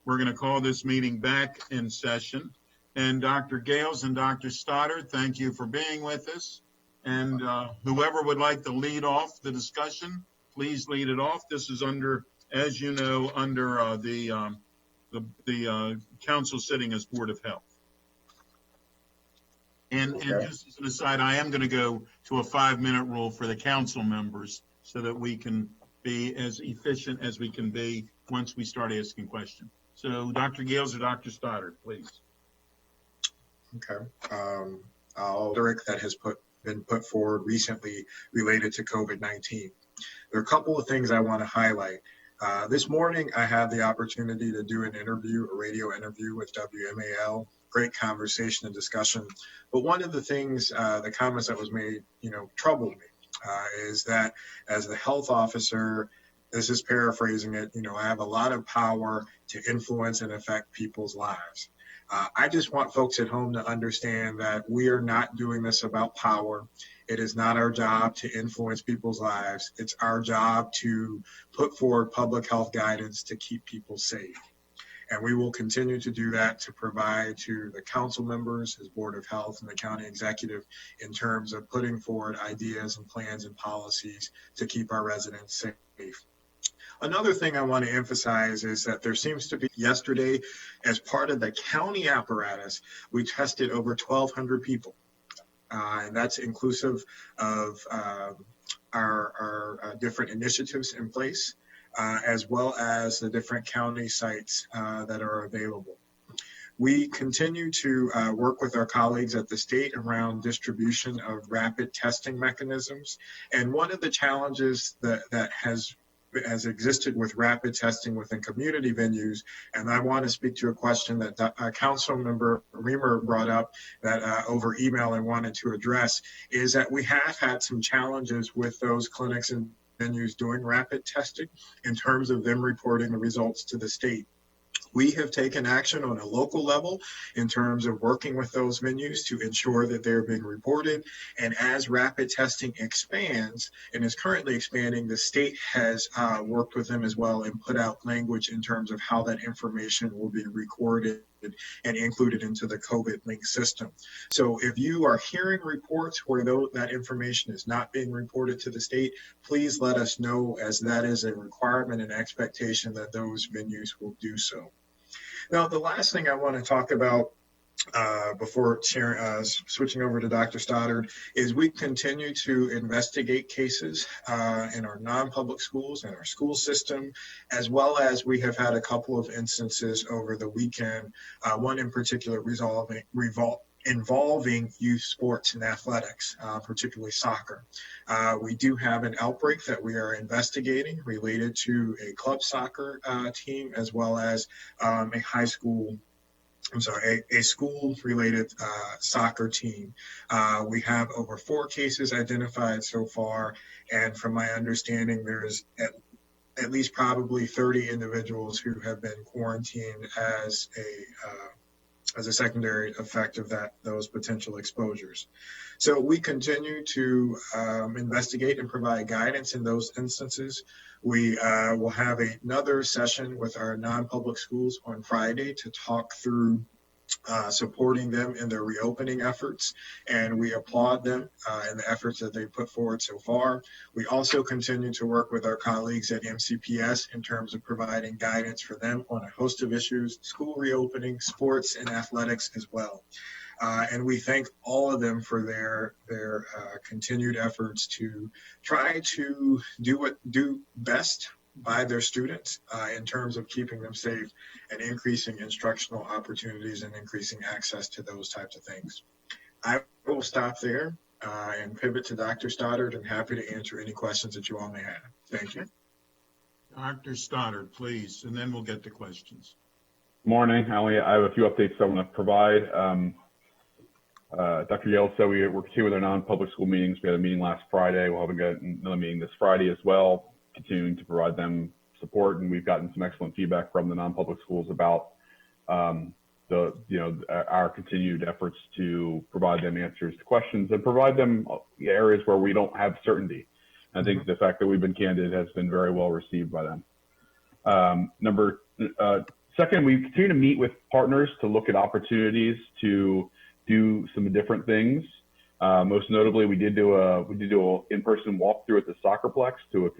We're going to call this meeting back in session. And Dr. Gales and Dr. Stoddard, thank you for being with us. And whoever would like to lead off the discussion, please lead it off. This is under, as you know, under the council sitting as Board of Health. And just as an aside, I am going to go to a 5-minute rule for the council members so that we can be as efficient as we can be once we start asking questions. So Dr. Gales or Dr. Stoddard, please. Okay. I'll direct that has been put forward recently related to COVID-19. There are a couple of things I want to highlight. This morning, I had the opportunity to do a radio interview with WMAL. Great conversation and discussion. But one of the things, the comments that was made, troubled me, is that as the health officer, this is paraphrasing it, I have a lot of power to influence and affect people's lives. I just want folks at home to understand that we are not doing this about power. It is not our job to influence people's lives. It's our job to put forward public health guidance to keep people safe. And we will continue to do that to provide to the council members, as Board of Health and the county executive in terms of putting forward ideas and plans and policies to keep our residents safe. Another thing I want to emphasize is that there seems to be yesterday, as part of the county apparatus, we tested over 1,200 people. And that's inclusive of our different initiatives in place, as well as the different county sites that are available. We continue to work with our colleagues at the state around distribution of rapid testing mechanisms. And one of the challenges that has existed with rapid testing within community venues, and I want to speak to a question that Council Member Reamer brought up that over email I wanted to address, is that we have had some challenges with those clinics and venues doing rapid testing in terms of them reporting the results to the state. We have taken action on a local level in terms of working with those venues to ensure that they're being reported. And as rapid testing expands and is currently expanding, the state has worked with them as well and put out language in terms of how that information will be recorded and included into the COVID link system. So if you are hearing reports where that information is not being reported to the state, please let us know, as that is a requirement and expectation that those venues will do so. Now, the last thing I want to talk about before switching over to Dr. Stoddard is we continue to investigate cases in our non-public schools and our school system, as well as we have had a couple of instances over the weekend, one in particular involving youth sports and athletics, particularly soccer. We do have an outbreak that we are investigating related to a club soccer team, as well as a school-related soccer team. We have over 4 cases identified so far, and from my understanding, there's at least probably 30 individuals who have been quarantined as a secondary effect of those potential exposures. So we continue to investigate and provide guidance in those instances. We will have another session with our non-public schools on Friday to talk through supporting them in their reopening efforts, and we applaud them in the efforts that they put forward so far. We also continue to work with our colleagues at MCPS in terms of providing guidance for them on a host of issues, school reopening, sports, and athletics as well. And we thank all of them for their continued efforts to try to do best by their students in terms of keeping them safe and increasing instructional opportunities and increasing access to those types of things. I will stop there and pivot to Dr. Stoddard, and happy to answer any questions that you all may have. Thank you. Dr. Stoddard, please, and then we'll get to questions. Morning. I have a few updates I want to provide. Dr. Yale said we're continuing with our non-public school meetings. We had a meeting last Friday. We'll have another meeting this Friday as well, continuing to provide them support. And we've gotten some excellent feedback from the non-public schools about our continued efforts to provide them answers to questions and provide them areas where we don't have certainty. I think the fact that we've been candid has been very well received by them. Second, we continue to meet with partners to look at opportunities to do some different things. Most notably, we did do a in-person walkthrough at the Soccerplex to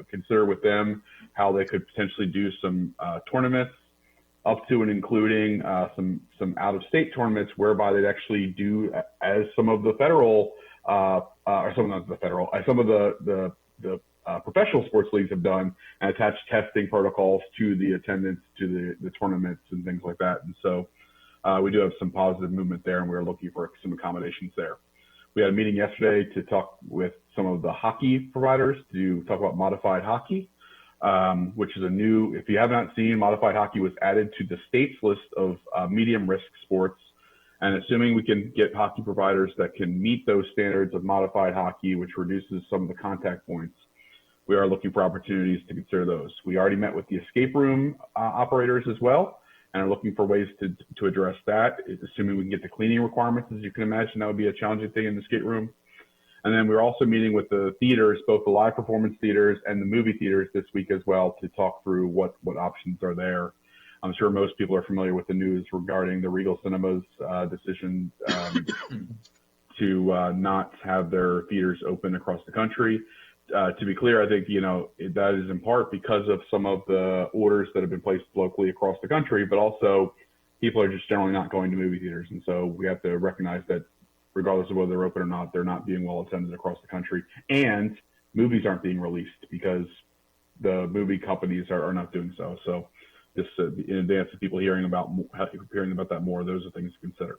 consider with them how they could potentially do some tournaments up to and including some out-of-state tournaments whereby they'd actually do as some of the federal some of the professional sports leagues have done, and attach testing protocols to the attendance to the tournaments and things like that. And so we do have some positive movement there, and we're looking for some accommodations there. We had a meeting yesterday to talk with some of the hockey providers to talk about modified hockey, which is if you have not seen, modified hockey was added to the state's list of medium risk sports. And assuming we can get hockey providers that can meet those standards of modified hockey, which reduces some of the contact points, we are looking for opportunities to consider those. We already met with the escape room operators as well, and are looking for ways to address that, assuming we can get the cleaning requirements. As you can imagine, that would be a challenging thing in the skate room. And then we're also meeting with the theaters, both the live performance theaters and the movie theaters this week as well, to talk through what options are there. I'm sure most people are familiar with the news regarding the Regal Cinemas decision to not have their theaters open across the country. To be clear, I think, that is in part because of some of the orders that have been placed locally across the country, but also people are just generally not going to movie theaters. And so we have to recognize that regardless of whether they're open or not, they're not being well attended across the country. And movies aren't being released because the movie companies are not doing so. So just in advance of people hearing about that more, those are things to consider.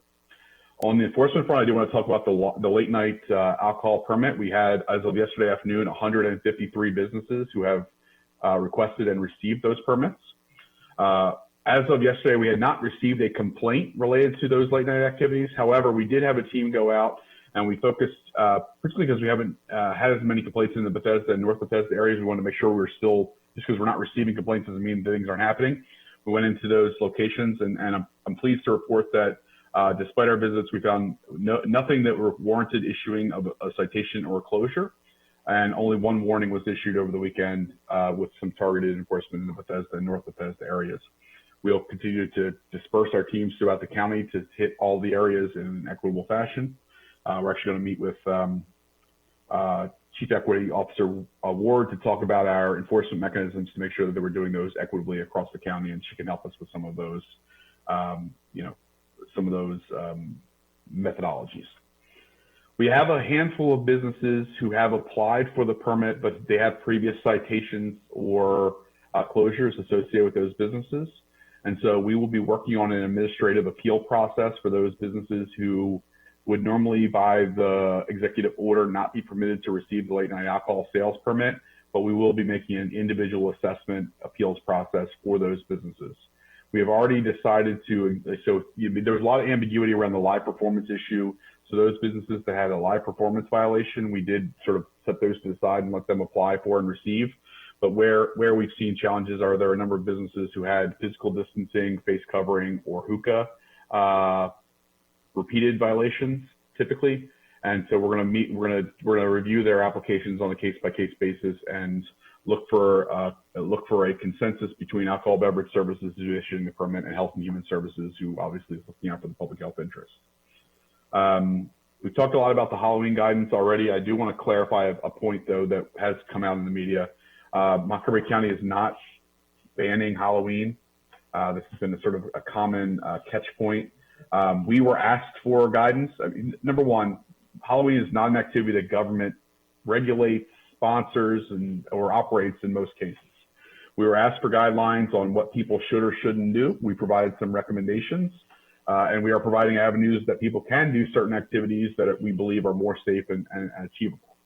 On the enforcement front, I do want to talk about the late night alcohol permit. We had, as of yesterday afternoon, 153 businesses who have requested and received those permits. As of yesterday, we had not received a complaint related to those late night activities. However, we did have a team go out, and we focused, particularly because we haven't had as many complaints in the Bethesda and North Bethesda areas. We wanted to make sure we're still, just because we're not receiving complaints doesn't mean things aren't happening. We went into those locations, and I'm pleased to report that despite our visits, we found nothing that warranted issuing of a citation or a closure, and only one warning was issued over the weekend with some targeted enforcement in the Bethesda and North Bethesda areas. We'll continue to disperse our teams throughout the county to hit all the areas in an equitable fashion. We're actually going to meet with Chief Equity Officer Ward to talk about our enforcement mechanisms to make sure that we're doing those equitably across the county, and she can help us with some of those, methodologies. We have a handful of businesses who have applied for the permit, but they have previous citations or closures associated with those businesses. And so we will be working on an administrative appeal process for those businesses who would normally, by the executive order, not be permitted to receive the late night alcohol sales permit, but we will be making an individual assessment appeals process for those businesses. We have already decided there was a lot of ambiguity around the live performance issue. So those businesses that had a live performance violation, we did sort of set those to the side and let them apply for and receive. But where we've seen challenges are there are a number of businesses who had physical distancing, face covering, or hookah repeated violations typically. And so we're going to review their applications on a case-by-case basis and look for a consensus between Alcohol Beverage Services, who is issuing the permit, and Health and Human Services, who obviously is looking out for the public health interest. We've talked a lot about the Halloween guidance already. I do want to clarify a point, though, that has come out in the media. Montgomery County is not banning Halloween. This has been a sort of a common catch point. We were asked for guidance. I mean, number one, Halloween is not an activity that government regulates, sponsors, or operates in most cases. We were asked for guidelines on what people should or shouldn't do. We provided some recommendations, and we are providing avenues that people can do certain activities that we believe are more safe and achievable.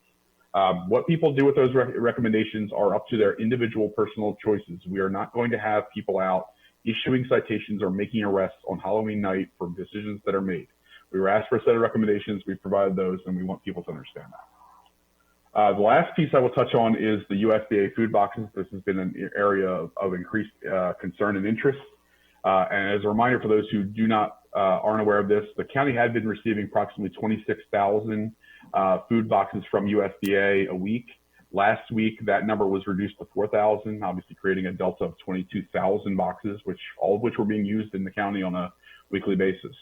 What people do with those recommendations are up to their individual personal choices. We are not going to have people out issuing citations or making arrests on Halloween night for decisions that are made. We were asked for a set of recommendations. We provided those, and we want people to understand that. The last piece I will touch on is the USDA food boxes. This has been an area of increased concern and interest. And as a reminder for those who aren't aware of this, the county had been receiving approximately 26,000 food boxes from USDA a week. Last week, that number was reduced to 4,000, obviously creating a delta of 22,000 boxes, all of which were being used in the county on a weekly basis.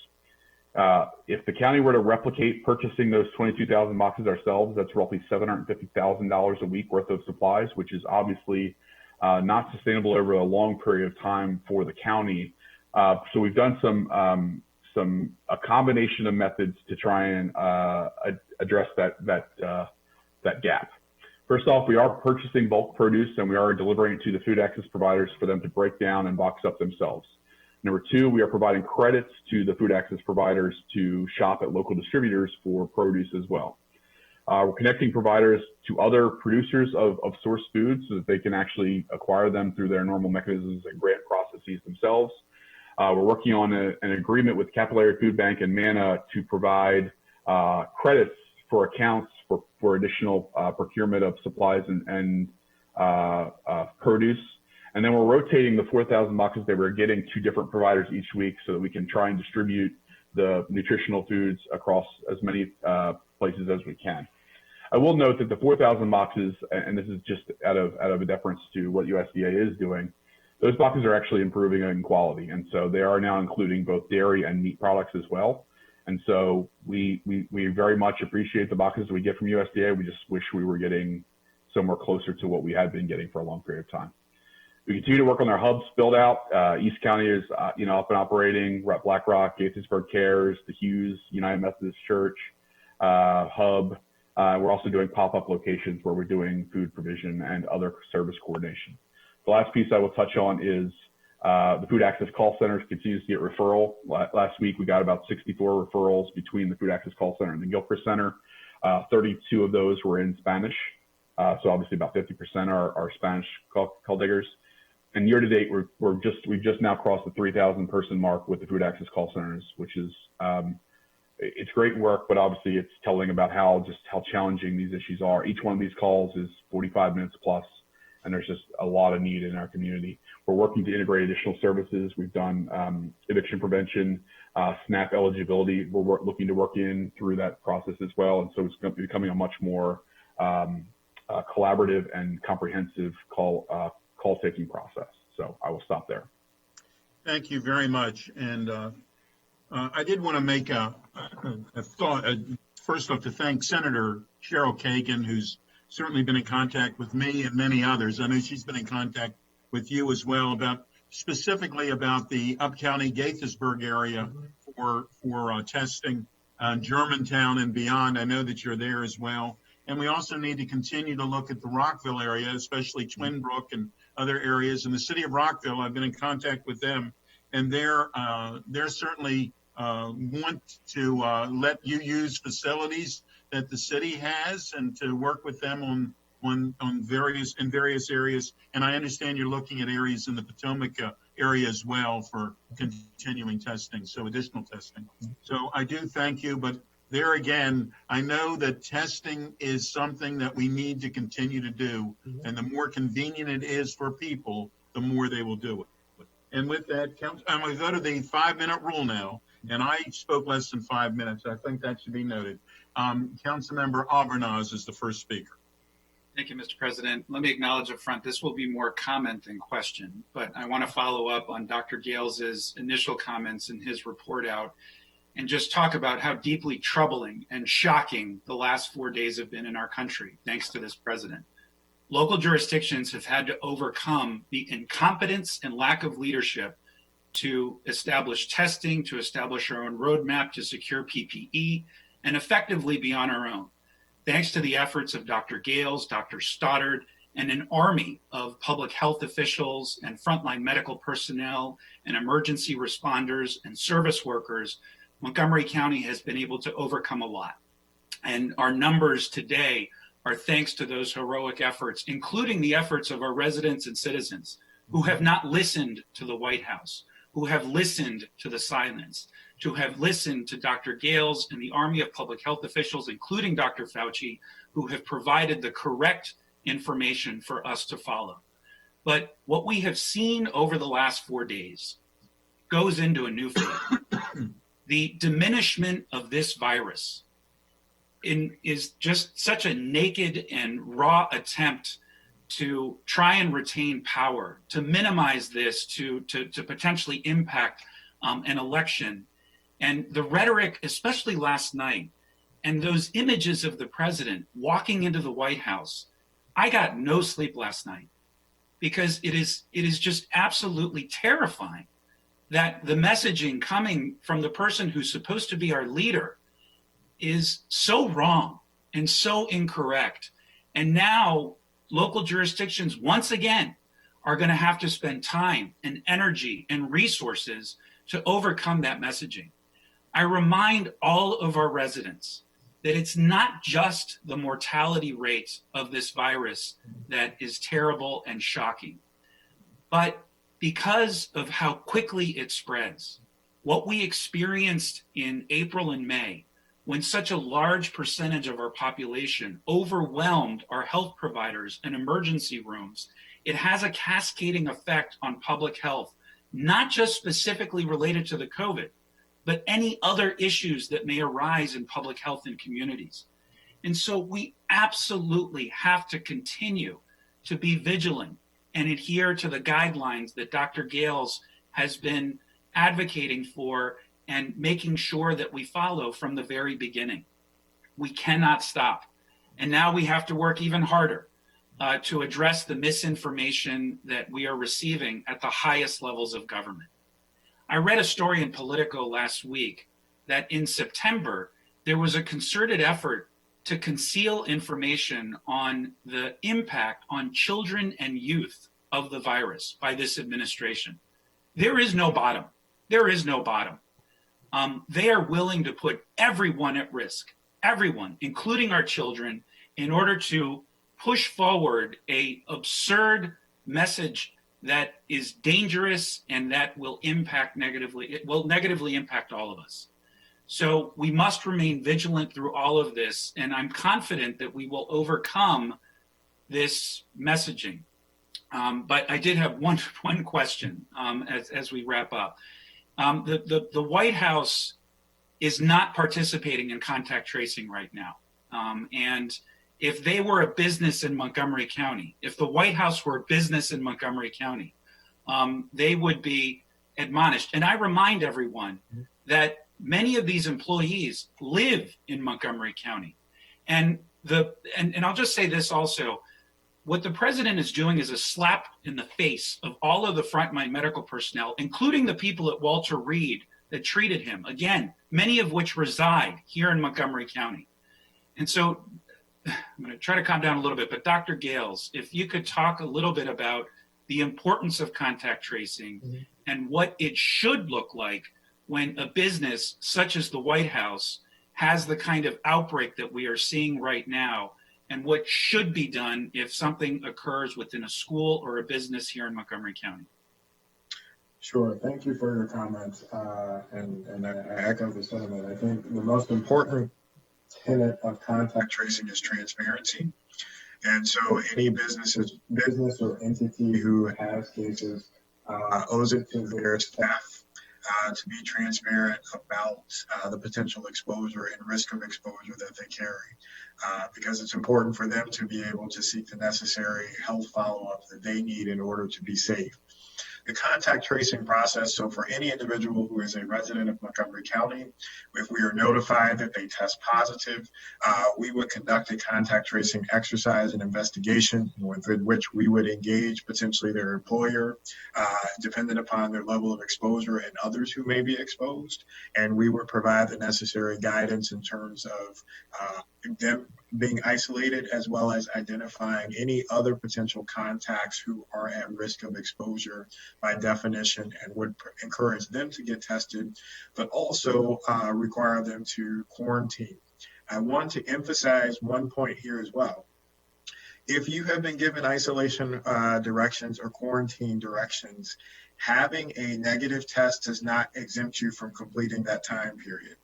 If the county were to replicate purchasing those 22,000 boxes ourselves, that's roughly $750,000 a week worth of supplies, which is obviously not sustainable over a long period of time for the county. So we've done a combination of methods to try and address that gap. First off, we are purchasing bulk produce and we are delivering it to the food access providers for them to break down and box up themselves. Number two, we are providing credits to the food access providers to shop at local distributors for produce as well. We're connecting providers to other producers of source foods so that they can actually acquire them through their normal mechanisms and grant processes themselves. We're working on an agreement with Capillary Food Bank and MANA to provide credits for accounts for additional procurement of supplies and produce. And then we're rotating the 4,000 boxes that we're getting to different providers each week so that we can try and distribute the nutritional foods across as many places as we can. I will note that the 4,000 boxes, and this is just out of a deference to what USDA is doing, those boxes are actually improving in quality. And so they are now including both dairy and meat products as well. And so we very much appreciate the boxes we get from USDA. We just wish we were getting somewhere closer to what we had been getting for a long period of time. We continue to work on our hubs build out. East County is up and operating. We're at Black Rock, Gaithersburg Cares, the Hughes, United Methodist Church, hub. We're also doing pop-up locations where we're doing food provision and other service coordination. The last piece I will touch on is the food access call centers continues to get referral. Last week, we got about 64 referrals between the food access call center and the Gilchrist Center. 32 of those were in Spanish. So obviously about 50% are Spanish call diggers. And year to date, we've just now crossed the 3,000 person mark with the food access call centers, which is, it's great work, but obviously it's telling about how challenging these issues are. Each one of these calls is 45 minutes plus, and there's just a lot of need in our community. We're working to integrate additional services. We've done eviction prevention, SNAP eligibility. We're looking to work in through that process as well. And so it's becoming a much more collaborative and comprehensive call taking process. So I will stop there. Thank you very much. And I did want to make a thought, first off, to thank Senator Cheryl Kagan, who's certainly been in contact with me and many others. I know she's been in contact with you as well specifically about the Up-County Gaithersburg area for testing, Germantown and beyond. I know that you're there as well. And we also need to continue to look at the Rockville area, especially Twin Brook and other areas. In the city of Rockville, I've been in contact with them, and they're certainly want to let you use facilities that the city has and to work with them on various areas. And I understand you're looking at areas in the Potomac area as well for continuing testing, so additional testing. So I do thank you, but there again, I know that testing is something that we need to continue to do, and the more convenient it is for people, the more they will do it. And with that, I'm going to go to the 5-minute rule now, and I spoke less than 5 minutes. I think that should be noted. Councilmember Albornoz is the first speaker. Thank you, Mr. President. Let me acknowledge up front, this will be more comment than question, but I want to follow up on Dr. Gales's initial comments in his report out and just talk about how deeply troubling and shocking the last 4 days have been in our country, thanks to this president. Local jurisdictions have had to overcome the incompetence and lack of leadership to establish testing, to establish our own roadmap to secure PPE, and effectively be on our own. Thanks to the efforts of Dr. Gales, Dr. Stoddard, and an army of public health officials and frontline medical personnel and emergency responders and service workers, Montgomery County has been able to overcome a lot. And our numbers today are thanks to those heroic efforts, including the efforts of our residents and citizens who have not listened to the White House, who have listened to the silence, to have listened to Dr. Gales and the army of public health officials, including Dr. Fauci, who have provided the correct information for us to follow. But what we have seen over the last 4 days goes into a new phase. The diminishment of this virus is just such a naked and raw attempt to try and retain power, to minimize this, to potentially impact an election. And the rhetoric, especially last night, and those images of the president walking into the White House, I got no sleep last night because it is just absolutely terrifying that the messaging coming from the person who's supposed to be our leader is so wrong and so incorrect. And now local jurisdictions, once again, are going to have to spend time and energy and resources to overcome that messaging. I remind all of our residents that it's not just the mortality rate of this virus that is terrible and shocking, but because of how quickly it spreads, what we experienced in April and May, when such a large percentage of our population overwhelmed our health providers and emergency rooms, it has a cascading effect on public health, not just specifically related to the COVID, but any other issues that may arise in public health in communities. And so we absolutely have to continue to be vigilant and adhere to the guidelines that Dr. Gales has been advocating for and making sure that we follow from the very beginning. We cannot stop. And now we have to work even harder to address the misinformation that we are receiving at the highest levels of government. I read a story in Politico last week that in September, there was a concerted effort to conceal information on the impact on children and youth of the virus by this administration. There is no bottom. There is no bottom. They are willing to put everyone at risk, everyone, including our children, in order to push forward an absurd message that is dangerous and that will impact negatively. It will negatively impact all of us. So we must remain vigilant through all of this, and I'm confident that we will overcome this messaging. But I did have one question as we wrap up. The White House is not participating in contact tracing right now. And if they were a business in Montgomery County, if the White House were a business in Montgomery County, they would be admonished. And I remind everyone that many of these employees live in Montgomery County. And I'll just say this also. What the president is doing is a slap in the face of all of the frontline medical personnel, including the people at Walter Reed that treated him, again, many of which reside here in Montgomery County. And so I'm going to try to calm down a little bit, but Dr. Gales, if you could talk a little bit about the importance of contact tracing and what it should look like when a business such as the White House has the kind of outbreak that we are seeing right now, and what should be done if something occurs within a school or a business here in Montgomery County. Sure. Thank you for your comments. And I echo the sentiment. I think the most important tenet of contact tracing is transparency. And so any business or entity who has cases owes it to their staff to be transparent about the potential exposure and risk of exposure that they carry. Because it's important for them to be able to seek the necessary health follow-up that they need in order to be safe. The contact tracing process, so for any individual who is a resident of Montgomery County, if we are notified that they test positive, we would conduct a contact tracing exercise and investigation in which we would engage potentially their employer, dependent upon their level of exposure and others who may be exposed. And we would provide the necessary guidance in terms of them being isolated, as well as identifying any other potential contacts who are at risk of exposure by definition, and would encourage them to get tested, but also require them to quarantine. I want to emphasize one point here as well. If you have been given isolation directions or quarantine directions, having a negative test does not exempt you from completing that time period.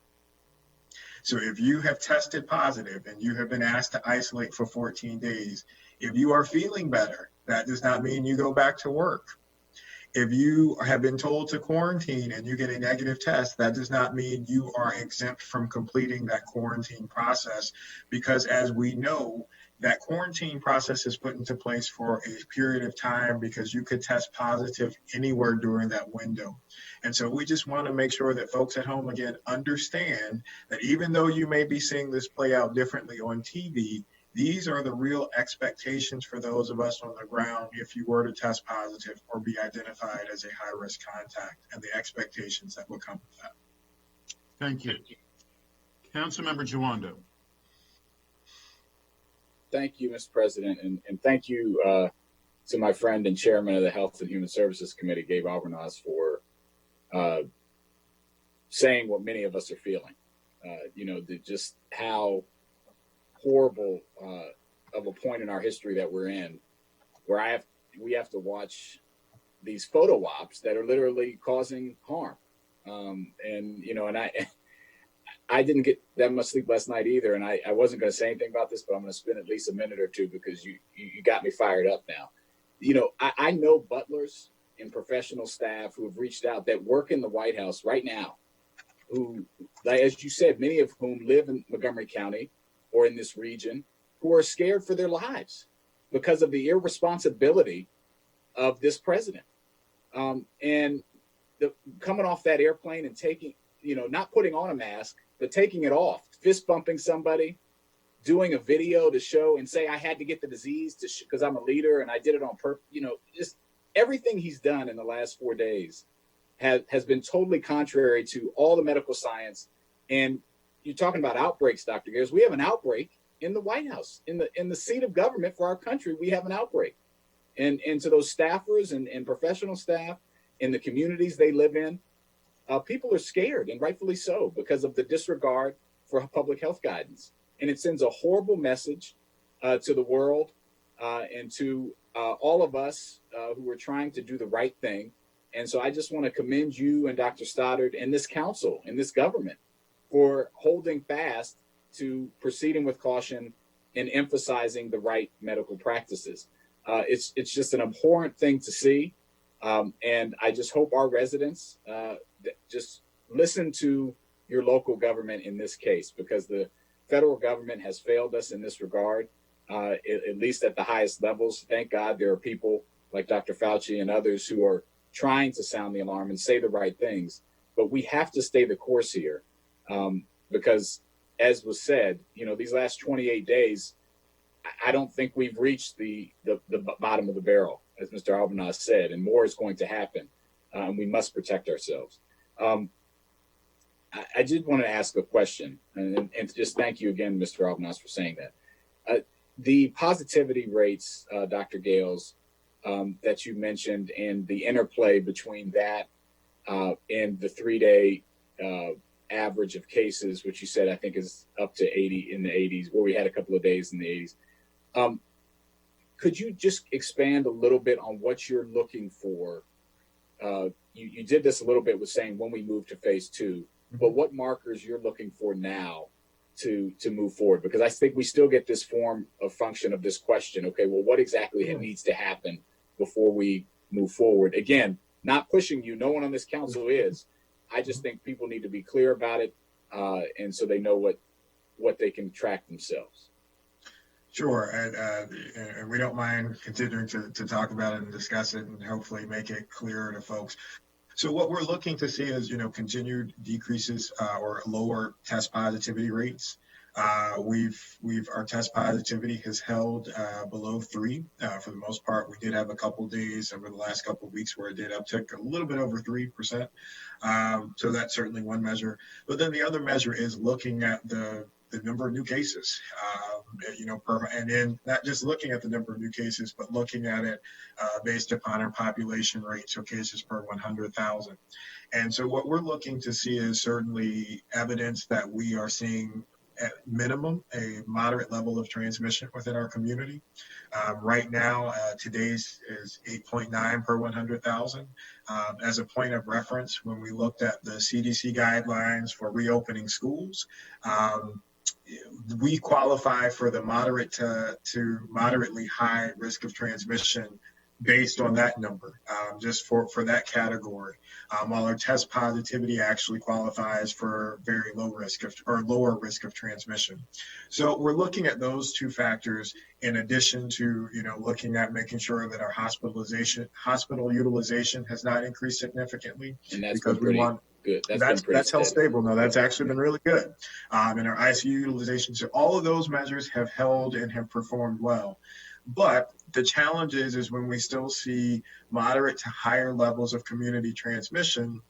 So if you have tested positive and you have been asked to isolate for 14 days, if you are feeling better, that does not mean you go back to work. If you have been told to quarantine and you get a negative test, that does not mean you are exempt from completing that quarantine process, because as we know, that quarantine process is put into place for a period of time because you could test positive anywhere during that window. And so we just want to make sure that folks at home, again, understand that even though you may be seeing this play out differently on TV, these are the real expectations for those of us on the ground if you were to test positive or be identified as a high-risk contact, and the expectations that will come with that. Thank you. Councilmember Jawando. Thank you, Mr. President, and thank you to my friend and chairman of the Health and Human Services Committee, Gabe Albornoz, for saying what many of us are feeling. Just how horrible of a point in our history that we're in, where we have to watch these photo ops that are literally causing harm. I didn't get that much sleep last night either, and I wasn't going to say anything about this, but I'm going to spend at least a minute or two because you got me fired up now. I know butlers and professional staff who have reached out that work in the White House right now, who, as you said, many of whom live in Montgomery County or in this region, who are scared for their lives because of the irresponsibility of this president. And coming off that airplane and taking, not putting on a mask, but taking it off, fist bumping somebody, doing a video to show and say, I had to get the disease because I'm a leader and I did it on purpose. Just everything he's done in the last 4 days has been totally contrary to all the medical science. And you're talking about outbreaks, Dr. Gers. We have an outbreak in the White House, in the seat of government for our country. We have an outbreak, and to those staffers and professional staff in the communities they live in, people are scared, and rightfully so, because of the disregard for public health guidance. And it sends a horrible message to the world and to all of us who are trying to do the right thing. And so I just want to commend you and Dr. Stoddard and this council and this government for holding fast to proceeding with caution and emphasizing the right medical practices. It's just an abhorrent thing to see. And I just hope our residents just listen to your local government in this case, because the federal government has failed us in this regard, at least at the highest levels. Thank God there are people like Dr. Fauci and others who are trying to sound the alarm and say the right things. But we have to stay the course here. Because as was said, these last 28 days, I don't think we've reached the bottom of the barrel, as Mr. Albornoz said, and more is going to happen. We must protect ourselves. I did want to ask a question, and just thank you again, Mr. Albornoz, for saying that. The positivity rates, Dr. Gales, that you mentioned, and the interplay between that and the 3-day average of cases, which you said I think is up to 80 in the 80s, where we had a couple of days in the 80s. Could you just expand a little bit on what you're looking for? You did this a little bit with saying when we move to phase 2, but what markers you're looking for now to move forward? Because I think we still get this form of function of this question. Okay, well, what exactly needs to happen before we move forward? Again, not pushing you. No one on this council is. I just think people need to be clear about it, and so they know what they can track themselves. Sure, and we don't mind continuing to talk about it and discuss it and hopefully make it clearer to folks. So what we're looking to see is, continued decreases or lower test positivity rates. Our test positivity has held below 3 for the most part. We did have a couple days over the last couple of weeks where it did uptick a little bit over 3%. So that's certainly one measure. But then the other measure is looking at the number of new cases, and then not just looking at the number of new cases, but looking at it based upon our population rate, so cases per 100,000. And so what we're looking to see is certainly evidence that we are seeing at minimum a moderate level of transmission within our community. Right now, today's is 8.9 per 100,000. As a point of reference, when we looked at the CDC guidelines for reopening schools, we qualify for the moderate to moderately high risk of transmission based on that number, just for that category, while our test positivity actually qualifies for very low risk of, or lower risk of transmission. So we're looking at those two factors in addition to, looking at making sure that our hospital utilization has not increased significantly, And that's because been pretty we want good. that's held stable. No, that's actually been really good. And our ICU utilization. So all of those measures have held and have performed well. But the challenge is when we still see moderate to higher levels of community transmission,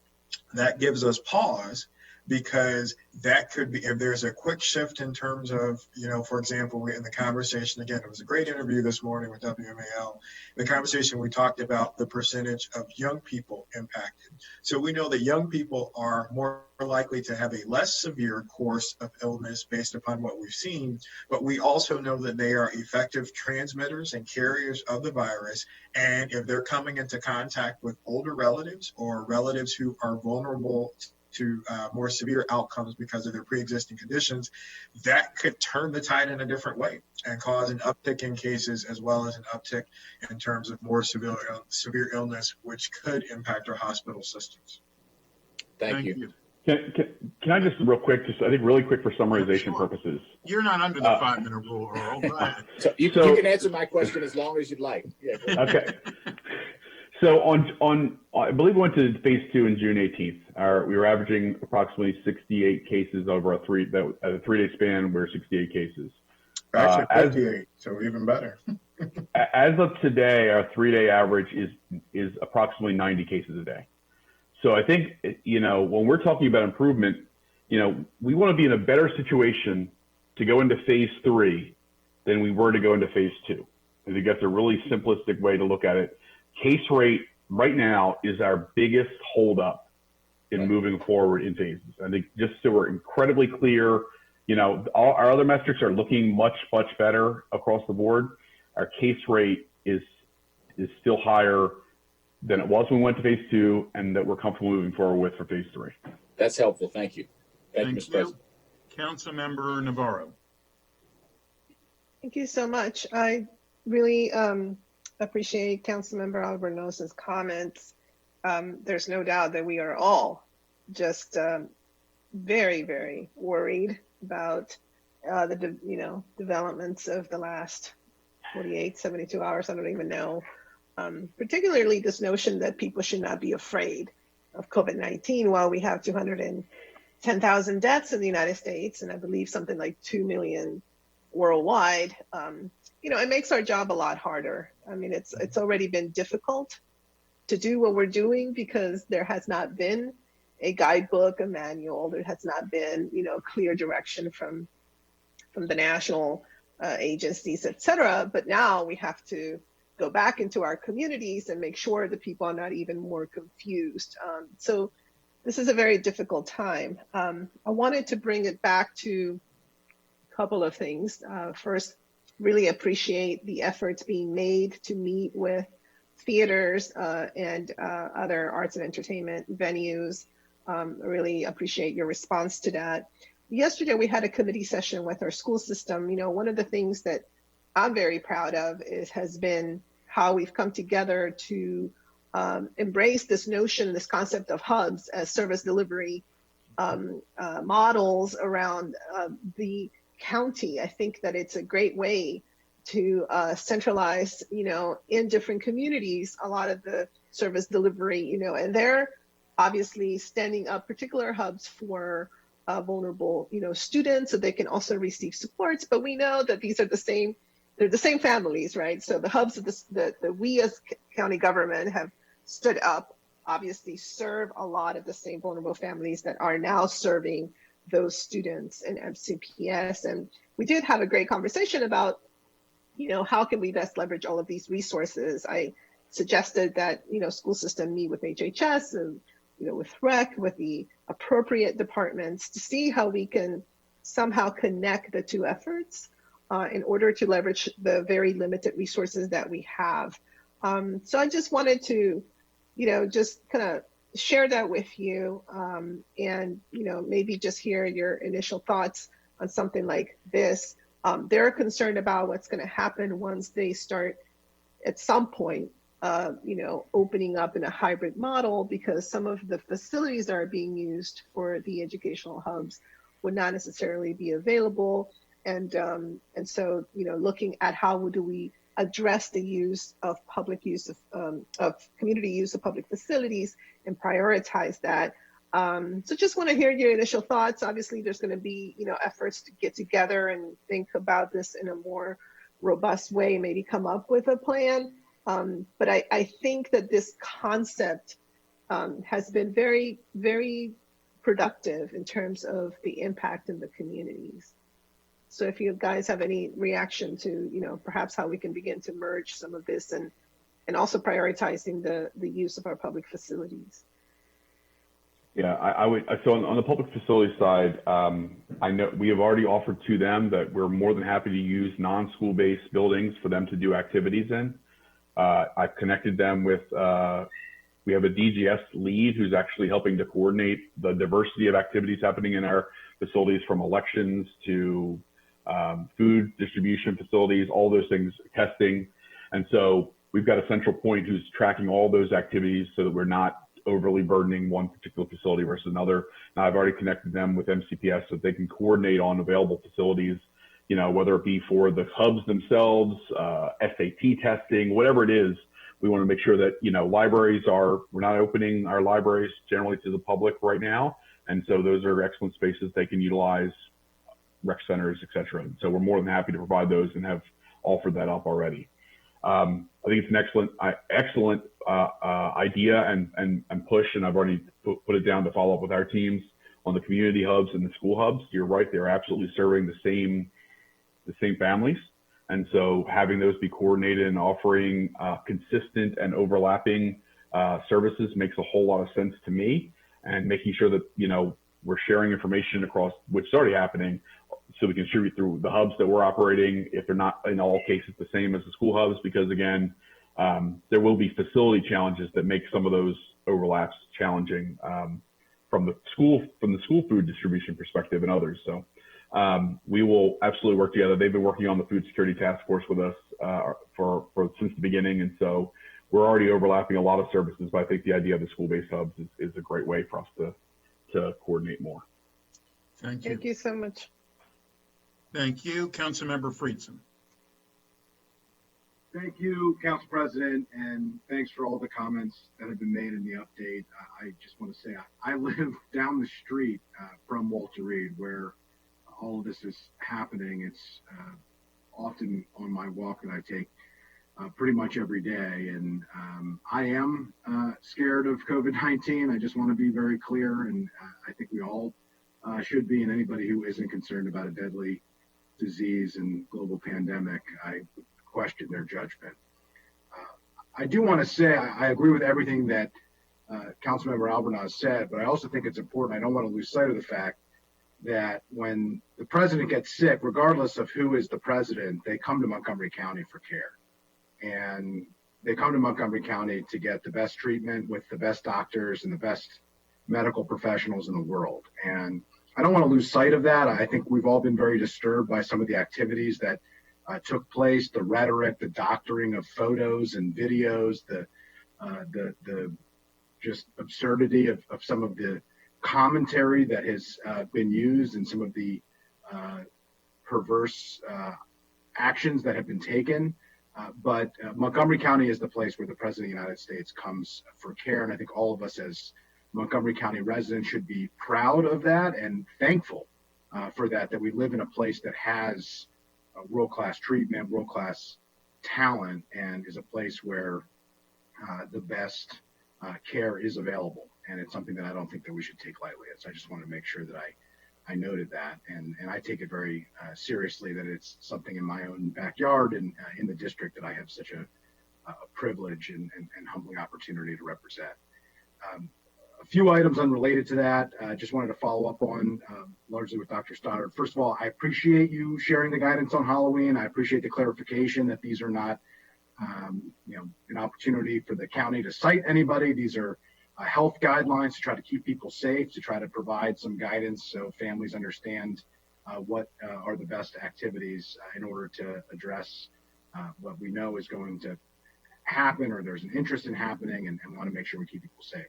that gives us pause, because that could be, if there's a quick shift in terms of, for example, in the conversation, again, it was a great interview this morning with WMAL. In the conversation, we talked about the percentage of young people impacted. So we know that young people are more likely to have a less severe course of illness based upon what we've seen, but we also know that they are effective transmitters and carriers of the virus. And if they're coming into contact with older relatives or relatives who are vulnerable to more severe outcomes because of their pre-existing conditions, that could turn the tide in a different way and cause an uptick in cases, as well as an uptick in terms of more severe illness, which could impact our hospital systems. Thank you. Can I just real quick, really quick for summarization purposes? You're not under the 5-minute rule, Earl. Go ahead. So you can answer my question as long as you'd like. Yeah, okay. So I believe we went to phase 2 on June 18th. We were averaging approximately 68 cases over a 3-day span. We're 68 cases. Actually, 58, so even better. As of today, our 3-day average is approximately 90 cases a day. So I think, when we're talking about improvement, we want to be in a better situation to go into phase 3 than we were to go into phase 2. I think that's a really simplistic way to look at it. Case rate right now is our biggest holdup in moving forward in phases. I think, just so we're incredibly clear, all our other metrics are looking much, much better across the board. Our case rate is still higher than it was when we went to phase 2, and that we're comfortable moving forward with for phase 3. That's helpful. Thank you. Thank you, Mr. President. Councilmember Navarro. Thank you so much. I really appreciate Councilmember Albornoz's comments. There's no doubt that we are all just very, very worried about the developments of the last 48, 72 hours. I don't even know. Particularly this notion that people should not be afraid of COVID-19 while we have 210,000 deaths in the United States, and I believe something like 2 million worldwide. It makes our job a lot harder. I mean, it's already been difficult to do what we're doing because there has not been a guidebook, a manual. There has not been, clear direction from the national agencies, et cetera. But now we have to go back into our communities and make sure that people are not even more confused. So this is a very difficult time. I wanted to bring it back to a couple of things. First, really appreciate the efforts being made to meet with theaters and other arts and entertainment venues. Really appreciate your response to that. Yesterday, we had a committee session with our school system. One of the things that I'm very proud of has been how we've come together to embrace this notion, this concept of hubs as service delivery models around the county. I think that it's a great way to centralize, in different communities, a lot of the service delivery, and they're obviously standing up particular hubs for vulnerable, students, so they can also receive supports. But we know that these are they're the same families, right? So the hubs that we as county government have stood up obviously serve a lot of the same vulnerable families that are now serving those students in MCPS. And we did have a great conversation about, how can we best leverage all of these resources? I suggested that, school system meet with HHS and, with REC, with the appropriate departments to see how we can somehow connect the two efforts in order to leverage the very limited resources that we have. So I just wanted to, just kind of share that with you and, maybe just hear your initial thoughts on something like this. They're concerned about what's going to happen once they start at some point opening up in a hybrid model, because some of the facilities that are being used for the educational hubs would not necessarily be available. And so, looking at how do we address the use of community use of public facilities and prioritize that. So just want to hear your initial thoughts. Obviously, there's going to be, efforts to get together and think about this in a more robust way, maybe come up with a plan. But I think that this concept has been very, very productive in terms of the impact in the communities. So if you guys have any reaction to, perhaps how we can begin to merge some of this and also prioritizing the use of our public facilities. Yeah, I would. So on the public facility side, I know we have already offered to them that we're more than happy to use non-school based buildings for them to do activities in. I've connected them with, we have a DGS lead who's actually helping to coordinate the diversity of activities happening in our facilities, from elections to food distribution facilities, all those things, testing. And so we've got a central point who's tracking all those activities so that we're not overly burdening one particular facility versus another. Now, I've already connected them with MCPS so that they can coordinate on available facilities, whether it be for the hubs themselves, SAT testing, whatever it is. We want to make sure that, we're not opening our libraries generally to the public right now. And so those are excellent spaces they can utilize, rec centers, et cetera. And so we're more than happy to provide those and have offered that up already. I think it's an excellent idea and push, and I've already put it down to follow up with our teams on the community hubs and the school hubs. You're right; they're absolutely serving the same families, and so having those be coordinated and offering consistent and overlapping services makes a whole lot of sense to me. And making sure that we're sharing information across, which is already happening, so we can distribute through the hubs that we're operating, if they're not in all cases the same as the school hubs, because again, there will be facility challenges that make some of those overlaps challenging from the school food distribution perspective and others. So we will absolutely work together. They've been working on the food security task force with us for since the beginning, and so we're already overlapping a lot of services. But I think the idea of the school-based hubs is a great way for us to coordinate more. Thank you. Thank you so much. Thank you. Councilmember Friedson. Thank you, Council President, and thanks for all the comments that have been made in the update. I just want to say I live down the street from Walter Reed, where all of this is happening. It's often on my walk that I take pretty much every day, and I am scared of COVID-19. I just want to be very clear, and I think we all should be, and anybody who isn't concerned about a deadly disease and global pandemic, I question their judgment. I do want to say I agree with everything that Councilmember Albornoz said, but I also think it's important. I don't want to lose sight of the fact that when the president gets sick, regardless of who is the president, they come to Montgomery County for care. And they come to Montgomery County to get the best treatment with the best doctors and the best medical professionals in the world. And I don't want to lose sight of that. I think we've all been very disturbed by some of the activities that took place, the rhetoric, the doctoring of photos and videos, the just absurdity of some of the commentary that has been used, and some of the perverse actions that have been taken. But Montgomery County is the place where the President of the United States comes for care. And I think all of us as Montgomery County residents should be proud of that and thankful for that we live in a place that has world-class treatment, world-class talent, and is a place where the best care is available. And it's something that I don't think that we should take lightly. So I just want to make sure that I noted that. And I take it very seriously that it's something in my own backyard and in the district that I have such a privilege and humbling opportunity to represent. A few items unrelated to that, just wanted to follow up on largely with Dr. Stoddard. First of all, I appreciate you sharing the guidance on Halloween. I appreciate the clarification that these are not, an opportunity for the county to cite anybody. These are health guidelines to try to keep people safe, to try to provide some guidance so families understand what are the best activities in order to address what we know is going to happen or there's an interest in happening, and want to make sure we keep people safe.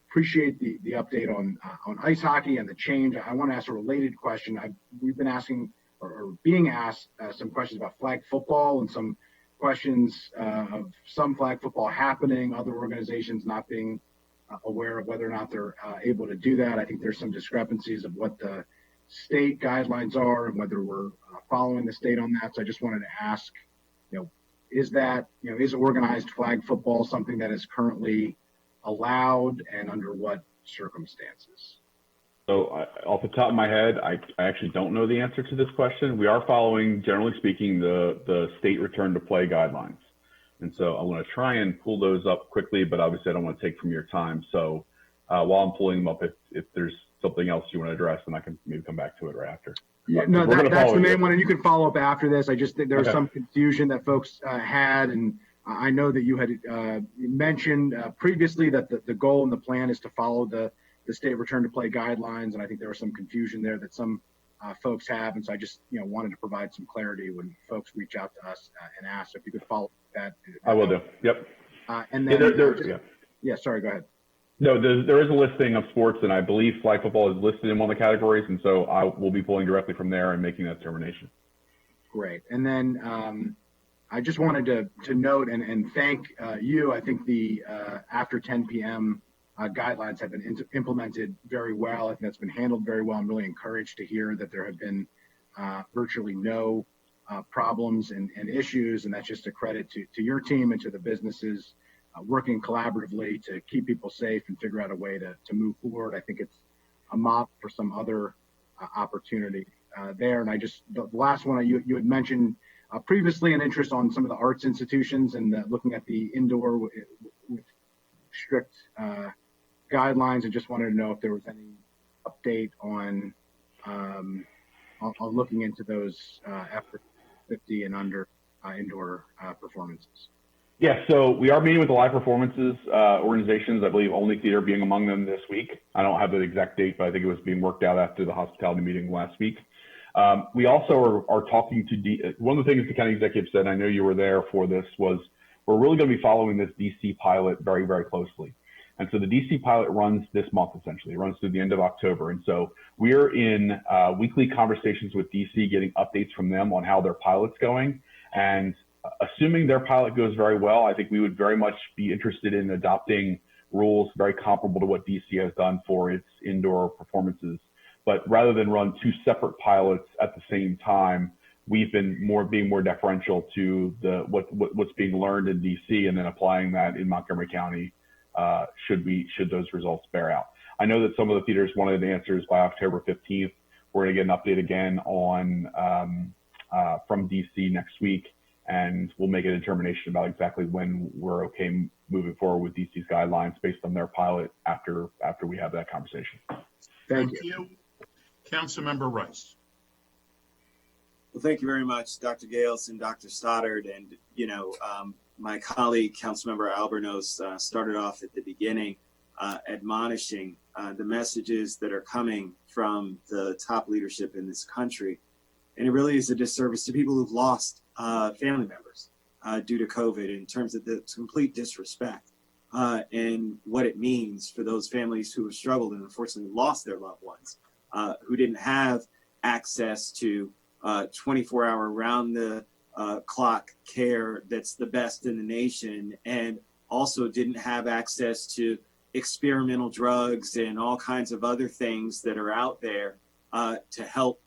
Appreciate the update on ice hockey and the change. I want to ask a related question. We've been asking or being asked some questions about flag football and some questions of some flag football happening, other organizations not being aware of whether or not they're able to do that. I think there's some discrepancies of what the state guidelines are and whether we're following the state on that. So I just wanted to ask, is organized flag football something that is currently allowed, and under what circumstances? So off the top of my head, I actually don't know the answer to this question. We are following, generally speaking, the state return to play guidelines. And so I want to try and pull those up quickly, but obviously I don't want to take from your time. So while I'm pulling them up, if there's something else you want to address, then I can maybe come back to it right after. Yeah, no, that's the main one, and you can follow up after this. I just think there was some confusion that folks had, and I know that you had mentioned previously that the goal and the plan is to follow the state return to play guidelines, and I think there was some confusion there that some folks have, and so I just wanted to provide some clarity when folks reach out to us and ask if you could follow that. I will do. Yep. And then sorry, go ahead. No, there is a listing of sports, and I believe flag football is listed in one of the categories, and so I will be pulling directly from there and making that determination. Great. And then I just wanted to note and thank you. I think the after 10 p.m. Guidelines have been implemented very well. I think that's been handled very well. I'm really encouraged to hear that there have been virtually no problems and issues, and that's just a credit to your team and to the businesses working collaboratively to keep people safe and figure out a way to move forward. I think it's a model for some other opportunity there. And the last one, you had mentioned previously an interest on some of the arts institutions and looking at the indoor with strict guidelines, and just wanted to know if there was any update on looking into those after 50 and under indoor performances. Yeah, so we are meeting with the live performances organizations. I believe Only Theater being among them this week. I don't have the exact date, but I think it was being worked out after the hospitality meeting last week. We also are talking to one of the things the county executive said, I know you were there for this, was we're really going to be following this DC pilot very, very closely. And so the DC pilot runs this month, essentially. It runs through the end of October. And so we're in weekly conversations with DC, getting updates from them on how their pilot's going. And assuming their pilot goes very well, I think we would very much be interested in adopting rules very comparable to what DC has done for its indoor performances. But rather than run two separate pilots at the same time, we've been being more deferential to what's being learned in DC and then applying that in Montgomery County should those results bear out. I know that some of the theaters wanted answers by October 15th. We're going to get an update again on from DC next week, and we'll make a determination about exactly when we're okay moving forward with DC's guidelines based on their pilot after we have that conversation. Thank you. Councilmember Rice. Well, thank you very much, Dr. Gales and Dr. Stoddard. And, my colleague, Councilmember Albornoz, started off at the beginning admonishing the messages that are coming from the top leadership in this country. And it really is a disservice to people who've lost family members due to COVID in terms of the complete disrespect and what it means for those families who have struggled and unfortunately lost their loved ones, who didn't have access to 24-hour round the clock care that's the best in the nation, and also didn't have access to experimental drugs and all kinds of other things that are out there to help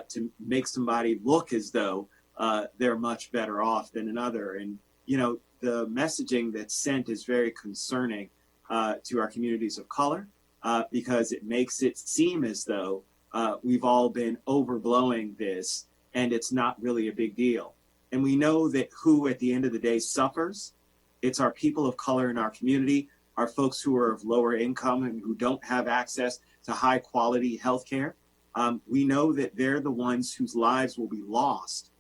to make somebody look as though they're much better off than another. And, the messaging that's sent is very concerning to our communities of color because it makes it seem as though we've all been overblowing this and it's not really a big deal. And we know that who at the end of the day suffers, it's our people of color in our community, our folks who are of lower income and who don't have access to high quality health care. We know that they're the ones whose lives will be lost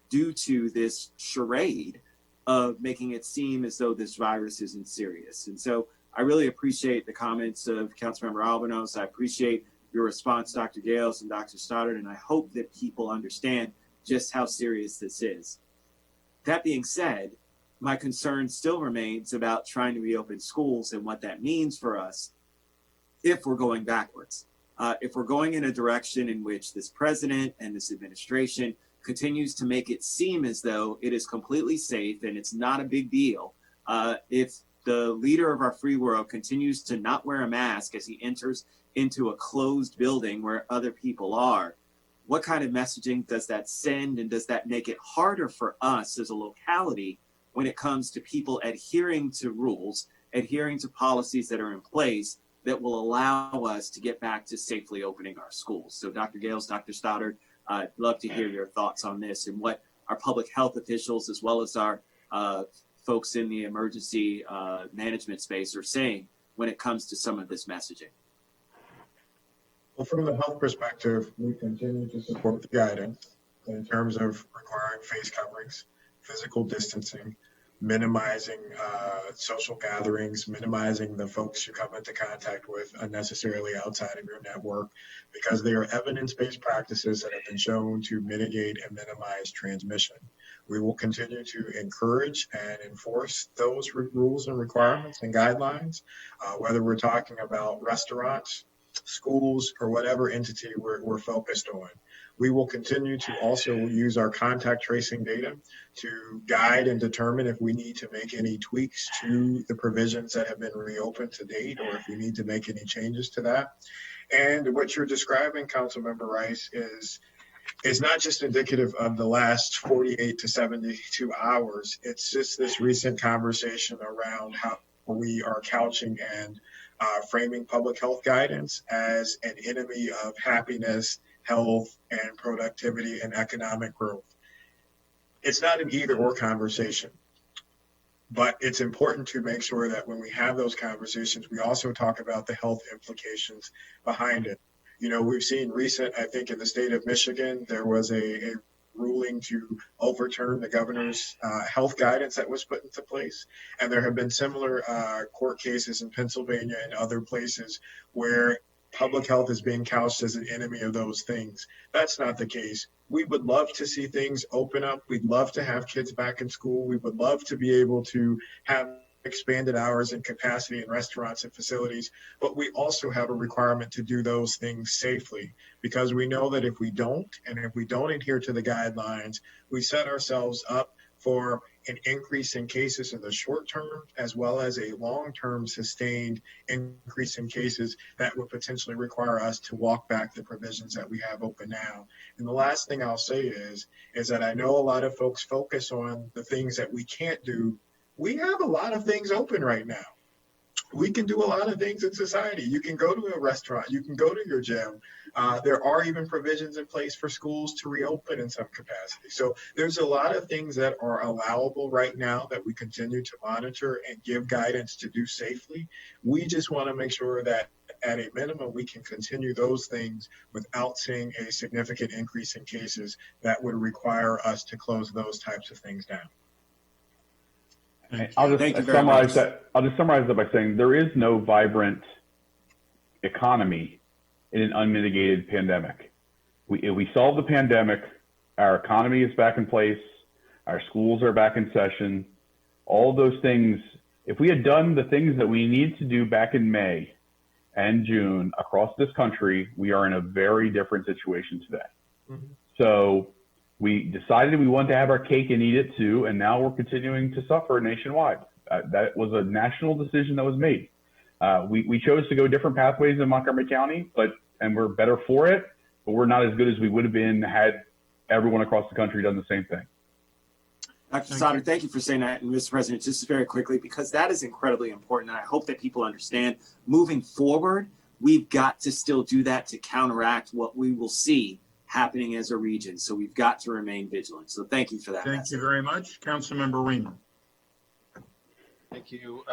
due to this charade of making it seem as though this virus isn't serious. And so I really appreciate the comments of Councilmember Albornoz. I appreciate your response, Dr. Gales and Dr. Stoddard, and I hope that people understand just how serious this is. That being said, my concern still remains about trying to reopen schools and what that means for us if we're going backwards. If we're going in a direction in which this president and this administration continues to make it seem as though it is completely safe and it's not a big deal, if the leader of our free world continues to not wear a mask as he enters into a closed building where other people are, what kind of messaging does that send, and does that make it harder for us as a locality when it comes to people adhering to rules, adhering to policies that are in place that will allow us to get back to safely opening our schools? So Dr. Gales, Dr. Stoddard, I'd love to hear your thoughts on this and what our public health officials, as well as our folks in the emergency management space, are saying when it comes to some of this messaging. Well, from the health perspective, we continue to support the guidance in terms of requiring face coverings, physical distancing, minimizing social gatherings, minimizing the folks you come into contact with unnecessarily outside of your network, because they are evidence-based practices that have been shown to mitigate and minimize transmission. We will continue to encourage and enforce those rules and requirements and guidelines, whether we're talking about restaurants, schools, or whatever entity we're focused on. We will continue to also use our contact tracing data to guide and determine if we need to make any tweaks to the provisions that have been reopened to date, or if we need to make any changes to that. And what you're describing, Councilmember Rice, is not just indicative of the last 48 to 72 hours. It's just this recent conversation around how we are couching and framing public health guidance as an enemy of happiness, health, and productivity and economic growth. It's not an either or conversation, but it's important to make sure that when we have those conversations, we also talk about the health implications behind it. You know, we've seen recent, I think in the state of Michigan, there was a ruling to overturn the governor's health guidance that was put into place. And there have been similar court cases in Pennsylvania and other places where public health is being couched as an enemy of those things. That's not the case. We would love to see things open up. We'd love to have kids back in school. We would love to be able to have expanded hours and capacity in restaurants and facilities, but we also have a requirement to do those things safely, because we know that if we don't, and if we don't adhere to the guidelines, we set ourselves up for an increase in cases in the short term, as well as a long-term sustained increase in cases that would potentially require us to walk back the provisions that we have open now. And the last thing I'll say is that I know a lot of folks focus on the things that we can't do. We have a lot of things open right now. We can do a lot of things in society. You can go to a restaurant, you can go to your gym. There are even provisions in place for schools to reopen in some capacity. So there's a lot of things that are allowable right now that we continue to monitor and give guidance to do safely. We just want to make sure that at a minimum, we can continue those things without seeing a significant increase in cases that would require us to close those types of things down. I'll just summarize that by saying there is no vibrant economy in an unmitigated pandemic. We solved the pandemic. Our economy is back in place. Our schools are back in session. All those things, if we had done the things that we need to do back in May and June across this country, we are in a very different situation today. Mm-hmm. So we decided we wanted to have our cake and eat it too, and now we're continuing to suffer nationwide. That was a national decision that was made. We chose to go different pathways in Montgomery County, and we're better for it, but we're not as good as we would have been had everyone across the country done the same thing. Dr. Stoddard, thank you for saying that. And Mr. President, just very quickly, because that is incredibly important. And I hope that people understand moving forward, we've got to still do that to counteract what we will see happening as a region. So we've got to remain vigilant. So thank you for that. Thank you very much. Councilmember Riemann. Thank you.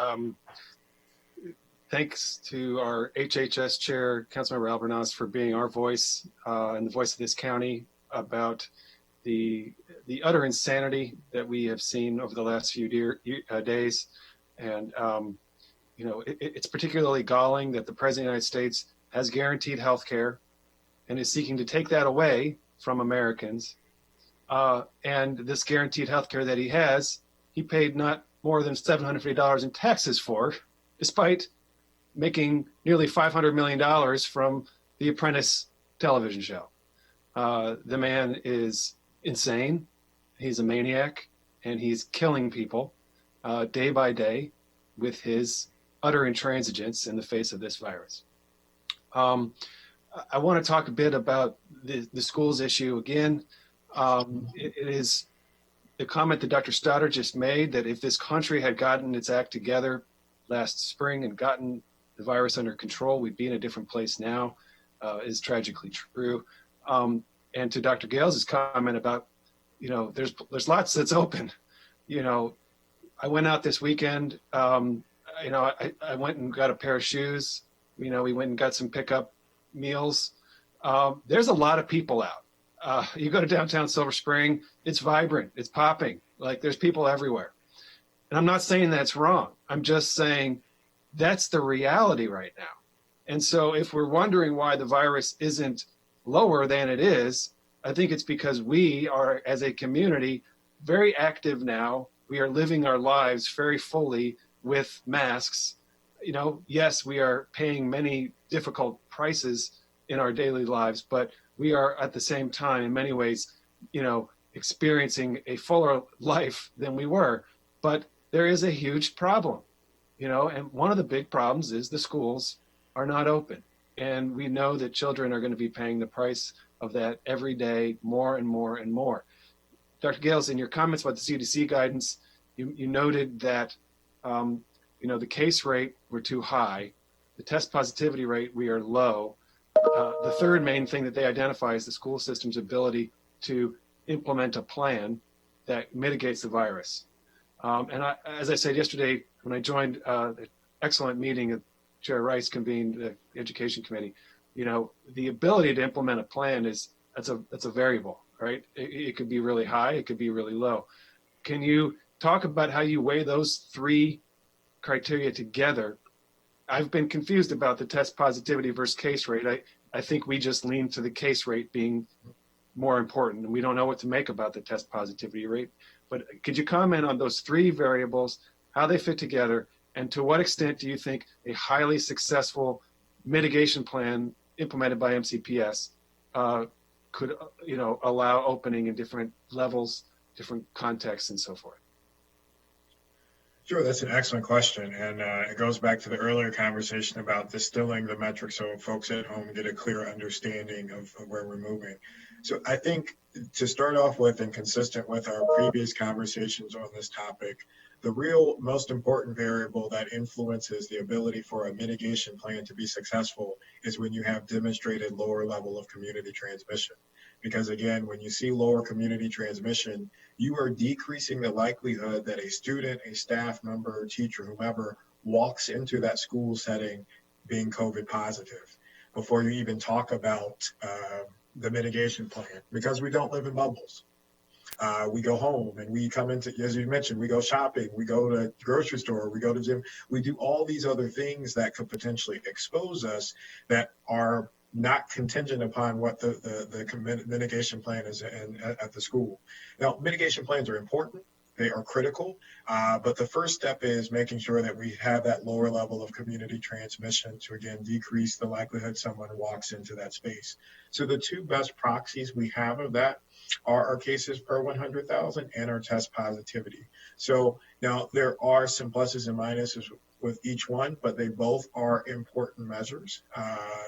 Thanks to our HHS chair, Councilmember Albornoz, for being our voice and the voice of this county about the utter insanity that we have seen over the last few days. And, it's particularly galling that the President of the United States has guaranteed health care and is seeking to take that away from Americans. And this guaranteed health care that he he paid not more than $750 in taxes for, despite making nearly $500 million from The Apprentice television show. The man is insane. He's a maniac, and he's killing people day by day with his utter intransigence in the face of this virus. I want to talk a bit about the schools issue again. It is the comment that Dr. Stoddard just made that if this country had gotten its act together last spring and gotten the virus under control, we'd be in a different place now, is tragically true. And to Dr. Gales' comment about, there's lots that's open. I went out this weekend, I went and got a pair of shoes. We went and got some pickup meals. There's a lot of people out. You go to downtown Silver Spring, it's vibrant, it's popping. Like there's people everywhere. And I'm not saying that's wrong. I'm just saying that's the reality right now. And so if we're wondering why the virus isn't lower than it is, I think it's because we are, as a community, very active now. We are living our lives very fully with masks. Yes, we are paying many difficult prices in our daily lives, but we are at the same time, in many ways, experiencing a fuller life than we were. But there is a huge problem, and one of the big problems is the schools are not open. And we know that children are going to be paying the price of that every day, more and more and more. Dr. Gales, in your comments about the CDC guidance, you noted that, the case rate, we're too high. The test positivity rate, we are low. The third main thing that they identify is the school system's ability to implement a plan that mitigates the virus. As I said yesterday, when I joined the excellent meeting that Chair Rice convened, the Education Committee, the ability to implement a plan that's a variable, right? It could be really high, it could be really low. Can you talk about how you weigh those three criteria together? I've been confused about the test positivity versus case rate. I think we just lean to the case rate being more important, and we don't know what to make about the test positivity rate. But could you comment on those three variables, how they fit together, and to what extent do you think a highly successful mitigation plan implemented by MCPS could, allow opening in different levels, different contexts, and so forth? Sure, that's an excellent question. And it goes back to the earlier conversation about distilling the metrics so folks at home get a clear understanding of where we're moving. So I think to start off with, and consistent with our previous conversations on this topic, the real most important variable that influences the ability for a mitigation plan to be successful is when you have demonstrated lower level of community transmission. Because again, when you see lower community transmission, you are decreasing the likelihood that a student, a staff member, teacher, whomever walks into that school setting being COVID positive before you even talk about the mitigation plan, because we don't live in bubbles. We go home and we come into, as you mentioned, we go shopping, we go to the grocery store, we go to gym, we do all these other things that could potentially expose us that are not contingent upon what the mitigation plan is at the school. Now, mitigation plans are important. They are critical, but the first step is making sure that we have that lower level of community transmission to, again, decrease the likelihood someone walks into that space. So the two best proxies we have of that are our cases per 100,000 and our test positivity. So now there are some pluses and minuses with each one, but they both are important measures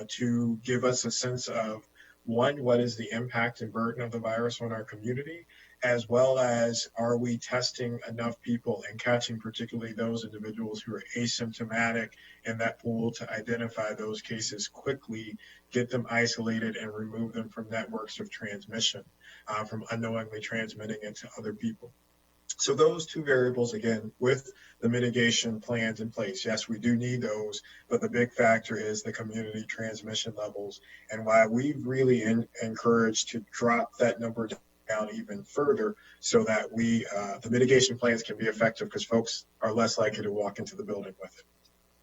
to give us a sense of, one, what is the impact and burden of the virus on our community, as well as are we testing enough people and catching particularly those individuals who are asymptomatic in that pool to identify those cases quickly, get them isolated, and remove them from networks of transmission, from unknowingly transmitting it to other people. So those two variables, again, with the mitigation plans in place, yes, we do need those, but the big factor is the community transmission levels, and why we've really encouraged to drop that number down even further so that the mitigation plans can be effective, because folks are less likely to walk into the building with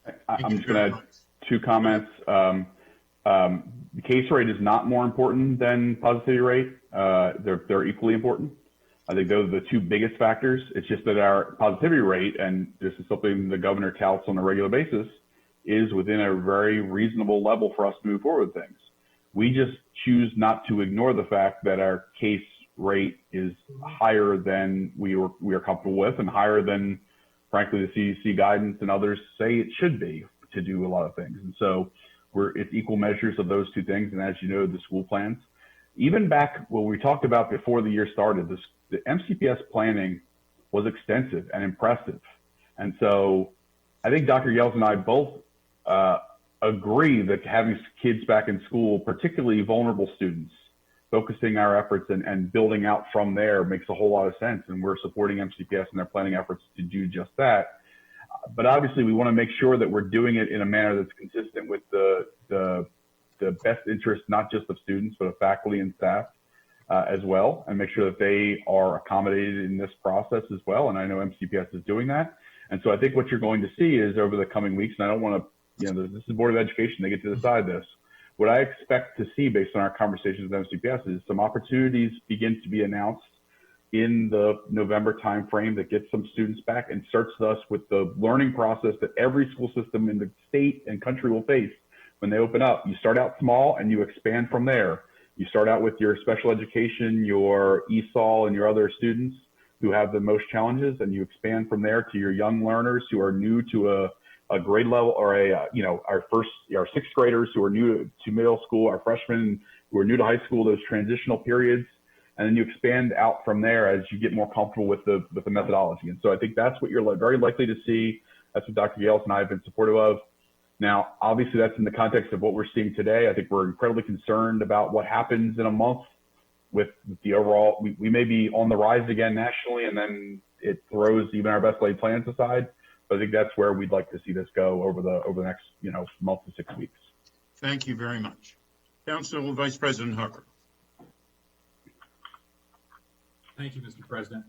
it. I'm just going to add two comments. The case rate is not more important than positivity rate. They're equally important. I think those are the two biggest factors. It's just that our positivity rate, and this is something the governor touts on a regular basis, is within a very reasonable level for us to move forward with things. We just choose not to ignore the fact that our case rate is higher than we are comfortable with, and higher than, frankly, the CDC guidance and others say it should be to do a lot of things. And so it's equal measures of those two things. And as you know, the school plans, even back what we talked about before the year started, the MCPS planning was extensive and impressive. And so I think Dr. Yels and I both agree that having kids back in school, particularly vulnerable students, focusing our efforts and building out from there makes a whole lot of sense. And we're supporting MCPS in their planning efforts to do just that. But obviously we want to make sure that we're doing it in a manner that's consistent with the best interest, not just of students, but of faculty and staff as well, and make sure that they are accommodated in this process as well. And I know MCPS is doing that. And so I think what you're going to see is over the coming weeks, and I don't want to, this is Board of Education, they get to decide this. What I expect to see based on our conversations with MCPS is some opportunities begin to be announced in the November timeframe that gets some students back and starts us with the learning process that every school system in the state and country will face when they open up. You start out small and you expand from there. You start out with your special education, your ESOL, and your other students who have the most challenges, and you expand from there to your young learners who are new to a grade level, or our sixth graders who are new to middle school, our freshmen who are new to high school, those transitional periods. And then you expand out from there as you get more comfortable with the methodology. And so I think that's what you're very likely to see. That's what Dr. Yales and I have been supportive of. Now, obviously that's in the context of what we're seeing today. I think we're incredibly concerned about what happens in a month with the overall, we may be on the rise again nationally, and then it throws even our best laid plans aside. But I think that's where we'd like to see this go over the next, month to 6 weeks. Thank you very much. Council Vice President Hooker. Thank you, Mr. President.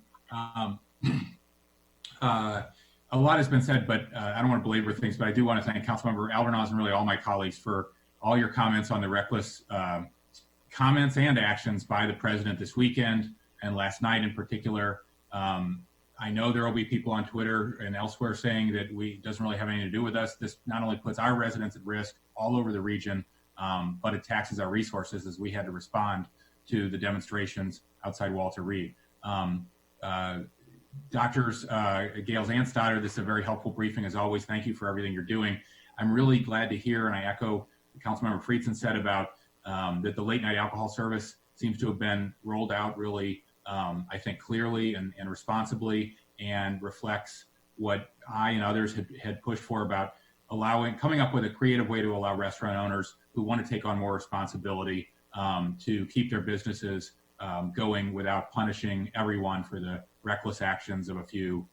A lot has been said, but I don't want to belabor things, but I do want to thank Councilmember Albornoz and really all my colleagues for all your comments on the reckless comments and actions by the president this weekend and last night in particular. I know there will be people on Twitter and elsewhere saying that it doesn't really have anything to do with us. This not only puts our residents at risk all over the region, but it taxes our resources as we had to respond to the demonstrations outside Walter Reed. Doctors Gales and Stoddard, this is a very helpful briefing as always. Thank you for everything you're doing. I'm really glad to hear, and I echo what Councilmember Friedson said about that the late night alcohol service seems to have been rolled out really, I think, clearly and responsibly, and reflects what I and others had pushed for about coming up with a creative way to allow restaurant owners who want to take on more responsibility to keep their businesses going without punishing everyone for the reckless actions of a few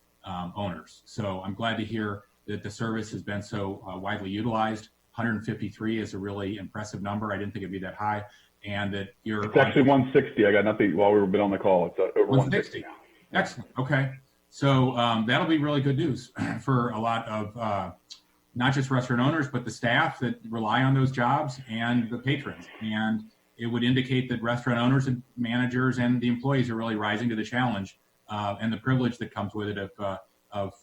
owners. So I'm glad to hear that the service has been so widely utilized. 153 is a really impressive number. I didn't think it'd be that high. And that it's actually 160. I got nothing while we've been on the call. It's over 160 now. Excellent. Okay. So that'll be really good news for a lot of not just restaurant owners, but the staff that rely on those jobs and the patrons. And it would indicate that restaurant owners and managers and the employees are really rising to the challenge and the privilege that comes with it of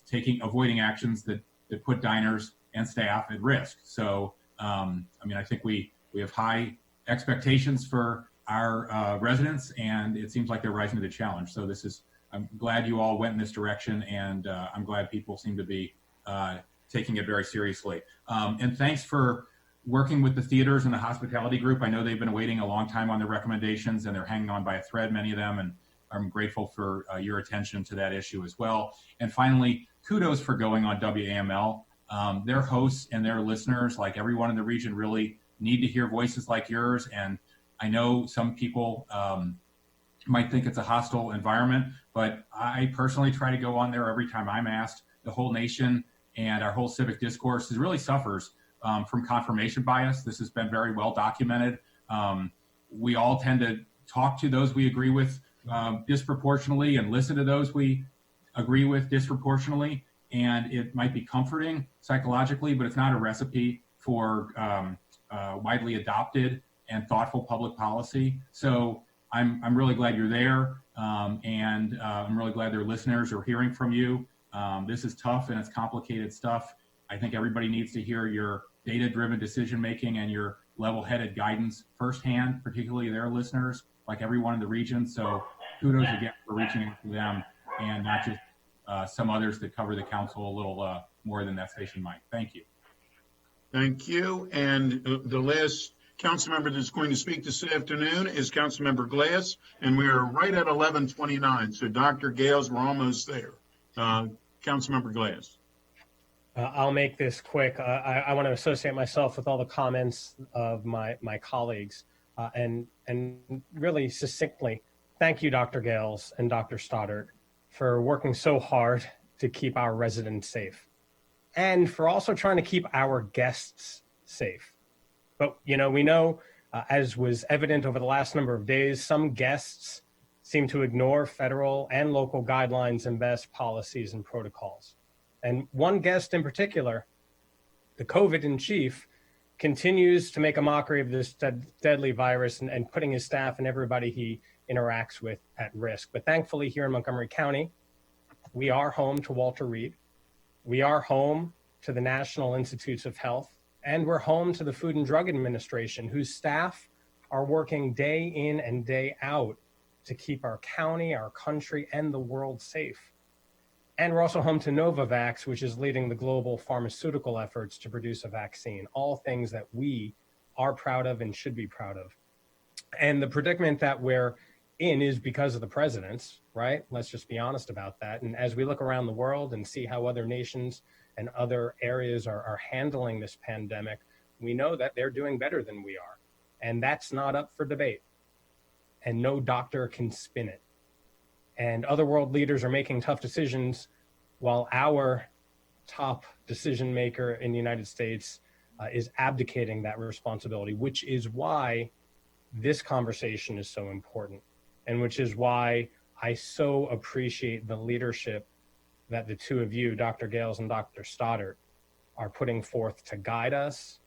avoiding actions that put diners and staff at risk. So, I think we have high expectations for our residents, and it seems like they're rising to the challenge. So I'm glad you all went in this direction, and I'm glad people seem to be taking it very seriously. And thanks for working with the theaters and the hospitality group. I know they've been waiting a long time on their recommendations, and they're hanging on by a thread, many of them, and I'm grateful for your attention to that issue as well. And finally, kudos for going on WAML. Their hosts and their listeners, like everyone in the region, really need to hear voices like yours. And I know some people might think it's a hostile environment, but I personally try to go on there every time I'm asked. The whole nation and our whole civic discourse really suffers from confirmation bias. This has been very well documented. We all tend to talk to those we agree with disproportionately and listen to those we agree with disproportionately. And it might be comforting psychologically, but it's not a recipe for widely adopted and thoughtful public policy. So I'm really glad you're there. And I'm really glad their listeners are hearing from you. This is tough and it's complicated stuff. I think everybody needs to hear your data-driven decision-making and your level-headed guidance firsthand, particularly their listeners, like everyone in the region. So kudos again for reaching out to them and not just some others that cover the council a little more than that station might. Thank you. Thank you. And the last council member that's going to speak this afternoon is Councilmember Glass, and we are right at 11:29. So Dr. Gales, we're almost there. Councilmember Glass. I'll make this quick. I want to associate myself with all the comments of my colleagues and really succinctly thank you, Dr. Gales and Dr. Stoddard, for working so hard to keep our residents safe and for also trying to keep our guests safe. But, we know, as was evident over the last number of days, some guests seem to ignore federal and local guidelines and best policies and protocols. And one guest in particular, the COVID in chief, continues to make a mockery of this deadly virus and putting his staff and everybody he interacts with at risk. But thankfully here in Montgomery County, we are home to Walter Reed. We are home to the National Institutes of Health, and we're home to the Food and Drug Administration, whose staff are working day in and day out to keep our county, our country, and the world safe. And we're also home to Novavax, which is leading the global pharmaceutical efforts to produce a vaccine, all things that we are proud of and should be proud of. And the predicament that we're in is because of the presidents, right? Let's just be honest about that. And as we look around the world and see how other nations and other areas are handling this pandemic, we know that they're doing better than we are. And that's not up for debate. And no doctor can spin it. And other world leaders are making tough decisions while our top decision maker in the United States is abdicating that responsibility, which is why this conversation is so important, and which is why I so appreciate the leadership that the two of you, Dr. Gales and Dr. Stoddard, are putting forth to guide us,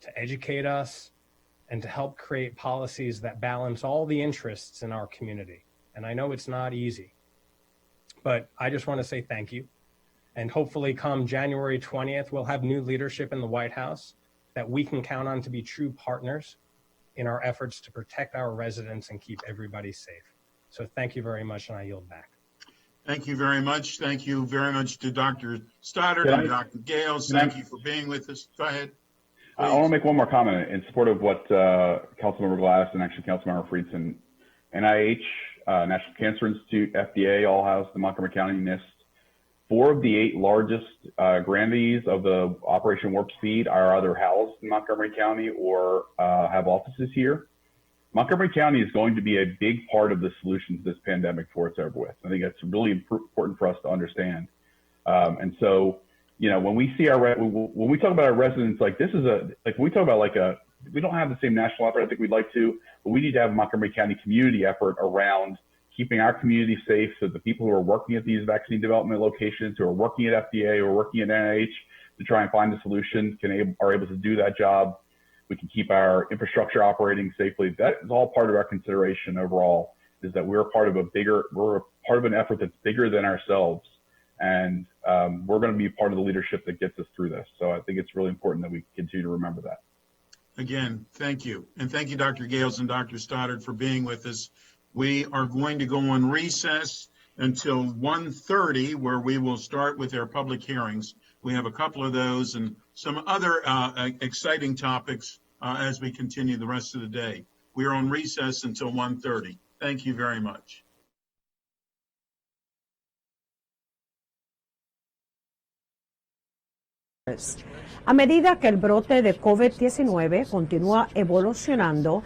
to educate us, and to help create policies that balance all the interests in our community. And I know it's not easy, but I just want to say thank you. And hopefully come January 20th, we'll have new leadership in the White House that we can count on to be true partners in our efforts to protect our residents and keep everybody safe. So thank you very much, and I yield back. Thank you very much. Thank you very much to Dr. Stoddard and Dr. Gales. Thank you for being with us. Go ahead. I want to make one more comment in support of what Councilmember Glass and actually Councilmember Friedson, NIH, National Cancer Institute, FDA, all housed in Montgomery County NIST. 4 of the 8 largest grantees of the Operation Warp Speed are either housed in Montgomery County or have offices here. Montgomery County is going to be a big part of the solution to this pandemic before it's over with. I think that's really important for us to understand. And so, when we see when we talk about our residents, like this is when we talk about we don't have the same national effort I think we'd like to, but we need to have a Montgomery County community effort around keeping our community safe so the people who are working at these vaccine development locations, who are working at FDA or working at NIH to try and find a solution, are able to do that job. We can keep our infrastructure operating safely. That is all part of our consideration overall, is that we're part of an effort that's bigger than ourselves. And we're going to be part of the leadership that gets us through this. So I think it's really important that we continue to remember that. Again, thank you. And thank you, Dr. Gales and Dr. Stoddard, for being with us. We are going to go on recess until 1:30, where we will start with our public hearings. We have a couple of those and some other exciting topics as we continue the rest of the day. We are on recess until 1:30. Thank you very much. A medida que el brote de COVID-19 continúa evolucionando,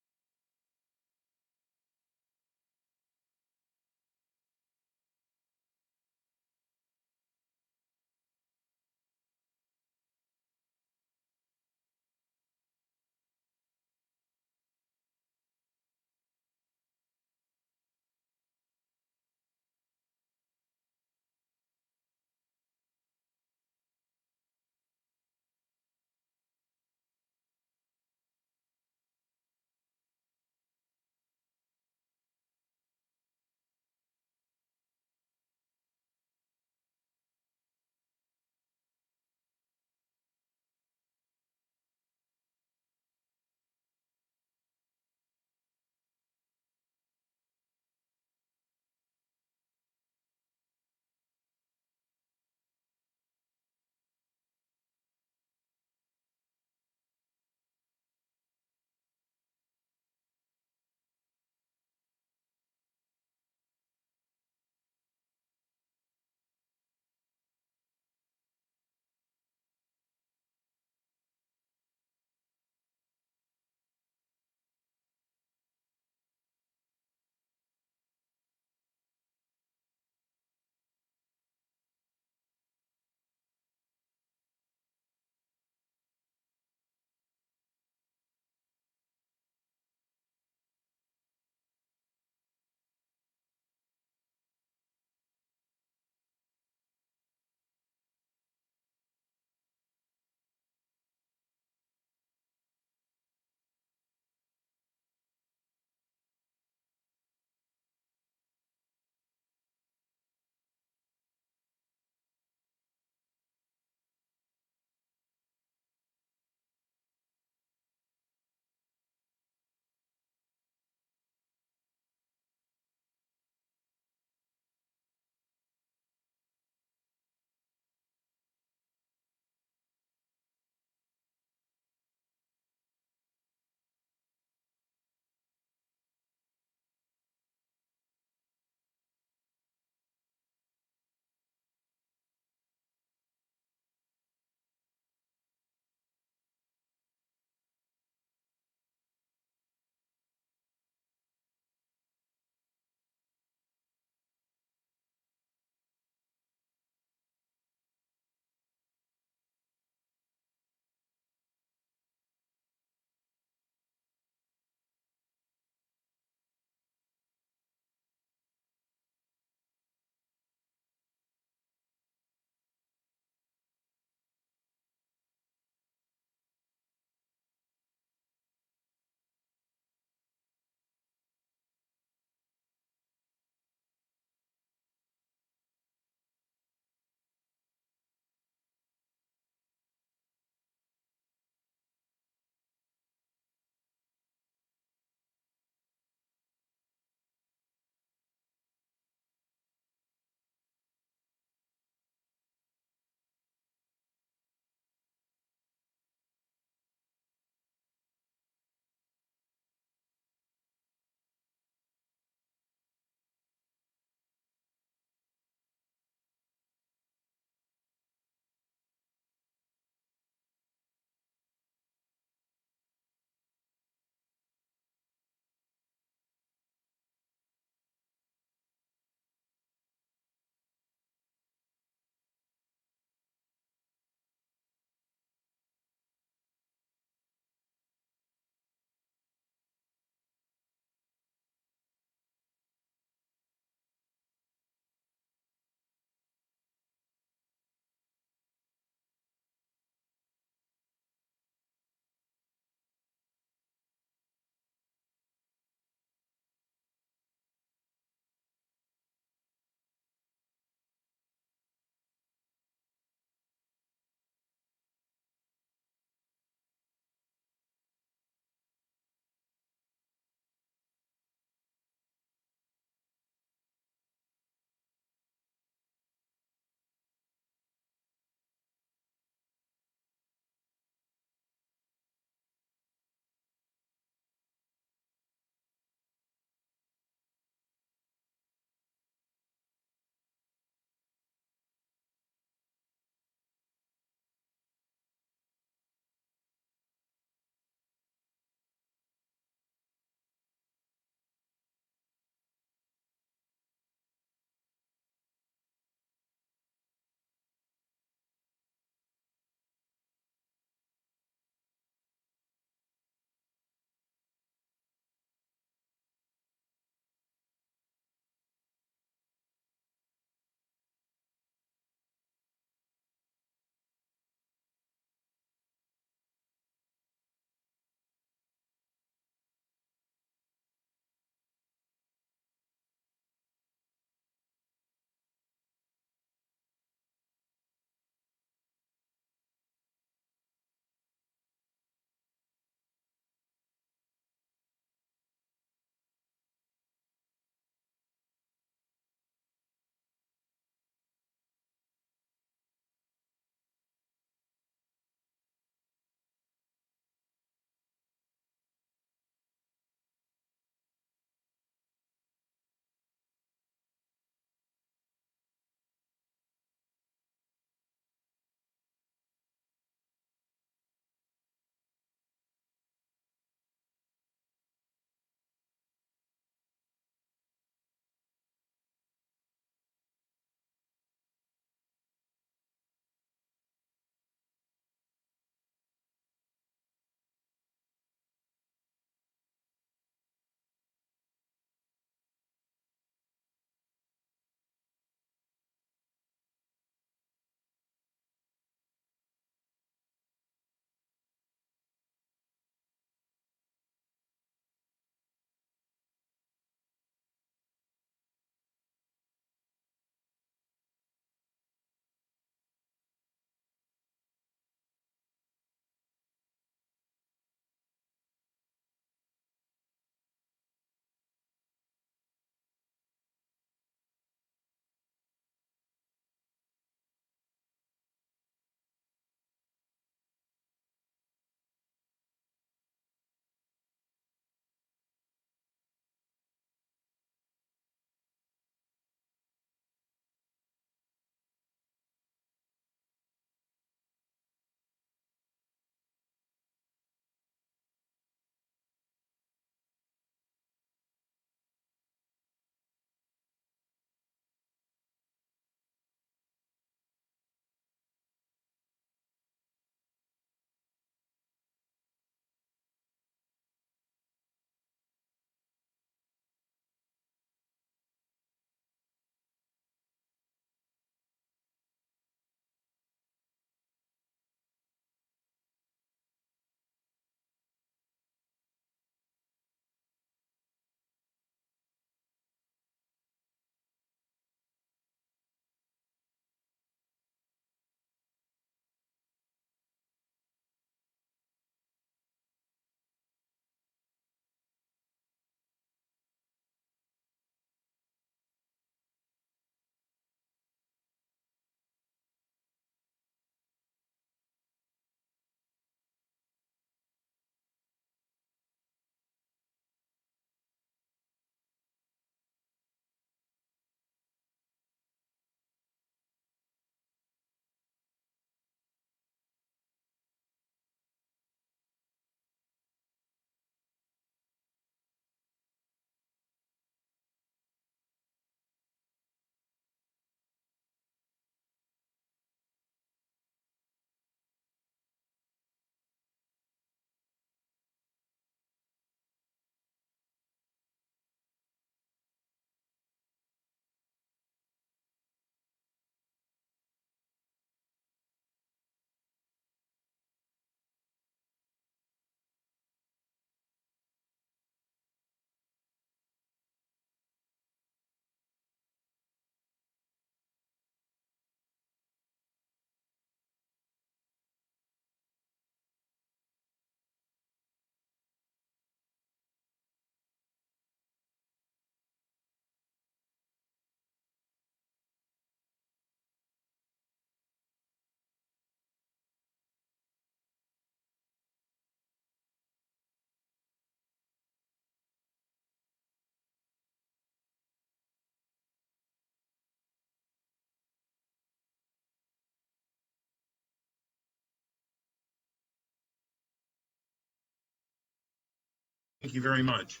you very much.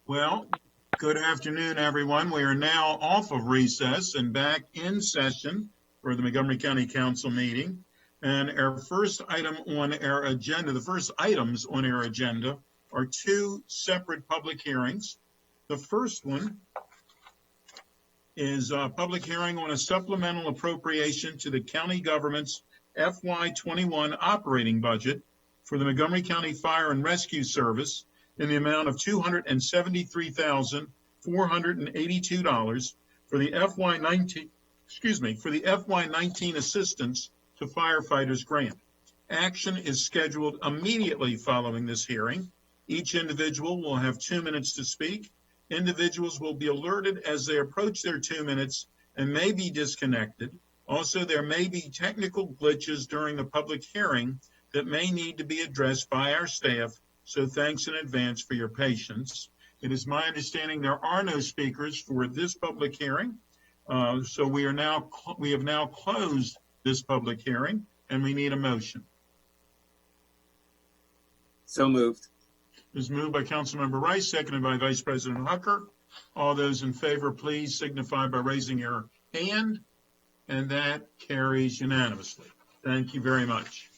Well, good afternoon, everyone. We are now off of recess and back in session for the Montgomery County Council meeting. And our first item on our agenda, the first items on our agenda are two separate public hearings. The first one is a public hearing on a supplemental appropriation to the county government's FY21 operating budget for the Montgomery County Fire and Rescue Service in the amount of $273,482 for the FY19 assistance to firefighters grant. Action is scheduled immediately following this hearing. Each individual will have 2 minutes to speak. Individuals will be alerted as they approach their 2 minutes and may be disconnected. Also, there may be technical glitches during the public hearing that may need to be addressed by our staff, so thanks in advance for your patience. It is my understanding there are no speakers for this public hearing, so we have now closed this public hearing, and we need a motion. So moved. It was moved by Councilmember Rice, seconded by Vice President Hucker. All those in favor, please signify by raising your hand, and that carries unanimously. Thank you very much.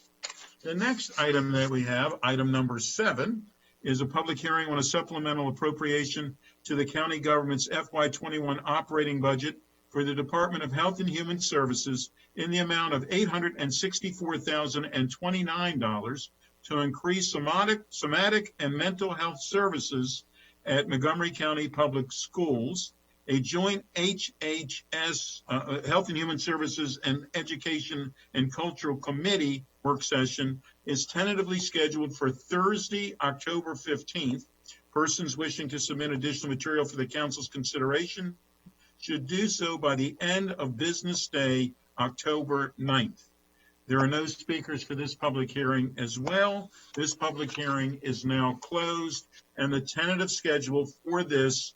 The next item that we have, item number 7, is a public hearing on a supplemental appropriation to the county government's FY21 operating budget for the Department of Health and Human Services in the amount of $864,029 to increase somatic and mental health services at Montgomery County Public Schools. A joint HHS, Health and Human Services and Education and Cultural Committee work session is tentatively scheduled for Thursday, October 15th. Persons wishing to submit additional material for the council's consideration should do so by the end of business day, October 9th. There are no speakers for this public hearing as well. This public hearing is now closed, and the tentative schedule for this,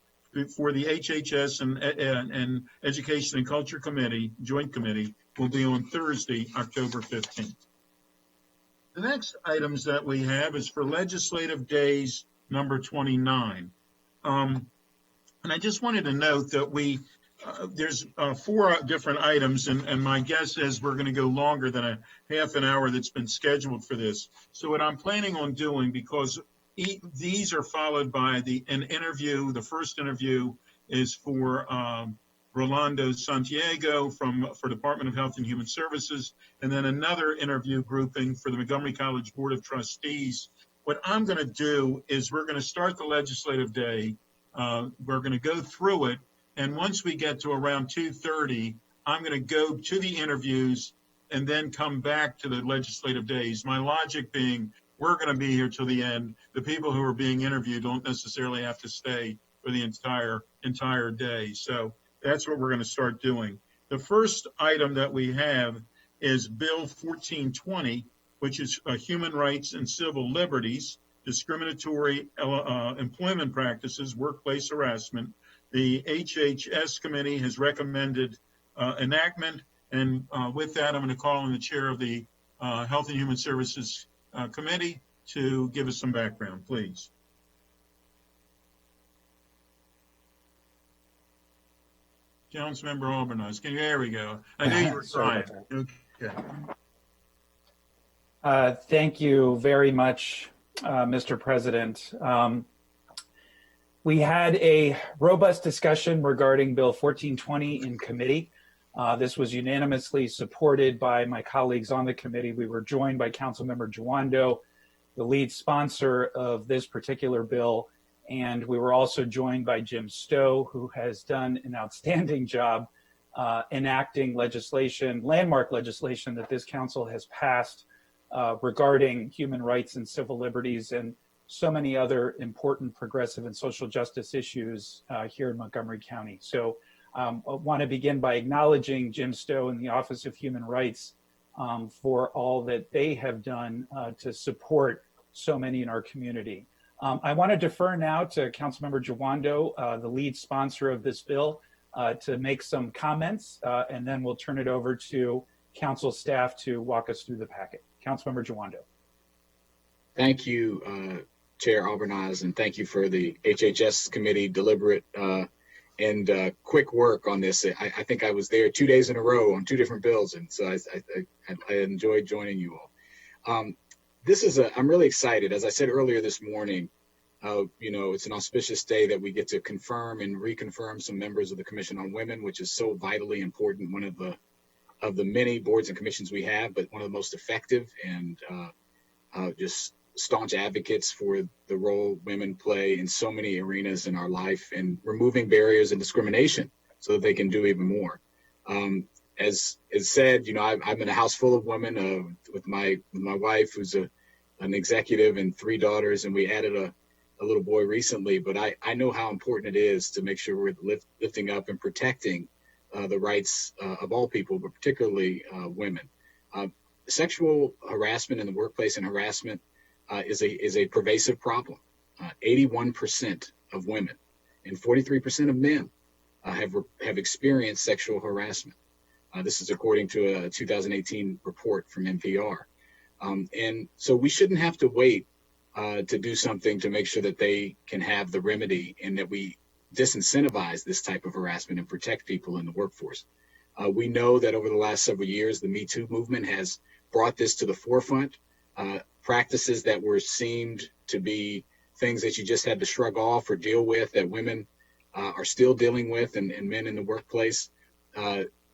for the HHS and Education and Culture Committee, Joint Committee, will be on Thursday, October 15th. The next items that we have is for legislative days number 29. And I just wanted to note that there's 4 different items, and my guess is we're going to go longer than a half an hour that's been scheduled for this. So what I'm planning on doing, because these are followed by an interview. The first interview is for Rolando Santiago for Department of Health and Human Services, and then another interview grouping for the Montgomery College Board of Trustees. What I'm going to do is we're going to start the legislative day. We're going to go through it, and once we get to around 2:30, I'm going to go to the interviews and then come back to the legislative days. My logic being, we're going to be here till the end. The people who are being interviewed don't necessarily have to stay for the entire day. So that's what we're going to start doing. The first item that we have is Bill 1420, which is Human Rights and Civil Liberties, Discriminatory Employment Practices, Workplace Harassment. The HHS Committee has recommended enactment, and with that, I'm going to call on the chair of the Health and Human Services Committee to give us some background, please. Councilmember Albernos, there we go. I knew you were trying. Okay. Thank you very much, Mr. President. We had a robust discussion regarding Bill 1420 in committee. This was unanimously supported by my colleagues on the committee. We were joined by Councilmember Juando, the lead sponsor of this particular bill, and we were also joined by Jim Stowe, who has done an outstanding job enacting legislation, landmark legislation that this council has passed regarding human rights and civil liberties and so many other important progressive and social justice issues here in Montgomery County. So I want to begin by acknowledging Jim Stowe and the Office of Human Rights for all that they have done to support so many in our community. I want to defer now to Councilmember Juando, the lead sponsor of this bill, to make some comments, and then we'll turn it over to council staff to walk us through the packet. Councilmember Juando. Thank you, Chair Albernaz, and thank you for the HHS committee deliberate and quick work on this. I think I was there 2 days in a row on 2 different bills, and so I enjoyed joining you all. I'm really excited. As I said earlier this morning, it's an auspicious day that we get to confirm and reconfirm some members of the Commission on Women, which is so vitally important. One of the many boards and commissions we have, but one of the most effective and just staunch advocates for the role women play in so many arenas in our life and removing barriers and discrimination so that they can do even more. As is said, I'm in a house full of women with my wife, who's an executive, and 3 daughters, and we added a little boy recently. But I know how important it is to make sure we're lifting up and protecting the rights of all people, but particularly women. Sexual harassment in the workplace and harassment is a pervasive problem. 81% of women and 43% of men have experienced sexual harassment. This is according to a 2018 report from NPR. And so we shouldn't have to wait to do something to make sure that they can have the remedy, and that we disincentivize this type of harassment and protect people in the workforce. We know that over the last several years, the Me Too movement has brought this to the forefront. Practices that were seemed to be things that you just had to shrug off or deal with, that women are still dealing with, and men in the workplace,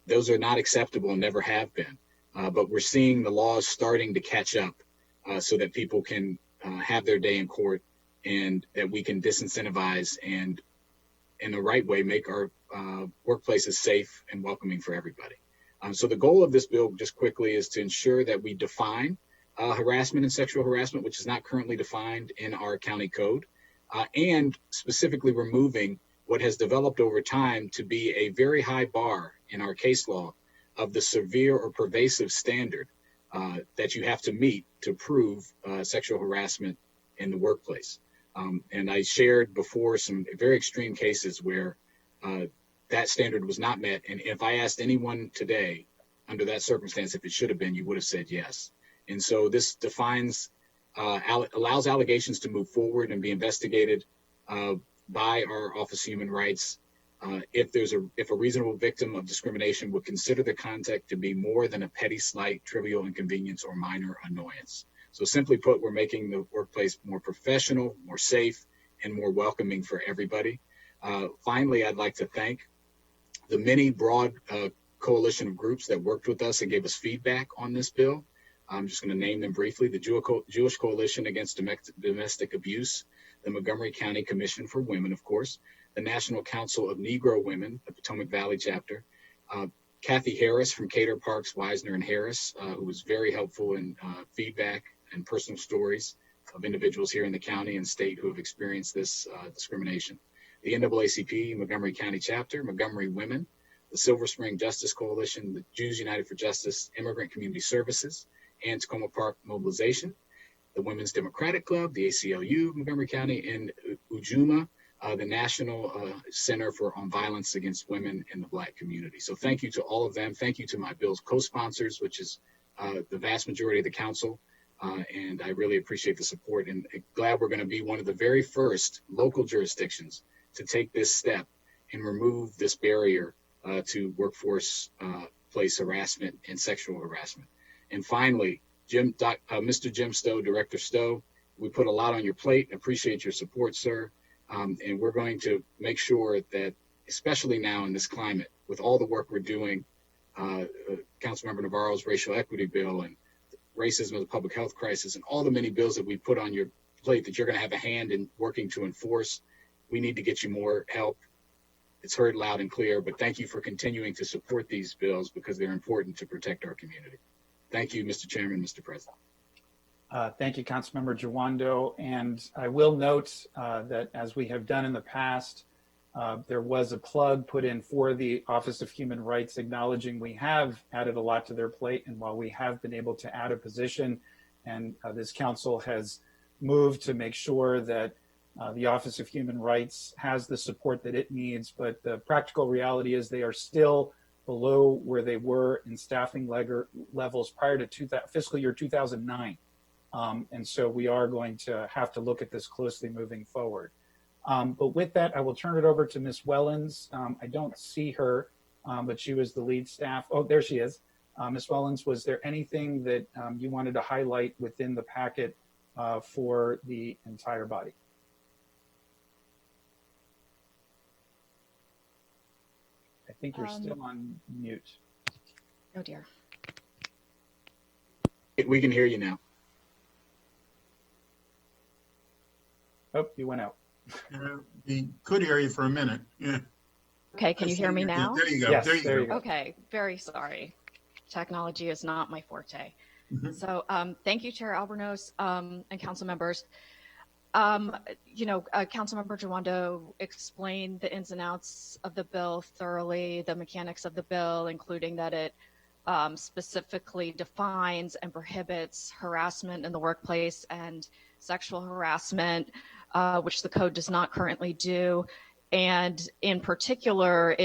those are not acceptable and never have been. But we're seeing the laws starting to catch up so that people can have their day in court, and that we can disincentivize and, in the right way, make our workplaces safe and welcoming for everybody. So the goal of this bill, just quickly, is to ensure that we define harassment and sexual harassment, which is not currently defined in our county code, and specifically removing what has developed over time to be a very high bar in our case law of the severe or pervasive standard that you have to meet to prove sexual harassment in the workplace. And I shared before some very extreme cases where that standard was not met. And if I asked anyone today under that circumstance if it should have been, you would have said yes. And so this defines, allows allegations to move forward and be investigated by our Office of Human Rights if a reasonable victim of discrimination would consider the contact to be more than a petty slight, trivial inconvenience, or minor annoyance. So simply put, we're making the workplace more professional, more safe, and more welcoming for everybody. Finally, I'd like to thank the many broad coalition of groups that worked with us and gave us feedback on this bill. I'm just going to name them briefly: the Jewish Coalition Against Domestic Abuse, the Montgomery County Commission for Women, of course, the National Council of Negro Women, the Potomac Valley chapter, Kathy Harris from Cater Parks, Wisner and Harris, who was very helpful in feedback and personal stories of individuals here in the county and state who have experienced this discrimination. The NAACP Montgomery County chapter, Montgomery Women, the Silver Spring Justice Coalition, the Jews United for Justice, Immigrant Community Services, and Tacoma Park Mobilization, the Women's Democratic Club, the ACLU, Montgomery County, and UJUMA, the National Center on Violence Against Women in the Black Community. So thank you to all of them. Thank you to my bill's co-sponsors, which is the vast majority of the council. And I really appreciate the support, and glad we're going to be one of the very first local jurisdictions to take this step and remove this barrier to workforce place harassment and sexual harassment. And finally, Mr. Jim Stowe, Director Stowe, we put a lot on your plate. Appreciate your support, sir. And we're going to make sure that, especially now in this climate, with all the work we're doing, Councilmember Navarro's racial equity bill and racism as a public health crisis, and all the many bills that we put on your plate that you're going to have a hand in working to enforce, we need to get you more help. It's heard loud and clear, but thank you for continuing to support these bills because they're important to protect our community. Thank you, Mr. Chairman, Mr. President. Thank you, Councilmember Jawando. And I will note that, as we have done in the past, there was a plug put in for the Office of Human Rights, acknowledging we have added a lot to their plate. And while we have been able to add a position, and this council has moved to make sure that the Office of Human Rights has the support that it needs, but the practical reality is they are still below where they were in staffing levels prior to fiscal year 2009. And so we are going to have to look at this closely moving forward. But with that, I will turn it over to Ms. Wellens. I don't see her, but she was the lead staff. Oh, there she is. Ms. Wellens, was there anything that you wanted to highlight within the packet for the entire body? I think you're still on mute. Oh dear. We can hear you now. Oh, you went out. We could hear you for a minute. Yeah. Okay, can you hear me now? There you go. Yes, there you go. Okay, very sorry. Technology is not my forte. Mhm. So thank you, Chair Albornoz and council members. Councilmember Jawando explained the ins and outs of the bill thoroughly, the mechanics of the bill, including that it specifically defines and prohibits harassment in the workplace and sexual harassment, which the code does not currently do. And in particular,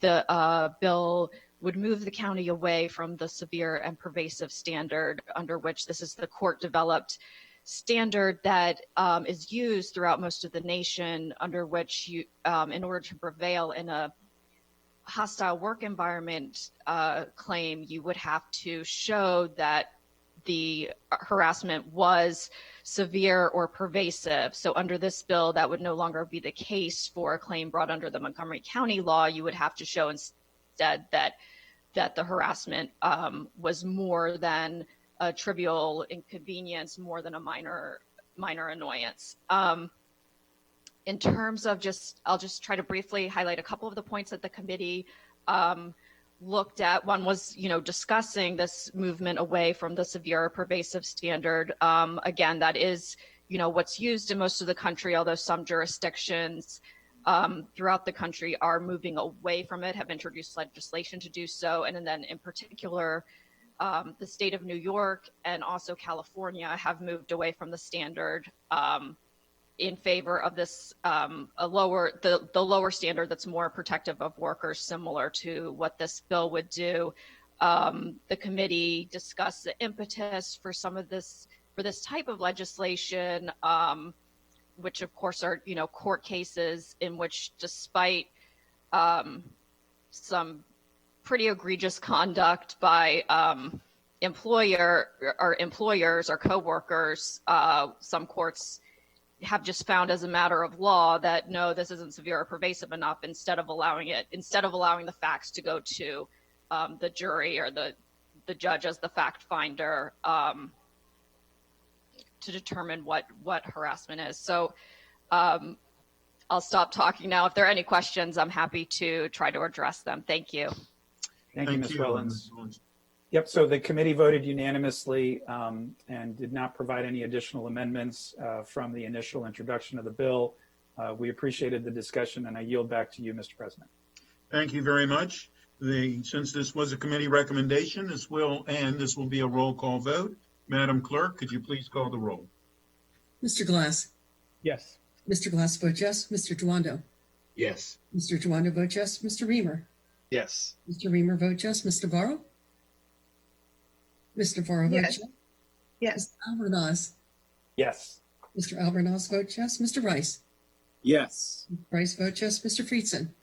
the bill would move the county away from the severe and pervasive standard under which this is the court-developed standard that is used throughout most of the nation, under which you, in order to prevail in a hostile work environment claim, you would have to show that the harassment was severe or pervasive. So under this bill, that would no longer be the case for a claim brought under the Montgomery County law. You would have to show instead that the harassment was more than a trivial inconvenience, more than a minor annoyance. In terms of I'll just try to briefly highlight a couple of the points that the committee looked at. One was, discussing this movement away from the severe or pervasive standard. Again, that is, what's used in most of the country, although some jurisdictions throughout the country are moving away from it, have introduced legislation to do so. And then in particular, the state of New York and also California have moved away from the standard in favor of this the lower standard that's more protective of workers, similar to what this bill would do. The committee discussed the impetus for this type of legislation, which of course are court cases in which, despite some pretty egregious conduct by employers or coworkers, some courts have just found as a matter of law that no, this isn't severe or pervasive enough, instead of allowing the facts to go to the jury or the judge as the fact finder to determine what harassment is. So I'll stop talking now. If there are any questions, I'm happy to try to address them. Thank you. Thank you, Ms. Wellens. Yep, so the committee voted unanimously and did not provide any additional amendments from the initial introduction of the bill. We appreciated the discussion, and I yield back to you, Mr. President. Thank you very much. Since this was a committee recommendation, this will be a roll call vote. Madam Clerk, could you please call the roll? Mr. Glass. Yes. Mr. Glass votes yes. Mr. Jawando. Yes. Mr. Jawando votes yes. Mr. Reamer. Yes. Mr. Reamer votes yes. Mr. Varro. Mr. Varro votes yes. Yes. Mr. Albornoz. Yes. Mr. Albornoz votes yes. Mr. Rice. Yes. Rice votes yes. Mr. Friedson.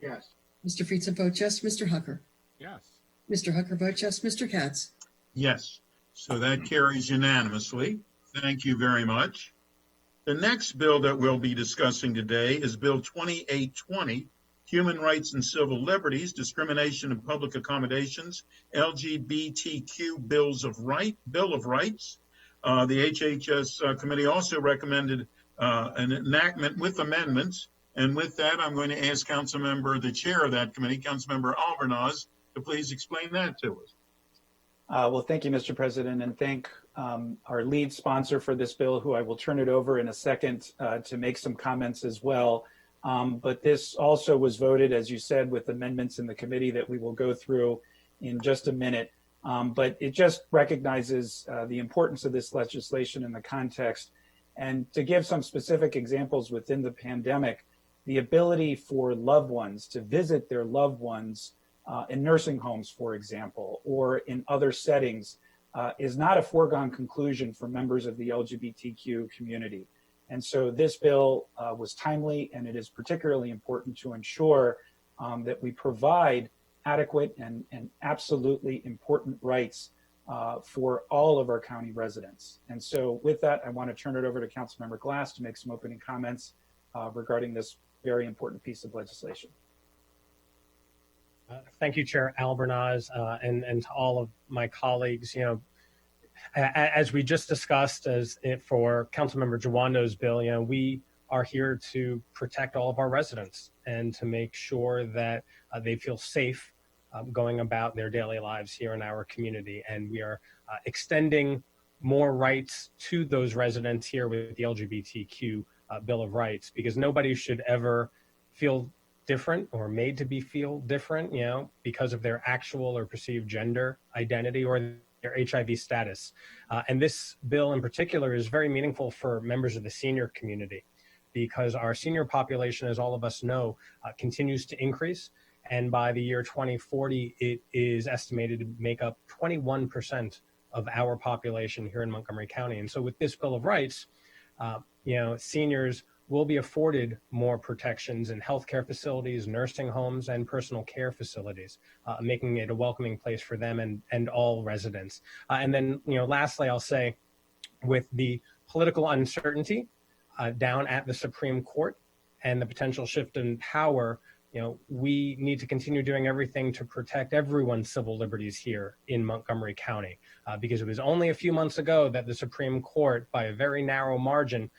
Yes. Mr. Friedson votes yes. Mr. Hucker. Yes. Mr. Hucker votes yes. Mr. Katz. Yes. So that carries unanimously. Thank you very much. The next bill that we'll be discussing today is Bill 2820, Human Rights and Civil Liberties, Discrimination in Public Accommodations, LGBTQ Bill of Rights. The HHS committee also recommended an enactment with amendments. And with that, I'm going to ask the chair of that committee, Councilmember Albornoz, to please explain that to us. Well, thank you, Mr. President, and thank our lead sponsor for this bill, who I will turn it over in a second to make some comments as well. But this also was voted, as you said, with amendments in the committee that we will go through in just a minute. But it just recognizes the importance of this legislation in the context. And to give some specific examples within the pandemic, the ability for loved ones to visit their loved ones in nursing homes, for example, or in other settings is not a foregone conclusion for members of the LGBTQ community. And so this bill was timely, and it is particularly important to ensure that we provide adequate and absolutely important rights for all of our county residents. And so with that, I want to turn it over to Councilmember Glass to make some opening comments regarding this very important piece of legislation. Thank you, Chair Albornoz, and to all of my colleagues. You know, as we just discussed, for Councilmember Jawando's bill, you know, we are here to protect all of our residents and to make sure that they feel safe going about their daily lives here in our community. And we are extending more rights to those residents here with the LGBTQ Bill of Rights, because nobody should ever feel different or made to feel different, you know, because of their actual or perceived gender identity or their HIV status. And this bill in particular is very meaningful for members of the senior community, because our senior population, as all of us know, continues to increase. And by the year 2040, it is estimated to make up 21% of our population here in Montgomery County. And so with this Bill of Rights, you know, seniors will be afforded more protections in healthcare facilities, nursing homes, and personal care facilities, making it a welcoming place for them and all residents. And then, you know, lastly, I'll say, with the political uncertainty down at the Supreme Court and the potential shift in power, you know, we need to continue doing everything to protect everyone's civil liberties here in Montgomery County, because it was only a few months ago that the Supreme Court, by a very narrow margin,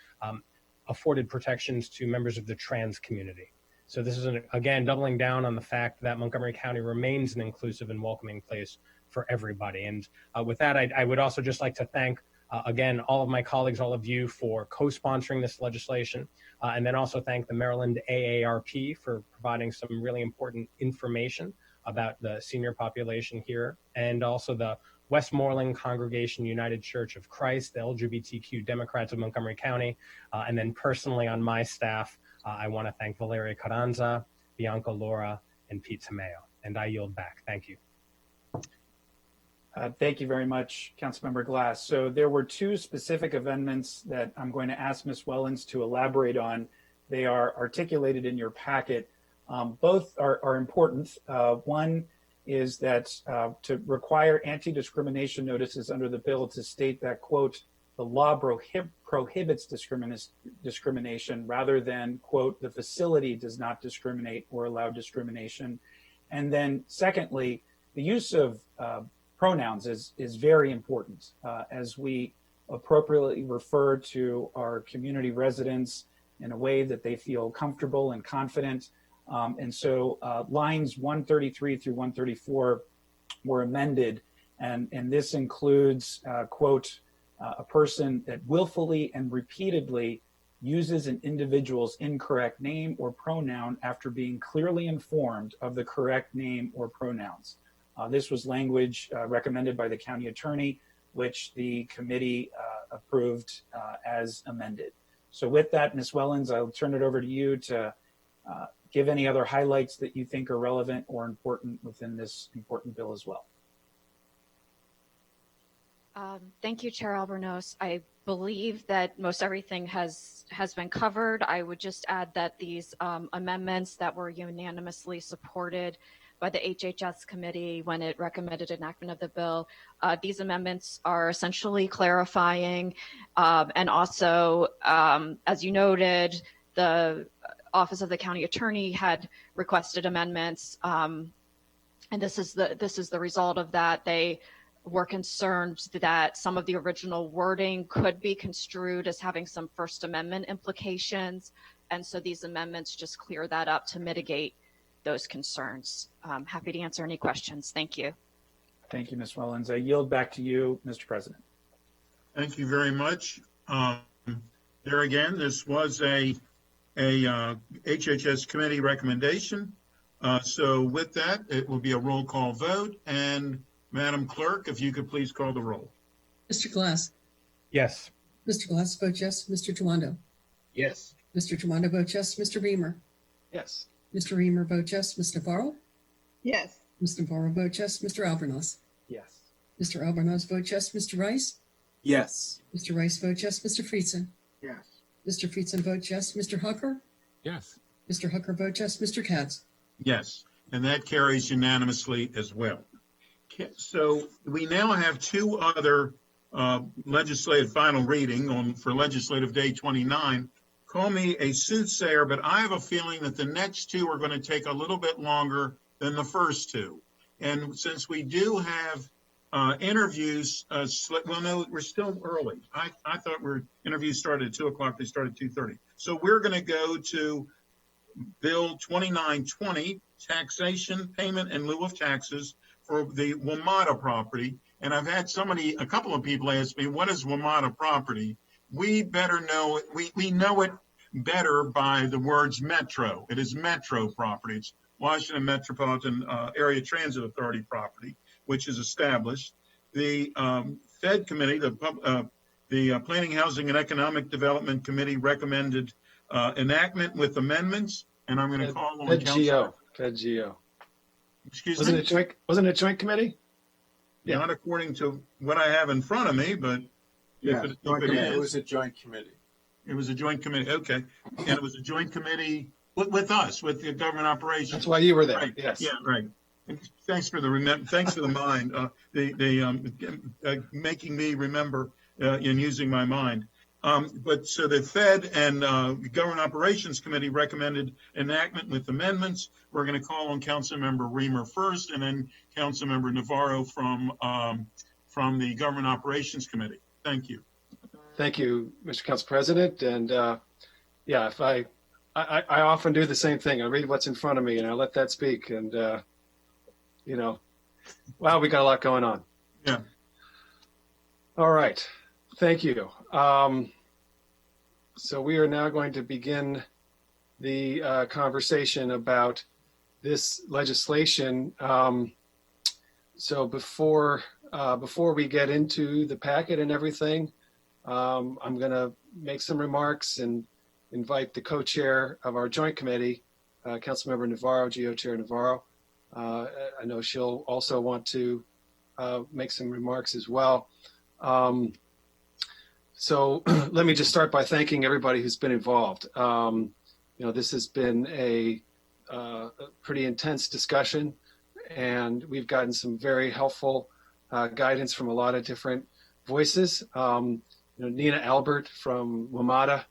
afforded protections to members of the trans community. So this is, again, doubling down on the fact that Montgomery County remains an inclusive and welcoming place for everybody. And with that, I would also just like to thank, again, all of my colleagues, all of you, for co-sponsoring this legislation, and then also thank the Maryland AARP for providing some really important information about the senior population here, and also the Westmoreland Congregation United Church of Christ, the LGBTQ Democrats of Montgomery County, and then personally on my staff, I want to thank Valeria Carranza, Bianca Laura, and Pete Tomeo. And I yield back. Thank you. Thank you very much, Councilmember Glass. So there were two specific amendments that I'm going to ask Ms. Wellens to elaborate on. They are articulated in your packet. Both are important. One is that to require anti-discrimination notices under the bill to state that, quote, the law prohibits discrimination rather than, quote, the facility does not discriminate or allow discrimination. And then secondly, the use of pronouns is very important as we appropriately refer to our community residents in a way that they feel comfortable and confident. And so lines 133 through 134 were amended, and this includes, quote, a person that willfully and repeatedly uses an individual's incorrect name or pronoun after being clearly informed of the correct name or pronouns. This was language recommended by the county attorney, which the committee approved as amended. So with that, Ms. Wellens, I'll turn it over to you to give any other highlights that you think are relevant or important within this important bill as well. Thank you, Chair Albornoz. I believe that most everything has been covered. I would just add that these amendments that were unanimously supported by the HHS committee when it recommended enactment of the bill, these amendments are essentially clarifying, and also, as you noted, the Office of the County Attorney had requested amendments, and this is the result of that. They were concerned that some of the original wording could be construed as having some First Amendment implications, and so these amendments just clear that up to mitigate those concerns. I'm happy to answer any questions. Thank you. Thank you, Ms. Wellens. I yield back to you, Mr. President. Thank you very much. There again, this was a HHS committee recommendation. So with that, it will be a roll call vote. And Madam Clerk, if you could please call the roll. Mr. Glass. Yes. Mr. Glass votes yes. Mr. Tawando. Yes. Mr. Tawando votes yes. Mr. Reamer. Yes. Mr. Reamer votes yes. Ms. Navarro. Yes. Ms. Navarro votes yes. Mr. Albornoz. Yes. Mr. Albornoz votes yes. Mr. Rice? Yes. Mr. Rice votes yes. Mr. Friedson? Yes. Mr. Friedson votes yes. Mr. Hooker? Yes. Mr. Hooker votes yes. Mr. Katz? Yes, and that carries unanimously as well. So we now have two other legislative final reading for legislative day 29. Call me a soothsayer, but I have a feeling that the next two are going to take a little bit longer than the first two. And since we do have interviews, well, no, we're still early. I thought interviews started at 2 o'clock. They started at 2:30. So we're going to go to Bill 2920, taxation, payment in lieu of taxes for the WMATA property. And I've had a couple of people ask me, what is WMATA property? We better know it. We know it better by the words metro. It is metro property. It's Washington Metropolitan Area Transit Authority property, which is established. The Fed Committee, the Planning, Housing, and Economic Development Committee recommended enactment with amendments, and I'm going to call on FedGeo. Excuse wasn't me? Wasn't it joint committee? Yeah. Not according to what I have in front of me, but Yeah, if it It is, was a joint committee. it was a joint committee. Okay, and it was a joint committee with us, with the government operations. That's why you were there. Right. Yes. Yeah. Right. Thanks for the mind. Making me remember in using my mind. But so the Fed and Government Operations Committee recommended enactment with amendments. We're going to call on Councilmember Reamer first, and then Councilmember Navarro from the Government Operations Committee. Thank you. Thank you, Mr. Council President. And yeah, if I often do the same thing. I read what's in front of me and I let that speak. And wow, we got a lot going on. Yeah. All right. Thank you. So we are now going to begin the conversation about this legislation. So before we get into the packet and everything, I'm going to make some remarks and invite the co-chair of our joint committee, Councilmember Navarro, GO Chair Navarro. I know she'll also want to make some remarks as well. So let me just start by thanking everybody who's been involved. This has been a pretty intense discussion, and we've gotten some very helpful guidance from a lot of different voices. Nina Albert from WMATA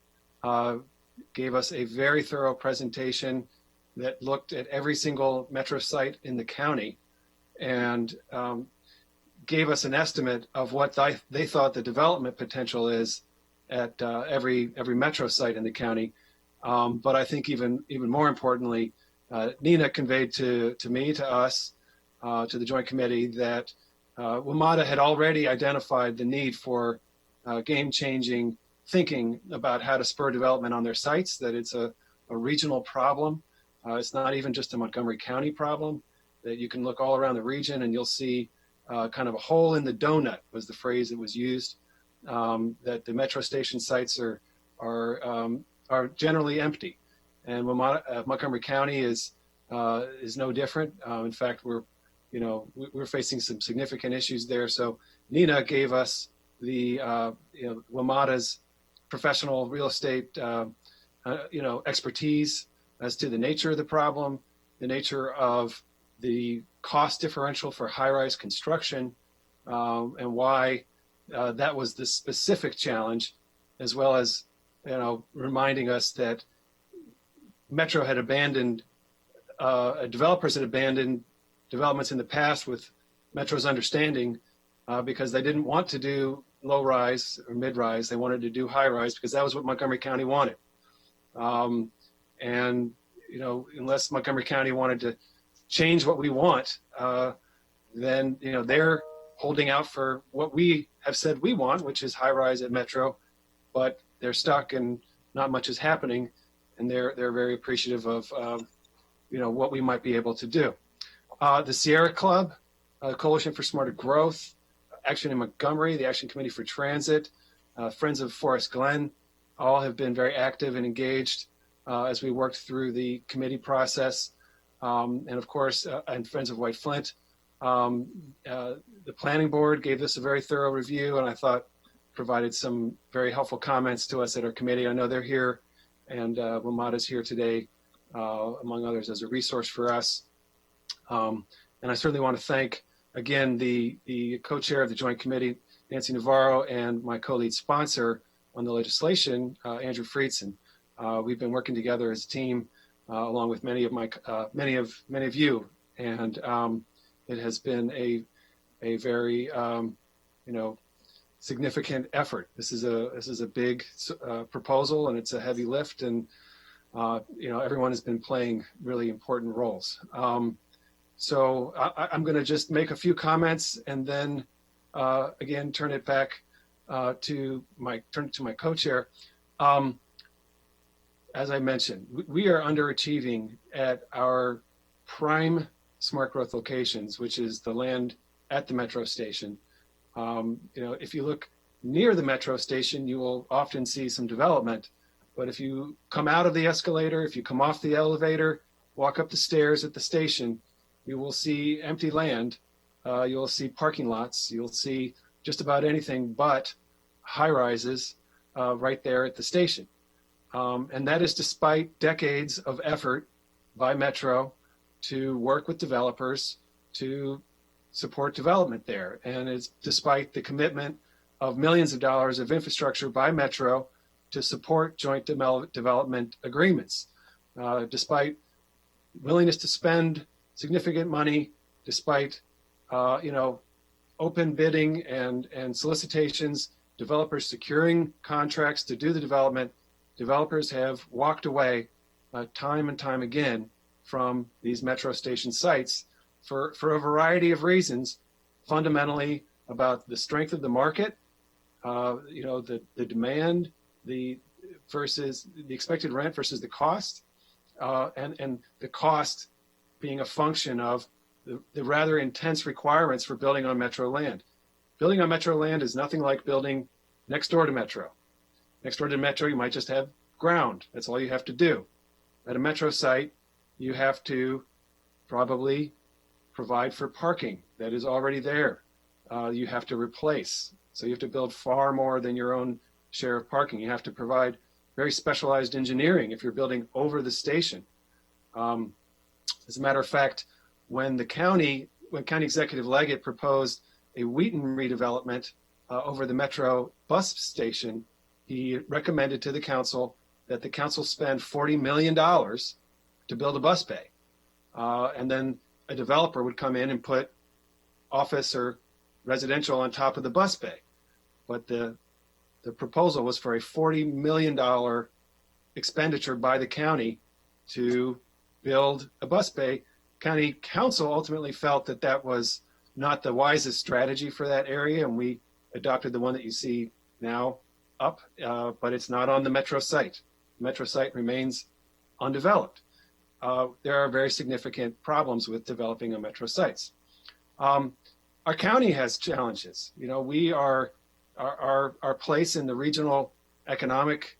gave us a very thorough presentation that looked at every single metro site in the county and gave us an estimate of what they thought the development potential is at every metro site in the county. But I think even more importantly, Nina conveyed to me, to us, to the Joint Committee that WMATA had already identified the need for game-changing thinking about how to spur development on their sites, that it's a regional problem. It's not even just a Montgomery County problem, that you can look all around the region and you'll see kind of a hole in the donut was the phrase that was used, that the metro station sites are generally empty. And Montgomery County is no different. In fact, we're facing some significant issues there. So Nina gave us the WMATA's professional real estate expertise as to the nature of the problem, the nature of the cost differential for high-rise construction, and why that was the specific challenge, as well as reminding us that Metro had abandoned developers had abandoned developments in the past with Metro's understanding because they didn't want to do low-rise or mid-rise. They wanted to do high-rise because that was what Montgomery County wanted. And unless Montgomery County wanted to change what we want, then they're holding out for what we have said we want, which is high-rise at Metro, but they're stuck and not much is happening, and they're very appreciative of what we might be able to do. The Sierra Club, Coalition for Smarter Growth, Action in Montgomery, the Action Committee for Transit, Friends of Forest Glen, all have been very active and engaged as we worked through the committee process. And of course, and Friends of White Flint, The planning board gave this a very thorough review, and I thought provided some very helpful comments to us at our committee. I know they're here, and WMATA's here today, among others, as a resource for us. And I certainly want to thank, again, the co-chair of the Joint Committee, Nancy Navarro, and my co-lead sponsor on the legislation, Andrew Friedson. We've been working together as a team, along with many of you, and it has been a very significant effort. This is a big proposal, and it's a heavy lift, and everyone has been playing really important roles. So I'm going to just make a few comments, and then again turn it back to my co-chair. As I mentioned, we are underachieving at our prime smart growth locations, which is the land at the metro station. If you look near the metro station, you will often see some development. But if you come out of the escalator, if you come off the elevator, walk up the stairs at the station, you will see empty land. You'll see parking lots. You'll see just about anything but high rises right there at the station. And that is despite decades of effort by Metro to work with developers to support development there. And it's despite the commitment of millions of dollars of infrastructure by Metro to support joint development agreements, despite willingness to spend significant money, despite open bidding and solicitations, developers securing contracts to do the development. Developers have walked away time and time again from these metro station sites for a variety of reasons, fundamentally about the strength of the market, the demand, versus the expected rent versus the cost, and the cost being a function of the rather intense requirements for building on metro land. Building on metro land is nothing like building next door to metro. Next door to metro, you might just have ground. That's all you have to do. At a metro site, you have to probably provide for parking that is already there. You have to replace. So you have to build far more than your own share of parking. You have to provide very specialized engineering if you're building over the station. As a matter of fact, when County Executive Leggett proposed a Wheaton redevelopment over the metro bus station, he recommended to the council that the council spend $40 million to build a bus bay. And then a developer would come in and put office or residential on top of the bus bay. But the proposal was for a $40 million expenditure by the county to build a bus bay. County council ultimately felt that that was not the wisest strategy for that area, and we adopted the one that you see now up, but it's not on the metro site. The metro site remains undeveloped. There are very significant problems with developing on metro sites. Our county has challenges. We are our place in the regional economic,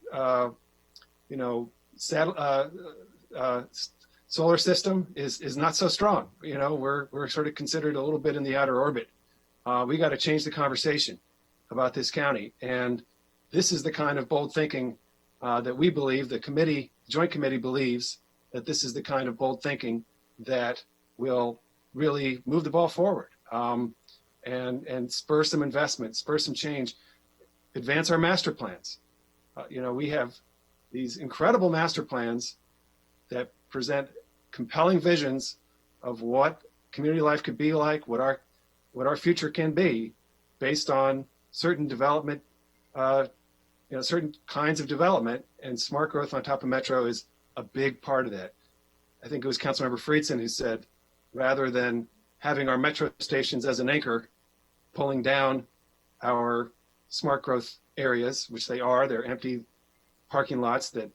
solar system is not so strong. We're sort of considered a little bit in the outer orbit. We got to change the conversation about this county, and this is the kind of bold thinking that we believe, the Joint Committee believes that this is the kind of bold thinking that will really move the ball forward, and spur some investment, spur some change, advance our master plans. We have these incredible master plans that present compelling visions of what community life could be like, what our future can be, based on certain development, certain kinds of development, and smart growth on top of metro is a big part of that. I think it was Councilmember Friedson who said, rather than having our metro stations as an anchor, pulling down our smart growth areas, which they're empty parking lots that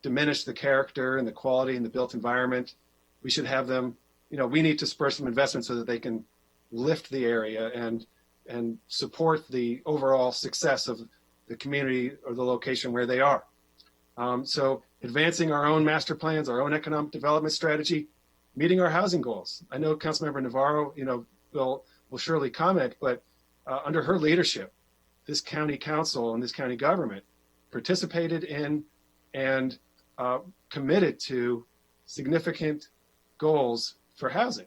diminish the character and the quality and the built environment. We should have them, we need to spur some investment so that they can lift the area and support the overall success of the community or the location where they are. So advancing our own master plans, our own economic development strategy, meeting our housing goals. I know Councilmember Navarro, will surely comment, but under her leadership, this county council and this county government participated in and committed to significant goals for housing.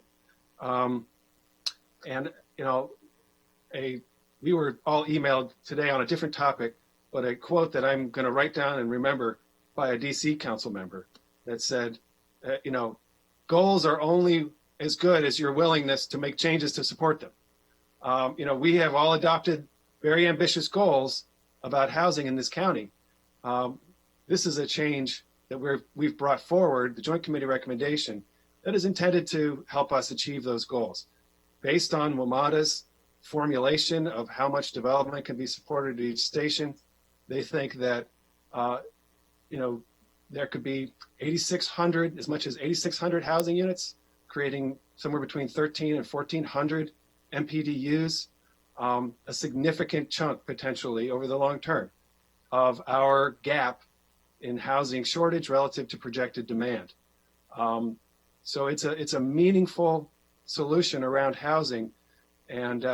We were all emailed today on a different topic, but a quote that I'm going to write down and remember by a DC council member that said, goals are only as good as your willingness to make changes to support them. We have all adopted very ambitious goals about housing in this county. This is a change that we've brought forward, the Joint Committee recommendation, that is intended to help us achieve those goals. Based on WMATA's formulation of how much development can be supported at each station, they think that there could be 8,600, as much as 8,600 housing units, creating somewhere between 1,300 and 1,400 MPDUs, a significant chunk potentially over the long term of our gap in housing shortage relative to projected demand. So it's a meaningful solution around housing, and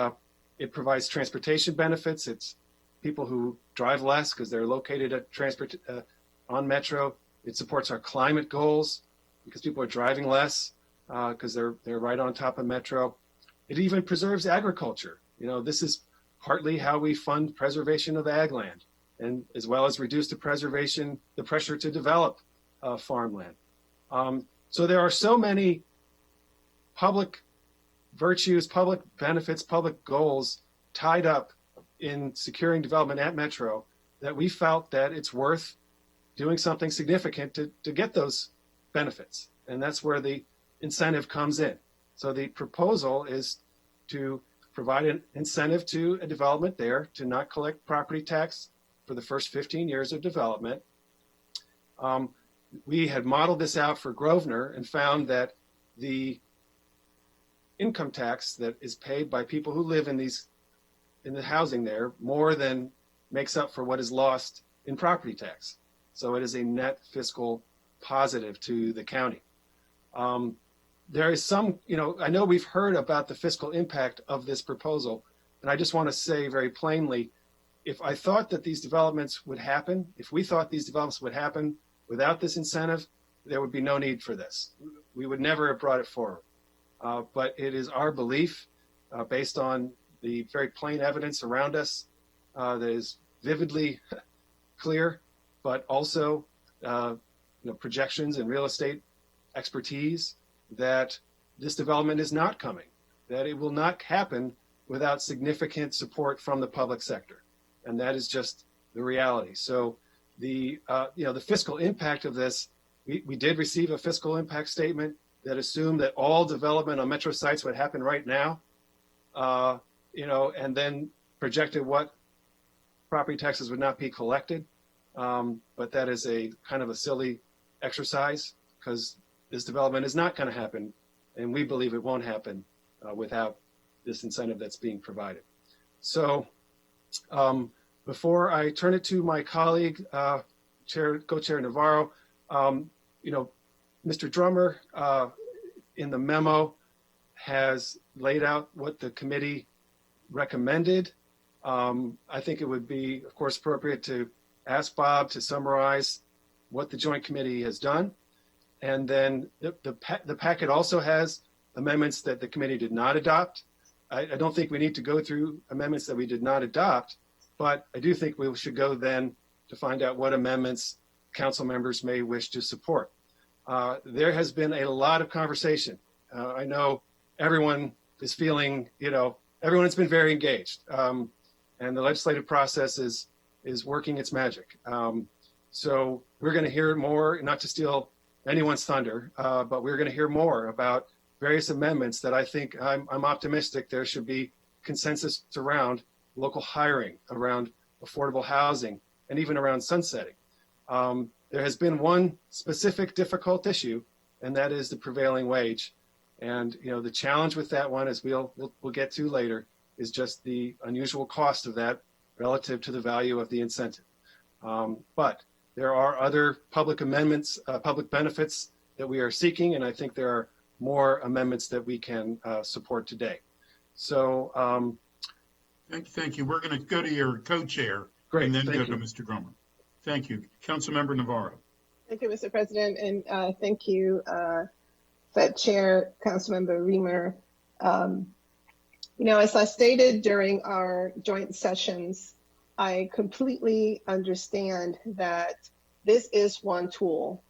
it provides transportation benefits. It's people who drive less because they're located at on Metro. It supports our climate goals because people are driving less because they're right on top of Metro. It even preserves agriculture. This is partly how we fund preservation of ag land, and as well as reduce the pressure to develop farmland. So there are so many public virtues, public benefits, public goals tied up in securing development at Metro that we felt that it's worth doing something significant to get those benefits. And that's where the incentive comes in. So the proposal is to provide an incentive to a development there to not collect property tax for the first 15 years of development. We had modeled this out for Grosvenor and found that the income tax that is paid by people who live in the housing there more than makes up for what is lost in property tax. So it is a net fiscal positive to the county. There is some, I know we've heard about the fiscal impact of this proposal, and I just want to say very plainly, if I thought that these developments would happen, if we thought these developments would happen without this incentive, there would be no need for this. We would never have brought it forward. But it is our belief, based on the very plain evidence around us, that is vividly clear, but also projections and real estate expertise, that this development is not coming, that it will not happen without significant support from the public sector. And that is just the reality. So the fiscal impact of this, we did receive a fiscal impact statement that assumed that all development on Metro sites would happen right now, and then projected what property taxes would not be collected. But that is a kind of a silly exercise because this development is not going to happen, and we believe it won't happen without this incentive that's being provided. So before I turn it to my colleague, Co-Chair Navarro, Mr. Drummer in the memo has laid out what the committee recommended. I think it would be, of course, appropriate to ask Bob to summarize what the Joint Committee has done. And then the packet also has amendments that the committee did not adopt. I don't think we need to go through amendments that we did not adopt, but I do think we should go then to find out what amendments council members may wish to support. There has been a lot of conversation. I know everyone is feeling, everyone has been very engaged, and the legislative process is working its magic. So we're going to hear more, not to steal anyone's thunder, but we're going to hear more about various amendments that I think I'm optimistic there should be consensus around local hiring, around affordable housing, and even around sunsetting. There has been one specific difficult issue, and that is the prevailing wage. And the challenge with that one, as we'll get to later, is just the unusual cost of that relative to the value of the incentive. But there are other public amendments, public benefits that we are seeking, and I think there are more amendments that we can support today. So Thank you. We're going to go to your co-chair great, and then thank go you. to Mr. Grummer. Thank you. Councilmember Navarro. Thank you, Mr. President, and thank you, Fed Chair, Councilmember Reamer. As I stated during our joint sessions, I completely understand that this is one tool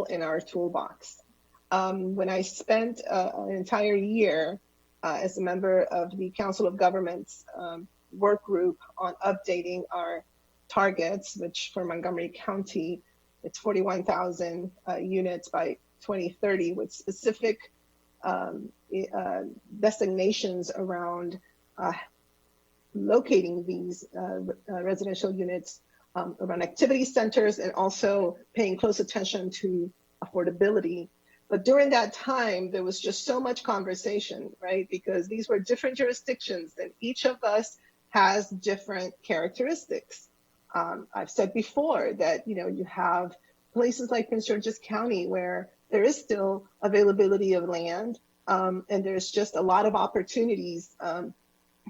in our toolbox. When I spent an entire year as a member of the Council of Governments work group on updating our targets, which for Montgomery County, it's 41,000 units by 2030 with specific designations around locating these residential units around activity centers and also paying close attention to affordability. But during that time, there was just so much conversation, right? Because these were different jurisdictions and each of us has different characteristics. I've said before that, you have places like Prince George's County where there is still availability of land and there's just a lot of opportunities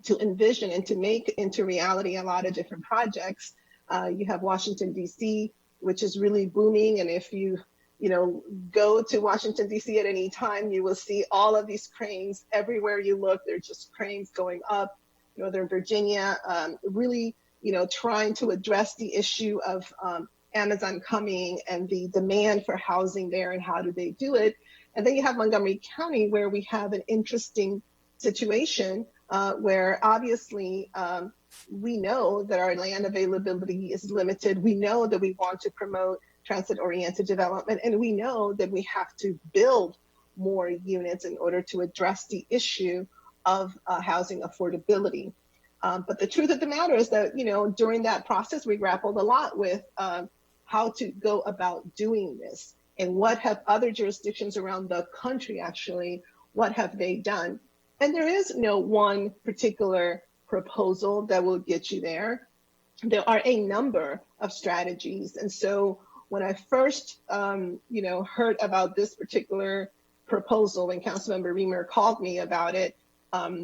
to envision and to make into reality a lot of different projects. You have Washington, D.C., which is really booming. And if you go to Washington, D.C. at any time, you will see all of these cranes everywhere you look. They're just cranes going up. Northern Virginia, really, trying to address the issue of Amazon coming and the demand for housing there and how do they do it. And then you have Montgomery County, where we have an interesting situation where obviously we know that our land availability is limited. We know that we want to promote transit-oriented development, and we know that we have to build more units in order to address the issue of housing affordability. But the truth of the matter is that, during that process, we grappled a lot with how to go about doing this and what have other jurisdictions around the country actually, what have they done? And there is no one particular proposal that will get you there. There are a number of strategies. And so when I first, heard about this particular proposal, when Councilmember Reamer called me about it,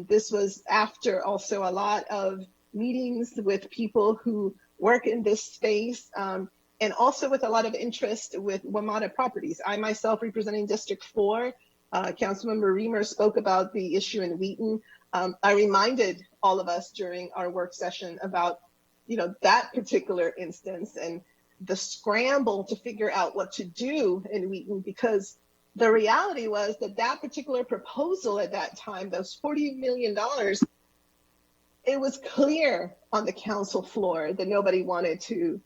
this was after also a lot of meetings with people who work in this space, and also with a lot of interest with WMATA properties. I myself, representing District 4, Councilmember Reamer spoke about the issue in Wheaton. I reminded all of us during our work session about, that particular instance and the scramble to figure out what to do in Wheaton, because the reality was that that particular proposal at that time, those $40 million, it was clear on the council floor that nobody wanted to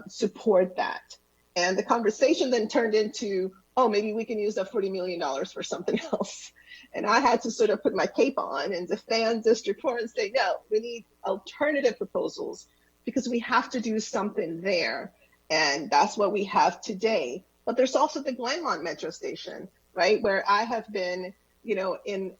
support that. And the conversation then turned into, oh, maybe we can use that $40 million for something else. And I had to sort of put my cape on and defend District 4 and say, no, we need alternative proposals because we have to do something there. And that's what we have today. But there's also the Glenmont Metro Station, right, where I have been, in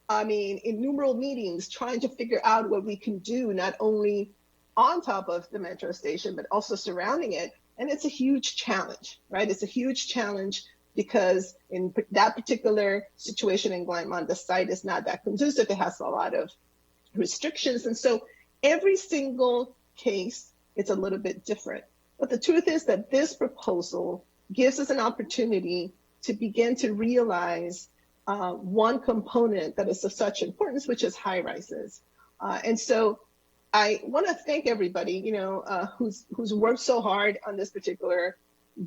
innumerable meetings trying to figure out what we can do, not only on top of the metro station, but also surrounding it. And it's a huge challenge, right? It's a huge challenge because in that particular situation in Glenmont, the site is not that conducive. It has a lot of restrictions. And so every single case, it's a little bit different. But the truth is that this proposal gives us an opportunity to begin to realize one component that is of such importance, which is high rises. And so I want to thank everybody, who's worked so hard on this particular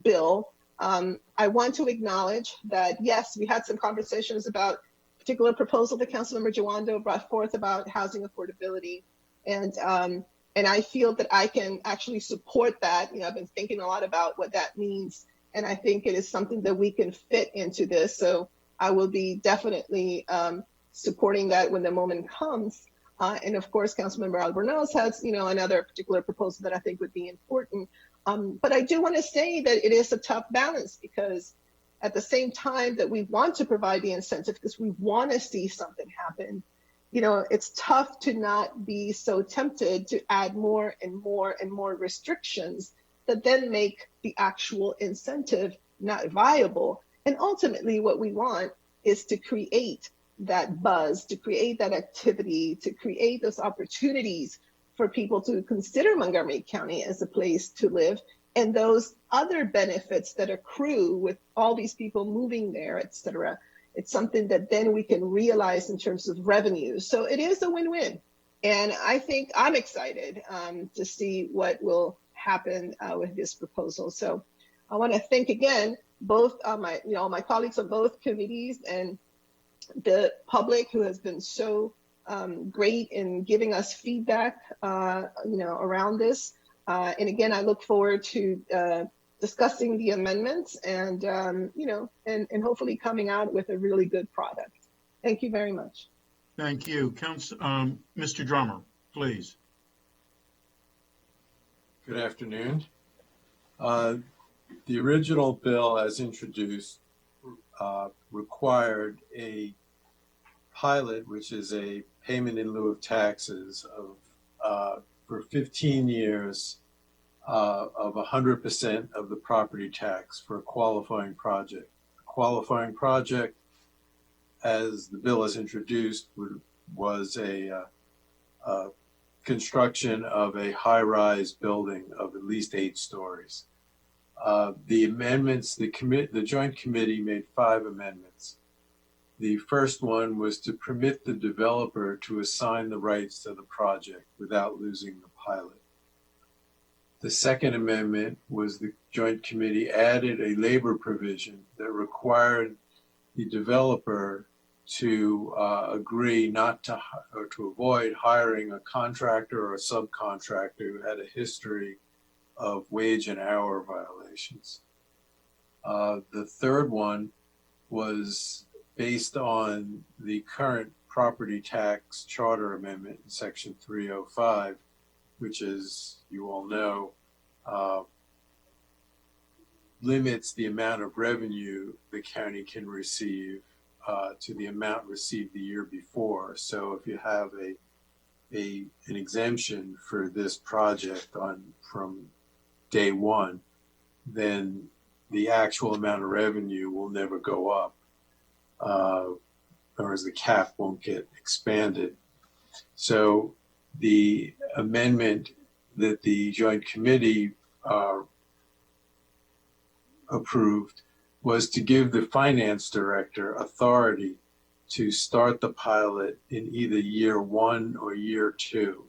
bill. I want to acknowledge that, yes, we had some conversations about a particular proposal that Councilmember Jawando brought forth about housing affordability. And I feel that I can actually support that. I've been thinking a lot about what that means. And I think it is something that we can fit into this. So I will be definitely supporting that when the moment comes. And of course, Councilmember Albornoz has, another particular proposal that I think would be important. But I do want to say that it is a tough balance because at the same time that we want to provide the incentive because we want to see something happen, it's tough to not be so tempted to add more and more and more restrictions that then make the actual incentive not viable. And ultimately, what we want is to create that buzz, to create that activity, to create those opportunities for people to consider Montgomery County as a place to live, and those other benefits that accrue with all these people moving there, et cetera. It's something that then we can realize in terms of revenue. So it is a win-win. And I think I'm excited to see what will happen with this proposal. So I want to thank again both my colleagues on both committees and the public who has been so great in giving us feedback, around this. And again, I look forward to discussing the amendments and, and hopefully coming out with a really good product. Thank you very much. Thank you. Mr. Drummer, please. Good afternoon. The original bill, as introduced, required a pilot, which is a payment in lieu of taxes for 15 years of 100% of the property tax for a qualifying project. A qualifying project, as the bill is introduced, was a construction of a high-rise building of at least 8 stories. The amendments, the Joint Committee made 5 amendments. The first one was to permit the developer to assign the rights to the project without losing the pilot. The second amendment was the Joint Committee added a labor provision that required the developer to agree not to, or to avoid hiring a contractor or a subcontractor who had a history of wage and hour violations. The third one was based on the current property tax charter amendment in Section 305, which, as you all know, limits the amount of revenue the county can receive to the amount received the year before. So if you have an exemption for this project from day one, then the actual amount of revenue will never go up, or as the cap won't get expanded. So the amendment that the Joint Committee approved was to give the finance director authority to start the pilot in either year 1 or year 2,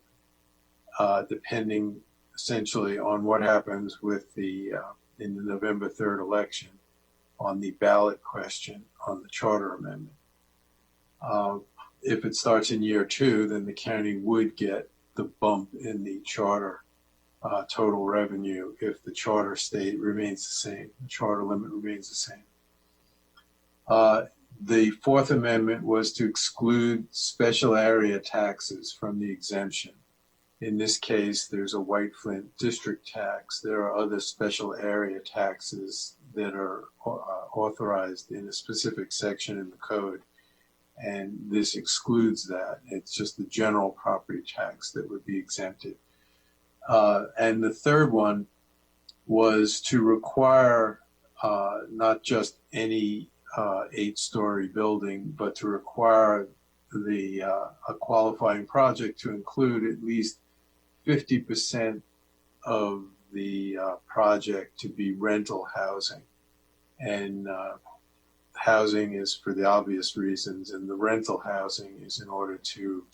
depending essentially on what happens with in the November 3rd election on the ballot question on the charter amendment. If it starts in year 2, then the county would get the bump in the charter total revenue if the charter state remains the same, the charter limit remains the same. The fourth amendment was to exclude special area taxes from the exemption. In this case, there's a White Flint district tax. There are other special area taxes that are authorized in a specific section in the code, and this excludes that. It's just the general property tax that would be exempted. And the third one was to require not just any 8-story building, but to require a qualifying project to include at least 50% of the project to be rental housing. And housing is for the obvious reasons, and the rental housing is in order to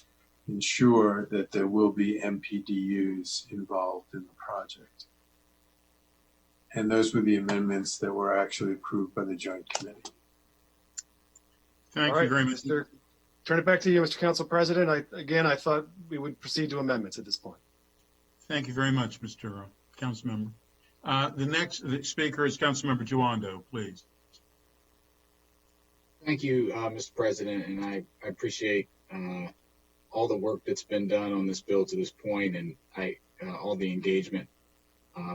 ensure that there will be MPDUs involved in the project. And those were the amendments that were actually approved by the Joint Committee. Thank you very much. Turn it back to you, Mr. Council President. I thought we would proceed to amendments at this point. Thank you very much, Mr. Councilmember. The next speaker is Councilmember Juando, please. Thank you, Mr. President, and I appreciate all the work that's been done on this bill to this point, and all the engagement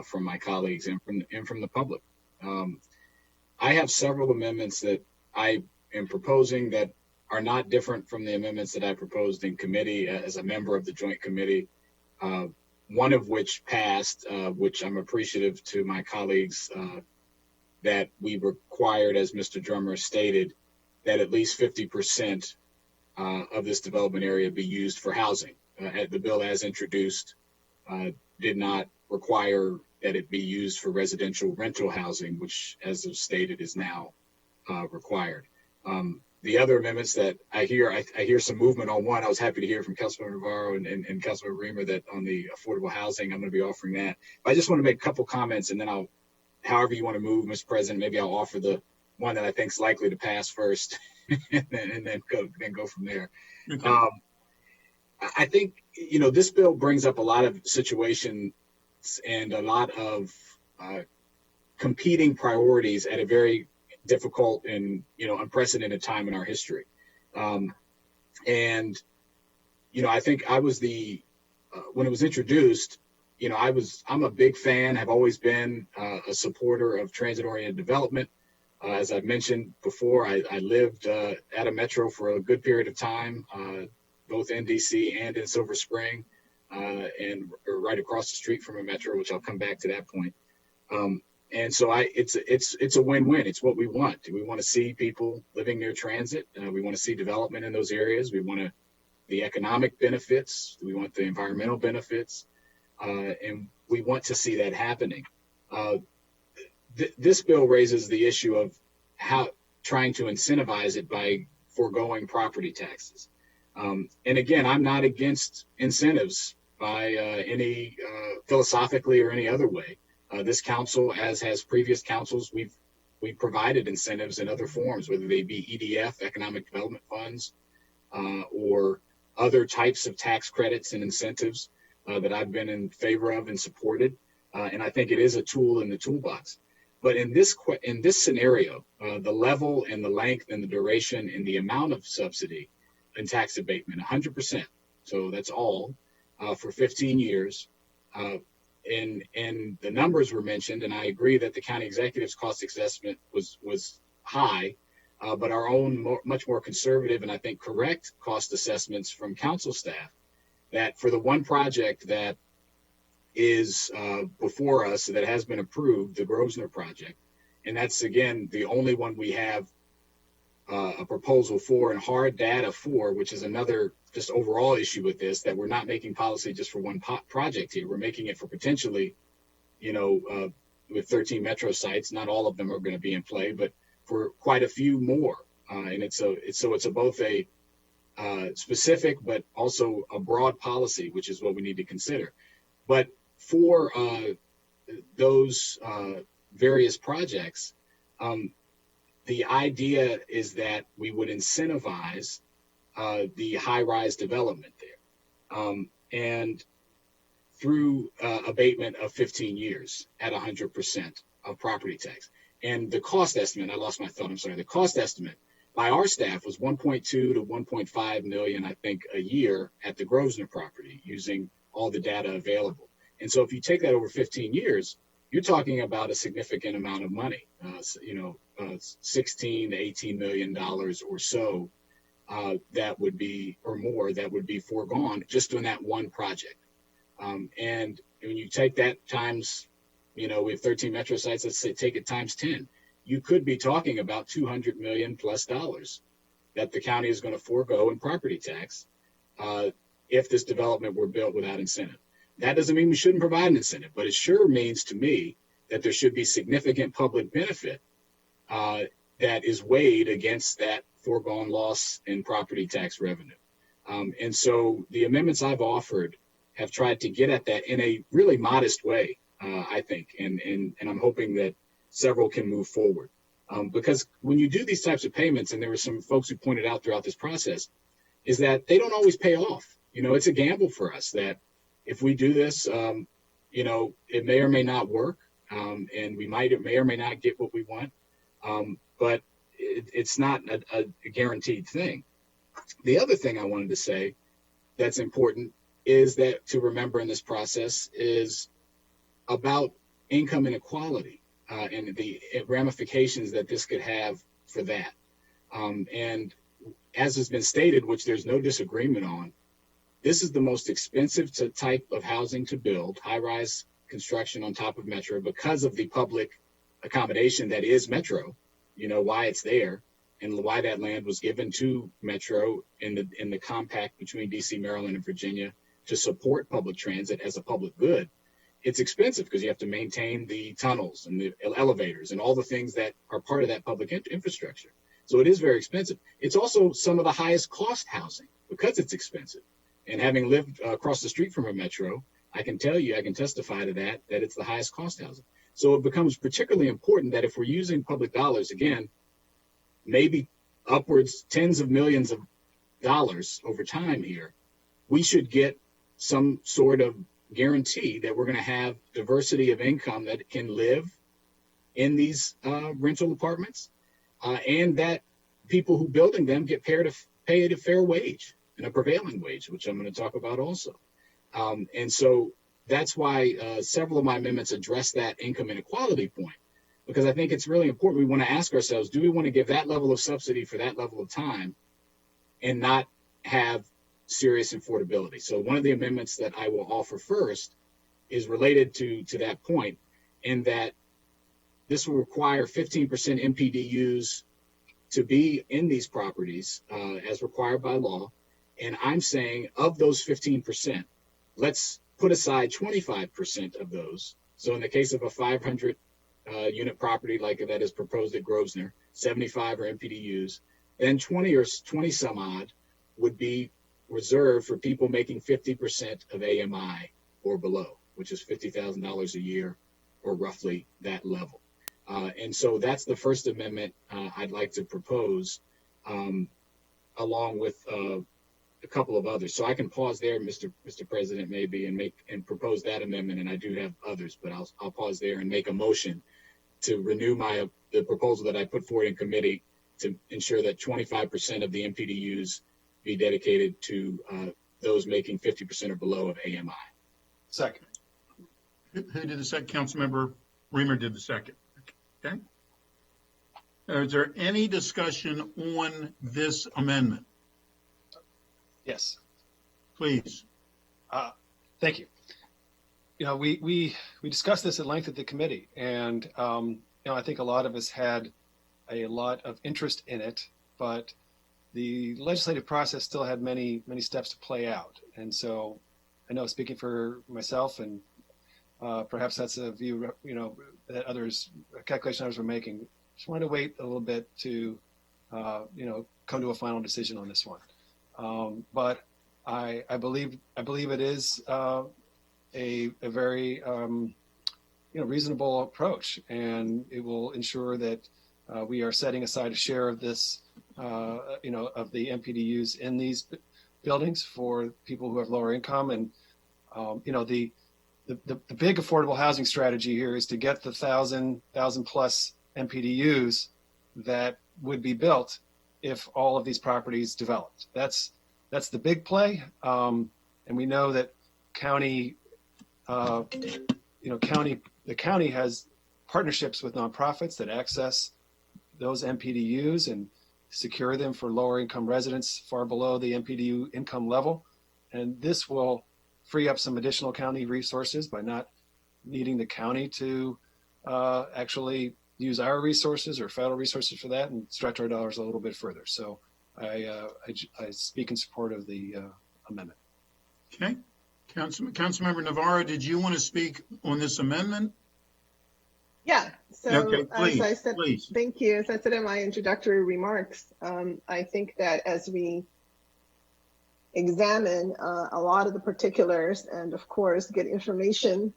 from my colleagues and from the public. I have several amendments that I am proposing that are not different from the amendments that I proposed in committee as a member of the Joint Committee. One of which passed, which I'm appreciative to my colleagues that we required, as Mr. Drummer stated, that at least 50% of this development area be used for housing. The bill as introduced did not require that it be used for residential rental housing, which, as was stated, is now required. The other amendments that I hear some movement on one. I was happy to hear from Councilmember Navarro and Councilmember Reamer that on the affordable housing, I'm going to be offering that. But I just want to make a couple comments, and then I'll, however you want to move, Mr. President, maybe I'll offer the one that I think is likely to pass first, and then go from there. Okay. I think, this bill brings up a lot of situations and a lot of competing priorities at a very difficult and unprecedented time in our history. And I think I was when it was introduced, I'm a big fan, have always been a supporter of transit-oriented development. As I've mentioned before, I lived at a metro for a good period of time, both in DC and in Silver Spring, and right across the street from a metro, which I'll come back to that point. And so it's a win-win. It's what we want. We want to see people living near transit. We want to see development in those areas. We want the economic benefits. We want the environmental benefits. And we want to see that happening. This bill raises the issue of how trying to incentivize it by foregoing property taxes. And again, I'm not against incentives by any philosophically or any other way. This council, as has previous councils, we've provided incentives in other forms, whether they be EDF, economic development funds, or other types of tax credits and incentives that I've been in favor of and supported. And I think it is a tool in the toolbox. But in this scenario, the level and the length and the duration and the amount of subsidy and tax abatement, 100%. So that's all for 15 years. And the numbers were mentioned, and I agree that the county executive's cost assessment was high, but our own much more conservative and I think correct cost assessments from council staff, that for the one project that is before us that has been approved, the Grosvenor project, and that's again the only one we have a proposal for and hard data for, which is another just overall issue with this, that we're not making policy just for one project here. We're making it for potentially, with 13 metro sites, not all of them are going to be in play, but for quite a few more. And it's both a specific, but also a broad policy, which is what we need to consider. But for those various projects, the idea is that we would incentivize the high-rise development there, and through abatement of 15 years at 100% of property tax. And the cost estimate, I lost my thought, I'm sorry, the cost estimate by our staff was 1.2 to 1.5 million, I think, a year at the Grosvenor property using all the data available. And so if you take that over 15 years, you're talking about a significant amount of money, 16 to 18 million dollars or so that would be, or more, that would be foregone just doing that one project. And when you take that times, we have 13 metro sites, let's say take it times 10, you could be talking about $200 million plus that the county is going to forego in property tax if this development were built without incentive. That doesn't mean we shouldn't provide an incentive, but it sure means to me that there should be significant public benefit that is weighed against that foregone loss in property tax revenue. And so the amendments I've offered have tried to get at that in a really modest way, I think, and I'm hoping that several can move forward. Because when you do these types of payments, and there were some folks who pointed out throughout this process, is that they don't always pay off. It's a gamble for us that if we do this, it may or may not work, and we may or may not get what we want, but it's not a guaranteed thing. The other thing I wanted to say that's important is that to remember in this process is about income inequality and the ramifications that this could have for that. And as has been stated, which there's no disagreement on, this is the most expensive type of housing to build, high-rise construction on top of metro, because of the public accommodation that is Metro, why it's there and why that land was given to Metro in the compact between DC, Maryland, and Virginia to support public transit as a public good. It's expensive because you have to maintain the tunnels and the elevators and all the things that are part of that public infrastructure. So it is very expensive. It's also some of the highest cost housing because it's expensive. And having lived across the street from a Metro, I can testify to that it's the highest cost housing. So it becomes particularly important that if we're using public dollars, again, maybe upwards tens of millions of dollars over time here, we should get some sort of guarantee that we're going to have diversity of income that can live in these rental apartments, and that people who building them get paid a fair wage and a prevailing wage, which I'm going to talk about also. And so that's why several of my amendments address that income inequality point, because I think it's really important. We want to ask ourselves, do we want to give that level of subsidy for that level of time and not have serious affordability? So one of the amendments that I will offer first is related to that point, in that this will require 15% MPDUs to be in these properties as required by law. And I'm saying of those 15%, let's put aside 25% of those. So in the case of a 500 unit property like that is proposed at Grosvenor, 75 are MPDUs, then 20 some odd would be reserved for people making 50% of AMI or below, which is $50,000 a year or roughly that level. And so that's the First Amendment I'd like to propose, along with a couple of others. So I can pause there, Mr. President, maybe, and propose that amendment. And I do have others, but I'll pause there and make a motion to renew the proposal that I put forward in committee to ensure that 25% of the MPDUs be dedicated to those making 50% or below of AMI. Second. Who did the second? Councilmember Reamer did the second. Okay. Is there any discussion on this amendment? Yes. Please. Thank you. We discussed this at length at the committee, and I think a lot of us had a lot of interest in it, but the legislative process still had many steps to play out. And so I know, speaking for myself, and perhaps that's a view that calculation others were making, just wanted to wait a little bit to come to a final decision on this one. But I believe it is a very reasonable approach, and it will ensure that we are setting aside a share of this, of the MPDUs in these buildings for people who have lower income. And the big affordable housing strategy here is to get the 1,000 plus MPDUs that would be built if all of these properties developed. That's the big play, and we know that the county has partnerships with nonprofits that access those MPDUs and secure them for lower income residents far below the MPDU income level. And this will free up some additional county resources by not needing the county to actually use our resources or federal resources for that, and stretch our dollars a little bit further. So I speak in support of the amendment. Okay. Councilmember Navarro, did you want to speak on this amendment? Yeah. So okay, please, as I said, please. Thank you. As I said in my introductory remarks, I think that as we examine a lot of the particulars and, of course, get information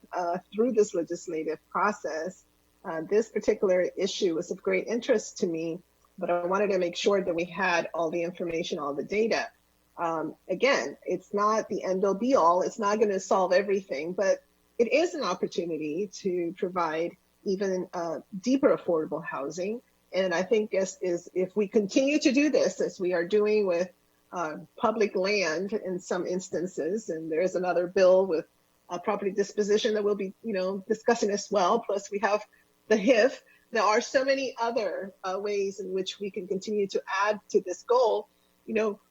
through this legislative process, this particular issue was of great interest to me, but I wanted to make sure that we had all the information, all the data. Again, it's not the end all be all. It's not going to solve everything, but it is an opportunity to provide even deeper affordable housing. And I think if we continue to do this, as we are doing with public land in some instances, and there's another bill with property disposition that we'll be, discussing as well. Plus we have the HIF. There are so many other ways in which we can continue to add to this goal.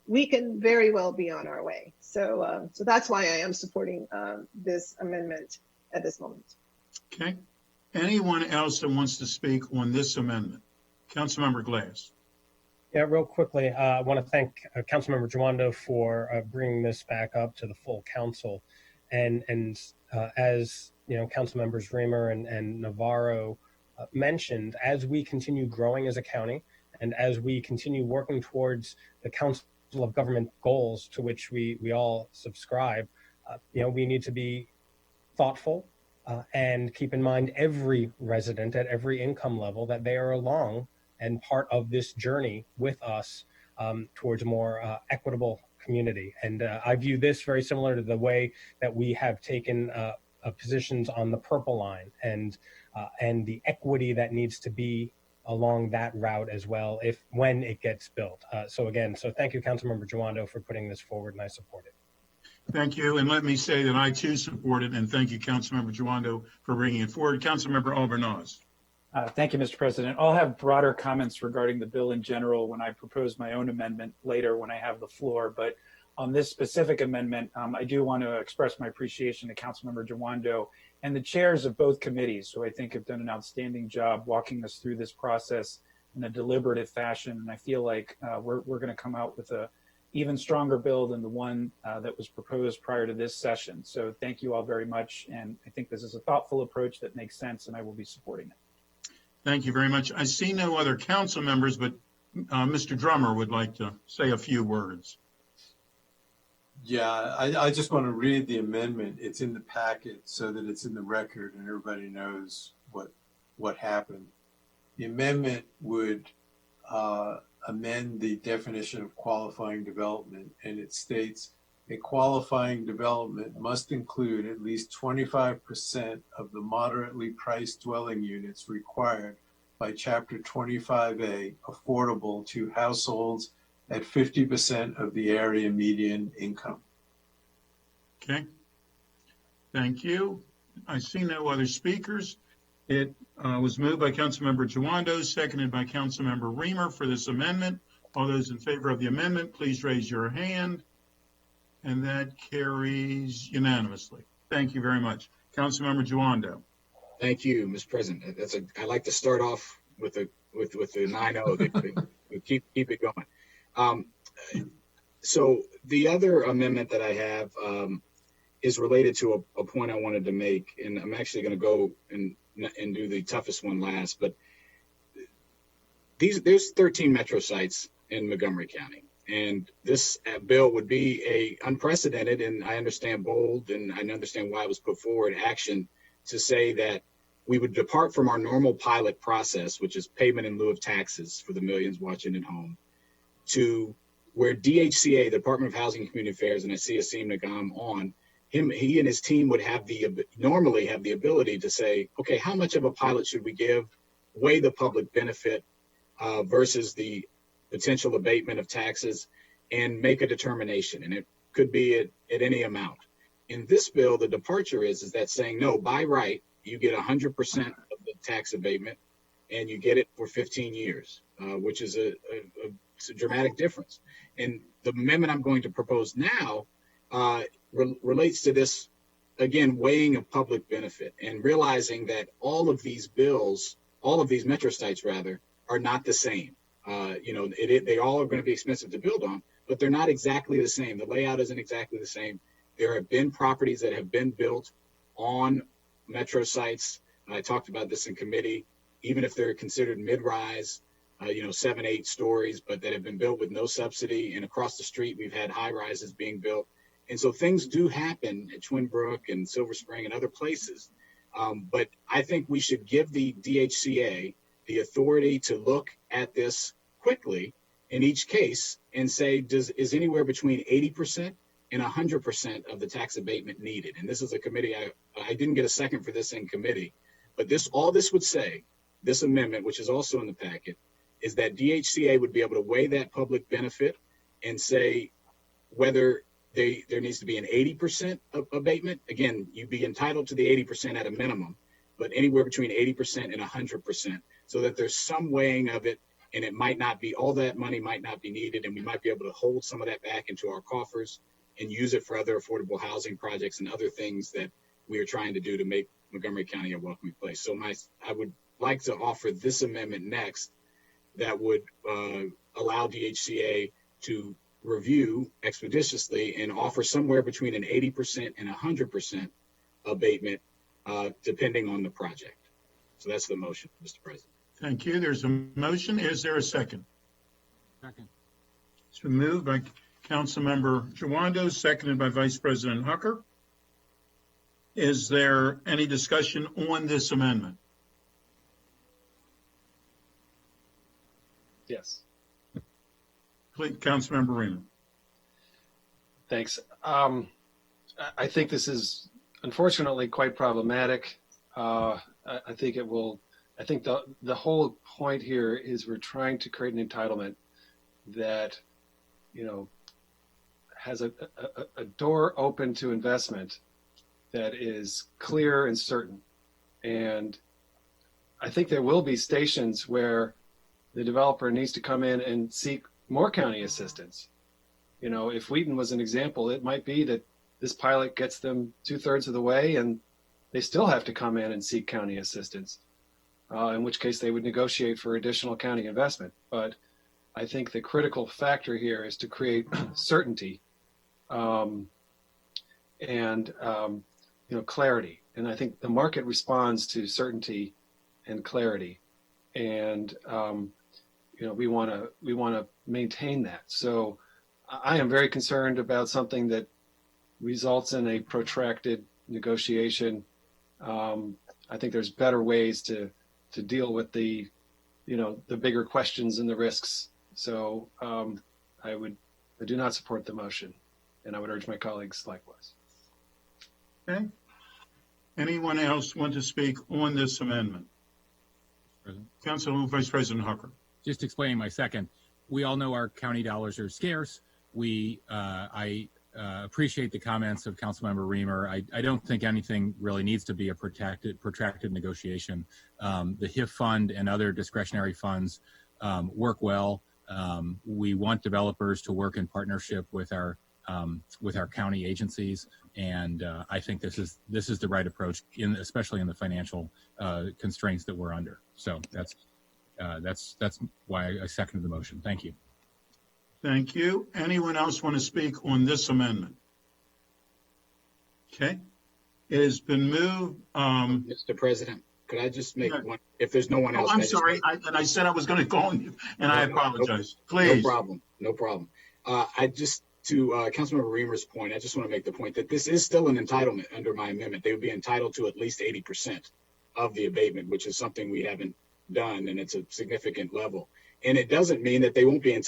We can very well be on our way. So that's why I am supporting this amendment at this moment. Okay. Anyone else that wants to speak on this amendment? Councilmember Glass. Yeah, real quickly, I want to thank Councilmember Joando for bringing this back up to the full council. And as you know, Councilmembers Reamer and Navarro mentioned, as we continue growing as a county and as we continue working towards the Council of Government goals to which we all subscribe, you know, we need to be thoughtful and keep in mind every resident at every income level that they are along and part of this journey with us towards a more equitable community. And I view this very similar to the way that we have taken positions on the purple line and the equity that needs to be along that route as well when it gets built. So thank you, Councilmember Joando, for putting this forward, and I support it. Thank you. And let me say that I too support it. And thank you, Councilmember Joando, for bringing it forward. Councilmember Albornoz. Thank you, Mr. President. I'll have broader comments regarding the bill in general when I propose my own amendment later when I have the floor. But on this specific amendment, I do want to express my appreciation to Councilmember Joando and the chairs of both committees, who I think have done an outstanding job walking us through this process in a deliberative fashion. And I feel like we're going to come out with a even stronger bill than the one that was proposed prior to this session. So thank you all very much. And I think this is a thoughtful approach that makes sense, and I will be supporting it. Thank you very much. I see no other council members, but Mr. Drummer would like to say a few words. Yeah, I just want to read the amendment. It's in the packet so that it's in the record and everybody knows what happened. The amendment would amend the definition of qualifying development, and it states a qualifying development must include at least 25% of the moderately priced dwelling units required by Chapter 25A affordable to households at 50% of the area median income. Okay. Thank you. I see no other speakers. It was moved by Councilmember Joando, seconded by Councilmember Reamer for this amendment. All those in favor of the amendment, please raise your hand. And that carries unanimously. Thank you very much. Councilmember Joando. Thank you, Mr. President. I like to start off with the 9-0. keep it going. So the other amendment that I have is related to a point I wanted to make, and I'm actually going to go and do the toughest one last. But there's 13 metro sites in Montgomery County, and this bill would be a unprecedented, and I understand bold, and I understand why it was put forward, action to say that we would depart from our normal pilot process, which is payment in lieu of taxes for the millions watching at home, to where DHCA, the Department of Housing and Community Affairs, and I see Asim Nagam on, he and his team would normally have the ability to say, okay, how much of a pilot should we give, weigh the public benefit versus the potential abatement of taxes, and make a determination. And it could be at any amount. In this bill, the departure is that saying, no, by right, you get 100% of the tax abatement, and you get it for 15 years, which is a dramatic difference. And the amendment I'm going to propose now relates to this, again, weighing of public benefit and realizing that all of these metro sites rather, are not the same. They all are going to be expensive to build on, but they're not exactly the same. The layout isn't exactly the same. There have been properties that have been built on metro sites. I talked about this in committee, even if they're considered mid-rise, 7, 8 stories, but that have been built with no subsidy. And across the street, we've had high rises being built. And so things do happen at Twin Brook and Silver Spring and other places. But I think we should give the DHCA the authority to look at this quickly in each case and say, is anywhere between 80% and 100% of the tax abatement needed? And this is a committee, I didn't get a second for this in committee, but all this would say, this amendment, which is also in the packet, is that DHCA would be able to weigh that public benefit and say whether there needs to be an 80% abatement. Again, you'd be entitled to the 80% at a minimum, but anywhere between 80% and 100%, so that there's some weighing of it, and it might not be, all that money might not be needed, and we might be able to hold some of that back into our coffers and use it for other affordable housing projects and other things that we are trying to do to make Montgomery County a welcoming place. So I would like to offer this amendment next that would allow DHCA to review expeditiously and offer somewhere between an 80% and 100% abatement, depending on the project. So that's the motion, Mr. President. Thank you. There's a motion. Is there a second? Second. It's been moved by Councilmember Jawando, seconded by Vice President Hucker. Is there any discussion on this amendment? Yes. Please, Councilmember Reno. Thanks. I think this is unfortunately quite problematic. I think it will. I think the whole point here is we're trying to create an entitlement that, has a door open to investment that is clear and certain. And I think there will be stations where the developer needs to come in and seek more county assistance. If Wheaton was an example, it might be that this pilot gets them 2/3 of the way and they still have to come in and seek county assistance, in which case they would negotiate for additional county investment. But I think the critical factor here is to create certainty and clarity. And I think the market responds to certainty and clarity. And we want to maintain that. So I am very concerned about something that results in a protracted negotiation. I think there's better ways to deal with the bigger questions and the risks. So I do not support the motion, and I would urge my colleagues likewise. Okay. Anyone else want to speak on this amendment? Council Vice President Hucker. Just explaining my second. We all know our county dollars are scarce. I appreciate the comments of Councilmember Reamer. I don't think anything really needs to be a protracted negotiation. The HIF fund and other discretionary funds work well. We want developers to work in partnership with our county agencies, and I think this is the right approach, especially in the financial constraints that we're under. So that's why I seconded the motion. Thank you. Thank you. Anyone else want to speak on this amendment? Okay. It has been moved. Mr. President, could I just make one? If there's no one else. I'm sorry. I said I was going to call on you, and I apologize. Please. No problem. To Councilmember Reamer's point, I just want to make the point that this is still an entitlement under my amendment. They would be entitled to at least 80% of the abatement, which is something we haven't done, and it's a significant level. And it doesn't mean that they won't be get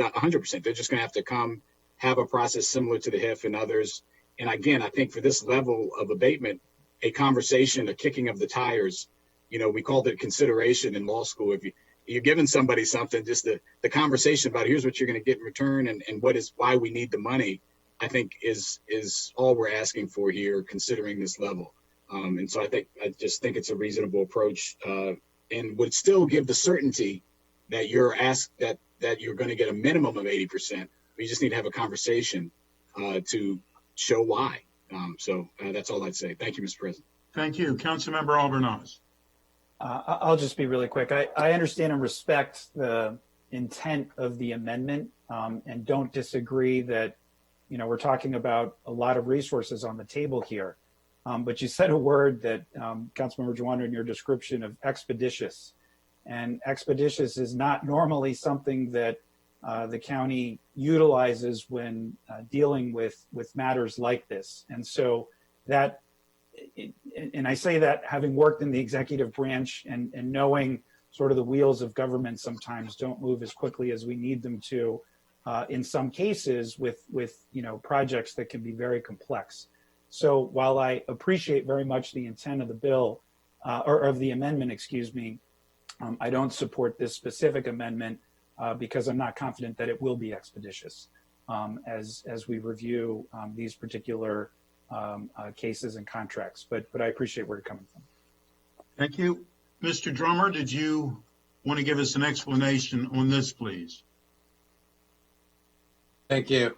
100%. They're just going to have to come have a process similar to the HIF and others. And again, I think for this level of abatement, a conversation, a kicking of the tires, we called it consideration in law school. If you're giving somebody something, just the conversation about here's what you're going to get in return and why we need the money, I think is all we're asking for here, considering this level. And so I just think it's a reasonable approach and would still give the certainty that you're asked that you're going to get a minimum of 80%. We just need to have a conversation to show why. So that's all I'd say. Thank you, Mr. President. Thank you. Councilmember Albornoz. I'll just be really quick. I understand and respect the intent of the amendment and don't disagree that, we're talking about a lot of resources on the table here. But you said a word that, Councilmember Jawando, in your description of expeditious. And expeditious is not normally something that the county utilizes when dealing with matters like this. And so that, and I say that having worked in the executive branch and knowing sort of the wheels of government sometimes don't move as quickly as we need them to in some cases with projects that can be very complex. So while I appreciate very much the intent of the bill or of the amendment, excuse me, I don't support this specific amendment because I'm not confident that it will be expeditious as we review these particular cases and contracts. But I appreciate where you're coming from. Thank you. Mr. Drummer, did you want to give us an explanation on this, please? Thank you.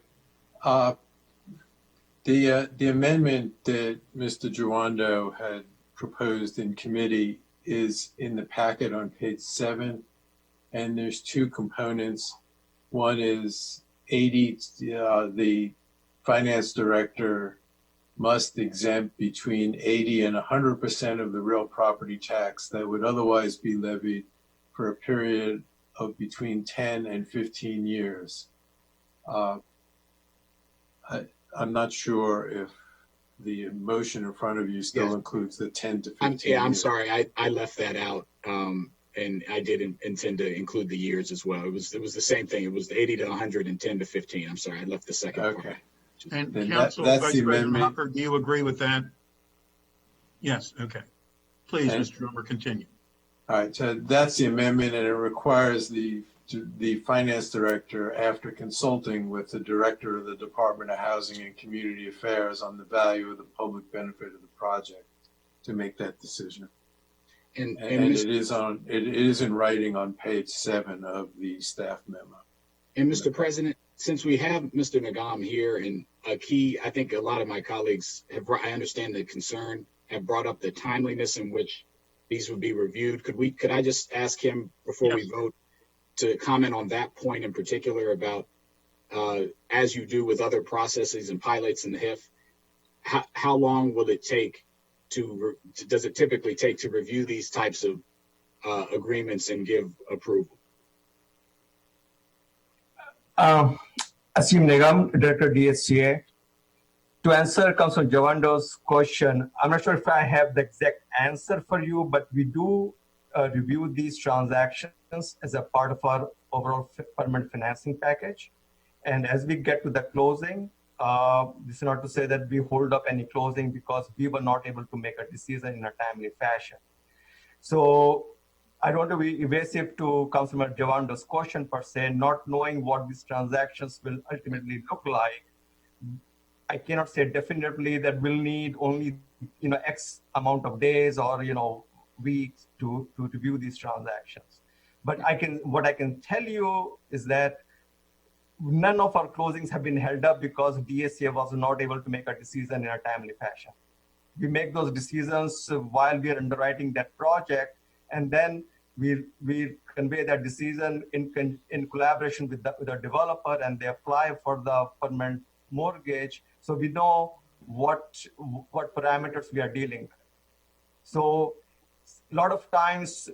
The amendment that Mr. Jawando had proposed in committee is in the packet on page 7, and there's two components. One is 80, the finance director must exempt between 80 and 100% of the real property tax that would otherwise be levied for a period of between 10 and 15 years. I'm not sure if the motion in front of you still includes the 10 to 15 I'm years. sorry, I left that out, and I didn't intend to include the years as well. It was the same thing. It was 80 to 100 and 10 to 15. I'm sorry, I left the second part. Okay. And Then Council that's Vice the President amendment. Hucker, do you agree with that? Yes, okay. Please, And- Mr. Drummer, continue. All right, so that's the amendment, and it requires the finance director, after consulting with the director of the Department of Housing and Community Affairs on the value of the public benefit of the project, to make that decision. And it is in writing on page 7 of the staff memo. And Mr. President, since we have Mr. Nagam here, and I think a lot of my colleagues I understand the concern, have brought up the timeliness in which these would be reviewed. Could I just ask him before we vote to comment on that point in particular about, as you do with other processes and pilots in the HIF, how long will it take does it typically take to review these types of agreements and give approval? Asim Nigam, Director DSCA. To answer Councilor Jawando's question, I'm not sure if I have the exact answer for you, but we do review these transactions as a part of our overall permanent financing package. And as we get to the closing, this is not to say that we hold up any closing because we were not able to make a decision in a timely fashion. So I don't want to be evasive to Councilman Jawando's question per se, not knowing what these transactions will ultimately look like. I cannot say definitively that we'll need only X amount of days or weeks to review these transactions. But what I can tell you is that none of our closings have been held up because DSCA was not able to make a decision in a timely fashion. We make those decisions while we are underwriting that project, and then we convey that decision in collaboration with the developer, and they apply for the permanent mortgage, so we know what parameters we are dealing with. So a lot of times,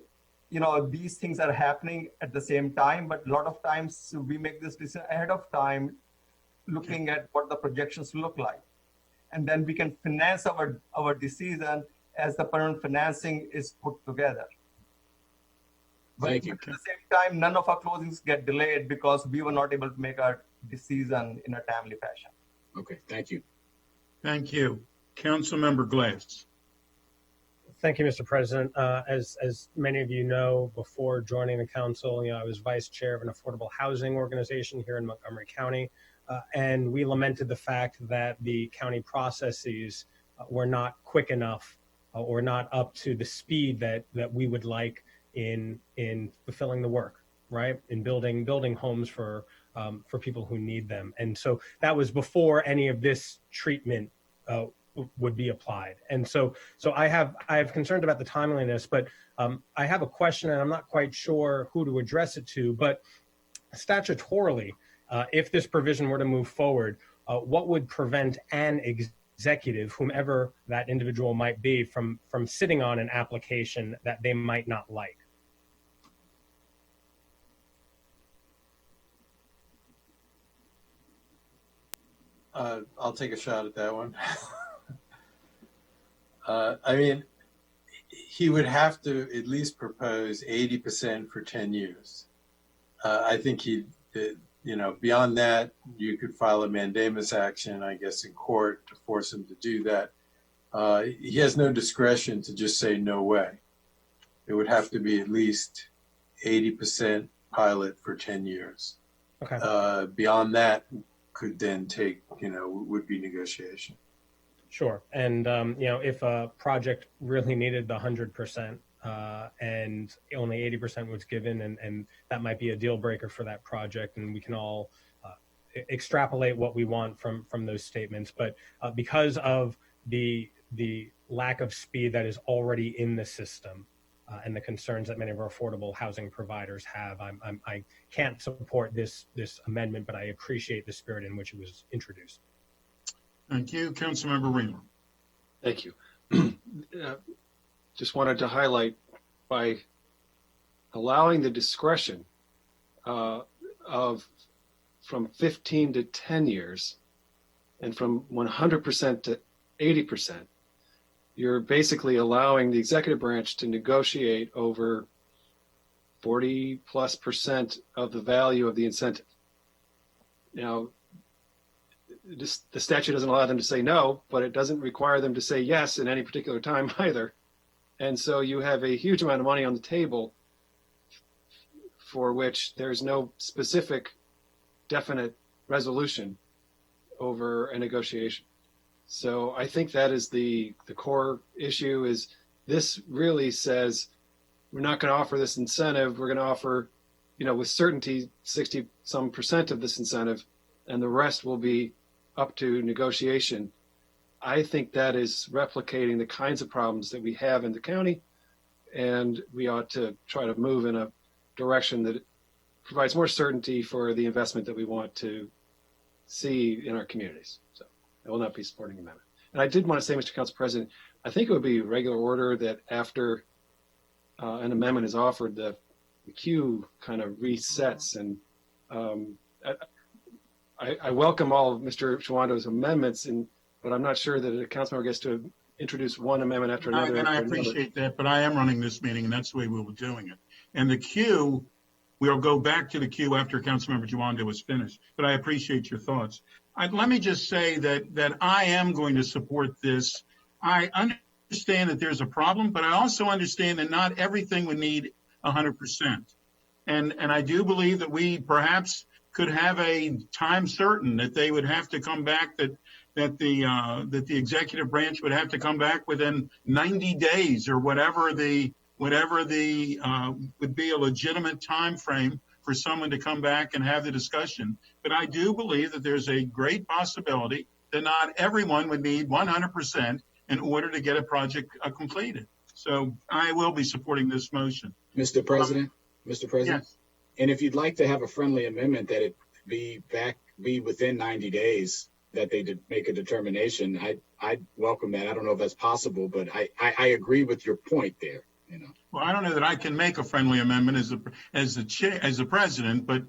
these things are happening at the same time, but a lot of times we make this decision ahead of time, looking at what the projections look like. And then we can finance our decision as the permanent financing is put together. But Thank you. at the same time, none of our closings get delayed because we were not able to make a decision in a timely fashion. Okay, thank you. Thank you. Councilmember Glass. Thank you, Mr. President. As many of you know, before joining the council, I was vice chair of an affordable housing organization here in Montgomery County, and we lamented the fact that the county processes were not quick enough or not up to the speed that we would like in fulfilling the work, right? In building homes for people who need them. And so that was before any of this treatment would be applied. And so I have concerns about the timeliness, but I have a question, and I'm not quite sure who to address it to, but statutorily, if this provision were to move forward, what would prevent an executive, whomever that individual might be, from sitting on an application that they might not like? I'll take a shot at that one. I mean, he would have to at least propose 80% for 10 years. I think beyond that, you could file a mandamus action, I guess, in court to force him to do that. He has no discretion to just say no way. It would have to be at least 80% pilot for 10 years. Okay. Beyond that could then take, would be negotiation. Sure. And, if a project really needed the 100% and only 80% was given, and that might be a deal breaker for that project, and we can all extrapolate what we want from those statements. But because of the lack of speed that is already in the system and the concerns that many of our affordable housing providers have. I can't support this amendment, but I appreciate the spirit in which it was introduced. Thank you. Councilmember Reamer. Thank you. Just wanted to highlight by allowing the discretion of from 15 to 10 years and from 100% to 80%, you're basically allowing the executive branch to negotiate over 40+% of the value of the incentive. Now, the statute doesn't allow them to say no, but it doesn't require them to say yes in any particular time either. And so you have a huge amount of money on the table for which there's no specific definite resolution over a negotiation. So I think that is the core issue. Is this really says we're not going to offer this incentive. We're going to offer, with certainty 60% of this incentive, and the rest will be up to negotiation. I think that is replicating the kinds of problems that we have in the county, and we ought to try to move in a direction that provides more certainty for the investment that we want to see in our communities. So I will not be supporting the amendment. And I did want to say, Mr. Council President, I think it would be regular order that after an amendment is offered, the queue kind of resets. And I welcome all of Mr. Chawando's amendments, but I'm not sure that a council member gets to introduce one amendment after another. And I appreciate that, but I am running this meeting, and that's the way we were doing it. And the queue, we'll go back to the queue after Councilmember Chawando was finished. But I appreciate your thoughts. Let me just say that I am going to support this. I understand that there's a problem, but I also understand that not everything would need 100%. And I do believe that we perhaps could have a time certain that they would have to come back, that the executive branch would have to come back within 90 days or whatever would be a legitimate time frame for someone to come back and have the discussion. But I do believe that there's a great possibility that not everyone would need 100% in order to get a project completed. So I will be supporting this motion. Mr. President, Yes. And if you'd like to have a friendly amendment that it be within 90 days, that they did make a determination, I'd welcome that. I don't know if that's possible, but I agree with your point there. Well, I don't know that I can make a friendly amendment as the president, but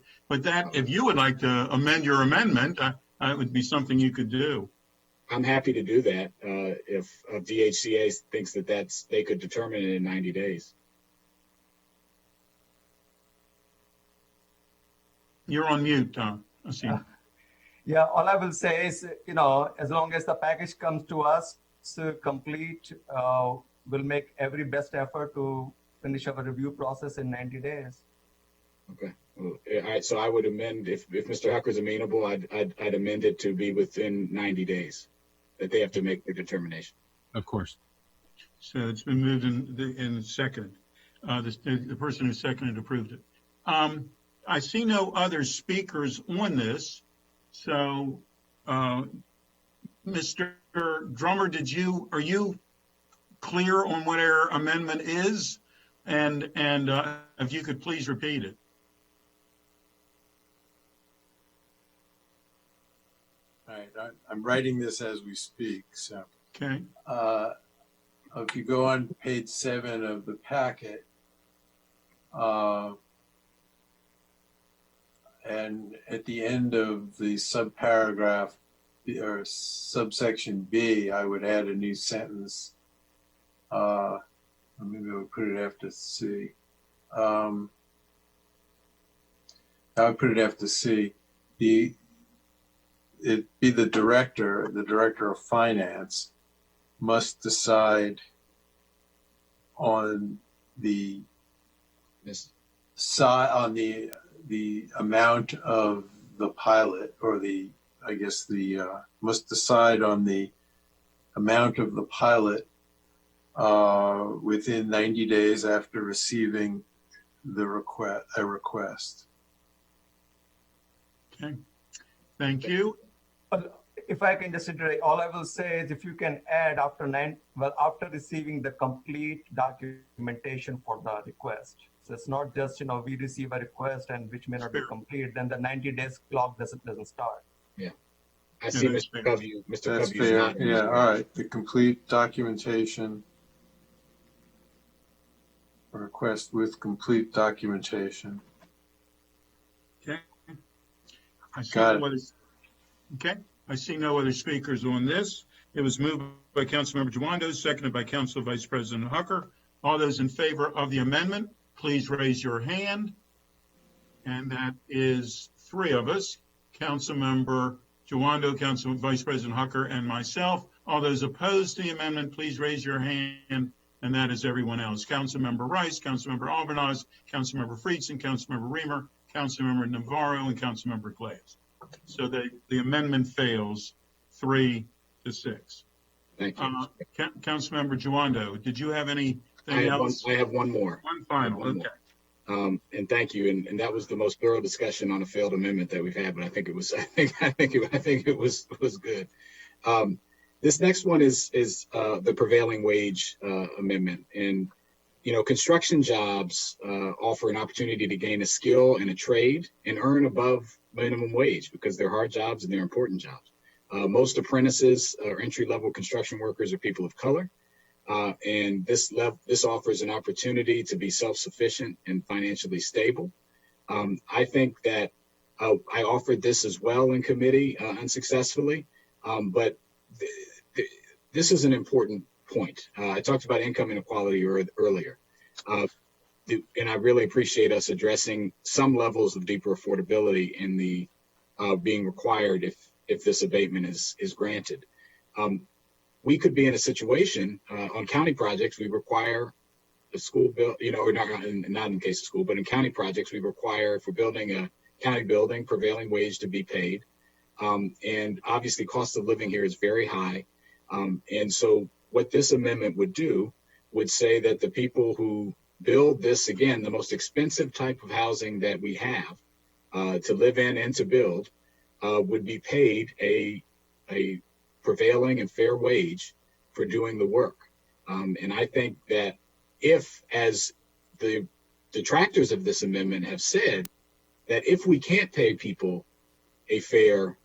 that if you would like to amend your amendment, it would be something you could do. I'm happy to do that if DHCA thinks that they could determine it in 90 days. You're on mute, Asim. Yeah, all I will say is, as long as the package comes to us complete, we'll make every best effort to finish our review process in 90 days. Okay. All right. So I would amend, if Mr. Hucker's amenable, I'd amend it to be within 90 days that they have to make the determination. Of course. So it's been moved and seconded. The person who seconded approved it. I see no other speakers on this. So, Mr. Drummer, are you clear on what our amendment is? And if you could please repeat it. All right, I'm writing this as we speak. So, okay. If you go on page 7 of the packet, and at the end of the subparagraph or subsection B, I would add a new sentence. Maybe I'll put it after C. I would put it after C. It be the director of finance must decide on the amount of the pilot, or must decide on the amount of the pilot within 90 days after receiving a request. Okay, thank you. if I can just iterate, all I will say is if you can add after receiving the complete documentation for the request. So it's not just, we receive a request and which may not be complete, then the 90 days clock doesn't start. Yeah. I see that's Mr. fair. Covey. Mr. That's Covey's fair. nodding. Yeah, all right. The complete documentation. Request with complete documentation. Okay. I see Got no it. other, okay. I see no other speakers on this. It was moved by Councilmember Jawando, seconded by Council Vice President Hucker. All those in favor of the amendment, please raise your hand. And that is 3 of us, Councilmember Jawando, Council Vice President Hucker, and myself. All those opposed to the amendment, please raise your hand. And that is everyone else. Councilmember Rice, Councilmember Albernoz, Councilmember Friedson, Councilmember Reamer, Councilmember Navarro, and Councilmember Glaze. So the amendment fails 3-6. Thank you. Councilmember Jawando, did you have anything else? I have one more. One final, okay. And thank you. And that was the most thorough discussion on a failed amendment that we've had. But I think it was good. This next one is the prevailing wage amendment. And, construction jobs offer an opportunity to gain a skill and a trade and earn above minimum wage because they're hard jobs and they're important jobs. Most apprentices or entry-level construction workers are people of color. And this offers an opportunity to be self-sufficient and financially stable. I think that I offered this as well in committee unsuccessfully, but this is an important point. I talked about income inequality earlier, and I really appreciate us addressing some levels of deeper affordability in the being required if this abatement is granted. We could be in a situation on county projects, we require a school bill, or not in case of school, but in county projects, we require, if we're building a county building, prevailing wage to be paid. And obviously cost of living here is very high. And so what this amendment would do would say that the people who build this, again, the most expensive type of housing that we have to live in and to build would be paid a prevailing and fair wage for doing the work. And I think that if, as the detractors of this amendment have said, that if we can't pay people a fair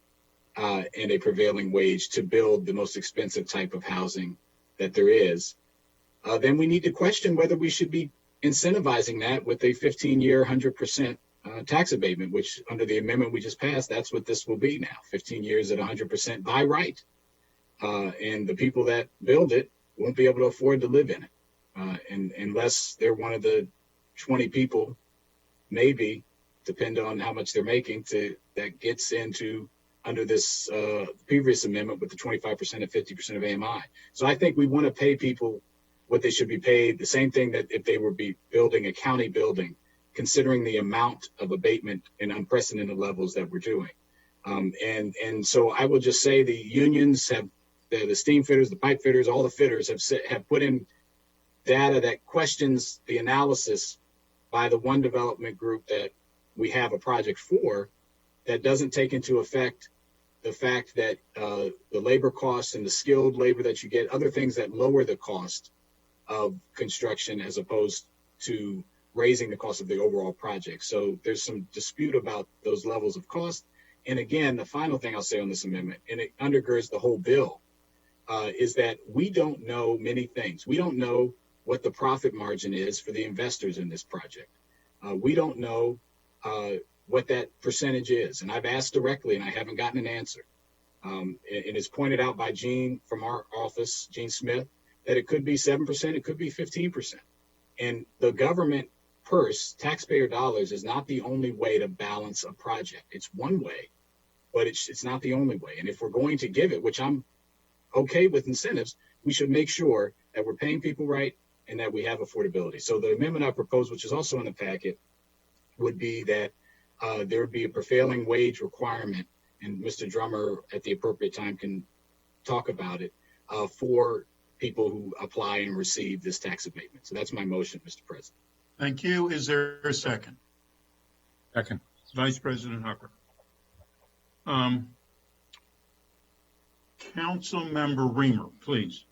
and a prevailing wage to build the most expensive type of housing that there is, then we need to question whether we should be incentivizing that with a 15-year, 100% tax abatement, which under the amendment we just passed, that's what this will be now, 15 years at 100% by right. And the people that build it won't be able to afford to live in it. And unless they're one of the 20 people, maybe, depend on how much they're making, that gets into under this previous amendment with the 25% and 50% of AMI. So I think we want to pay people what they should be paid, the same thing that if they were building a county building, considering the amount of abatement in unprecedented levels that we're doing. And so I will just say the unions have, the steam fitters, the pipe fitters, all the fitters have put in data that questions the analysis by the one development group that we have a project for that doesn't take into effect the fact that the labor costs and the skilled labor that you get, other things that lower the cost of construction as opposed to raising the cost of the overall project. So there's some dispute about those levels of cost. And again, the final thing I'll say on this amendment, and it undergirds the whole bill, is that we don't know many things. We don't know what the profit margin is for the investors in this project. We don't know what that percentage is. And I've asked directly and I haven't gotten an answer. And it's pointed out by Gene from our office, Gene Smith, that it could be 7%, it could be 15%. And the government purse, taxpayer dollars, is not the only way to balance a project. It's one way, but it's not the only way. And if we're going to give it, which I'm okay with incentives, we should make sure that we're paying people right and that we have affordability. So the amendment I proposed, which is also in the packet, would be that there would be a prevailing wage requirement, and Mr. Drummer at the appropriate time can talk about it, for people who apply and receive this tax abatement. So that's my motion, Mr. President. Thank you. Is there a second? Second. Vice President Hucker. Councilmember Reamer, please.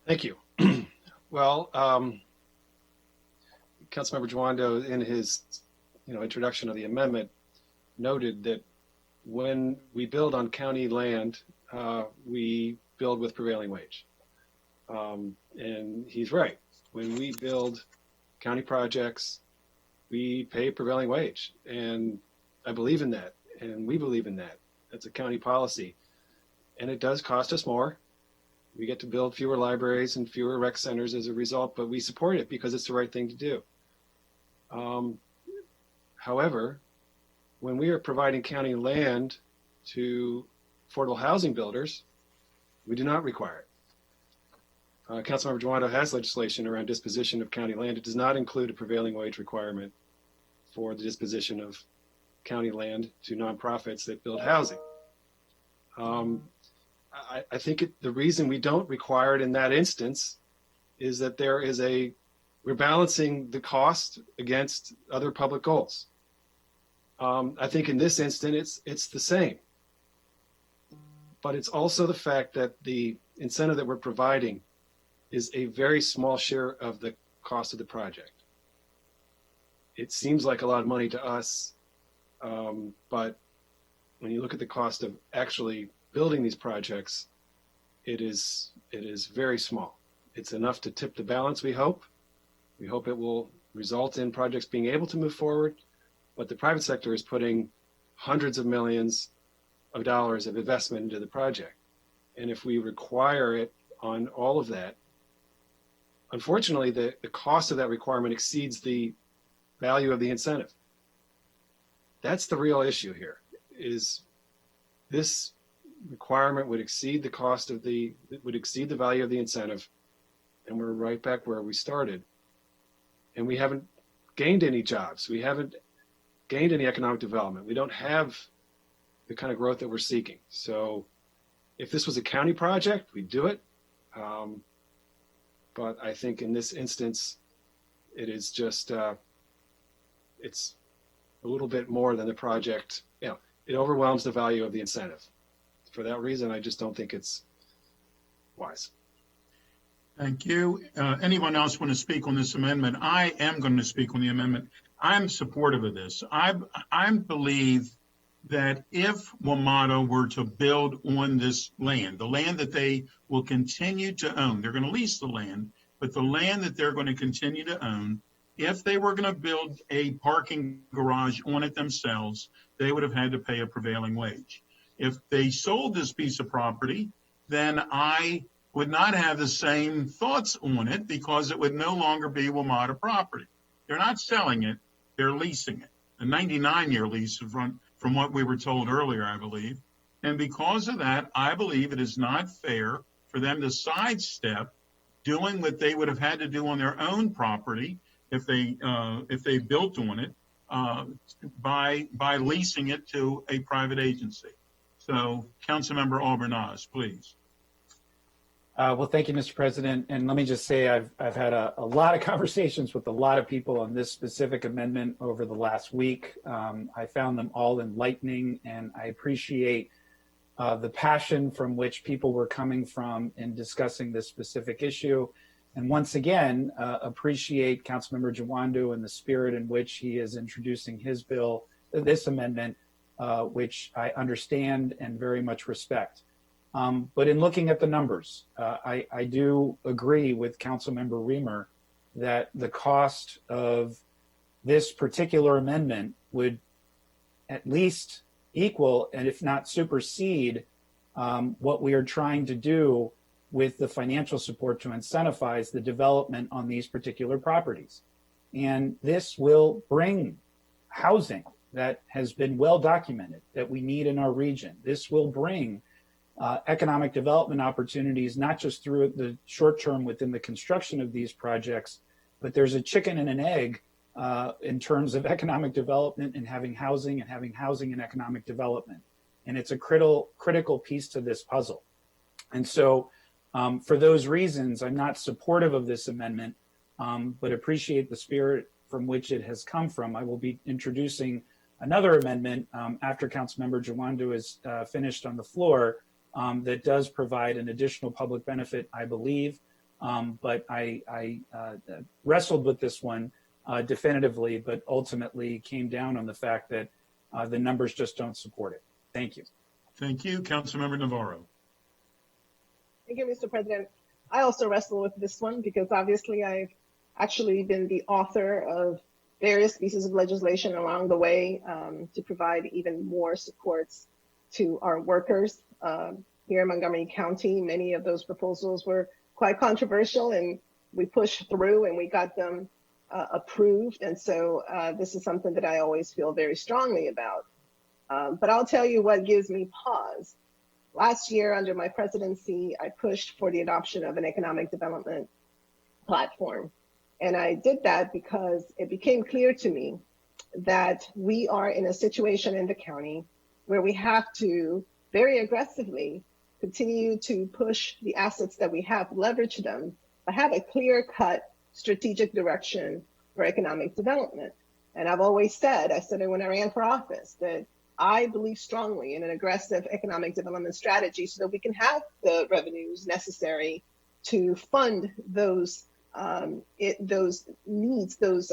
Thank you. Well, Councilmember Joando, in his introduction of the amendment, noted that when we build on county land, we build with prevailing wage. And he's right. When we build county projects, we pay prevailing wage. And I believe in that. And we believe in that. That's a county policy. And it does cost us more. We get to build fewer libraries and fewer rec centers as a result, but we support it because it's the right thing to do. However, when we are providing county land to affordable housing builders, we do not require it. Councilmember Joando has legislation around disposition of county land. It does not include a prevailing wage requirement for the disposition of county land to nonprofits that build housing. I think the reason we don't require it in that instance is that we're balancing the cost against other public goals. I think in this instance, it's the same. But it's also the fact that the incentive that we're providing is a very small share of the cost of the project. It seems like a lot of money to us, but when you look at the cost of actually building these projects, it is very small. It's enough to tip the balance, we hope. We hope it will result in projects being able to move forward, but the private sector is putting hundreds of millions of dollars of investment into the project. And if we require it on all of that, unfortunately, the cost of that requirement exceeds the value of the incentive. That's the real issue here, is this requirement would exceed the value of the incentive, and we're right back where we started. And we haven't gained any jobs. We haven't gained any economic development. We don't have the kind of growth that we're seeking. So if this was a county project, we'd do it. But I think in this instance, it is just, it's a little bit more than the project. It overwhelms the value of the incentive. For that reason, I just don't think it's wise. Thank you. Anyone else want to speak on this amendment? I am going to speak on the amendment. I'm supportive of this. I believe that if WMATA were to build on this land, the land that they will continue to own, they're going to lease the land, but the land that they're going to continue to own, if they were going to build a parking garage on it themselves, they would have had to pay a prevailing wage. If they sold this piece of property, then I would not have the same thoughts on it because it would no longer be WMATA property. They're not selling it, they're leasing it. A 99-year lease from what we were told earlier, I believe. And because of that, I believe it is not fair for them to sidestep doing what they would have had to do on their own property if they built on it by leasing it to a private agency. So, Councilmember Albornoz, please. Well, thank you, Mr. President. And let me just say I've had a lot of conversations with a lot of people on this specific amendment over the last week. I found them all enlightening, and I appreciate the passion from which people were coming from in discussing this specific issue. And once again, appreciate Councilmember Joando and the spirit in which he is introducing his bill, this amendment, which I understand and very much respect. But in looking at the numbers, I do agree with Councilmember Reamer that the cost of this particular amendment would at least equal, and if not supersede, what we are trying to do with the financial support to incentivize the development on these particular properties. And this will bring housing that has been well documented that we need in our region. This will bring economic development opportunities, not just through the short term within the construction of these projects, but there's a chicken and an egg in terms of economic development and having housing and economic development. And it's a critical piece to this puzzle. And so for those reasons, I'm not supportive of this amendment, but appreciate the spirit from which it has come from. I will be introducing another amendment after Councilmember Jawando is finished on the floor that does provide an additional public benefit, I believe. But I wrestled with this one definitively, but ultimately came down on the fact that the numbers just don't support it. Thank you. Thank you. Councilmember Navarro. Thank you, Mr. President. I also wrestle with this one because obviously I've actually been the author of various pieces of legislation along the way to provide even more supports to our workers here in Montgomery County. Many of those proposals were quite controversial, and we pushed through and we got them approved. And so this is something that I always feel very strongly about. But I'll tell you what gives me pause. Last year, under my presidency, I pushed for the adoption of an economic development platform. And I did that because it became clear to me that we are in a situation in the county where we have to very aggressively continue to push the assets that we have, leverage them, but have a clear-cut strategic direction for economic development. And I've always said, I said it when I ran for office, that I believe strongly in an aggressive economic development strategy so that we can have the revenues necessary to fund those needs, those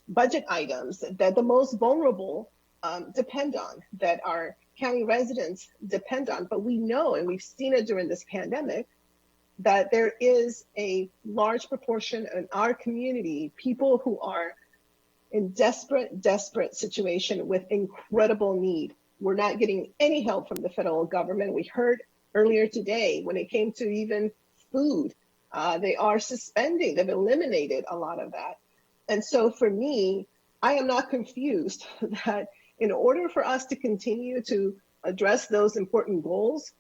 budget items that the most vulnerable depend on, that our county residents depend on. But we know, and we've seen it during this pandemic, that there is a large proportion in our community, people who are in desperate situation with incredible need. We're not getting any help from the federal government. We heard earlier today when it came to even food, they are suspending, they've eliminated a lot of that. And so for me, I am not confused that in order for us to continue to address those important goals,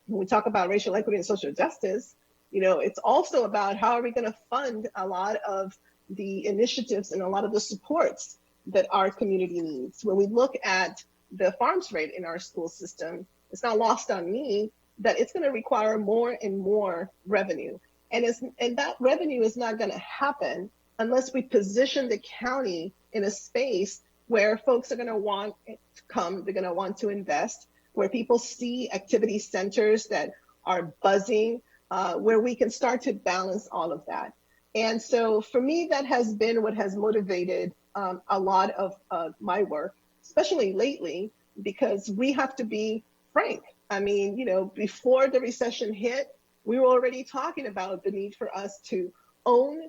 when we talk about racial equity and social justice, you know, it's also about how are we going to fund a lot of the initiatives and a lot of the supports that our community needs. When we look at the farms rate in our school system, it's not lost on me that it's going to require more and more revenue. And that revenue is not going to happen unless we position the county in a space where folks are going to want to come, they're going to want to invest, where people see activity centers that are buzzing, where we can start to balance all of that. And so for me, that has been what has motivated a lot of my work, especially lately, because we have to be frank. I mean, you know, before the recession hit, we were already talking about the need for us to own,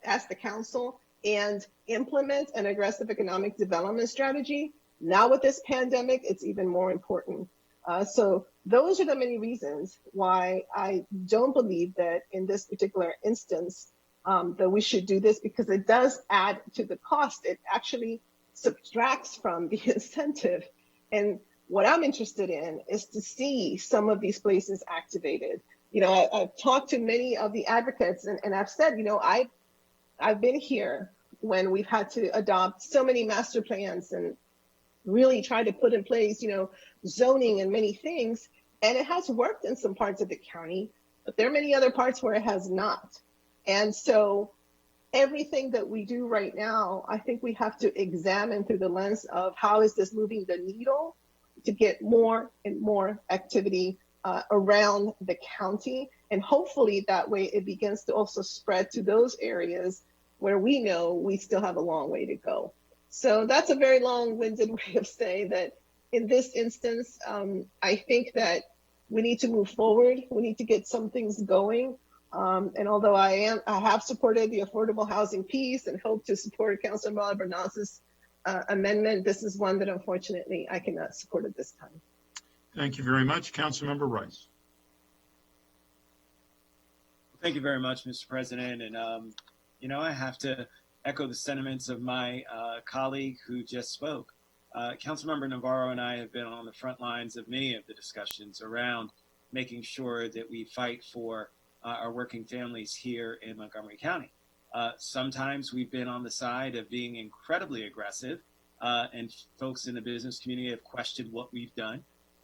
as the council, and implement an aggressive economic development strategy. Now with this pandemic, it's even more important. So those are the many reasons why I don't believe that in this particular instance that we should do this, because it does add to the cost. It actually subtracts from the incentive. And what I'm interested in is to see some of these places activated. You know, I've talked to many of the advocates and I've said, you know, I've been here when we've had to adopt so many master plans and really try to put in place, you know, zoning and many things. And it has worked in some parts of the county, but there are many other parts where it has not. And so everything that we do right now, I think we have to examine through the lens of how is this moving the needle to get more and more activity around the county. And hopefully that way it begins to also spread to those areas where we know we still have a long way to go. So that's a very long-winded way of saying that in this instance, I think that we need to move forward. We need to get some things going. And although I have supported the affordable housing piece and hope to support Councilor Albernaz's amendment, this is one that unfortunately I cannot support at this time. Thank you very much. Councilmember Rice. Thank you very much, Mr. President. And, you know, I have to echo the sentiments of my colleague who just spoke. Councilmember Navarro and I have been on the front lines of many of the discussions around making sure that we fight for our working families here in Montgomery County. Sometimes we've been on the side of being incredibly aggressive, and folks in the business community have questioned what we've done.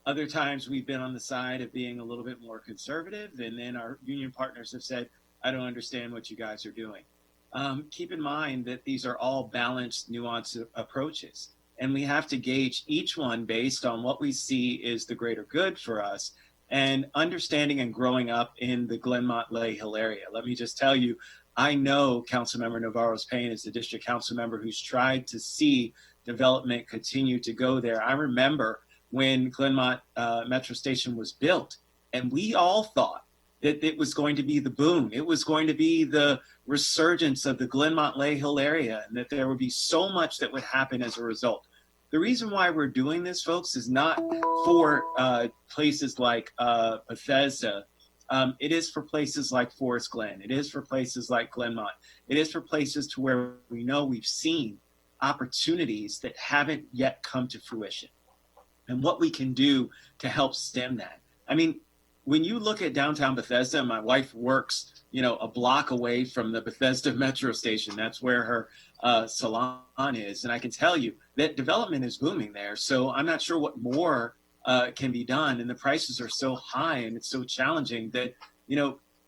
Other times we've been on the side of being a little bit more conservative, and then our union partners have said, I don't understand what you guys are doing. Keep in mind that these are all balanced, nuanced approaches. And we have to gauge each one based on what we see is the greater good for us, and understanding and growing up in the Glenmont-Lay Hill area. Let me just tell you, I know Councilmember Navarro's Payne is the district council member who's tried to see development continue to go there. I remember when Glenmont Metro Station was built, and we all thought that it was going to be the boom. It was going to be the resurgence of the Glenmont-Lay Hill area, and that there would be so much that would happen as a result. The reason why we're doing this, folks, is not for places like Bethesda. It is for places like Forest Glen. It is for places like Glenmont. It is for places to where we know we've seen opportunities that haven't yet come to fruition, and what we can do to help stem that. I mean, when you look at downtown Bethesda, my wife works, a block away from the Bethesda Metro Station. That's where her salon is. And I can tell you that development is booming there. So I'm not sure what more can be done. And the prices are so high and it's so challenging that,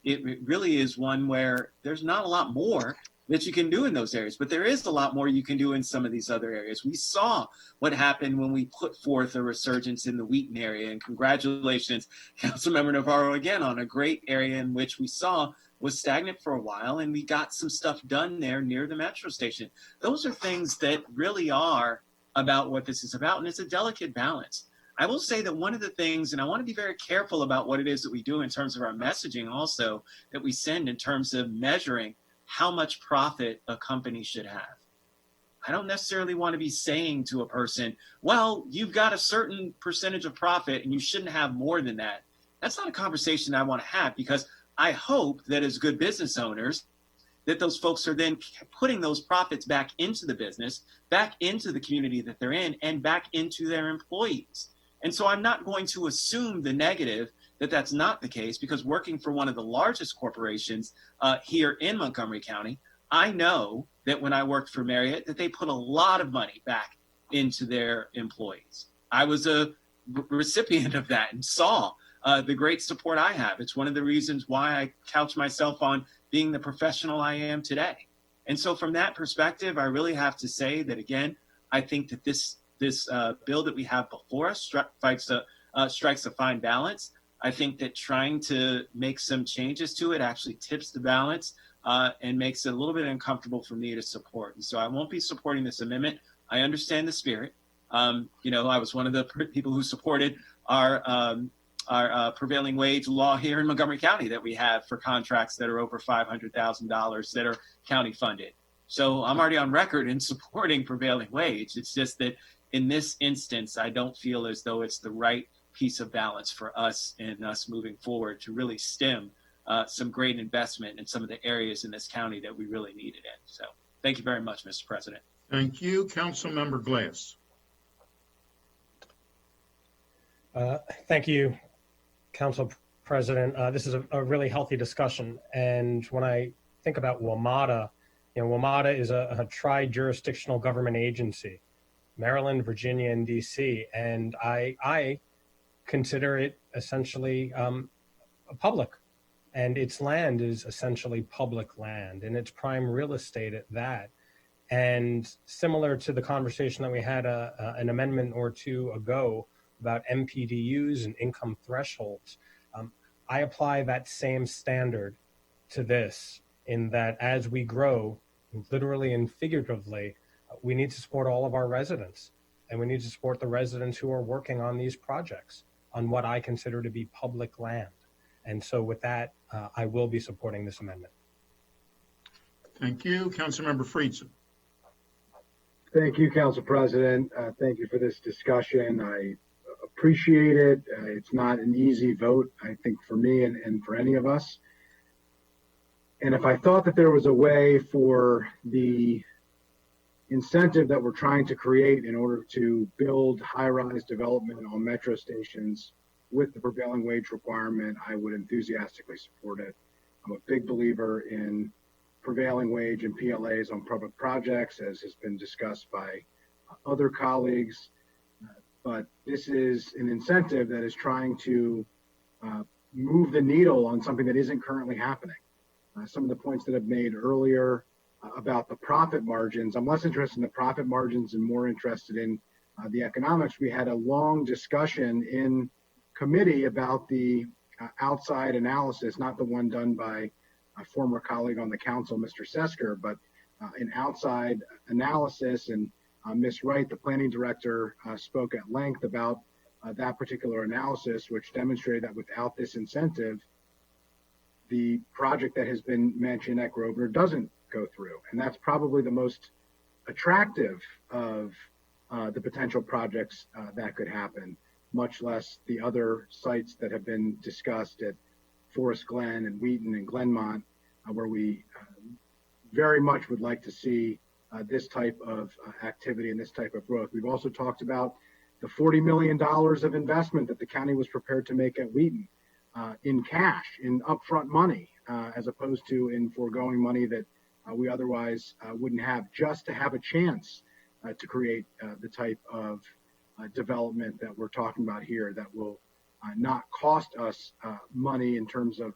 it really is one where there's not a lot more that you can do in those areas, but there is a lot more you can do in some of these other areas. We saw what happened when we put forth a resurgence in the Wheaton area, and congratulations, Councilmember Navarro, again, on a great area in which we saw was stagnant for a while, and we got some stuff done there near the metro station. Those are things that really are about what this is about, and it's a delicate balance. I will say that one of the things, and I want to be very careful about what it is that we do in terms of our messaging also, that we send in terms of measuring how much profit a company should have. I don't necessarily want to be saying to a person, well, you've got a certain percentage of profit and you shouldn't have more than that. That's not a conversation I want to have, because I hope that as good business owners, that those folks are then putting those profits back into the business, back into the community that they're in, and back into their employees. And so I'm not going to assume the negative that that's not the case, because working for one of the largest corporations here in Montgomery County, I know that when I worked for Marriott, that they put a lot of money back into their employees. I was a recipient of that and saw the great support I have. It's one of the reasons why I couch myself on being the professional I am today. And so from that perspective, I really have to say that, again, I think that this bill that we have before us strikes a fine balance. I think that trying to make some changes to it actually tips the balance and makes it a little bit uncomfortable for me to support. And so I won't be supporting this amendment. I understand the spirit. I was one of the people who supported our prevailing wage law here in Montgomery County that we have for contracts that are over $500,000 that are county funded. So I'm already on record in supporting prevailing wage. It's just that in this instance, I don't feel as though it's the right piece of balance for us and us moving forward to really stem some great investment in some of the areas in this county that we really need it in. So thank you very much, Mr. President. Thank you. Councilmember Glass. Thank you, Council President. This is a really healthy discussion. And when I think about WMATA, WMATA is a tri-jurisdictional government agency, Maryland, Virginia, and DC. And I consider it essentially public, and its land is essentially public land, and it's prime real estate at that. And similar to the conversation that we had an amendment or two ago about MPDUs and income thresholds, I apply that same standard to this, in that as we grow, literally and figuratively, we need to support all of our residents, and we need to support the residents who are working on these projects on what I consider to be public land. And so with that, I will be supporting this amendment. Thank you. Councilmember Friedson. Thank you, Council President. Thank you for this discussion. I appreciate it. It's not an easy vote, I think, for me and for any of us. And if I thought that there was a way for the incentive that we're trying to create in order to build high-rise development on metro stations with the prevailing wage requirement, I would enthusiastically support it. I'm a big believer in prevailing wage and PLAs on public projects, as has been discussed by other colleagues. But this is an incentive that is trying to move the needle on something that isn't currently happening. Some of the points that I've made earlier about the profit margins. I'm less interested in the profit margins and more interested in the economics. We had a long discussion in committee about the outside analysis, not the one done by a former colleague on the council, Mr. Sesker, but an outside analysis. And Ms. Wright, the planning director, spoke at length about that particular analysis, which demonstrated that without this incentive, the project that has been mentioned at Grosvenor doesn't go through. And that's probably the most attractive of the potential projects that could happen, much less the other sites that have been discussed at Forest Glen and Wheaton and Glenmont, where we very much would like to see this type of activity and this type of growth. We've also talked about the $40 million of investment that the county was prepared to make at Wheaton in cash, in upfront money, as opposed to in foregoing money that we otherwise wouldn't have, just to have a chance to create the type of development that we're talking about here that will not cost us money in terms of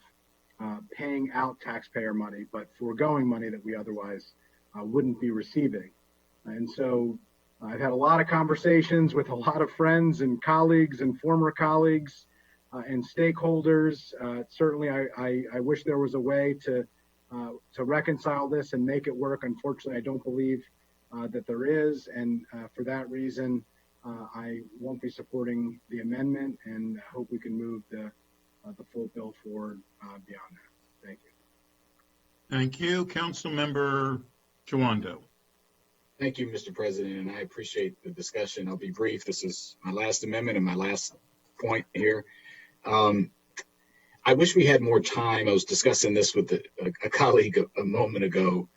paying out taxpayer money, but foregoing money that we otherwise wouldn't be receiving. And so I've had a lot of conversations with a lot of friends and colleagues and former colleagues and stakeholders. Certainly, I wish there was a way to reconcile this and make it work. Unfortunately, I don't believe that there is, and for that reason, I won't be supporting the amendment, and hope we can move the full bill forward beyond that. Thank you. Thank you. Councilmember Chawando. Thank you, Mr. President, and I appreciate the discussion. I'll be brief. This is my last amendment and my last point here. I wish we had more time. I was discussing this with a colleague a moment ago,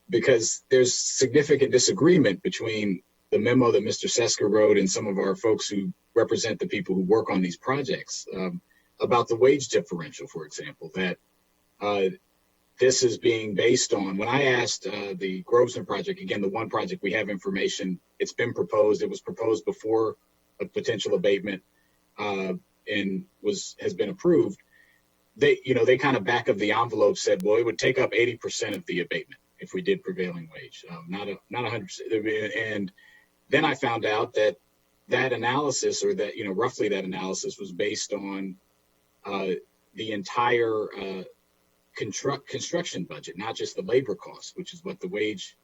because there's significant disagreement between the memo that Mr. Sesker wrote and some of our folks who represent the people who work on these projects about the wage differential, for example, that this is being based on. When I asked the Grosvenor project, again, the one project we have information, it's been proposed. It was proposed before a potential abatement and has been approved. They kind of back of the envelope said, well, it would take up 80% of the abatement if we did prevailing wage, not 100%. And then I found out that analysis, or that, roughly that analysis, was based on the entire construction budget, not just the labor costs, which is what the wage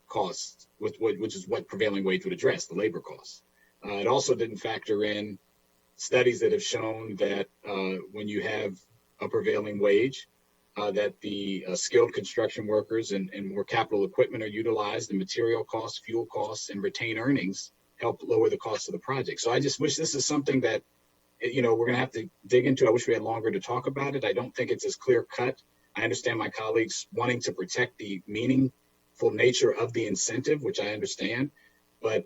costs, which is what prevailing wage would address, the labor costs. It also didn't factor in studies that have shown that when you have a prevailing wage, that the skilled construction workers and more capital equipment are utilized, and material costs, fuel costs, and retained earnings help lower the cost of the project. So I just wish this is something that, we're going to have to dig into. I wish we had longer to talk about it. I don't think it's as clear cut. I understand my colleagues wanting to protect the meaningful nature of the incentive, which I understand, but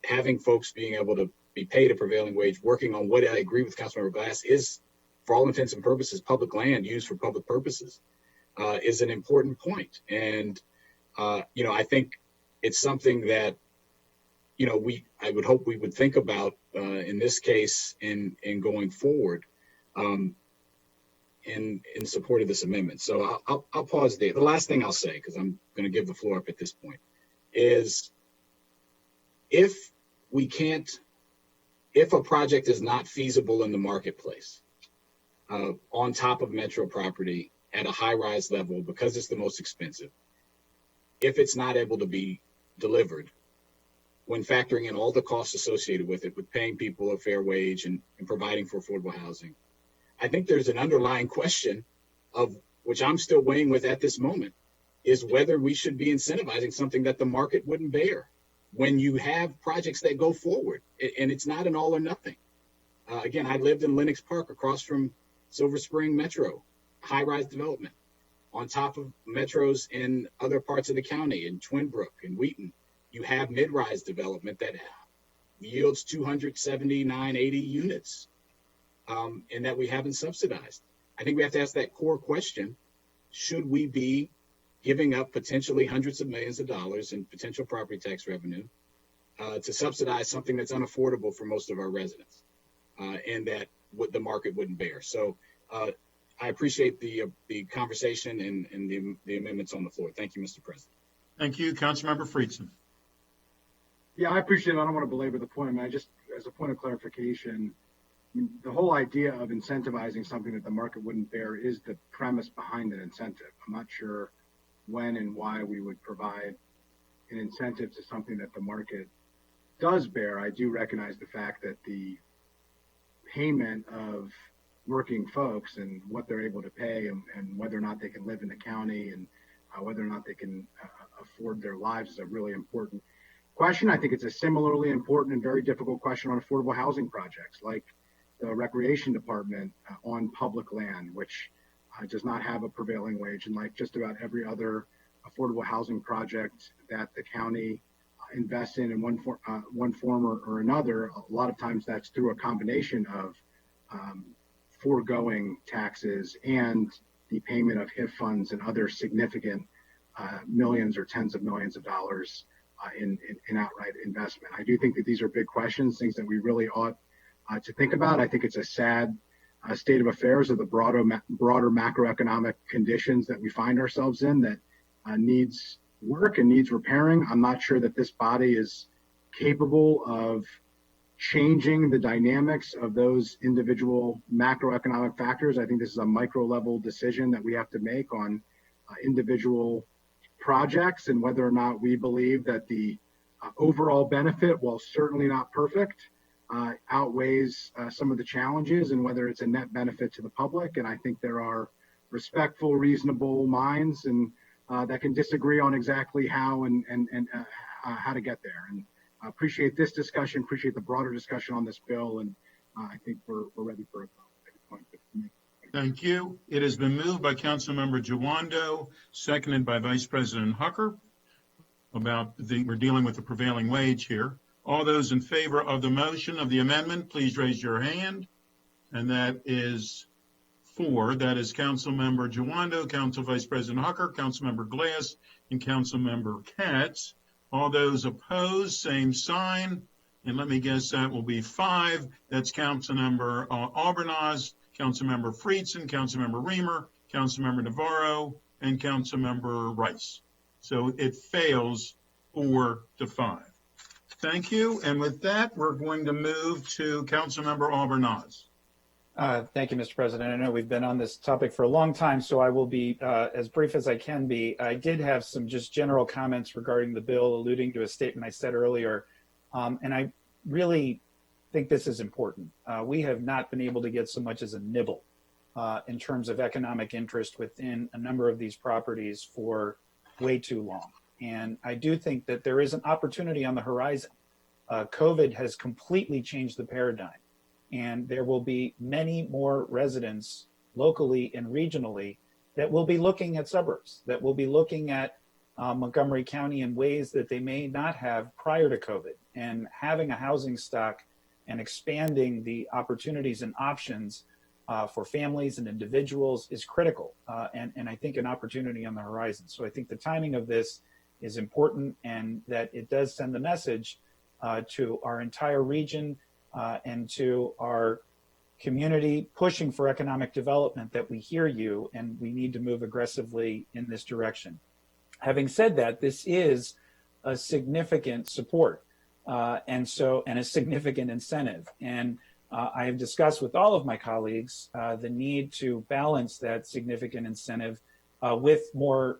having folks being able to be paid a prevailing wage, working on what I agree with Councilmember Glass is, for all intents and purposes, public land used for public purposes, is an important point. And, I think it's something that, I would hope we would think about in this case in going forward in support of this amendment. So I'll pause there. The last thing I'll say, because I'm going to give the floor up at this point, is if a project is not feasible in the marketplace, on top of metro property at a high-rise level, because it's the most expensive, if it's not able to be delivered, when factoring in all the costs associated with it, with paying people a fair wage and providing for affordable housing, I think there's an underlying question of which I'm still weighing with at this moment, is whether we should be incentivizing something that the market wouldn't bear when you have projects that go forward. And it's not an all or nothing. Again, I lived in Lenox Park across from Silver Spring Metro, high-rise development, on top of metros in other parts of the county, in Twin Brook and Wheaton. You have mid-rise development that yields 279, 80 units, and that we haven't subsidized. I think we have to ask that core question: should we be giving up potentially hundreds of millions of dollars in potential property tax revenue to subsidize something that's unaffordable for most of our residents, and that the market wouldn't bear? So I appreciate the conversation and the amendments on the floor. Thank you, Mr. President. Thank you, Councilmember Friedson. Yeah, I appreciate it. I don't want to belabor the point. I just, as a point of clarification, the whole idea of incentivizing something that the market wouldn't bear is the premise behind an incentive. I'm not sure when and why we would provide an incentive to something that the market does bear. I do recognize the fact that the payment of working folks and what they're able to pay and whether or not they can live in the county and whether or not they can afford their lives is a really important question. I think it's a similarly important and very difficult question on affordable housing projects like the recreation department on public land, which does not have a prevailing wage, and like just about every other affordable housing project that the county invests in one form or another. A lot of times that's through a combination of foregoing taxes and the payment of HIF funds and other significant millions or tens of millions of dollars in outright investment. I do think that these are big questions, things that we really ought to think about. I think it's a sad state of affairs of the broader macroeconomic conditions that we find ourselves in that needs work and needs repairing. I'm not sure that this body is capable of changing the dynamics of those individual macroeconomic factors. I think this is a micro level decision that we have to make on individual projects and whether or not we believe that the overall benefit, while certainly not perfect, outweighs some of the challenges and whether it's a net benefit to the public. And I think there are respectful, reasonable minds and that can disagree on exactly how and how to get there. And I appreciate this discussion, appreciate the broader discussion on this bill, and I think we're ready for it. Thank you. It has been moved by Councilmember Jawando, seconded by Vice President Hucker. We're dealing with the prevailing wage here. All those in favor of the motion of the amendment, please raise your hand. And that is 4. That is Councilmember Jawando, Council Vice President Hucker, Councilmember Glass, and Councilmember Katz. All those opposed, same sign. And let me guess, that will be 5. That's Councilmember Albornoz, Councilmember Friedson, Councilmember Reamer, Councilmember Navarro, and Councilmember Rice. So it fails 4-5. Thank you. And with that, we're going to move to Councilmember Albornoz. Thank you, Mr. President. I know we've been on this topic for a long time, so I will be as brief as I can be. I did have some just general comments regarding the bill, alluding to a statement I said earlier, and I really think this is important. We have not been able to get so much as a nibble in terms of economic interest within a number of these properties for way too long. And I do think that there is an opportunity on the horizon. COVID has completely changed the paradigm. And there will be many more residents locally and regionally that will be looking at suburbs, that will be looking at Montgomery County in ways that they may not have prior to COVID. And having a housing stock and expanding the opportunities and options for families and individuals is critical, and I think an opportunity on the horizon. So I think the timing of this is important, and that it does send the message to our entire region and to our community pushing for economic development that we hear you and we need to move aggressively in this direction. Having said that, this is a significant support and a significant incentive. And I have discussed with all of my colleagues the need to balance that significant incentive with more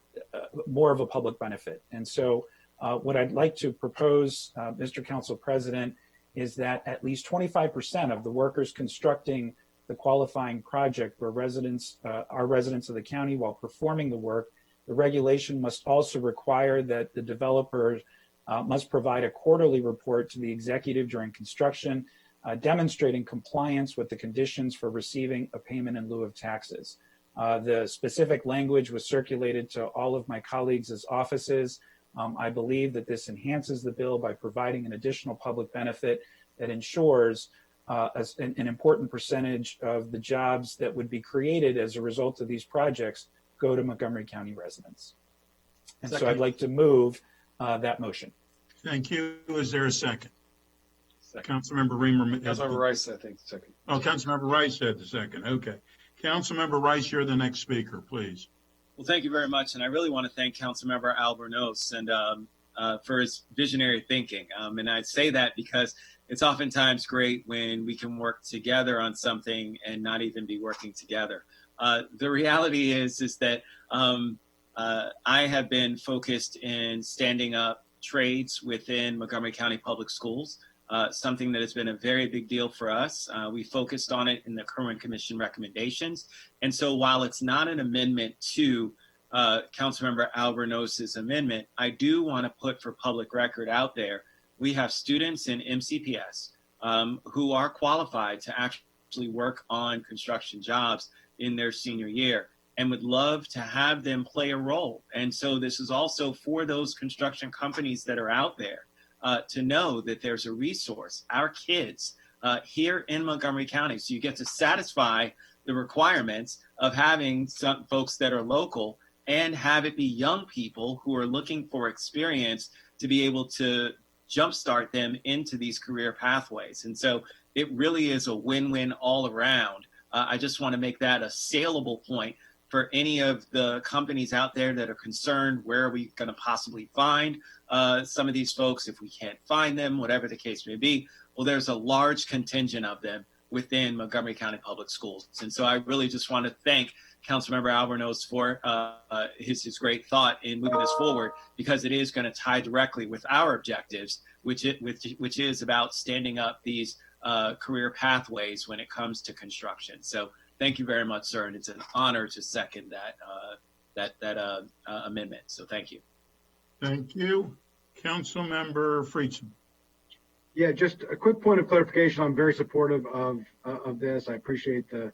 of a public benefit. And so what I'd like to propose, Mr. Council President, is that at least 25% of the workers constructing the qualifying project were are residents of the county while performing the work. The regulation must also require that the developer must provide a quarterly report to the executive during construction, demonstrating compliance with the conditions for receiving a payment in lieu of taxes. The specific language was circulated to all of my colleagues' offices. I believe that this enhances the bill by providing an additional public benefit that ensures an important percentage of the jobs that would be created as a result of these projects go to Montgomery County residents. And so I'd like to move that motion. Thank you. Is there a second? Councilmember Reamer. Councilmember Rice, I think, second. Oh, Councilmember Rice said the second. Okay. Councilmember Rice, you're the next speaker, please. Well, thank you very much. And I really want to thank Councilmember Albornoz and for his visionary thinking. And I say that because it's oftentimes great when we can work together on something and not even be working together. The reality is that I have been focused in standing up trades within Montgomery County Public Schools, something that has been a very big deal for us. We focused on it in the current commission recommendations. And so while it's not an amendment to Councilmember Albornoz's amendment, I do want to put for public record out there, we have students in MCPS who are qualified to actually work on construction jobs in their senior year and would love to have them play a role. And so this is also for those construction companies that are out there to know that there's a resource, our kids here in Montgomery County. So you get to satisfy the requirements of having some folks that are local and have it be young people who are looking for experience to be able to jumpstart them into these career pathways. And so it really is a win-win all around. I just want to make that a saleable point for any of the companies out there that are concerned, where are we going to possibly find some of these folks if we can't find them, whatever the case may be. Well, there's a large contingent of them within Montgomery County Public Schools. And so I really just want to thank Councilmember Albornoz for his great thought in moving this forward, because it is going to tie directly with our objectives, which is about standing up these career pathways when it comes to construction. So thank you very much, sir, and it's an honor to second that amendment. So thank you. Thank you. Councilmember Friedson. Yeah, just a quick point of clarification. I'm very supportive of this. I appreciate the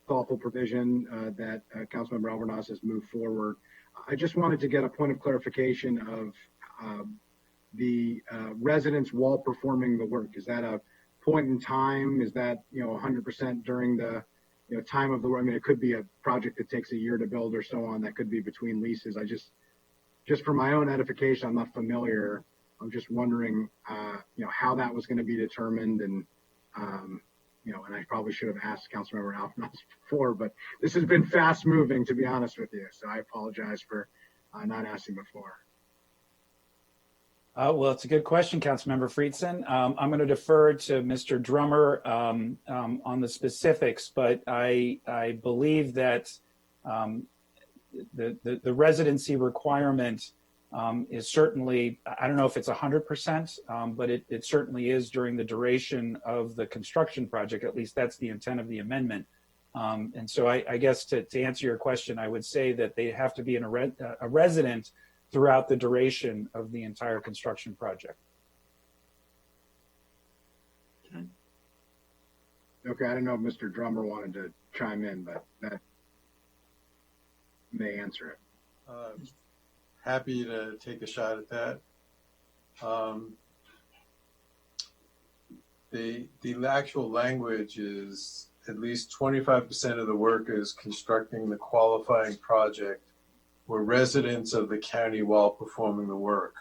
thoughtful provision that Councilmember Albornoz has moved forward. I just wanted to get a point of clarification of the residents while performing the work. Is that a point in time? Is that 100% during the time of the work? I mean, it could be a project that takes a year to build or so on. That could be between leases. I just for my own edification, I'm not familiar. I'm just wondering, how that was going to be determined, and and I probably should have asked Councilmember Albornoz before, but this has been fast moving, to be honest with you. So I apologize for not asking before. Well, it's a good question, Councilmember Friedson. I'm going to defer to Mr. Drummer on the specifics, but I believe that the residency requirement is certainly, I don't know if it's 100%, but it certainly is during the duration of the construction project. At least that's the intent of the amendment. And so I guess to answer your question, I would say that they have to be a resident throughout the duration of the entire construction project. Okay, I don't know if Mr. Drummer wanted to chime in, but that may answer it. Happy to take a shot at that. The actual language is at least 25% of the workers constructing the qualifying project were residents of the county while performing the work.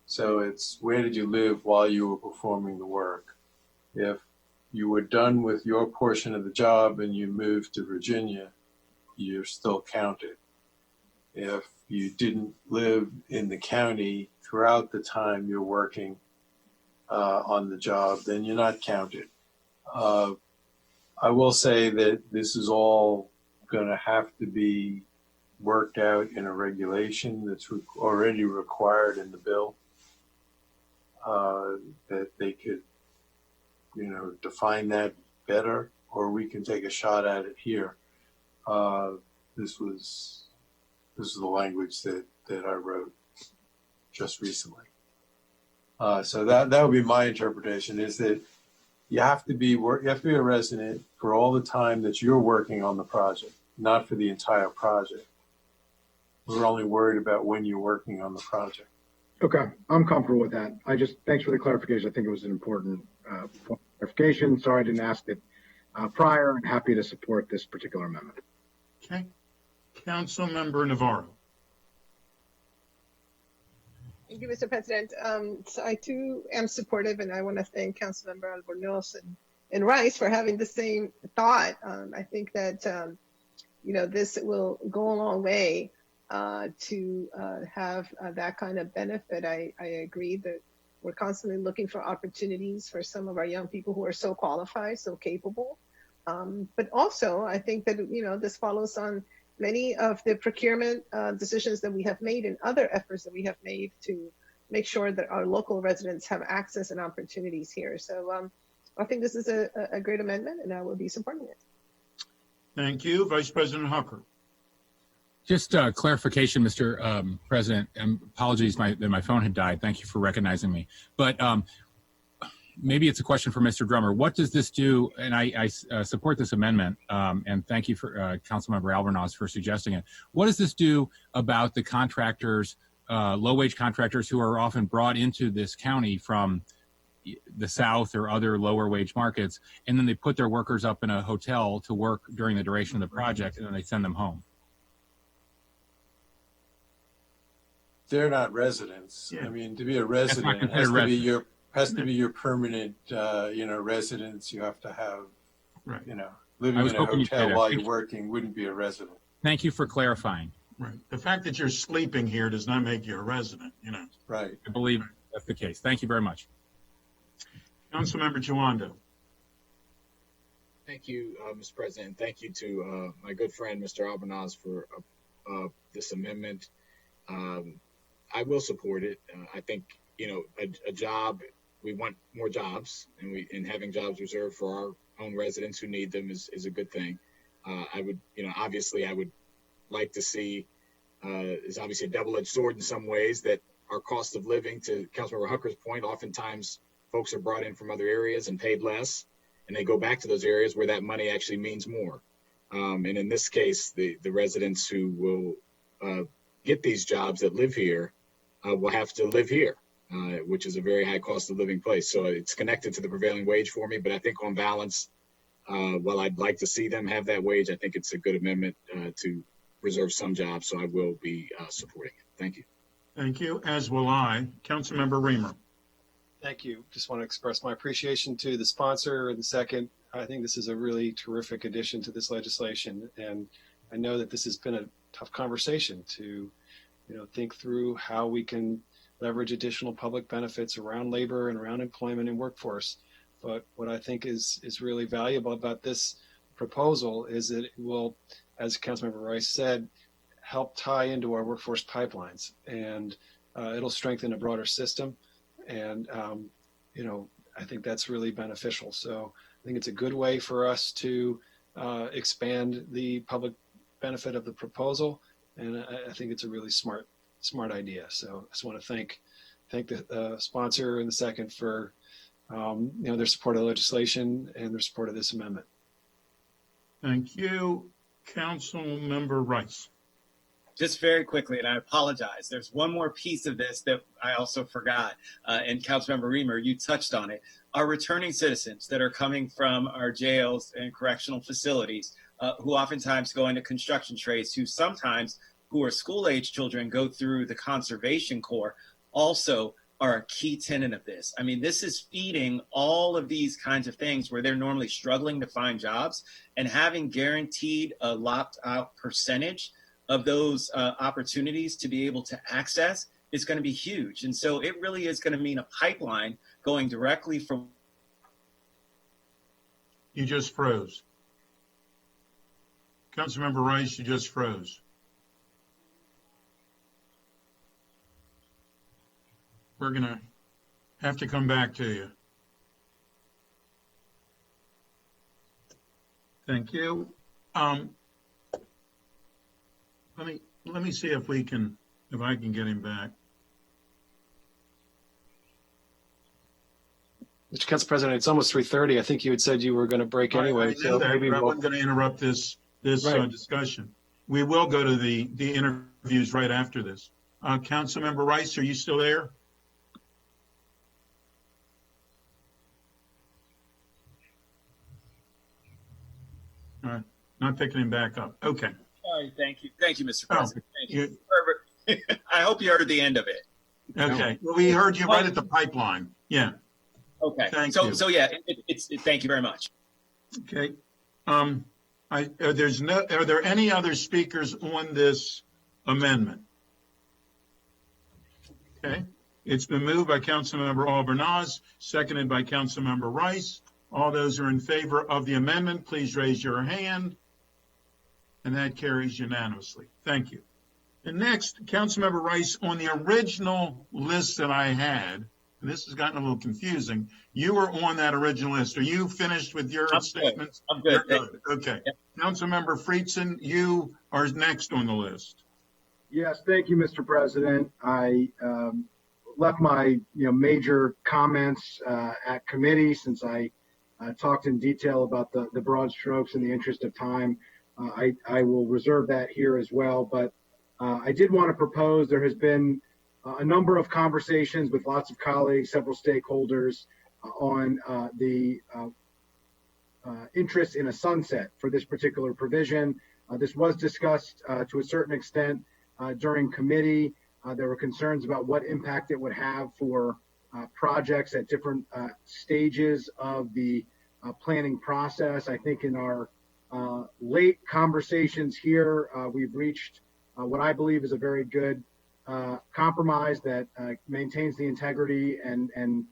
So it's, where did you live while you were performing the work? If you were done with your portion of the job and you moved to Virginia, you're still counted. If you didn't live in the county throughout the time you're working on the job, then you're not counted. I will say that this is all going to have to be worked out in a regulation that's already required in the bill, that they could, define that better, or we can take a shot at it here. This is the language that I wrote just recently. So that would be my interpretation, is that you have to be a resident for all the time that you're working on the project, not for the entire project. We're only worried about when you're working on the project. Okay, I'm comfortable with that. Thanks for the clarification. I think it was an important point of clarification. Sorry I didn't ask it prior, and happy to support this particular amendment. Okay. Councilmember Navarro. Thank you, Mr. President. So I too am supportive, and I want to thank Councilmember Albornoz and Rice for having the same thought. I think that this will go a long way to have that kind of benefit. I agree that we're constantly looking for opportunities for some of our young people who are so qualified, so capable. But also, I think that, this follows on many of the procurement decisions that we have made and other efforts that we have made to make sure that our local residents have access and opportunities here. So I think this is a great amendment, and I will be supporting it. Thank you. Vice President Hucker. Just clarification, Mr. President, and apologies that my phone had died. Thank you for recognizing me. But maybe it's a question for Mr. Drummer. What does this do? And I support this amendment, and thank you for Councilmember Albornoz for suggesting it. What does this do about the contractors, low-wage contractors who are often brought into this county from the South or other lower wage markets, and then they put their workers up in a hotel to work during the duration of the project, and then they send them home? They're not residents. Yeah. I mean, to be a resident has to be your permanent, residence. You have to have, right. Living in a hotel while you're working wouldn't be a resident. Thank you for clarifying. Right. The fact that you're sleeping here does not make you a resident, Right. I believe that's the case. Thank you very much. Councilmember Chawando. Thank you, Mr. President. Thank you to my good friend, Mr. Albornoz, for this amendment. I will support it. I think, a job, we want more jobs, and having jobs reserved for our own residents who need them is a good thing. I would, obviously I would like to see, is obviously a double-edged sword in some ways, that our cost of living, to Councilmember Hucker's point, oftentimes folks are brought in from other areas and paid less, and they go back to those areas where that money actually means more. And in this case, the residents who will get these jobs that live here will have to live here, which is a very high cost of living place. So it's connected to the prevailing wage for me, but I think on balance, while I'd like to see them have that wage, I think it's a good amendment to reserve some jobs, so I will be supporting it. Thank you. Thank you, as will I. Councilmember Reamer. Thank you. Just want to express my appreciation to the sponsor and the second. I think this is a really terrific addition to this legislation, and I know that this has been a tough conversation to think through how we can leverage additional public benefits around labor and around employment and workforce. But what I think is really valuable about this proposal is that it will, as Councilmember Rice said, help tie into our workforce pipelines, and it'll strengthen a broader system. And, I think that's really beneficial. So I think it's a good way for us to expand the public benefit of the proposal. And I think it's a really smart idea. So I just want to thank the sponsor and the second for their support of the legislation and their support of this amendment. Thank you, Councilmember Rice. Just very quickly, and I apologize, there's one more piece of this that I also forgot, and Councilmember Reamer, you touched on it. Our returning citizens that are coming from our jails and correctional facilities, who oftentimes go into construction trades, who are school-age children, go through the Conservation Corps, also are a key tenet of this. I mean, this is feeding all of these kinds of things where they're normally struggling to find jobs, and having guaranteed a locked-out percentage of those opportunities to be able to access is going to be huge. And so it really is going to mean a pipeline going directly from. You just froze. Councilmember Rice, you just froze. We're going to have to come back to you. Thank you. Let me see if I can get him back. Mr. Council President, it's almost 3:30. I think you had said you were going to break anyway. I know that, but I wasn't going to interrupt this Right. discussion. We will go to the interviews right after this. Councilmember Rice, are you still there? All right, not picking him back up. Okay. Sorry, thank you, Mr. President. Thank you. You- Perfect. I hope you heard the end of it. Okay. Well, we heard you right at the pipeline. Yeah. Okay. Thank so you. So yeah, it's thank you very much. Okay. Are there any other speakers on this amendment? Okay. It's been moved by Councilmember Albernaz, seconded by Councilmember Rice. All those are in favor of the amendment, please raise your hand. And that carries unanimously. Thank you. And next, Councilmember Rice, on the original list that I had, and this has gotten a little confusing, you were on that original list. Are you finished with your statements? I'm good. You're good. Okay. Yep. Councilmember Friedson, you are next on the list. Yes, thank you, Mr. President. I left my major comments at committee since I talked in detail about the broad strokes in the interest of time. I will reserve that here as well, but I did want to propose, there has been a number of conversations with lots of colleagues, several stakeholders on the interest in a sunset for this particular provision. This was discussed to a certain extent during committee. There were concerns about what impact it would have for projects at different stages of the planning process. I think in our late conversations here, we've reached what I believe is a very good compromise that maintains the integrity and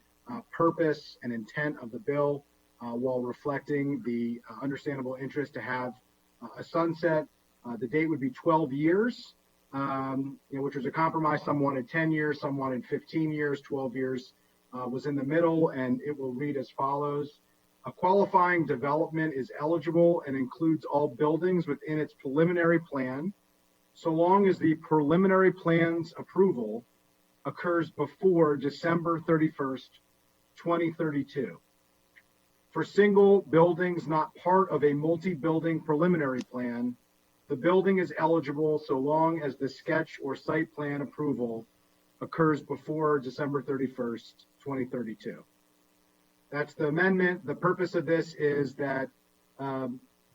purpose and intent of the bill while reflecting the understandable interest to have a sunset. The date would be 12 years, which was a compromise. Some wanted 10 years, some wanted 15 years, 12 years was in the middle, and it will read as follows. A qualifying development is eligible and includes all buildings within its preliminary plan, so long as the preliminary plan's approval occurs before December 31st, 2032. For single buildings not part of a multi-building preliminary plan, the building is eligible so long as the sketch or site plan approval occurs before December 31st, 2032. That's the amendment. The purpose of this is that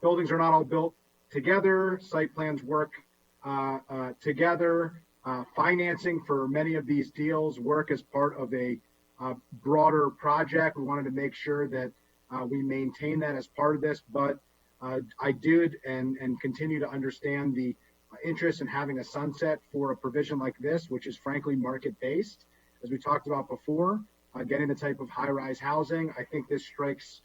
buildings are not all built together. Site plans work together. Financing for many of these deals work as part of a broader project. We wanted to make sure that we maintain that as part of this, but I did and continue to understand the interest in having a sunset for a provision like this, which is frankly market-based. As we talked about before, getting the type of high-rise housing, I think this strikes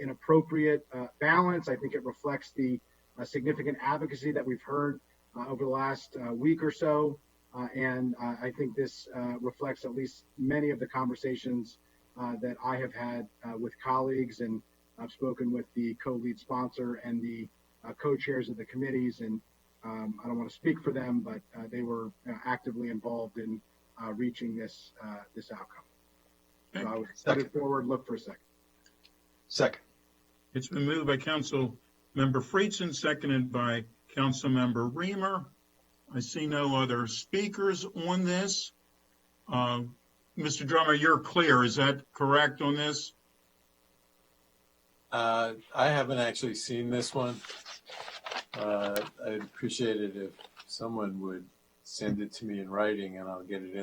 an appropriate balance. I think it reflects the significant advocacy that we've heard over the last week or so. And I think this reflects at least many of the conversations that I have had with colleagues, and I've spoken with the co-lead sponsor and the co-chairs of the committees, and I don't want to speak for them, but they were actively involved in reaching this outcome. So I would put it forward, look for a second. Second. It's been moved by Councilmember Friedson, seconded by Councilmember Reamer. I see no other speakers on this. Mr. Drummer, you're clear. Is that correct on this? I haven't actually seen this one. I'd appreciate it if someone would send it to me in writing, and I'll get it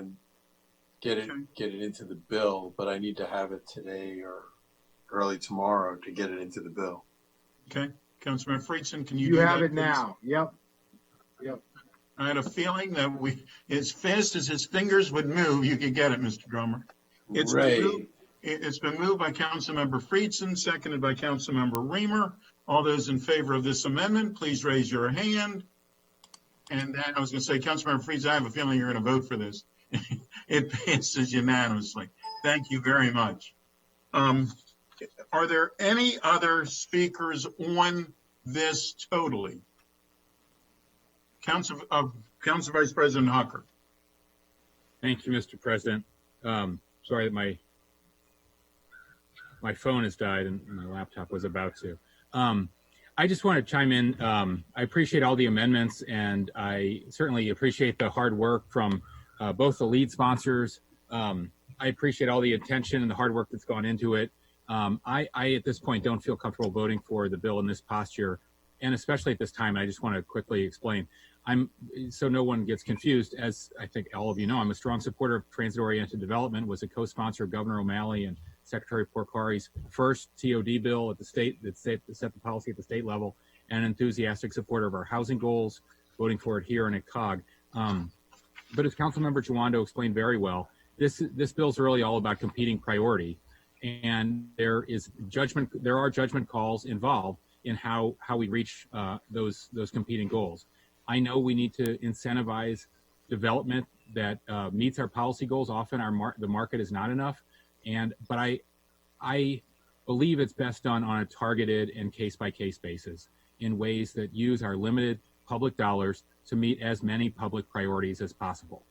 into the bill. But I need to have it today or early tomorrow to get it into the bill. Okay, Councilman Friedson, can you? You have it now. Yep. I had a feeling that as fast as his fingers would move, you could get it, Mr. Drummer. It's been moved by Councilmember Friedson, seconded by Councilmember Reamer. All those in favor of this amendment, please raise your hand. And then I was going to say, Councilmember Friedson, I have a feeling you're going to vote for this. It passes unanimously. Thank you very much. Are there any other speakers on this totally? Council Vice President Hucker. Thank you, Mr. President. Sorry that my phone has died and my laptop was about to. I just want to chime in. I appreciate all the amendments, and I certainly appreciate the hard work from both the lead sponsors. I appreciate all the attention and the hard work that's gone into it. I, at this point, don't feel comfortable voting for the bill in this posture, and especially at this time. I just want to quickly explain. So no one gets confused, as I think all of you know, I'm a strong supporter of transit-oriented development, was a co-sponsor of Governor O'Malley and Secretary Porcari's first TOD bill at the state that set the policy at the state level. and an enthusiastic supporter of our housing goals, voting for it here and at COG. But as Councilmember Jawando explained very well, this bill is really all about competing priority, and there are judgment calls involved in how we reach those competing goals. I know we need to incentivize development that meets our policy goals. Often the market is not enough, but I believe it's best done on a targeted and case-by-case basis in ways that use our limited public dollars to meet as many public priorities as possible.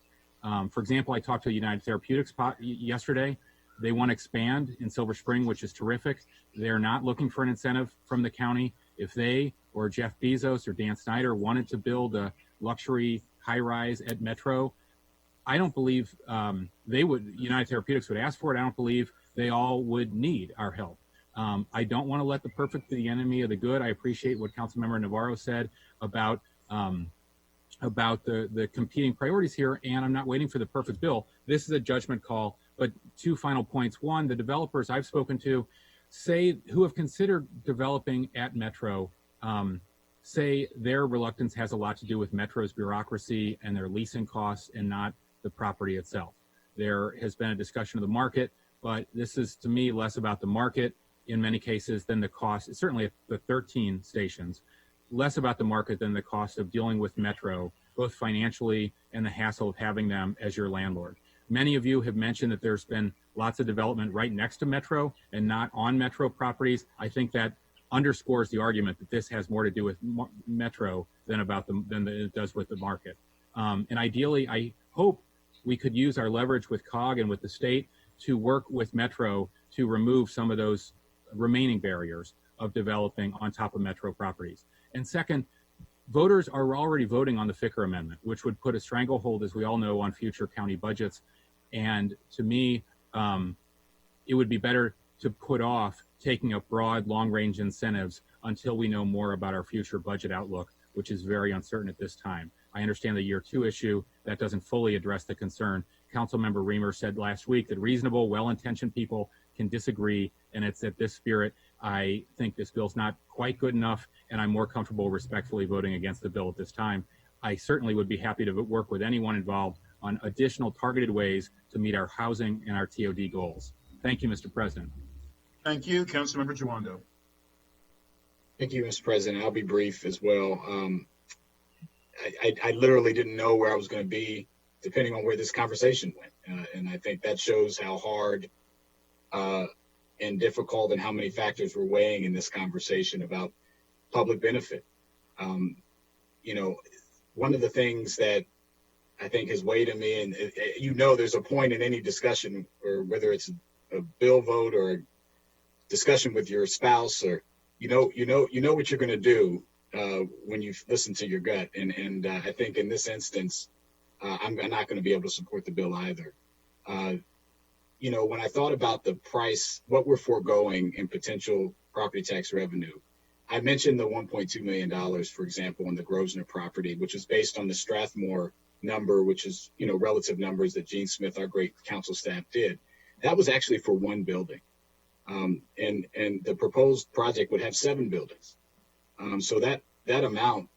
For example, I talked to United Therapeutics yesterday. They want to expand in Silver Spring, which is terrific. They're not looking for an incentive from the county. If they or Jeff Bezos or Dan Snyder wanted to build a luxury high-rise at Metro, I don't believe United Therapeutics would ask for it. I don't believe they all would need our help. I don't want to let the perfect be the enemy of the good. I appreciate what Councilmember Navarro said about the competing priorities here, and I'm not waiting for the perfect bill. This is a judgment call. But two final points. One, the developers I've spoken to who have considered developing at Metro say their reluctance has a lot to do with Metro's bureaucracy and their leasing costs and not the property itself. There has been a discussion of the market, but this is, to me, less about the market in many cases than the cost, certainly at the 13 stations, less about the market than the cost of dealing with Metro, both financially and the hassle of having them as your landlord. Many of you have mentioned that there's been lots of development right next to Metro and not on Metro properties. I think that underscores the argument that this has more to do with Metro than it does with the market. And ideally, I hope we could use our leverage with COG and with the state to work with Metro to remove some of those remaining barriers of developing on top of Metro properties. And second, voters are already voting on the Ficker Amendment, which would put a stranglehold, as we all know, on future county budgets. And to me, it would be better to put off taking up broad, long-range incentives until we know more about our future budget outlook, which is very uncertain at this time. I understand the year 2 issue. That doesn't fully address the concern. Councilmember Reamer said last week that reasonable, well-intentioned people can disagree, and it's at this spirit. I think this bill's not quite good enough, and I'm more comfortable respectfully voting against the bill at this time. I certainly would be happy to work with anyone involved on additional targeted ways to meet our housing and our TOD goals. Thank you, Mr. President. Thank you, Councilmember Jawando. Thank you, Mr. President. I'll be brief as well. I literally didn't know where I was going to be depending on where this conversation went. And I think that shows how hard and difficult and how many factors were weighing in this conversation about public benefit. One of the things that I think has weighed on me, and there's a point in any discussion, or whether it's a bill vote or a discussion with your spouse, or you know what you're going to do when you listen to your gut. And I think in this instance, I'm not going to be able to support the bill either. When I thought about the price, what we're foregoing in potential property tax revenue, I mentioned the $1.2 million, for example, on the Grosvenor property, which is based on the Strathmore number, which is, relative numbers that Gene Smith, our great council staff, did. That was actually for one building. And the proposed project would have 7 buildings. So that amount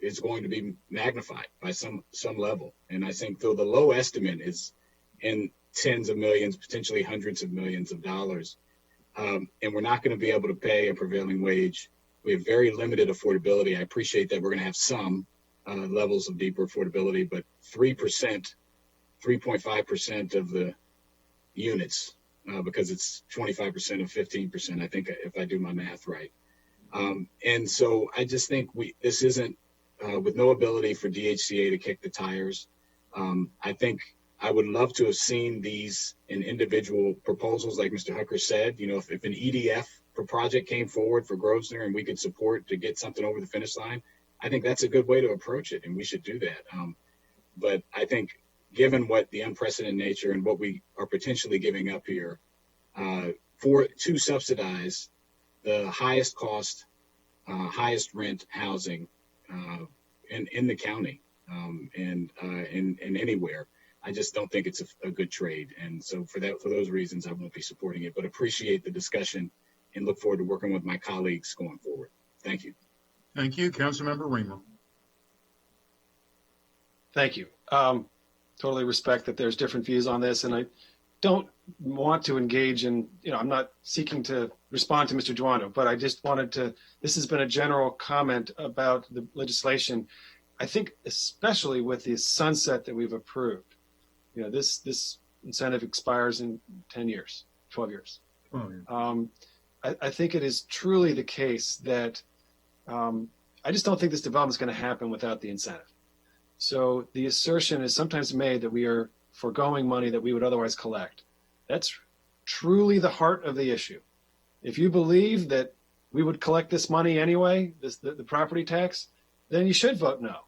is going to be magnified by some level. And I think though the low estimate is in tens of millions, potentially hundreds of millions of dollars, and we're not going to be able to pay a prevailing wage. We have very limited affordability. I appreciate that we're going to have some levels of deeper affordability, but 3.5% of the units, because it's 25% of 15%, I think, if I do my math right. And so I just think this isn't, with no ability for DHCA to kick the tires. I think I would love to have seen these in individual proposals, like Mr. Hooker said. If an EDF for project came forward for Grosvenor and we could support to get something over the finish line, I think that's a good way to approach it, and we should do that. But I think given what the unprecedented nature and what we are potentially giving up here to subsidize the highest cost, highest rent housing in the county and anywhere, I just don't think it's a good trade. And so for those reasons, I won't be supporting it, but appreciate the discussion and look forward to working with my colleagues going forward. Thank Thank you. Thank you. Councilmember Reamer. Thank you. Totally respect that there's different views on this, and I don't want to engage in, I'm not seeking to respond to Mr. Duano, but I just wanted to, this has been a general comment about the legislation. I think especially with the sunset that we've approved, this incentive expires in 10 years, 12 years. I think it is truly the case that I just don't think this development is going to happen without the incentive. So the assertion is sometimes made that we are foregoing money that we would otherwise collect. That's truly the heart of the issue. If you believe that we would collect this money anyway, the property tax, then you should vote no.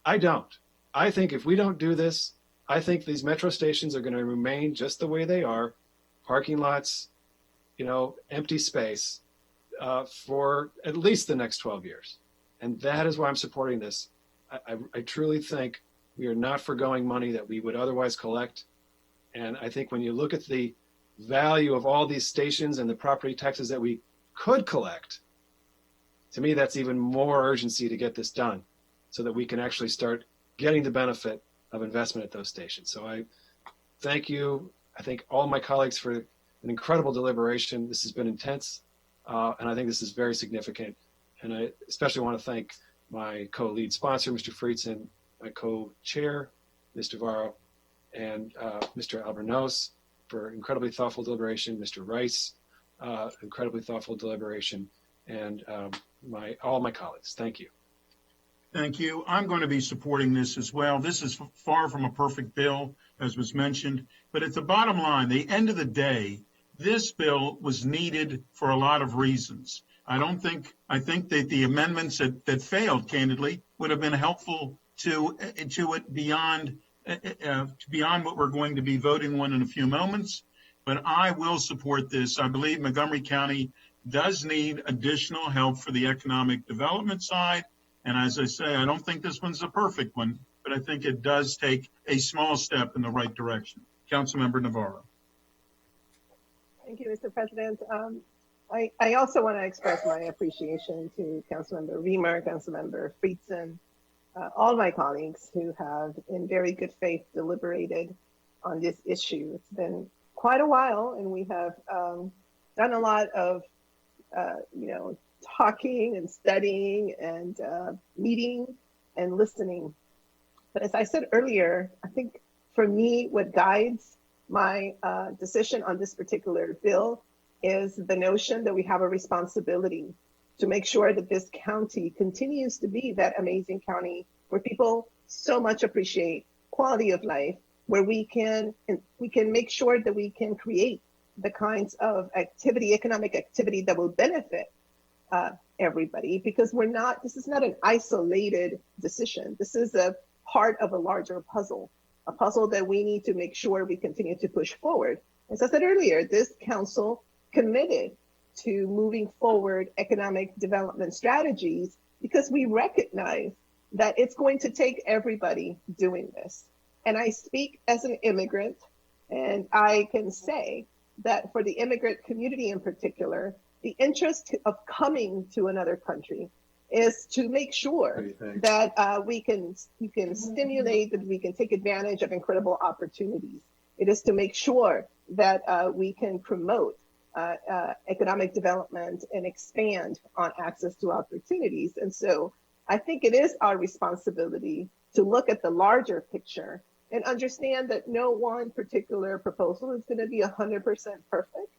I don't. I think if we don't do this, I think these metro stations are going to remain just the way they are, parking lots, empty space for at least the next 12 years. And that is why I'm supporting this. I truly think we are not foregoing money that we would otherwise collect. And I think when you look at the value of all these stations and the property taxes that we could collect, to me, that's even more urgency to get this done so that we can actually start getting the benefit of investment at those stations. So I thank you. I thank all my colleagues for an incredible deliberation. This has been intense, and I think this is very significant. And I especially want to thank my co-lead sponsor, Mr. Friedson, my co-chair, Mr. Varro, and Mr. Albornoz for incredibly thoughtful deliberation, Mr. Rice, incredibly thoughtful deliberation, and all my colleagues. Thank you. Thank you. I'm going to be supporting this as well. This is far from a perfect bill, as was mentioned, but at the bottom line, the end of the day, this bill was needed for a lot of reasons. I think that the amendments that failed, candidly, would have been helpful to it beyond what we're going to be voting on in a few moments. But I will support this. I believe Montgomery County does need additional help for the economic development side. And as I say, I don't think this one's a perfect one, but I think it does take a small step in the right direction. Councilmember Navarro. Thank you, Mr. President. I also want to express my appreciation to Councilmember Reamer, Councilmember Friedson, all my colleagues who have in very good faith deliberated on this issue. It's been quite a while, and we have done a lot of, talking and studying and meeting and listening. But as I said earlier, I think for me, what guides my decision on this particular bill is the notion that we have a responsibility to make sure that this county continues to be that amazing county where people so much appreciate quality of life, where we can make sure that we can create the kinds of economic activity that will benefit everybody, because this is not an isolated decision. This is a part of a larger puzzle, a puzzle that we need to make sure we continue to push forward. As I said earlier, this council committed to moving forward economic development strategies because we recognize that it's going to take everybody doing this. And I speak as an immigrant, and I can say that for the immigrant community in particular, the interest of coming to another country is to make sure that we can stimulate, that we can take advantage of incredible opportunities. It is to make sure that we can promote economic development and expand on access to opportunities. And so I think it is our responsibility to look at the larger picture and understand that no one particular proposal is going to be 100% perfect,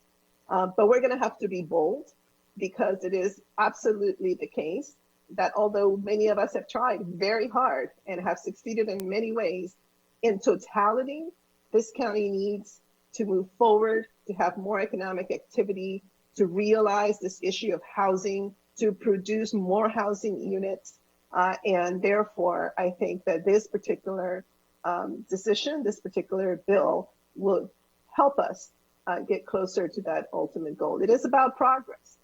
but we're going to have to be bold, because it is absolutely the case that although many of us have tried very hard and have succeeded in many ways, in totality, this county needs to move forward, to have more economic activity, to realize this issue of housing, to produce more housing units. And therefore, I think that this particular decision, this particular bill will help us get closer to that ultimate goal. It is about progress.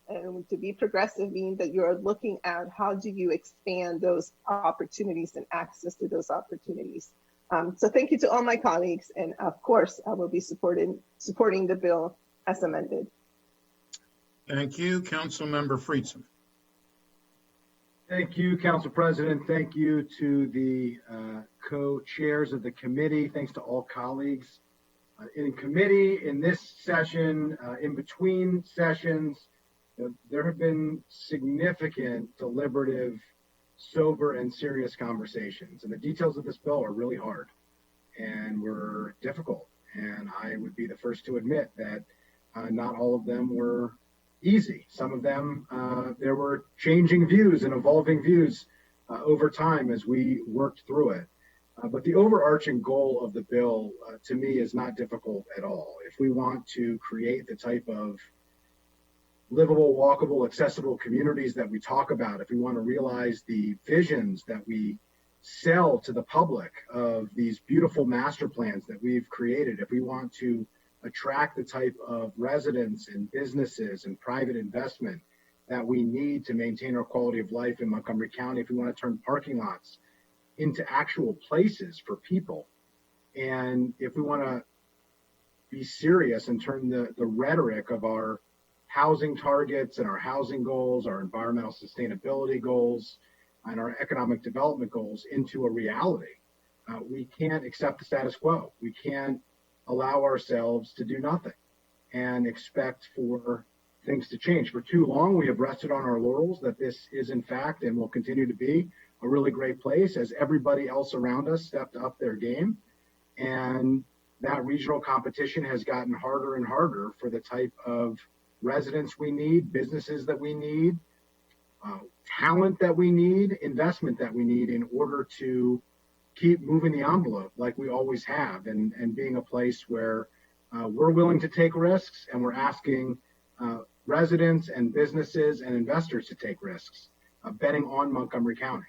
And to be progressive means that you're looking at how do you expand those opportunities and access to those opportunities. So thank you to all my colleagues. And of course, I will be supporting the bill as amended. Thank you. Councilmember Friedson. Thank you, Council President. Thank you to the co-chairs of the committee. Thanks to all colleagues in committee, in this session, in between sessions. There have been significant, deliberative, sober, and serious conversations. And the details of this bill are really hard and were difficult. And I would be the first to admit that not all of them were easy. Some of them, there were changing views and evolving views over time as we worked through it. But the overarching goal of the bill, to me, is not difficult at all. If we want to create the type of livable, walkable, accessible communities that we talk about, if we want to realize the visions that we sell to the public of these beautiful master plans that we've created, if we want to attract the type of residents and businesses and private investment that we need to maintain our quality of life in Montgomery County, if we want to turn parking lots into actual places for people, and if we want to be serious and turn the rhetoric of our housing targets and our housing goals, our environmental sustainability goals, and our economic development goals into a reality, we can't accept the status quo. We can't allow ourselves to do nothing and expect for things to change. For too long, we have rested on our laurels that this is in fact and will continue to be a really great place as everybody else around us stepped up their game. And that regional competition has gotten harder and harder for the type of residents we need, businesses that we need, talent that we need, investment that we need in order to keep moving the envelope like we always have, and being a place where we're willing to take risks and we're asking residents and businesses and investors to take risks, betting on Montgomery County.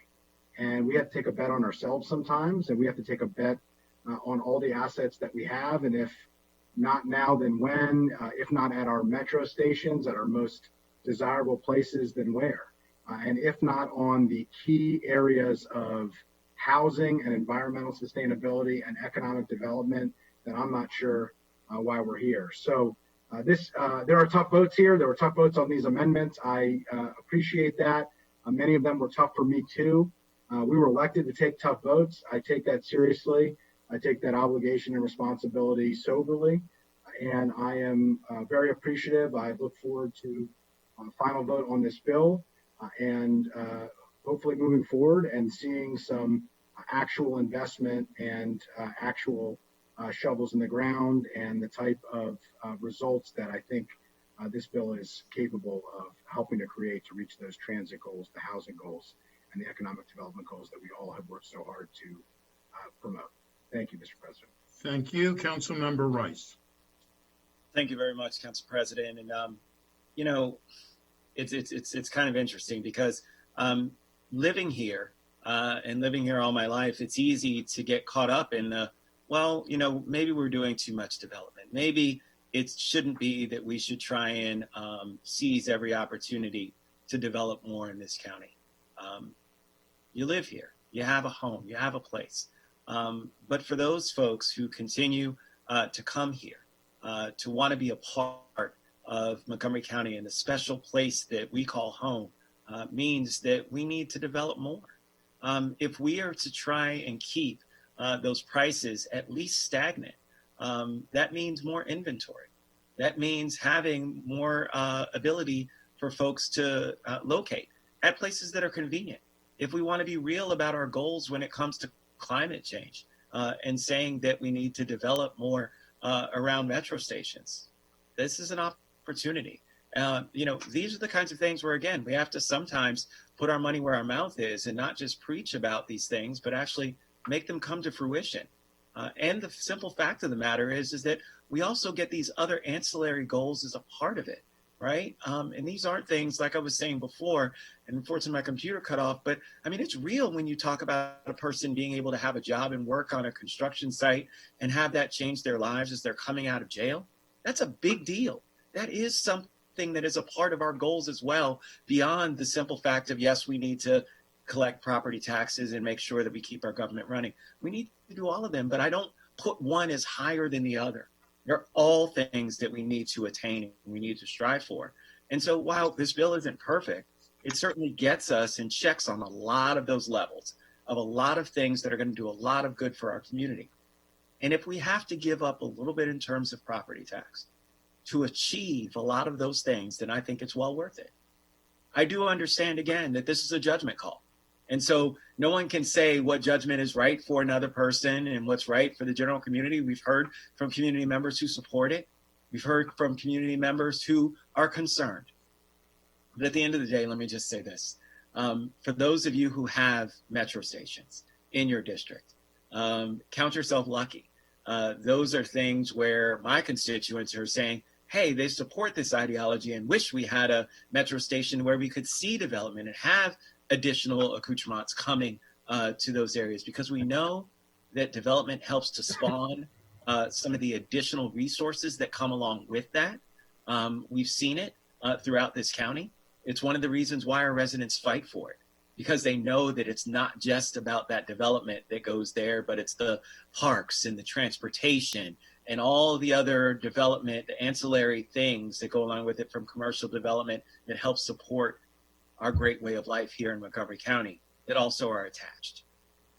And we have to take a bet on ourselves sometimes, and we have to take a bet on all the assets that we have. And if not now, then when? If not at our metro stations, at our most desirable places, then where? And if not on the key areas of housing and environmental sustainability and economic development, then I'm not sure why we're here. So there are tough votes here. There were tough votes on these amendments. I appreciate that. Many of them were tough for me too. We were elected to take tough votes. I take that seriously. I take that obligation and responsibility soberly. And I am very appreciative. I look forward to a final vote on this bill and hopefully moving forward and seeing some actual investment and actual shovels in the ground and the type of results that I think this bill is capable of helping to create to reach those transit goals, the housing goals, and the economic development goals that we all have worked so hard to promote. Thank you, Mr. President. Thank you, Councilmember Rice. Thank you very much, Council President. And you know, it's kind of interesting because living here and living here all my life, it's easy to get caught up in the, well, you know, maybe we're doing too much development. Maybe it shouldn't be that we should try and seize every opportunity to develop more in this county. You live here, you have a home, you have a place. But for those folks who continue to come here, to want to be a part of Montgomery County and the special place that we call home, means that we need to develop more. If we are to try and keep those prices at least stagnant, that means more inventory. That means having more ability for folks to locate at places that are convenient. If we want to be real about our goals when it comes to climate change and saying that we need to develop more around metro stations, this is an opportunity. You know, these are the kinds of things where, again, we have to sometimes put our money where our mouth is and not just preach about these things, but actually make them come to fruition. And the simple fact of the matter is that we also get these other ancillary goals as a part of it, right? And these aren't things like I was saying before, and unfortunately my computer cut off, but I mean, it's real when you talk about a person being able to have a job and work on a construction site and have that change their lives as they're coming out of jail. That's a big deal. That is something that is a part of our goals as well, beyond the simple fact of, yes, we need to collect property taxes and make sure that we keep our government running. We need to do all of them, but I don't put one as higher than the other. They're all things that we need to attain and we need to strive for. And so while this bill isn't perfect, it certainly gets us and checks on a lot of those levels of a lot of things that are going to do a lot of good for our community. And if we have to give up a little bit in terms of property tax to achieve a lot of those things, then I think it's well worth it. I do understand, again, that this is a judgment call. And so no one can say what judgment is right for another person and what's right for the general community. We've heard from community members who support it. We've heard from community members who are concerned. But at the end of the day, let me just say this. For those of you who have metro stations in your district, count yourself lucky. Those are things where my constituents are saying, hey, they support this ideology and wish we had a metro station where we could see development and have additional accoutrements coming to those areas, because we know that development helps to spawn some of the additional resources that come along with that. We've seen it throughout this county. It's one of the reasons why our residents fight for it, because they know that it's not just about that development that goes there, but it's the parks and the transportation and all the other development, the ancillary things that go along with it from commercial development that help support our great way of life here in Montgomery County that also are attached.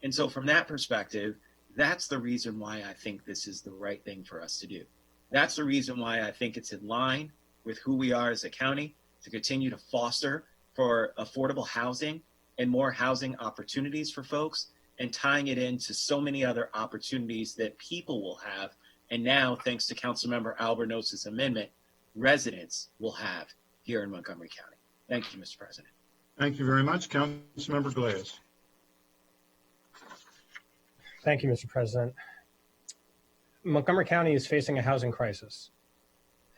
And so from that perspective, that's the reason why I think this is the right thing for us to do. That's the reason why I think it's in line with who we are as a county to continue to foster for affordable housing and more housing opportunities for folks, and tying it into so many other opportunities that people will have. And now, thanks to Councilmember Alberno's amendment, residents will have here in Montgomery County. Thank you, Mr. President. Thank you very much. Councilmember Glass. Thank you, Mr. President. Montgomery County is facing a housing crisis.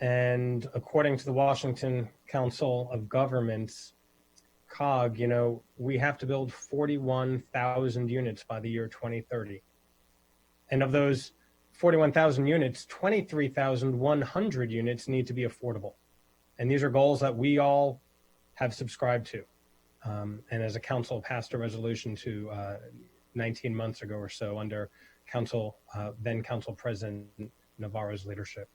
And according to the Washington Council of Governments, COG, we have to build 41,000 units by the year 2030. And of those 41,000 units, 23,100 units need to be affordable. And these are goals that we all have subscribed to. And as a council passed a resolution to 19 months ago or so under then Council President Navarro's leadership.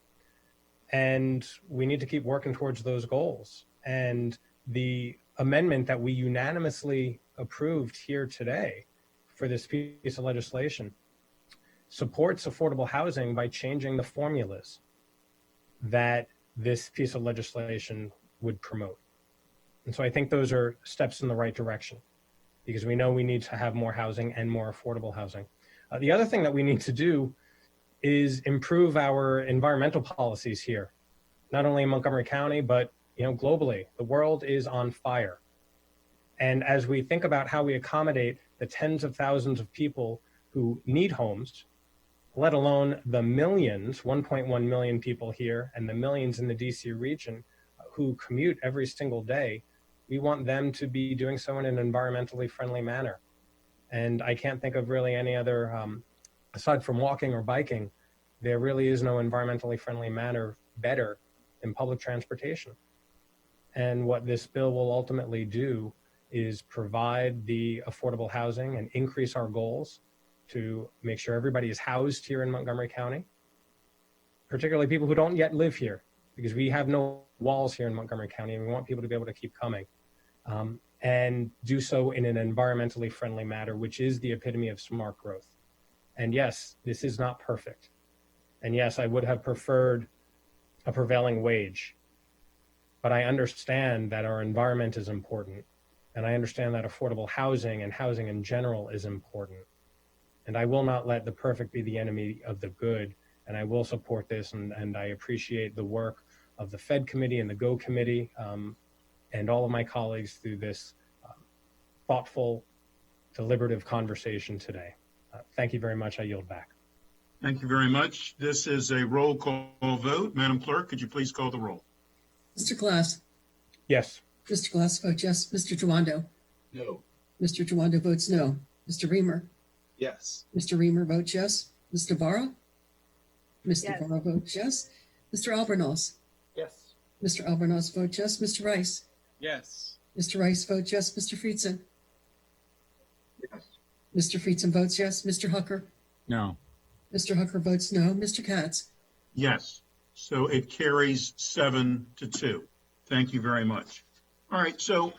And we need to keep working towards those goals. And the amendment that we unanimously approved here today for this piece of legislation supports affordable housing by changing the formulas that this piece of legislation would promote. And so I think those are steps in the right direction, because we know we need to have more housing and more affordable housing. The other thing that we need to do is improve our environmental policies here, not only in Montgomery County, but globally. The world is on fire. And as we think about how we accommodate the tens of thousands of people who need homes, let alone the millions, 1.1 million people here, and the millions in the DC region who commute every single day, we want them to be doing so in an environmentally friendly manner. And I can't think of really any other, aside from walking or biking, there really is no environmentally friendly manner better than public transportation. And what this bill will ultimately do is provide the affordable housing and increase our goals to make sure everybody is housed here in Montgomery County, particularly people who don't yet live here, because we have no walls here in Montgomery County, and we want people to be able to keep coming, and do so in an environmentally friendly manner, which is the epitome of smart growth. And yes, this is not perfect. And yes, I would have preferred a prevailing wage, but I understand that our environment is important, and I understand that affordable housing and housing in general is important. And I will not let the perfect be the enemy of the good, and I will support this, and I appreciate the work of the Fed Committee and the GO Committee, and all of my colleagues through this thoughtful, deliberative conversation today. Thank you very much. I yield back. Thank you very much. This is a roll call vote. Madam Clerk, could you please call the roll? Mr. Glass. Yes. Mr. Glass votes yes. Mr. Giwando. No. Mr. Giwando votes no. Mr. Reamer. Yes. Mr. Reamer votes yes. Ms. Navarro. Ms. Yes. Navarro votes yes. Mr. Albornoz. Yes. Mr. Albornoz votes yes. Mr. Rice. Yes. Mr. Rice votes yes. Mr. Friedson. Yes. Mr. Friedson votes yes. Mr. Hucker. No. Mr. Hucker votes no. Mr. Katz. Yes. So it carries 7-2. Thank you very much. All right. So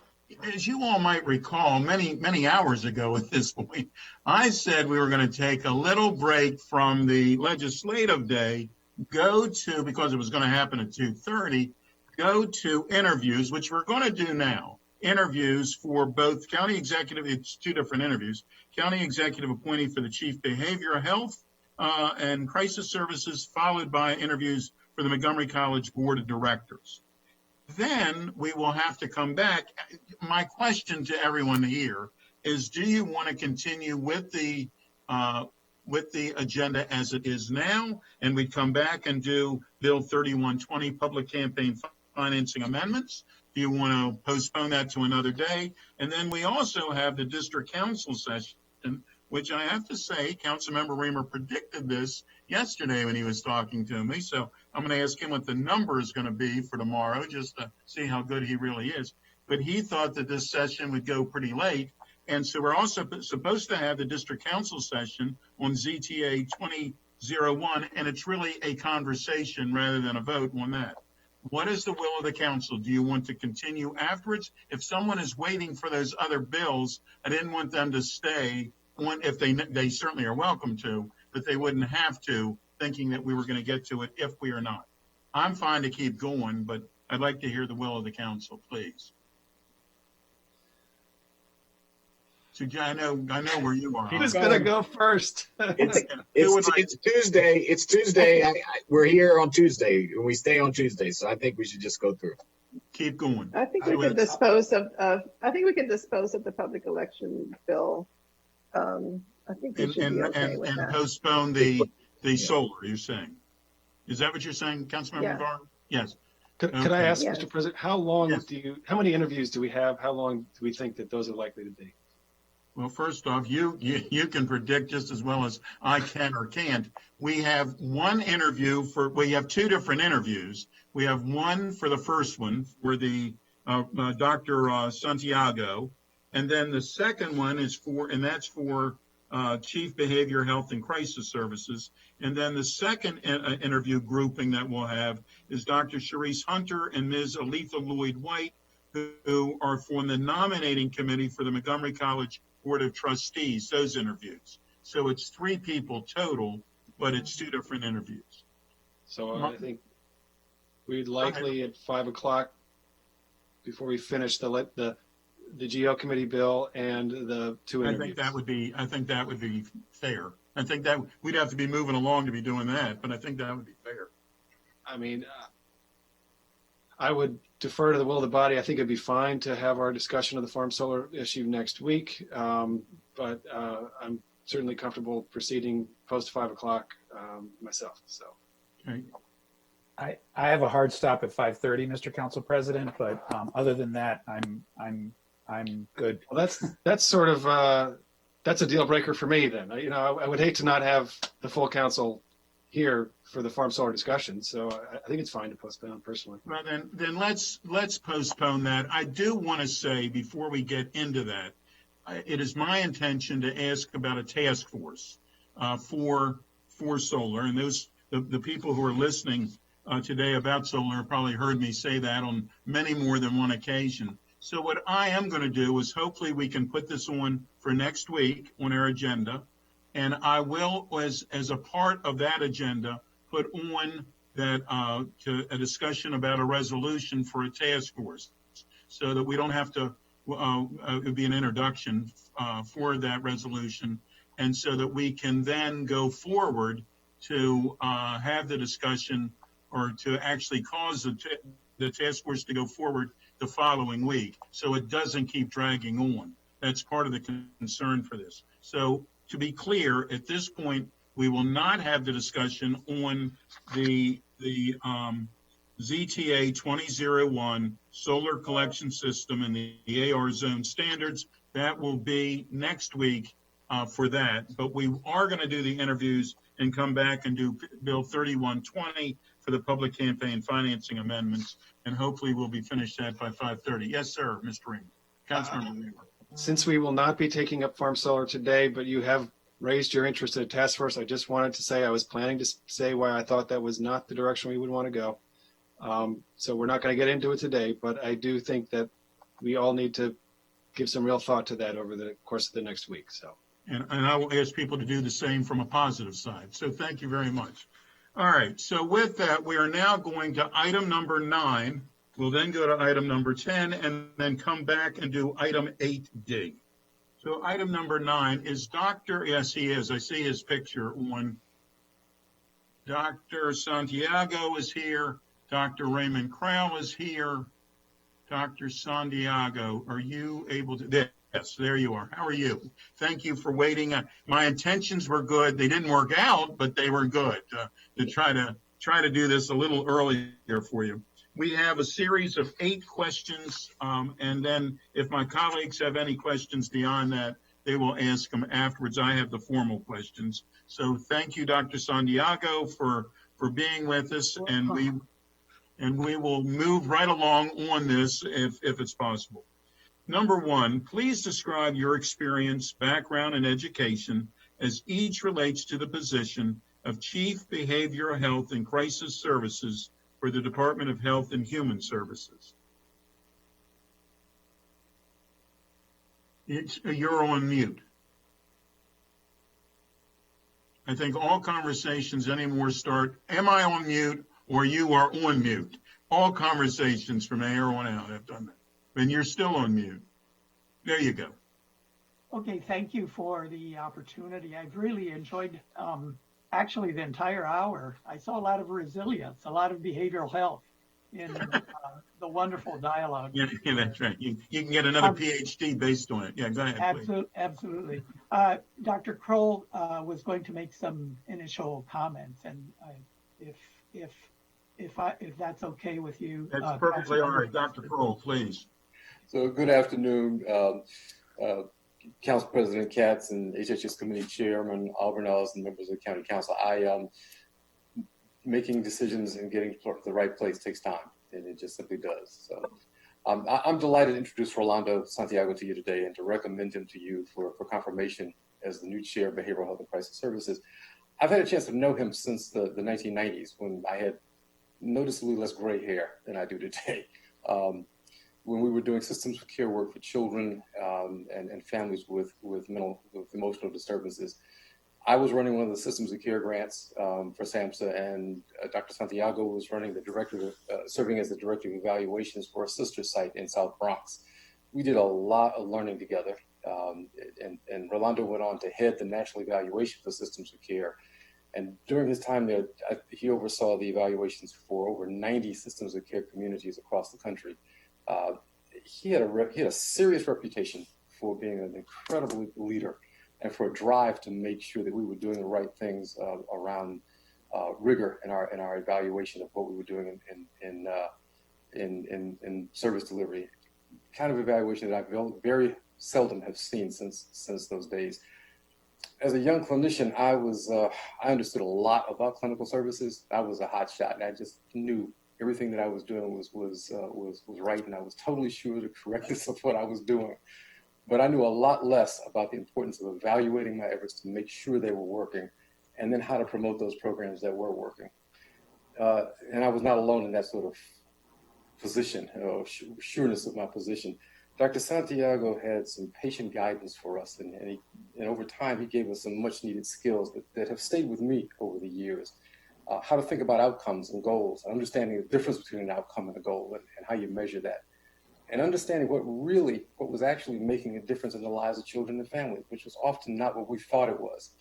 as you all might recall, many hours ago at this point, I said we were going to take a little break from the legislative day, because it was going to happen at 2:30, go to interviews, which we're going to do now. Interviews for both county executive, it's two different interviews, county executive appointee for the chief behavioral health and crisis services, followed by interviews for the Montgomery College Board of Directors. Then we will have to come back. My question to everyone here is, do you want to continue with the agenda as it is now, and we come back and do Bill 3120 public campaign financing amendments? Do you want to postpone that to another day? And then we also have the district council session, which I have to say, Councilmember Reamer predicted this yesterday when he was talking to me. So I'm going to ask him what the number is going to be for tomorrow, just to see how good he really is. But he thought that this session would go pretty late. And so we're also supposed to have the district council session on ZTA 2001, and it's really a conversation rather than a vote on that. What is the will of the council? Do you want to continue afterwards? If someone is waiting for those other bills, I didn't want them to stay. If they certainly are welcome to, but they wouldn't have to, thinking that we were going to get to it if we are not. I'm fine to keep going, but I'd like to hear the will of the council, please. So I know where you are. Who's going to go first? It's Tuesday. It's Tuesday. We're here on Tuesday, and we stay on Tuesday. So I think we should just go through. Keep going. I think we can dispose of the public election bill. I think we should be okay with that. Postpone the solar, you're saying. Is that what you're saying, Councilmember Varn? Yes. Could I ask, Mr. President, how many interviews do we have? How long do we think that those are likely to be? Well, first off, you can predict just as well as I can or can't. We have we have two different interviews. We have one for the first one for the Dr. Santiago, and then the second one is for Chief Behavior Health and Crisis Services. And then the second interview grouping that we'll have is Dr. Sharice Hunter and Ms. Aletha Lloyd-White, who are for the nominating committee for the Montgomery College Board of Trustees, those interviews. So it's 3 people total, but it's 2 different interviews. So I think we'd likely at 5 o'clock, before we finish the GO committee bill and the 2 interviews. I think that would be fair. I think that we'd have to be moving along to be doing that, but I think that would be fair. I mean, I would defer to the will of the body. I think it'd be fine to have our discussion of the farm solar issue next week, but I'm certainly comfortable proceeding post 5 o'clock myself. So, okay. I have a hard stop at 5:30, Mr. Council President, but other than that, I'm good. Well, that's sort of that's a deal breaker for me. Then I would hate to not have the full council here for the farm solar discussion. So I think it's fine to postpone personally. Well, then let's postpone that. I do want to say before we get into that, it is my intention to ask about a task force for solar, and the people who are listening today about solar have probably heard me say that on many more than one occasion. So what I am going to do is hopefully we can put this on for next week on our agenda. And I will, as a part of that agenda, put on that a discussion about a resolution for a task force, so that we don't have to. It would be an introduction for that resolution, and so that we can then go forward to have the discussion, or to actually cause the task force to go forward the following week, so it doesn't keep dragging on. That's part of the concern for this. So, to be clear, at this point, we will not have the discussion on the ZTA 2001 solar collection system and the AR zone standards. That will be next week for that. But we are going to do the interviews and come back and do Bill 3120 for the public campaign financing amendments. And hopefully we'll be finished that by 5:30. Yes, sir, Mr. Reamer. Councilmember Reamer. Since we will not be taking up farm solar today, but you have raised your interest in a task force, I just wanted to say I was planning to say why I thought that was not the direction we would want to go. So we're not going to get into it today, but I do think that we all need to give some real thought to that over the course of the next week. So. And I will ask people to do the same from a positive side. So thank you very much. All right. So with that, we are now going to item number 9. We'll then go to item number 10 and then come back and do item 8D. So item number 9 is Dr. Yes, he is. I see his picture on. Dr. Santiago is here. Dr. Raymond Crowell is here. Dr. Santiago, are you able to? Yes, there you are. How are you? Thank you for waiting. My intentions were good. They didn't work out, but they were good to try to do this a little earlier for you. We have a series of 8 questions, and then if my colleagues have any questions beyond that, they will ask them afterwards. I have the formal questions. So thank you, Dr. Santiago, for being with us, and we will move right along on this if it's possible. Number 1, please describe your experience, background, and education as each relates to the position of Chief Behavioral Health and Crisis Services for the Department of Health and Human Services. You're on mute. I think all conversations anymore start, am I on mute or you are on mute? All conversations from here on out have done that. And you're still on mute. There you go. Okay, thank you for the opportunity. I've really enjoyed actually the entire hour. I saw a lot of resilience, a lot of behavioral health in the wonderful dialogue. Yeah, that's right. You can get another PhD based on it. Yeah, go ahead. Absolutely. Dr. Kroll was going to make some initial comments, and if that's okay with you. That's perfectly all right. Dr. Kroll, please. So good afternoon, Council President Katz and HHS Committee Chairman Albornoz and members of the County Council. Making decisions and getting to the right place takes time, and it just simply does. So I'm delighted to introduce Rolando Santiago to you today and to recommend him to you for confirmation as the new Chair of Behavioral Health and Crisis Services. I've had a chance to know him since the 1990s when I had noticeably less gray hair than I do today. When we were doing systems of care work for children and families with emotional disturbances. I was running one of the systems of care grants for SAMHSA, and Dr. Santiago was running serving as the director of evaluations for a sister site in South Bronx. We did a lot of learning together, and Rolando went on to head the national evaluation for systems of care. And during his time there, he oversaw the evaluations for over 90 systems of care communities across the country. He had a serious reputation for being an incredible leader and for a drive to make sure that we were doing the right things around rigor in our evaluation of what we were doing in service delivery. Kind of evaluation that I very seldom have seen since those days. As a young clinician, I understood a lot about clinical services. I was a hot shot, and I just knew everything that I was doing was right, and I was totally sure of the correctness of what I was doing. But I knew a lot less about the importance of evaluating my efforts to make sure they were working, and then how to promote those programs that were working. And I was not alone in that sort of position, sureness of my position. Dr. Santiago had some patient guidance for us, and over time he gave us some much needed skills that have stayed with me over the years. How to think about outcomes and goals, understanding the difference between an outcome and a goal, and how you measure that, and understanding what was actually making a difference in the lives of children and families, which was often not what we thought it was.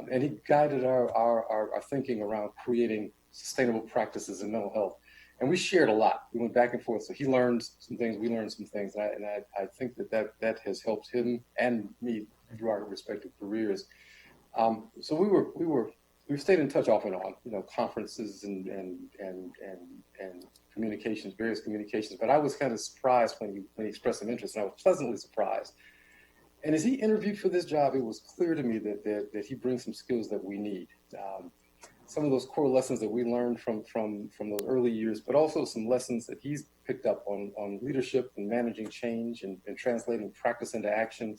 And he guided our thinking around creating sustainable practices in mental health. And we shared a lot. We went back and forth. So he learned some things, we learned some things. And I think that has helped him and me through our respective careers. So we stayed in touch off and on, conferences and communications, various communications. But I was kind of surprised when he expressed some interest, and I was pleasantly surprised. And as he interviewed for this job, it was clear to me that he brings some skills that we need. Some of those core lessons that we learned from those early years, but also some lessons that he's picked up on leadership and managing change and translating practice into action.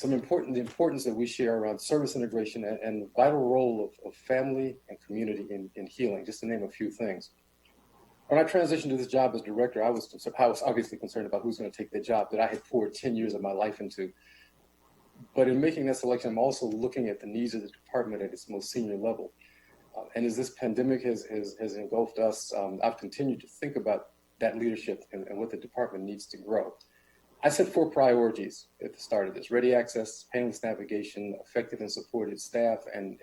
The importance that we share around service integration and the vital role of family and community in healing, just to name a few things. when I transitioned to this job as director, I was obviously concerned about who's going to take the job that I had poured 10 years of my life into. But in making that selection, I'm also looking at the needs of the department at its most senior level. And as this pandemic has engulfed us, I've continued to think about that leadership and what the department needs to grow. I set 4 priorities at the start of this: ready access, painless navigation, effective and supported staff, and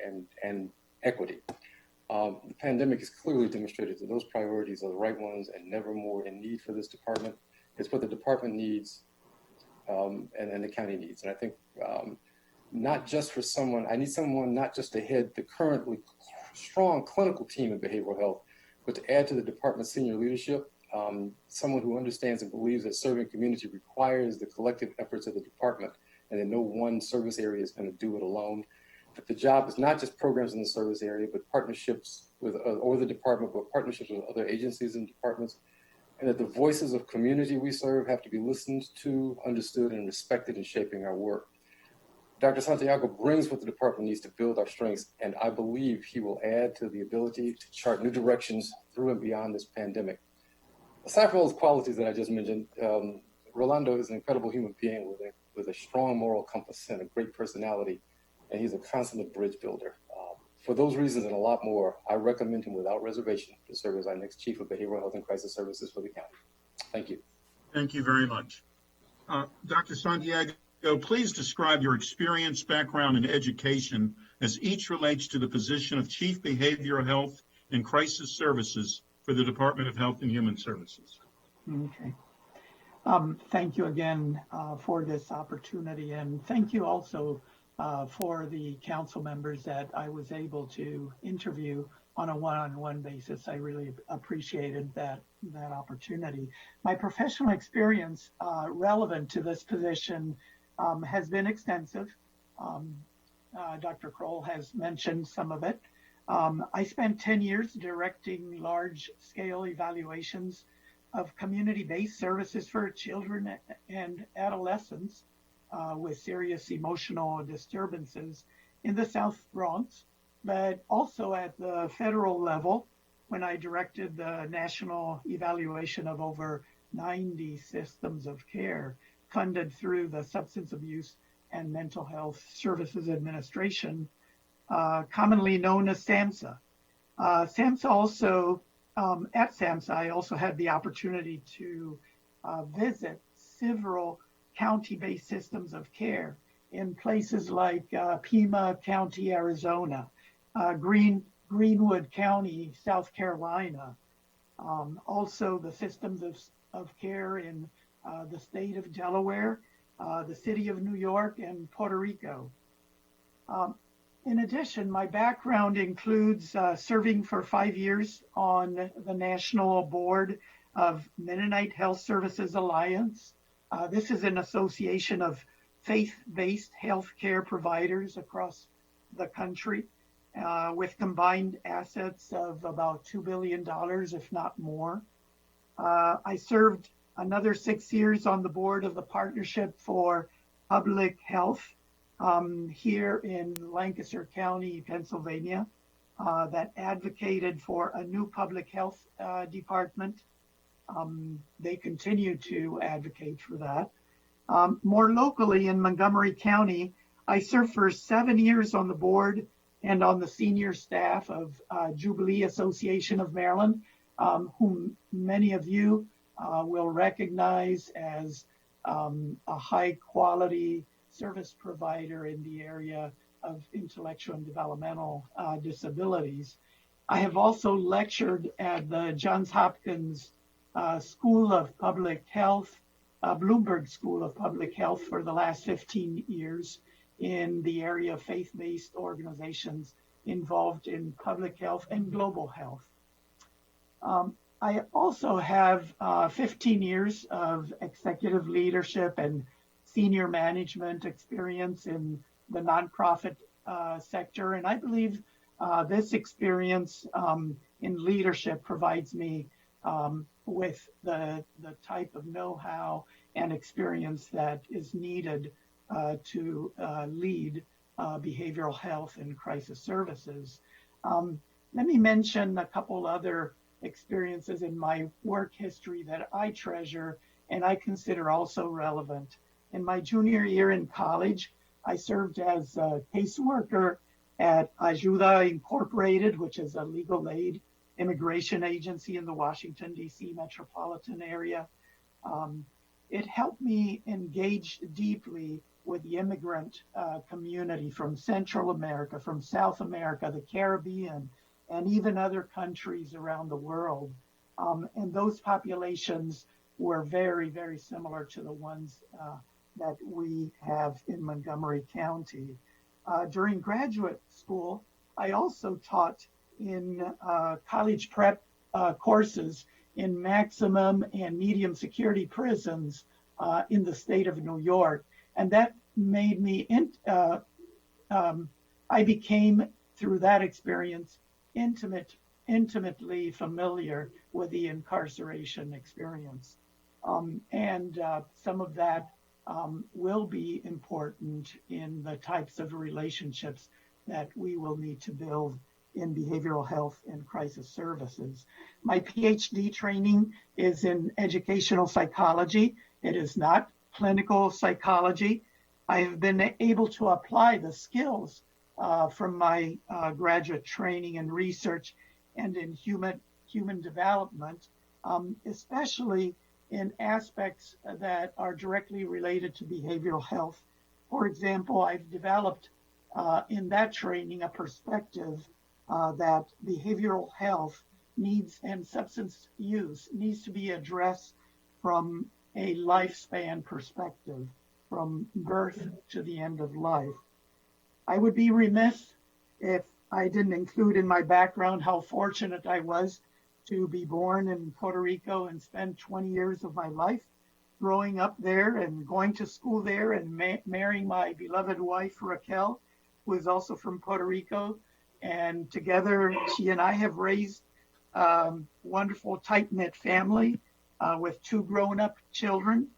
equity. The pandemic has clearly demonstrated that those priorities are the right ones and never more in need for this department. It's what the department needs and the county needs. And I think not just for someone, I need someone not just to head the currently strong clinical team in behavioral health, but to add to the department's senior leadership, someone who understands and believes that serving community requires the collective efforts of the department and that no one service area is going to do it alone. That the job is not just programs in the service area, but partnerships with, or the department, but partnerships with other agencies and departments, and that the voices of community we serve have to be listened to, understood, and respected in shaping our work. Dr. Santiago brings what the department needs to build our strengths, and I believe he will add to the ability to chart new directions through and beyond this pandemic. Aside from those qualities that I just mentioned, Rolando is an incredible human being with a strong moral compass and a great personality, and he's a consummate bridge builder. For those reasons and a lot more, I recommend him without reservation to serve as our next Chief of Behavioral Health and Crisis Services for the county. Thank you. Thank you very much. Dr. Santiago, please describe your experience, background, and education as each relates to the position of Chief Behavioral Health and Crisis Services for the Department of Health and Human Services. Okay. Thank you again for this opportunity, and thank you also for the council members that I was able to interview on a one-on-one basis. I really appreciated that opportunity. My professional experience relevant to this position has been extensive. Dr. Kroll has mentioned some of it. I spent 10 years directing large-scale evaluations of community-based services for children and adolescents with serious emotional disturbances in the South Bronx, but also at the federal level when I directed the national evaluation of over 90 systems of care funded through the Substance Abuse and Mental Health Services Administration, commonly known as SAMHSA. SAMHSA also, at SAMHSA, I also had the opportunity to visit several county-based systems of care in places like Pima County, Arizona, Greenwood County, South Carolina, also the systems of care in the state of Delaware, the city of New York, and Puerto Rico. In addition, my background includes serving for 5 years on the National Board of Mennonite Health Services Alliance. This is an association of faith-based healthcare providers across the country with combined assets of about $2 billion, if not more. I served another 6 years on the board of the Partnership for Public Health here in Lancaster County, Pennsylvania, that advocated for a new public health department. They continue to advocate for that. More locally in Montgomery County, I served for 7 years on the board and on the senior staff of Jubilee Association of Maryland, whom many of you will recognize as a high quality service provider in the area of intellectual and developmental disabilities. I have also lectured at the Johns Hopkins School of Public Health, Bloomberg School of Public Health for the last 15 years in the area of faith-based organizations involved in public health and global health. I also have 15 years of executive leadership and senior management experience in the nonprofit sector, and I believe this experience in leadership provides me with the type of know-how and experience that is needed to lead behavioral health and crisis services. Let me mention a couple other experiences in my work history that I treasure and I consider also relevant. In my junior year in college, I served as a caseworker at Ayuda Incorporated, which is a legal aid immigration agency in the Washington, D.C. metropolitan area. It helped me engage deeply with the immigrant community from Central America, from South America, the Caribbean, and even other countries around the world. And those populations were very, very similar to the ones that we have in Montgomery County. During graduate school, I also taught in college prep courses in maximum and medium security prisons in the state of New York. And that made me, I became, through that experience, intimately familiar with the incarceration experience. And some of that will be important in the types of relationships that we will need to build in behavioral health and crisis services. My PhD training is in educational psychology. It is not clinical psychology. I have been able to apply the skills from my graduate training and research and in human development, especially in aspects that are directly related to behavioral health. For example, I've developed in that training a perspective that behavioral health needs and substance use needs to be addressed from a lifespan perspective, from birth to the end of life. I would be remiss if I didn't include in my background how fortunate I was to be born in Puerto Rico and spend 20 years of my life growing up there and going to school there and marrying my beloved wife, Raquel, who is also from Puerto Rico. And together, she and I have raised wonderful, tight-knit family with 2 grown-up children,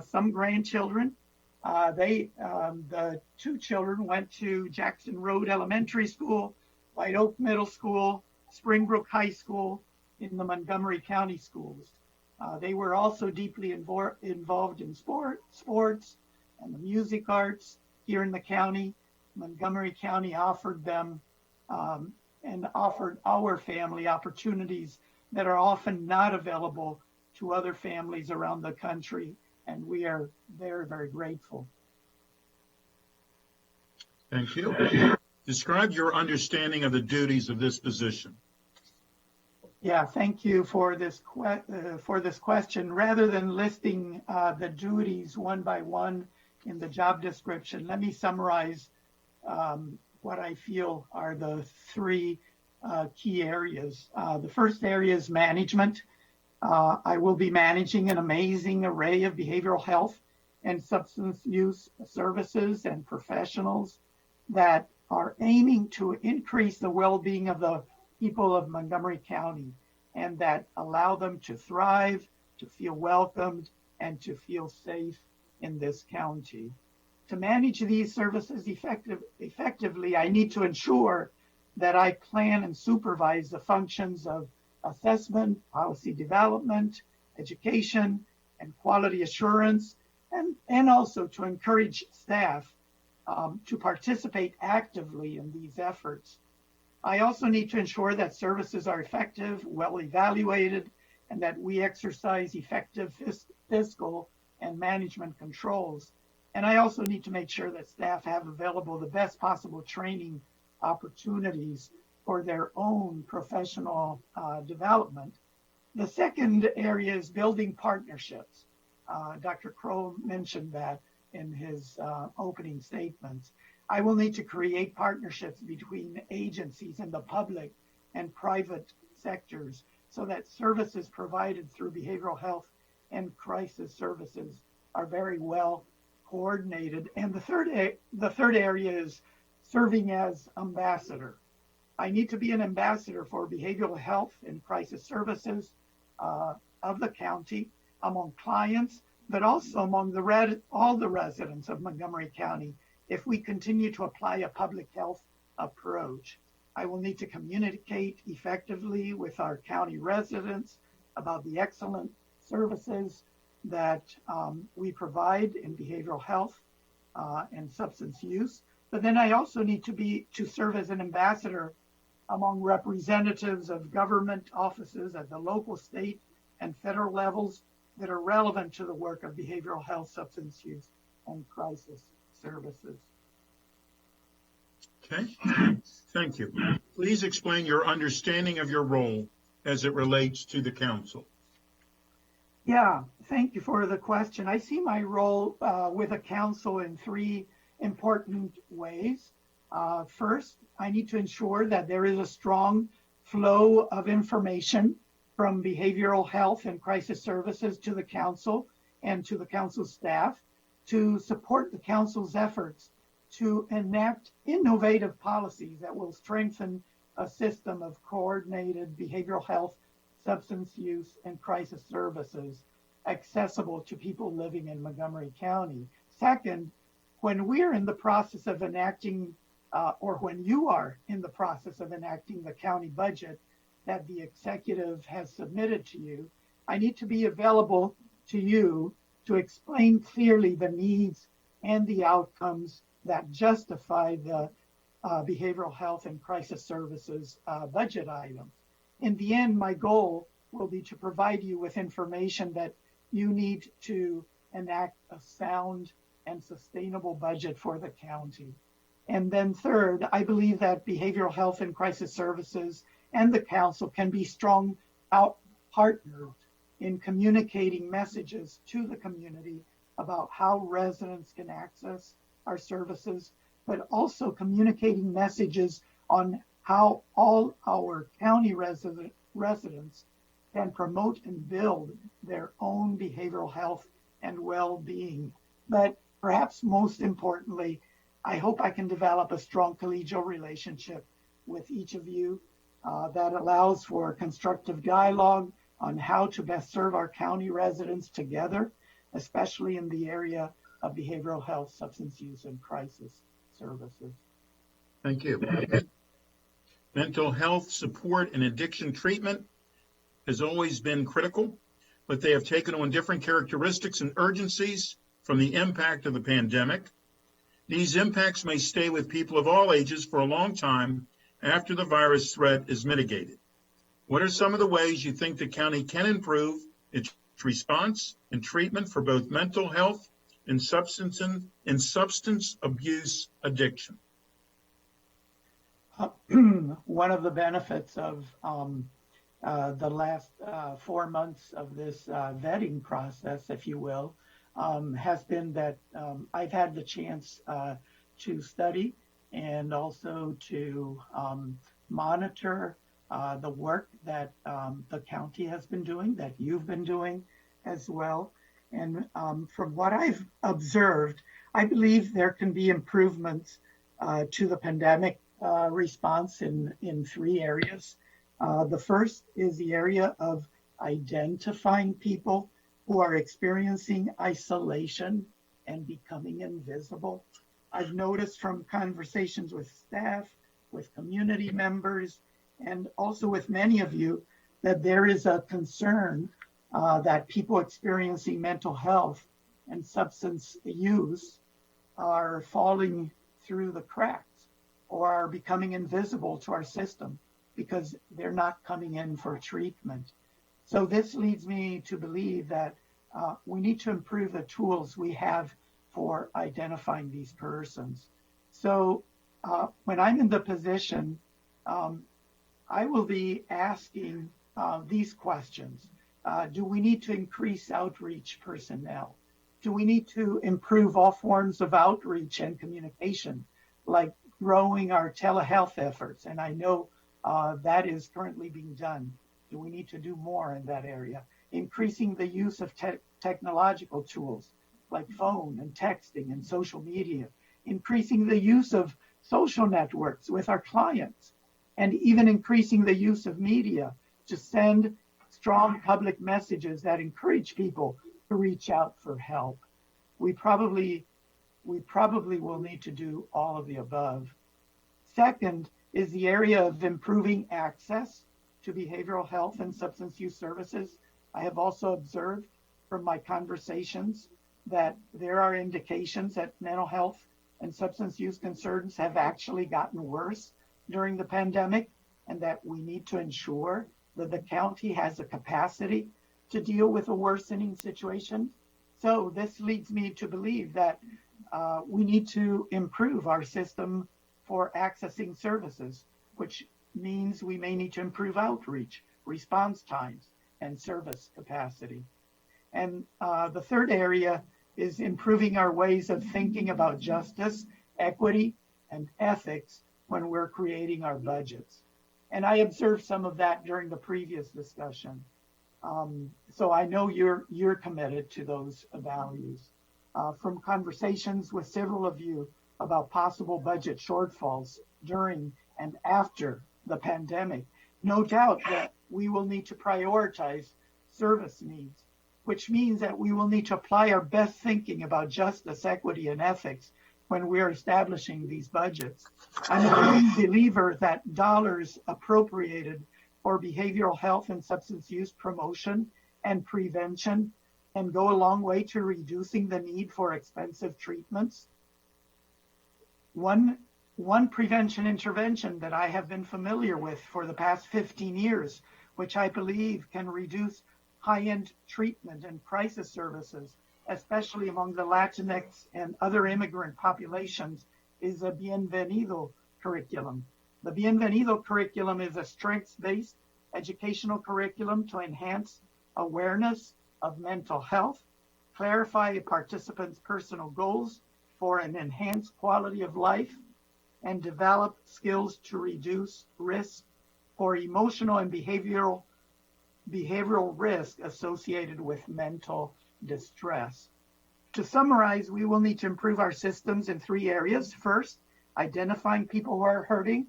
some grandchildren. The 2 children went to Jackson Road Elementary School, White Oak Middle School, Springbrook High School in the Montgomery County schools. They were also deeply involved in sports and the music arts here in the county. Montgomery County offered them and offered our family opportunities that are often not available to other families around the country. And we are very, very grateful. Thank you. Describe your understanding of the duties of this position. Yeah, thank you for this question. Rather than listing the duties one by one in the job description, let me summarize what I feel are the 3 key areas. The first area is management. I will be managing an amazing array of behavioral health and substance use services and professionals that are aiming to increase the well-being of the people of Montgomery County and that allow them to thrive, to feel welcomed, and to feel safe in this county. To manage these services effectively, I need to ensure that I plan and supervise the functions of assessment, policy development, education, and quality assurance, and also to encourage staff to participate actively in these efforts. I also need to ensure that services are effective, well evaluated, and that we exercise effective fiscal and management controls. And I also need to make sure that staff have available the best possible training opportunities for their own professional development. The second area is building partnerships. Dr. Crow mentioned that in his opening statements. I will need to create partnerships between agencies in the public and private sectors so that services provided through behavioral health and crisis services are very well coordinated. And the third area is serving as ambassador. I need to be an ambassador for behavioral health and crisis services of the county among clients, but also among all the residents of Montgomery County if we continue to apply a public health approach. I will need to communicate effectively with our county residents about the excellent services that we provide in behavioral health and substance use. But then I also need to serve as an ambassador among representatives of government offices at the local, state, and federal levels that are relevant to the work of behavioral health, substance use, and crisis services. Okay, thank you. Please explain your understanding of your role as it relates to the council. Yeah, thank you for the question. I see my role with the council in three important ways. First, I need to ensure that there is a strong flow of information from behavioral health and crisis services to the council and to the council staff to support the council's efforts to enact innovative policies that will strengthen a system of coordinated behavioral health, substance use, and crisis services accessible to people living in Montgomery County. Second, when we're in the process of enacting, or when you are in the process of enacting the county budget that the executive has submitted to you, I need to be available to you to explain clearly the needs and the outcomes that justify the behavioral health and crisis services budget items. In the end, my goal will be to provide you with information that you need to enact a sound and sustainable budget for the county. And then third, I believe that behavioral health and crisis services and the council can be strong partners in communicating messages to the community about how residents can access our services, but also communicating messages on how all our county residents can promote and build their own behavioral health and well-being. But perhaps most importantly, I hope I can develop a strong collegial relationship with each of you that allows for constructive dialogue on how to best serve our county residents together, especially in the area of behavioral health, substance use, and crisis services. Thank you. Mental health support and addiction treatment has always been critical, but they have taken on different characteristics and urgencies from the impact of the pandemic. These impacts may stay with people of all ages for a long time after the virus threat is mitigated. What are some of the ways you think the county can improve its response and treatment for both mental health and substance abuse addiction? One of the benefits of the last 4 months of this vetting process, if you will, has been that I've had the chance to study and also to monitor the work that the county has been doing, that you've been doing as well. And from what I've observed, I believe there can be improvements to the pandemic response in three areas. The first is the area of identifying people who are experiencing isolation and becoming invisible. I've noticed from conversations with staff, with community members, and also with many of you that there is a concern that people experiencing mental health and substance use are falling through the cracks or are becoming invisible to our system because they're not coming in for treatment. So this leads me to believe that we need to improve the tools we have for identifying these persons. So when I'm in the position, I will be asking these questions. Do we need to increase outreach personnel? Do we need to improve all forms of outreach and communication, like growing our telehealth efforts? And I know that is currently being done. Do we need to do more in that area? Increasing the use of technological tools like phone and texting and social media, increasing the use of social networks with our clients, and even increasing the use of media to send strong public messages that encourage people to reach out for help. We probably will need to do all of the above. Second, is the area of improving access to behavioral health and substance use services. I have also observed from my conversations that there are indications that mental health and substance use concerns have actually gotten worse during the pandemic, and that we need to ensure that the county has the capacity to deal with a worsening situation. So this leads me to believe that we need to improve our system for accessing services, which means we may need to improve outreach, response times, and service capacity. And the third area is improving our ways of thinking about justice, equity, and ethics when we're creating our budgets. And I observed some of that during the previous discussion. So I know you're committed to those values. From conversations with several of you about possible budget shortfalls during and after the pandemic, no doubt that we will need to prioritize service needs, which means that we will need to apply our best thinking about justice, equity, and ethics when we are establishing these budgets. I'm a firm believer that dollars appropriated for behavioral health and substance use promotion and prevention can go a long way to reducing the need for expensive treatments. One prevention intervention that I have been familiar with for the past 15 years, which I believe can reduce high-end treatment and crisis services, especially among the Latinx and other immigrant populations, is a Bienvenido curriculum. The Bienvenido curriculum is a strengths-based educational curriculum to enhance awareness of mental health, clarify participants' personal goals for an enhanced quality of life, and develop skills to reduce risk for emotional and behavioral risk associated with mental distress. To summarize, we will need to improve our systems in 3 areas. First, identifying people who are hurting.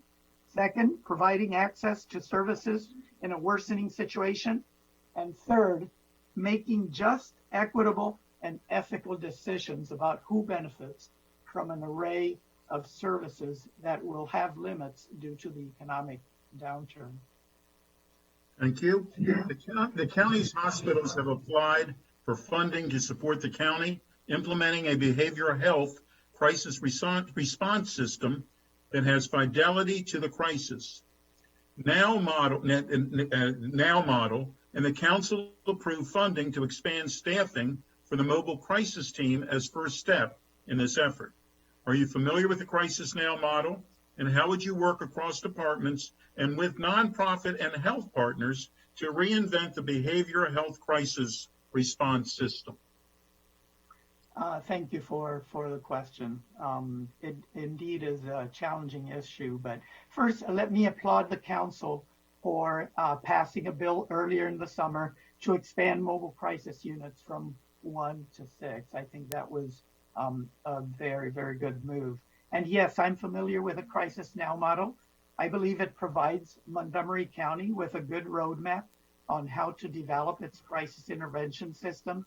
Second, providing access to services in a worsening situation. And third, making just, equitable, and ethical decisions about who benefits from an array of services that will have limits due to the economic downturn. Thank you. The county's hospitals have applied for funding to support the county implementing a behavioral health crisis response system that has fidelity to the crisis. Now model, and the council approved funding to expand staffing for the mobile crisis team as first step in this effort. Are you familiar with the Crisis Now model? And how would you work across departments and with nonprofit and health partners to reinvent the behavioral health crisis response system? Thank you for the question. It indeed is a challenging issue, but first let me applaud the council for passing a bill earlier in the summer to expand mobile crisis units from 1 to 6. I think that was a very, very good move. And yes, I'm familiar with the Crisis Now model. I believe it provides Montgomery County with a good roadmap on how to develop its crisis intervention system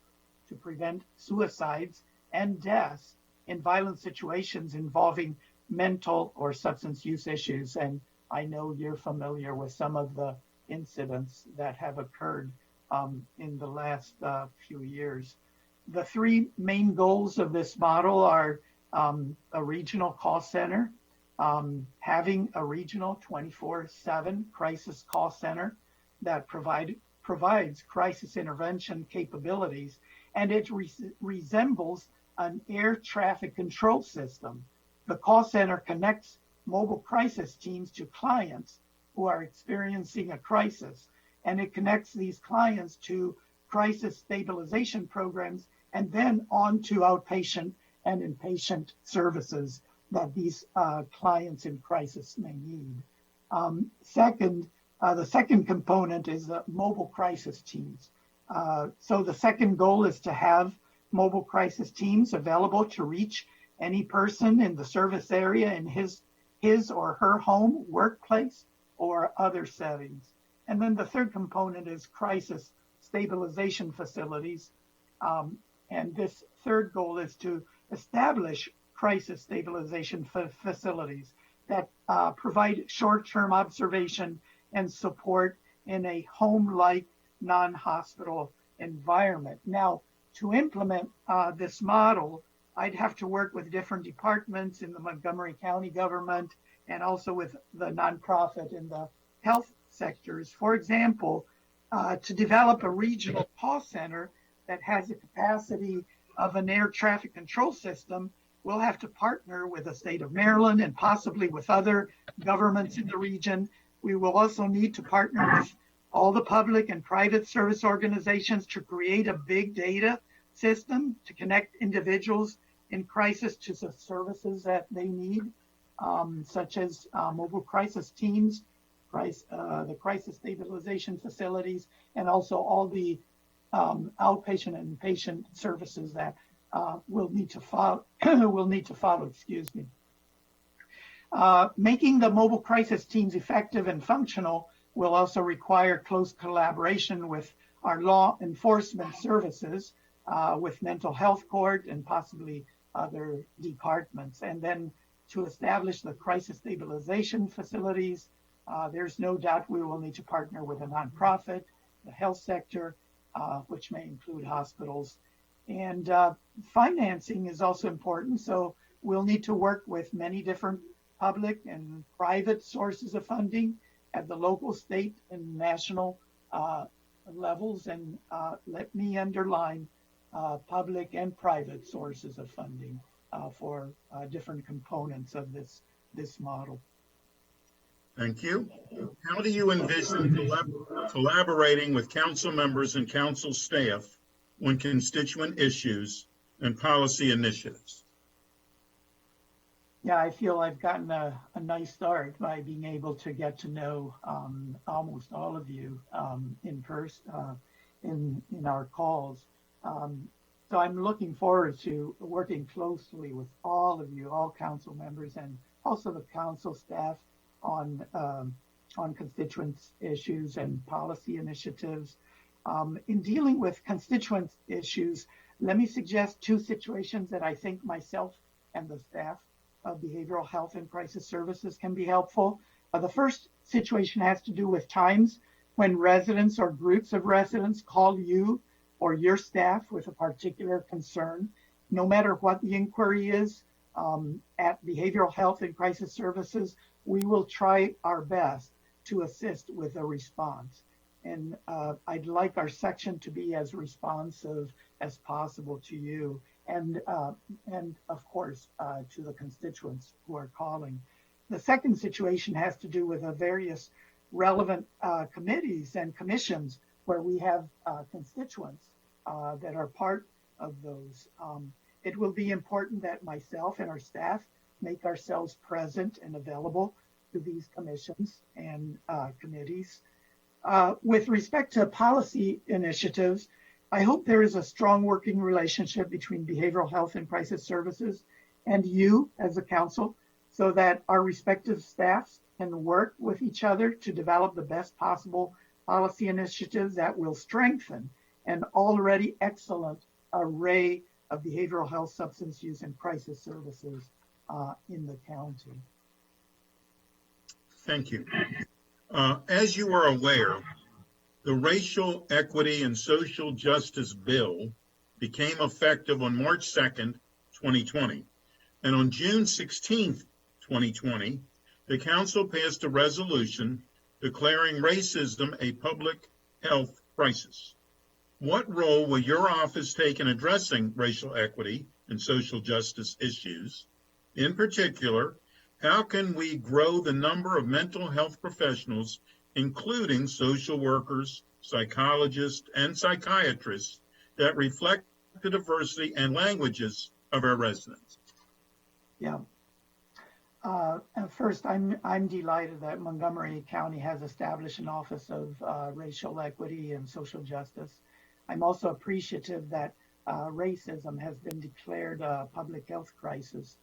to prevent suicides and deaths in violent situations involving mental or substance use issues. And I know you're familiar with some of the incidents that have occurred in the last few years. The 3 main goals of this model are a regional call center, having a regional 24/7 crisis call center that provides crisis intervention capabilities, and it resembles an air traffic control system. The call center connects mobile crisis teams to clients who are experiencing a crisis, and it connects these clients to crisis stabilization programs and then on to outpatient and inpatient services that these clients in crisis may need. Second, the second component is mobile crisis teams. So the second goal is to have mobile crisis teams available to reach any person in the service area in his or her home, workplace, or other settings. And then the third component is crisis stabilization facilities. And this third goal is to establish crisis stabilization facilities that provide short-term observation and support in a home-like non-hospital environment. Now, to implement this model, I'd have to work with different departments in the Montgomery County government and also with the nonprofit in the health sectors. For example, to develop a regional call center that has the capacity of an air traffic control system, we'll have to partner with the state of Maryland and possibly with other governments in the region. We will also need to partner with all the public and private service organizations to create a big data system to connect individuals in crisis to the services that they need, such as mobile crisis teams, the crisis stabilization facilities, and also all the outpatient and inpatient services that will need to follow. Excuse me. Making the mobile crisis teams effective and functional will also require close collaboration with our law enforcement services, with mental health court and possibly other departments. And then to establish the crisis stabilization facilities, there's no doubt we will need to partner with a nonprofit, the health sector, which may include hospitals. And financing is also important. So we'll need to work with many different public and private sources of funding at the local, state, and national levels. And let me underline public and private sources of funding for different components of this model. Thank you. How do you envision collaborating with council members and council staff on constituent issues and policy initiatives? Yeah, I feel I've gotten a nice start by being able to get to know almost all of you in person in our calls. So I'm looking forward to working closely with all of you, all council members, and also the council staff on constituent issues and policy initiatives. In dealing with constituent issues, let me suggest two situations that I think myself and the staff of behavioral health and crisis services can be helpful. The first situation has to do with times when residents or groups of residents call you or your staff with a particular concern. No matter what the inquiry is, at behavioral health and crisis services, we will try our best to assist with a response. And I'd like our section to be as responsive as possible to you and of course, to the constituents who are calling. The second situation has to do with the various relevant committees and commissions where we have constituents that are part of those. It will be important that myself and our staff make ourselves present and available to these commissions and committees. With respect to policy initiatives, I hope there is a strong working relationship between behavioral health and crisis services and you as a council so that our respective staffs can work with each other to develop the best possible policy initiatives that will strengthen an already excellent array of behavioral health, substance use, and crisis services in the county. Thank you. As you are aware, the Racial Equity and Social Justice Bill became effective on March 2nd, 2020. And on June 16th, 2020, the council passed a resolution declaring racism a public health crisis. What role will your office take in addressing racial equity and social justice issues? In particular, how can we grow the number of mental health professionals, including social workers, psychologists, and psychiatrists, that reflect the diversity and languages of our residents? Yeah. First, I'm delighted that Montgomery County has established an Office of Racial Equity and Social Justice. I'm also appreciative that racism has been declared a public health crisis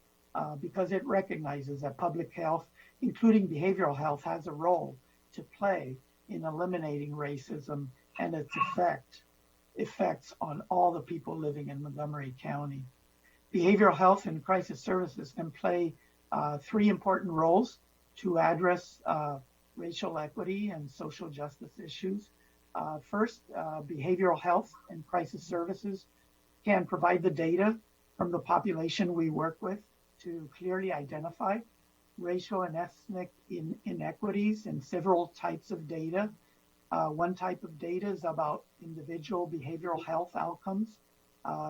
because it recognizes that public health, including behavioral health, has a role to play in eliminating racism and its effects on all the people living in Montgomery County. Behavioral health and crisis services can play three important roles to address racial equity and social justice issues. First, behavioral health and crisis services can provide the data from the population we work with to clearly identify racial and ethnic inequities in several types of data. One type of data is about individual behavioral health outcomes,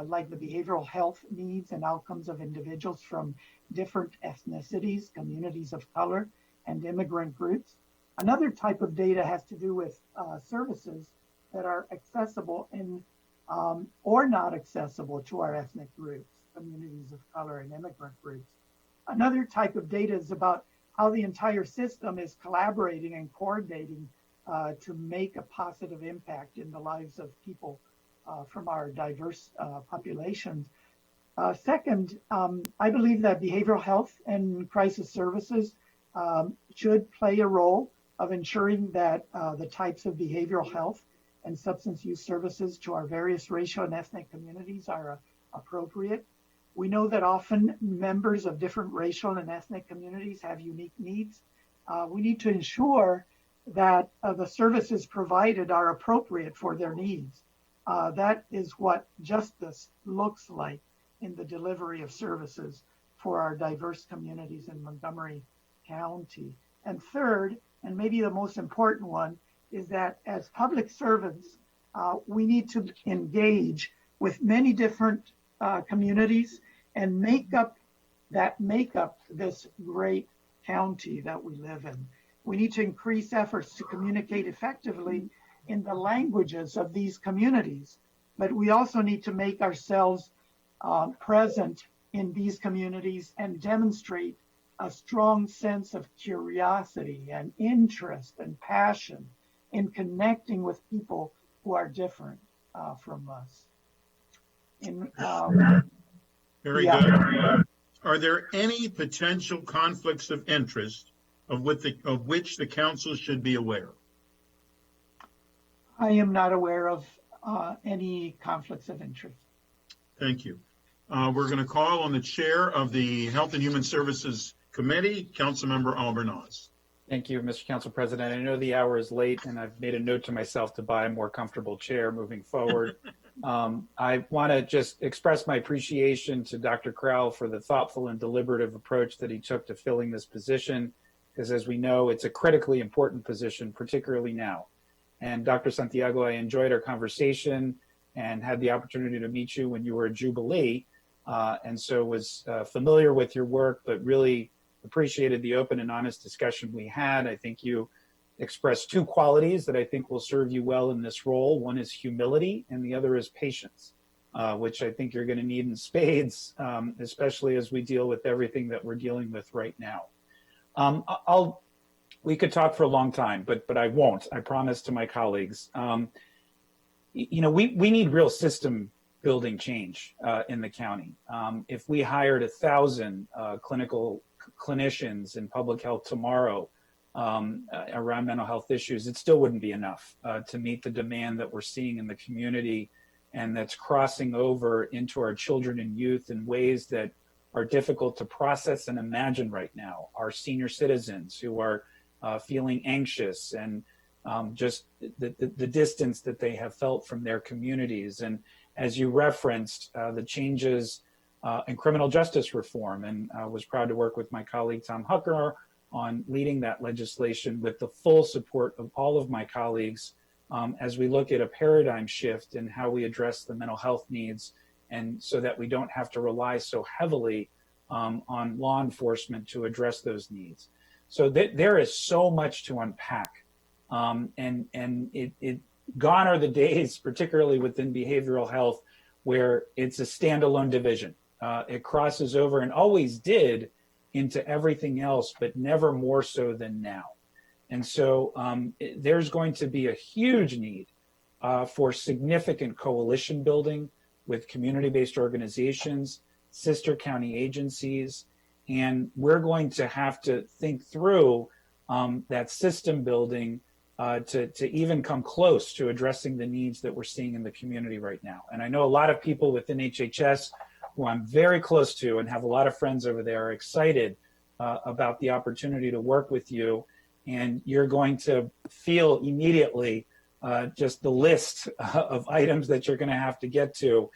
like the behavioral health needs and outcomes of individuals from different ethnicities, communities of color, and immigrant groups. Another type of data has to do with services that are accessible and or not accessible to our ethnic groups, communities of color, and immigrant groups. Another type of data is about how the entire system is collaborating and coordinating to make a positive impact in the lives of people from our diverse populations. Second, I believe that behavioral health and crisis services should play a role of ensuring that the types of behavioral health and substance use services to our various racial and ethnic communities are appropriate. We know that often members of different racial and ethnic communities have unique needs. We need to ensure that the services provided are appropriate for their needs. That is what justice looks like in the delivery of services for our diverse communities in Montgomery County. And third, and maybe the most important one, is that as public servants, we need to engage with many different communities and make up this great county that we live in. We need to increase efforts to communicate effectively in the languages of these communities, but we also need to make ourselves present in these communities and demonstrate a strong sense of curiosity and interest and passion in connecting with people who are different from us. Very good. Are there any potential conflicts of interest of which the council should be aware? I am not aware of any conflicts of interest. Thank you. We're going to call on the chair of the Health and Human Services Committee, Councilmember Albornoz. Thank you, Mr. Council President. I know the hour is late, and I've made a note to myself to buy a more comfortable chair moving forward. I want to just express my appreciation to Dr. Crowell for the thoughtful and deliberative approach that he took to filling this position, because as we know, it's a critically important position, particularly now. And Dr. Santiago, I enjoyed our conversation and had the opportunity to meet you when you were at Jubilee, and so was familiar with your work, but really appreciated the open and honest discussion we had. I think you expressed two qualities that I think will serve you well in this role. One is humility, and the other is patience, which I think you're going to need in spades, especially as we deal with everything that we're dealing with right now. We could talk for a long time, but I won't. I promise to my colleagues. We need real system building change in the county. If we hired 1,000 clinical clinicians in public health tomorrow around mental health issues, it still wouldn't be enough to meet the demand that we're seeing in the community, and that's crossing over into our children and youth in ways that are difficult to process and imagine right now. Our senior citizens who are feeling anxious and just the distance that they have felt from their communities. And as you referenced, the changes in criminal justice reform, and I was proud to work with my colleague Tom Hucker on leading that legislation with the full support of all of my colleagues as we look at a paradigm shift in how we address the mental health needs, and so that we don't have to rely so heavily on law enforcement to address those needs. So there is so much to unpack, and it gone are the days, particularly within behavioral health, where it's a standalone division. It crosses over, and always did, into everything else, but never more so than now. And so there's going to be a huge need for significant coalition building with community-based organizations, sister county agencies, and we're going to have to think through that system building to even come close to addressing the needs that we're seeing in the community right now. And I know a lot of people within HHS who I'm very close to and have a lot of friends over there are excited about the opportunity to work with you. And you're going to feel immediately just the list of items that you're going to have to get to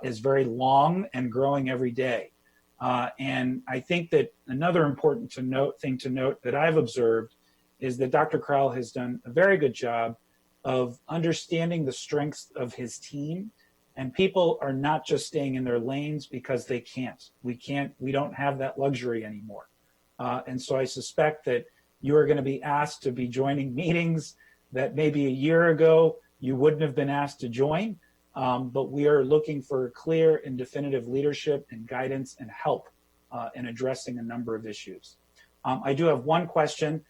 is very long and growing every day. And I think that another important thing to note that I've observed is that Dr. Crowell has done a very good job of understanding the strengths of his team. And people are not just staying in their lanes because they can't. We don't have that luxury anymore. And so I suspect that you are going to be asked to be joining meetings that maybe a year ago you wouldn't have been asked to join. But we are looking for clear and definitive leadership and guidance and help in addressing a number of issues. I do have one question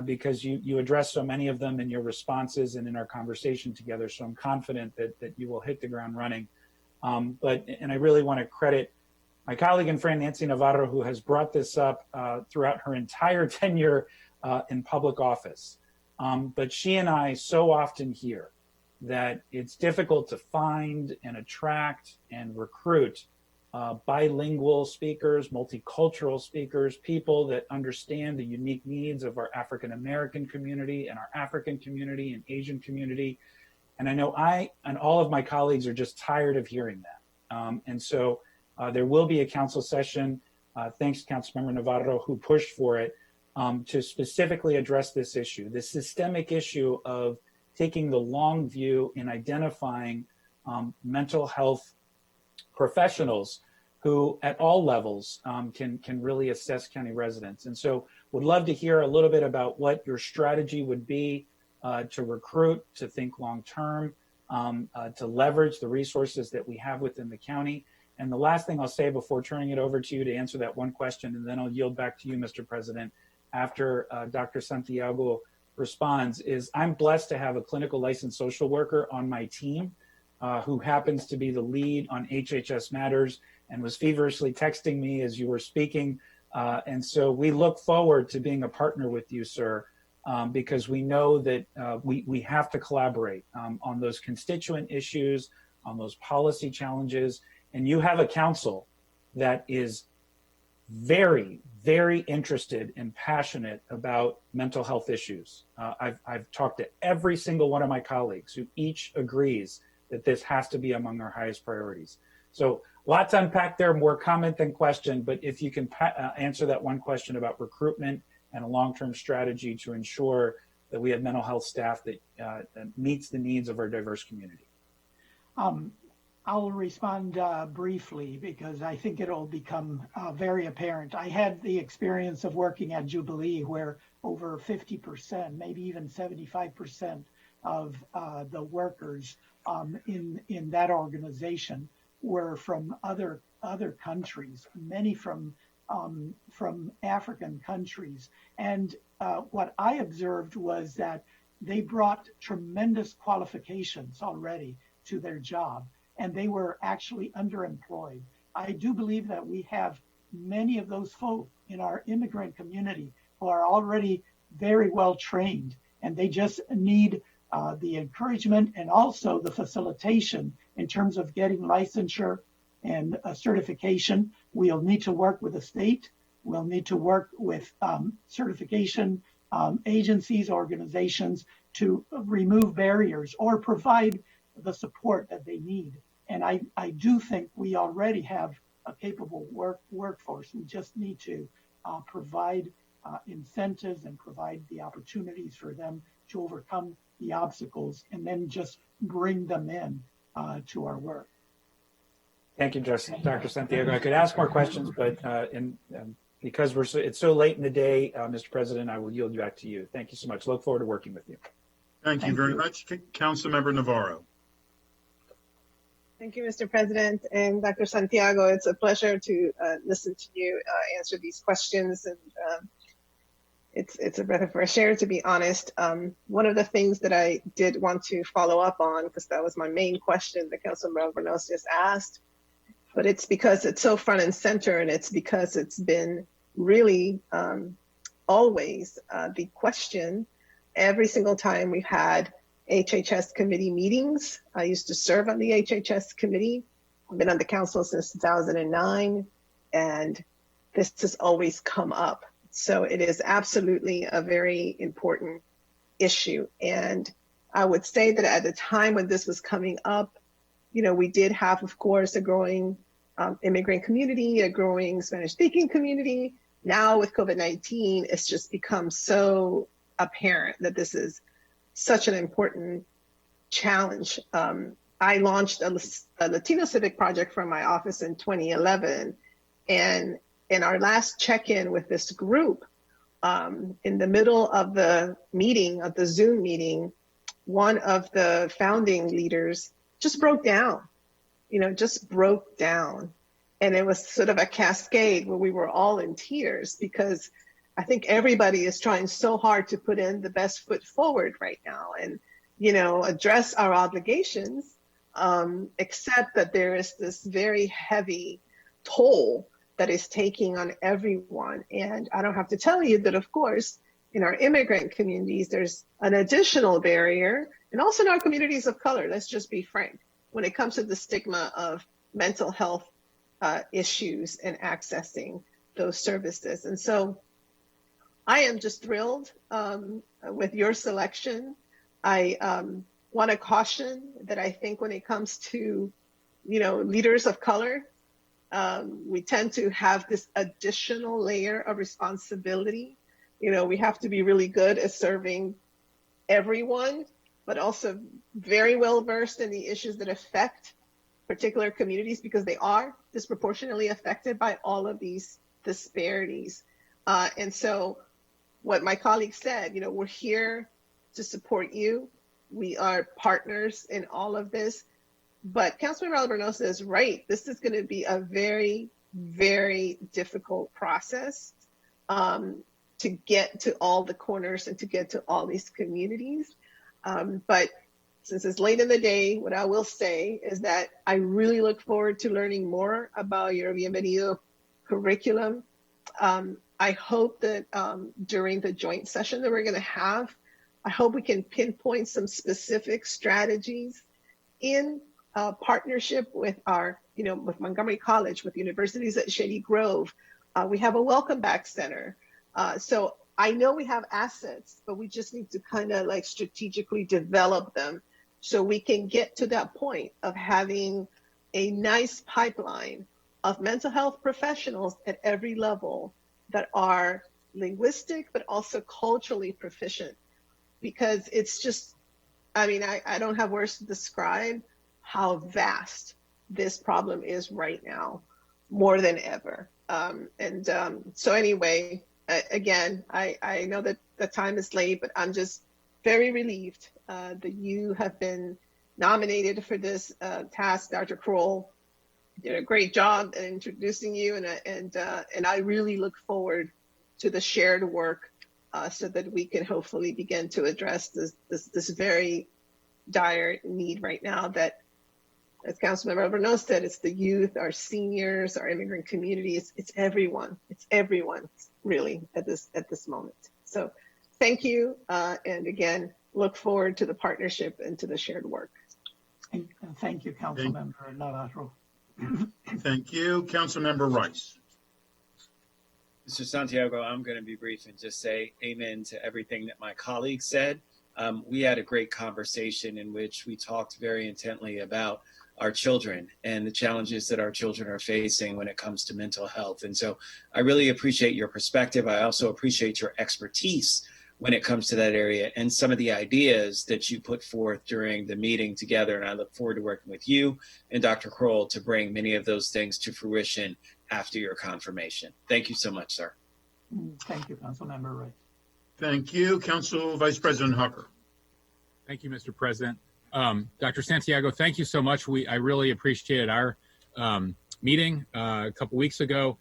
because you addressed so many of them in your responses and in our conversation together. So I'm confident that you will hit the ground running. And I really want to credit my colleague and friend Nancy Navarro, who has brought this up throughout her entire tenure in public office. But she and I so often hear that it's difficult to find and attract and recruit bilingual speakers, multicultural speakers, people that understand the unique needs of our African American community and our African community and Asian community. And I know I and all of my colleagues are just tired of hearing that. And so there will be a council session, thanks to Councilmember Navarro, who pushed for it, to specifically address this issue, the systemic issue of taking the long view in identifying mental health professionals who at all levels can really assess county residents. And so would love to hear a little bit about what your strategy would be to recruit, to think long-term, to leverage the resources that we have within the county. And the last thing I'll say before turning it over to you to answer that one question, and then I'll yield back to you, Mr. President, after Dr. Santiago responds, is I'm blessed to have a clinical licensed social worker on my team who happens to be the lead on HHS Matters and was feverishly texting me as you were speaking. And so we look forward to being a partner with you, sir, because we know that we have to collaborate on those constituent issues, on those policy challenges. And you have a council that is very, very interested and passionate about mental health issues. I've talked to every single one of my colleagues who each agrees that this has to be among our highest priorities. So lots to unpack there, more comment than question, but if you can answer that one question about recruitment and a long-term strategy to ensure that we have mental health staff that meets the needs of our diverse community. I'll respond briefly because I think it'll become very apparent. I had the experience of working at Jubilee where over 50%, maybe even 75% of the workers in that organization were from other countries, many from African countries. And what I observed was that they brought tremendous qualifications already to their job, and they were actually underemployed. I do believe that we have many of those folk in our immigrant community who are already very well trained, and they just need the encouragement and also the facilitation in terms of getting licensure and certification. We'll need to work with the state. We'll need to work with certification agencies, organizations to remove barriers or provide the support that they need. And I do think we already have a capable workforce. We just need to provide incentives and provide the opportunities for them to overcome the obstacles and then just bring them in to our work. Thank you, Dr. Santiago. I could ask more questions, but because it's so late in the day, Mr. President, I will yield you back to you. Thank you so much. Look forward to working with you. Thank you very much. Councilmember Navarro. Thank you, Mr. President. And Dr. Santiago, it's a pleasure to listen to you answer these questions. And it's a breath of fresh air, to be honest. One of the things that I did want to follow up on, because that was my main question that Councilmember Albornoz just asked, but it's because it's so front and center, and it's because it's been really always the question every single time we've had HHS committee meetings. I used to serve on the HHS committee. I've been on the council since 2009. And this has always come up. So it is absolutely a very important issue. And I would say that at the time when this was coming up, we did have, of course, a growing immigrant community, a growing Spanish-speaking community. Now with COVID-19, it's just become so apparent that this is such an important challenge. I launched a Latino Civic Project from my office in 2011. And in our last check-in with this group, in the middle of the meeting, of the Zoom meeting, one of the founding leaders just broke down, just broke down. And it was sort of a cascade where we were all in tears because I think everybody is trying so hard to put in the best foot forward right now and, address our obligations, except that there is this very heavy toll that is taking on everyone. And I don't have to tell you that, of course, in our immigrant communities, there's an additional barrier, and also in our communities of color, let's just be frank, when it comes to the stigma of mental health issues and accessing those services. And so I am just thrilled with your selection. I want to caution that I think when it comes to, leaders of color, we tend to have this additional layer of responsibility. We have to be really good at serving everyone, but also very well versed in the issues that affect particular communities because they are disproportionately affected by all of these disparities. And so what my colleague said, we're here to support you. We are partners in all of this. But Councilmember Albornoz is right. This is going to be a very, very difficult process to get to all the corners and to get to all these communities. But since it's late in the day, what I will say is that I really look forward to learning more about your Bienvenido curriculum. I hope that during the joint session that we're going to have, I hope we can pinpoint some specific strategies in partnership with our, with Montgomery College, with universities at Shady Grove. We have a Welcome Back Center. So I know we have assets, but we just need to kind of like strategically develop them so we can get to that point of having a nice pipeline of mental health professionals at every level that are linguistic, but also culturally proficient. Because it's just, I don't have words to describe how vast this problem is right now, more than ever. So anyway, again, I know that the time is late, but I'm just very relieved that you have been nominated for this task. Dr. Kroll did a great job in introducing you, and I really look forward to the shared work so that we can hopefully begin to address this very dire need right now that, as Councilmember Albornoz said, it's the youth, our seniors, our immigrant communities. It's everyone. It's everyone, really, at this moment. So thank you. And again, look forward to the partnership and to the shared work. Thank you, Councilmember Navarro. Thank you. Councilmember Rice. Mr. Santiago, I'm going to be brief and just say amen to everything that my colleague said. We had a great conversation in which we talked very intently about our children and the challenges that our children are facing when it comes to mental health. And so I really appreciate your perspective. I also appreciate your expertise when it comes to that area and some of the ideas that you put forth during the meeting together. And I look forward to working with you and Dr. Kroll to bring many of those things to fruition after your confirmation. Thank you so much, sir. Thank you, Councilmember Rice. Thank you. Council Vice President Hucker. Thank you, Mr. President. Dr. Santiago, thank you so much. I really appreciated our meeting a couple weeks ago,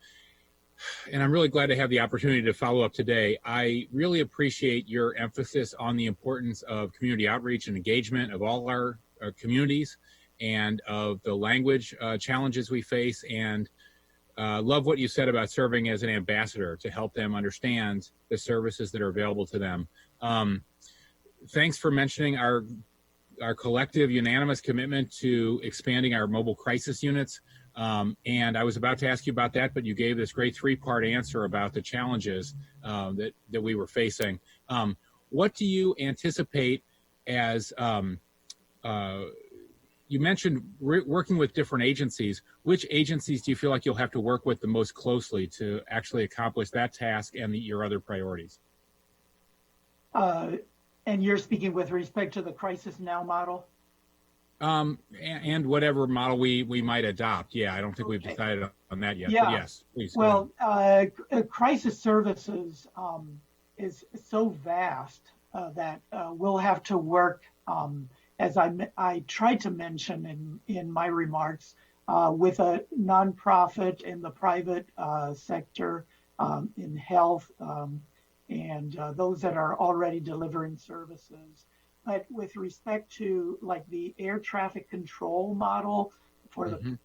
and I'm really glad to have the opportunity to follow up today. I really appreciate your emphasis on the importance of community outreach and engagement of all our communities and of the language challenges we face, and love what you said about serving as an ambassador to help them understand the services that are available to them. Thanks for mentioning our collective unanimous commitment to expanding our mobile crisis units. And I was about to ask you about that, but you gave this great three-part answer about the challenges that we were facing. What do you anticipate as you mentioned working with different agencies. Which agencies do you feel like you'll have to work with the most closely to actually accomplish that task and your other priorities? And you're speaking with respect to the Crisis Now model? And whatever model we might adopt. Yeah, I don't think we've decided on that yet. Yeah. But yes, please. Well, crisis services is so vast that we'll have to work, as I tried to mention in my remarks, with a nonprofit in the private sector, in health, and those that are already delivering services. But with respect to like the air traffic control model for the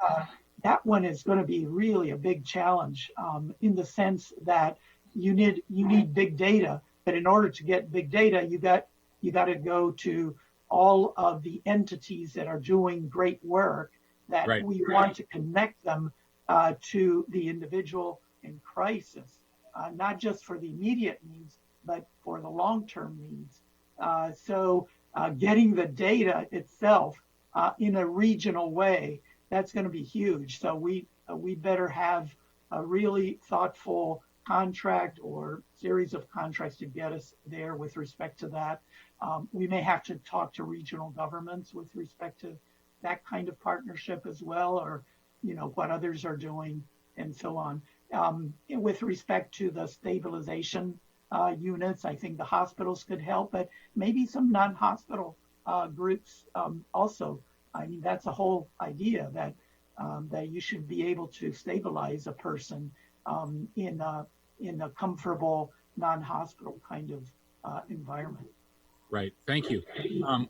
that one is going to be really a big challenge, in the sense that you need big data, but in order to get big data, you got to go to all of the entities that are doing great work that we want to connect them to the individual in crisis, not just for the immediate needs, but for the long-term needs. So getting the data itself in a regional way, that's going to be huge. So we better have a really thoughtful contract or series of contracts to get us there with respect to that. We may have to talk to regional governments with respect to that kind of partnership as well, or what others are doing and so on. With respect to the stabilization units, I think the hospitals could help, but maybe some non-hospital groups also. I mean, that's a whole idea that you should be able to stabilize a person in a comfortable non-hospital kind of environment. Right. Thank you.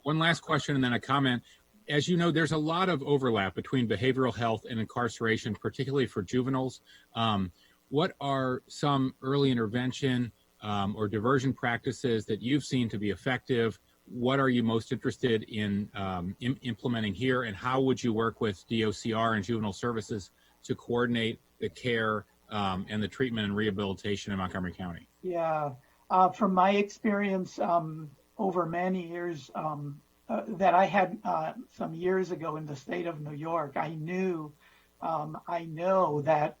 One last question and then a comment. As you know, there's a lot of overlap between behavioral health and incarceration, particularly for juveniles. What are some early intervention or diversion practices that you've seen to be effective? What are you most interested in implementing here, and how would you work with DOCR and juvenile services to coordinate the care and the treatment and rehabilitation in Montgomery County? Yeah, from my experience over many years that I had some years ago in the state of New York, I know that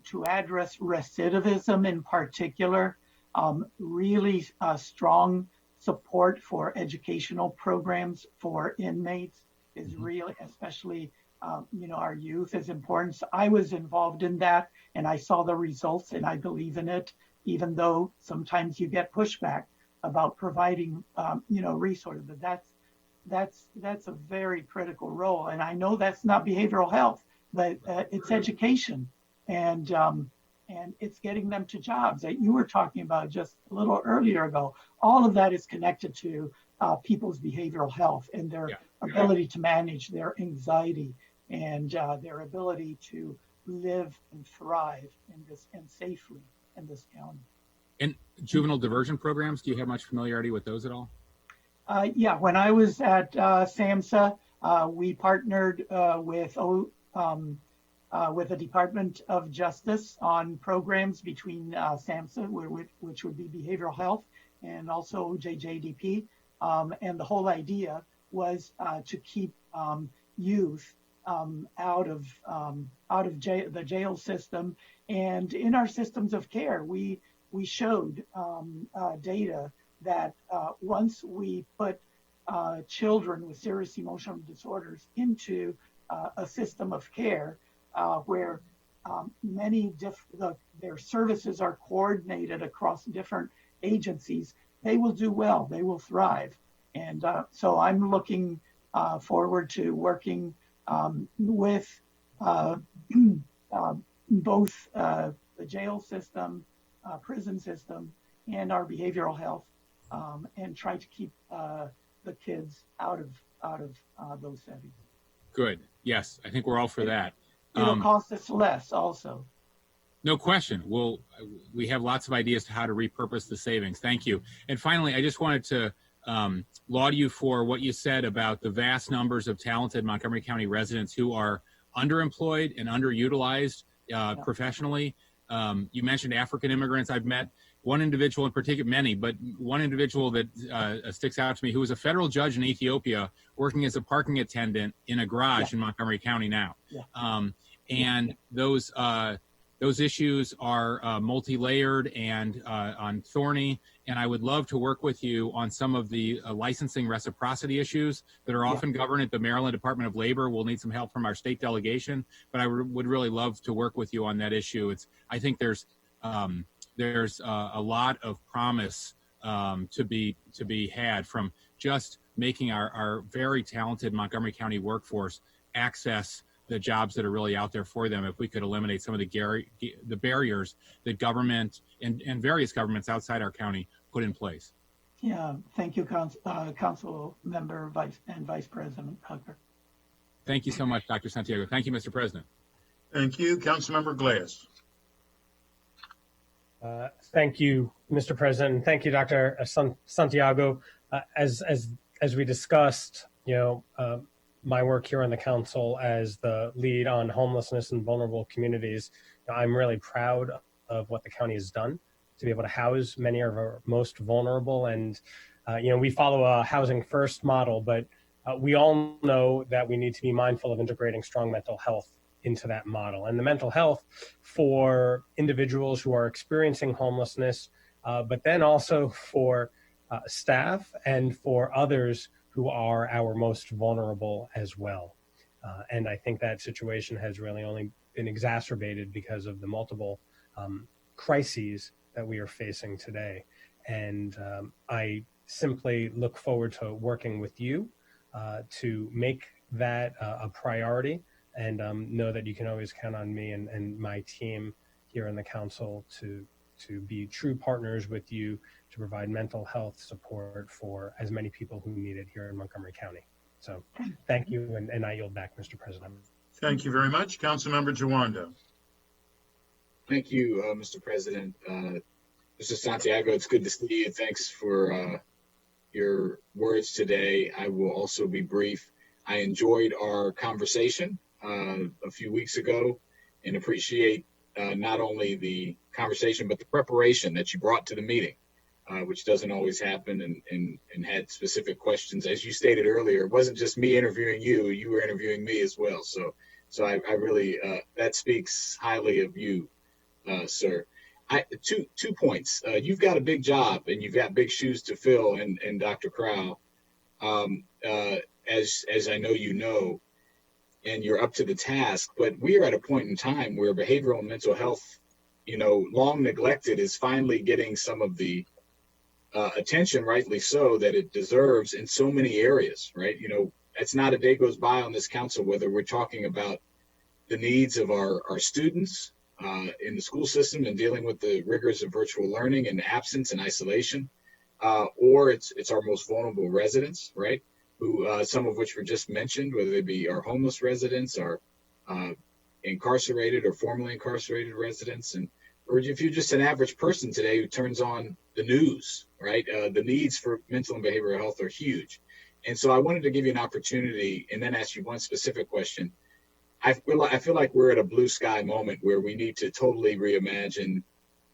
to address recidivism in particular, really strong support for educational programs for inmates is really, especially our youth, is important. So I was involved in that, and I saw the results, and I believe in it, even though sometimes you get pushback about providing resources. But that's a very critical role, and I know that's not behavioral health, but it's education, and it's getting them to jobs that you were talking about just a little earlier ago. All of that is connected to people's behavioral health and their ability to manage their anxiety and their ability to live and thrive in this and safely in this county. And juvenile diversion programs, do you have much familiarity with those at all? Yeah, when I was at SAMHSA, we partnered with the Department of Justice on programs between SAMHSA, which would be behavioral health, and also JJDP. And the whole idea was to keep youth out of the jail system. And in our systems of care, we showed data that once we put children with serious emotional disorders into a system of care where their services are coordinated across different agencies, they will do well, they will thrive. And so I'm looking forward to working with both the jail system, prison system, and our behavioral health, and try to keep the kids out of those settings. Good. Yes, I think we're all for that. It'll cost us less also. No question. We have lots of ideas to how to repurpose the savings. Thank you. And finally, I just wanted to laud you for what you said about the vast numbers of talented Montgomery County residents who are underemployed and underutilized professionally. You mentioned African immigrants. I've met one individual in particular, many, but one individual that sticks out to me, who was a federal judge in Ethiopia working as a parking attendant in a garage in Montgomery County now. And those issues are multi-layered and on thorny, and I would love to work with you on some of the licensing reciprocity issues that are often governed at the Maryland Department of Labor. We'll need some help from our state delegation, but I would really love to work with you on that issue. I think there's a lot of promise to be had from just making our very talented Montgomery County workforce access the jobs that are really out there for them. If we could eliminate some of the barriers that government and various governments outside our county put in place. Yeah, thank you, Council Member Vice President Hucker. Thank you so much, Dr. Santiago. Thank you, Mr. President. Thank you, Councilmember Glass. Thank you, Mr. President. Thank you, Dr. Santiago. As we discussed, my work here on the council as the lead on homelessness in vulnerable communities, I'm really proud of what the county has done to be able to house many of our most vulnerable. And, we follow a housing first model, but we all know that we need to be mindful of integrating strong mental health into that model. And the mental health for individuals who are experiencing homelessness, but then also for staff and for others who are our most vulnerable as well. And I think that situation has really only been exacerbated because of the multiple crises that we are facing today. And I simply look forward to working with you to make that a priority, and know that you can always count on me and my team here in the council to be true partners with you to provide mental health support for as many people who need it here in Montgomery County. So thank you, and I yield back, Mr. President. Thank you very much. Councilmember Jawando. Thank you, Mr. President. Mr. Santiago, it's good to see you. Thanks for your words today. I will also be brief. I enjoyed our conversation a few weeks ago and appreciate not only the conversation, but the preparation that you brought to the meeting, which doesn't always happen, and had specific questions. As you stated earlier, it wasn't just me interviewing you, you were interviewing me as well. So I really, that speaks highly of you, sir. Two points. You've got a big job and you've got big shoes to fill, and Dr. Crow, as I know you know, and you're up to the task, but we are at a point in time where behavioral and mental health, long neglected, is finally getting some of the attention, rightly so, that it deserves in so many areas, right? It's not a day goes by on this council whether we're talking about the needs of our students in the school system and dealing with the rigors of virtual learning and absence and isolation, or it's our most vulnerable residents, right? Who some of which were just mentioned, whether they be our homeless residents, our incarcerated or formerly incarcerated residents, or if you're just an average person today who turns on the news, right? The needs for mental and behavioral health are huge. And so I wanted to give you an opportunity and then ask you one specific question. I feel like we're at a blue sky moment where we need to totally reimagine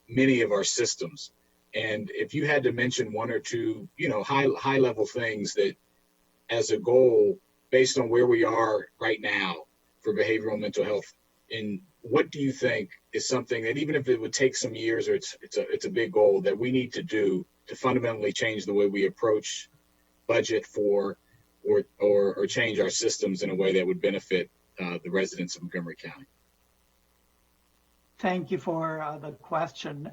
many of our systems. And if you had to mention one or two, high level things that, as a goal, based on where we are right now for behavioral and mental health, and what do you think is something that, even if it would take some years, or it's a big goal that we need to do to fundamentally change the way we approach budget for or change our systems in a way that would benefit the residents of Montgomery County? Thank you for the question.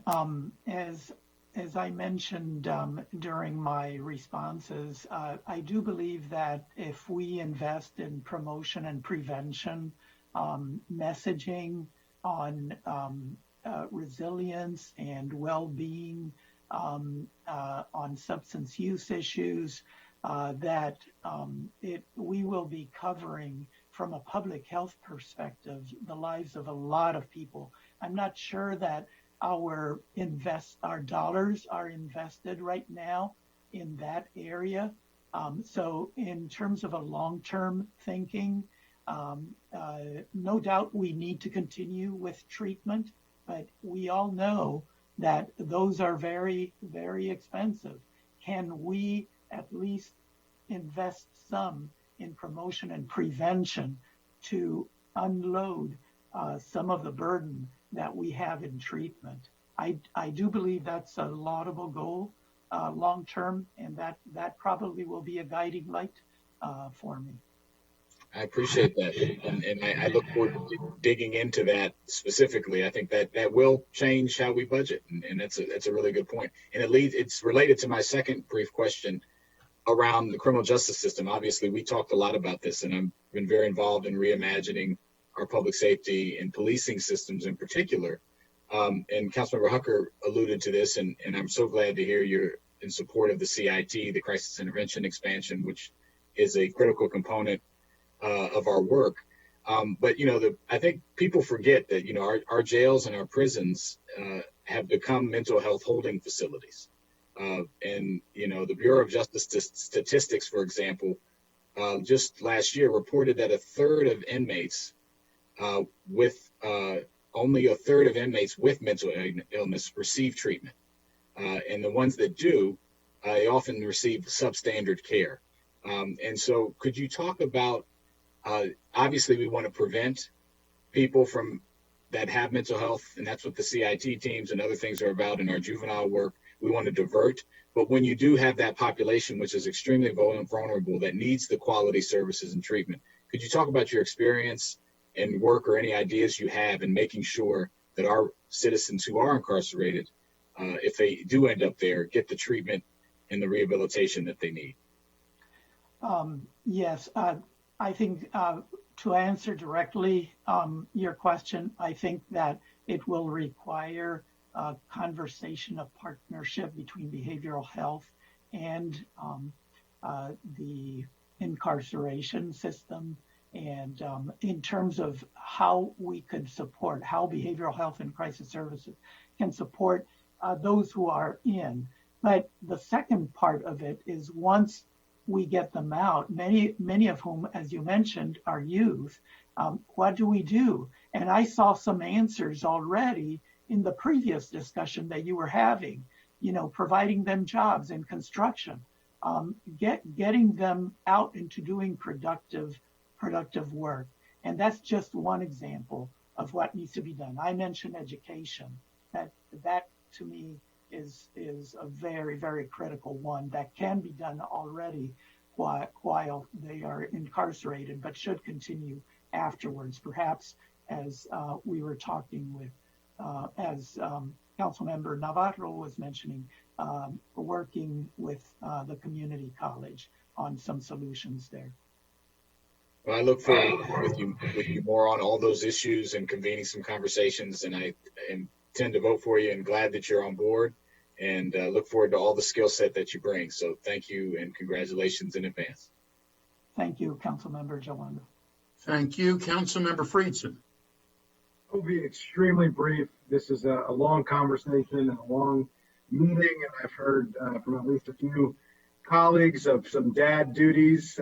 As I mentioned during my responses, I do believe that if we invest in promotion and prevention, messaging on resilience and well-being, on substance use issues, that we will be covering, from a public health perspective, the lives of a lot of people. I'm not sure that our dollars are invested right now in that area. So in terms of a long-term thinking, No doubt we need to continue with treatment, but we all know that those are very, very expensive. Can we at least invest some in promotion and prevention to unload some of the burden that we have in treatment? I do believe that's a laudable goal long term, and that probably will be a guiding light for me. I appreciate that, and I look forward to digging into that specifically. I think that will change how we budget, and that's a really good point. And it's related to my second brief question around the criminal justice system. Obviously, we talked a lot about this, and I've been very involved in reimagining our public safety and policing systems in particular. And Councilmember Hucker alluded to this, and I'm so glad to hear you're in support of the CIT, the crisis intervention expansion, which is a critical component of our work. But, I think people forget that, our jails and our prisons have become mental health holding facilities. And, the Bureau of Justice Statistics, for example, just last year reported that only a third of inmates with mental illness receive treatment. And the ones that do, they often receive substandard care. And so could you talk about, obviously we want to prevent people from that have mental health, and that's what the CIT teams and other things are about in our juvenile work. We want to divert, but when you do have that population, which is extremely vulnerable, that needs the quality services and treatment, could you talk about your experience and work or any ideas you have in making sure that our citizens who are incarcerated, if they do end up there, get the treatment and the rehabilitation that they need? Yes, I think to answer directly your question, I think that it will require a conversation, a partnership between behavioral health and the incarceration system. And in terms of how we could support, how behavioral health and crisis services can support those who are in. But the second part of it is once we get them out, many of whom, as you mentioned, are youth, what do we do? And I saw some answers already in the previous discussion that you were having, providing them jobs in construction, getting them out into doing productive work. And that's just one example of what needs to be done. I mentioned education. That to me is a very, very critical one that can be done already while they are incarcerated, but should continue afterwards. Perhaps as we were talking with, as Councilmember Navarro was mentioning, working with the community college on some solutions there. Well, I look forward with you more on all those issues and convening some conversations, and I intend to vote for you and glad that you're on board, and look forward to all the skill set that you bring. So thank you and congratulations in advance. Thank you, Councilmember Jawando. Thank you, Councilmember Friedson. I'll be extremely brief. This is a long conversation and a long meeting, and I've heard from at least a few colleagues of some dad duties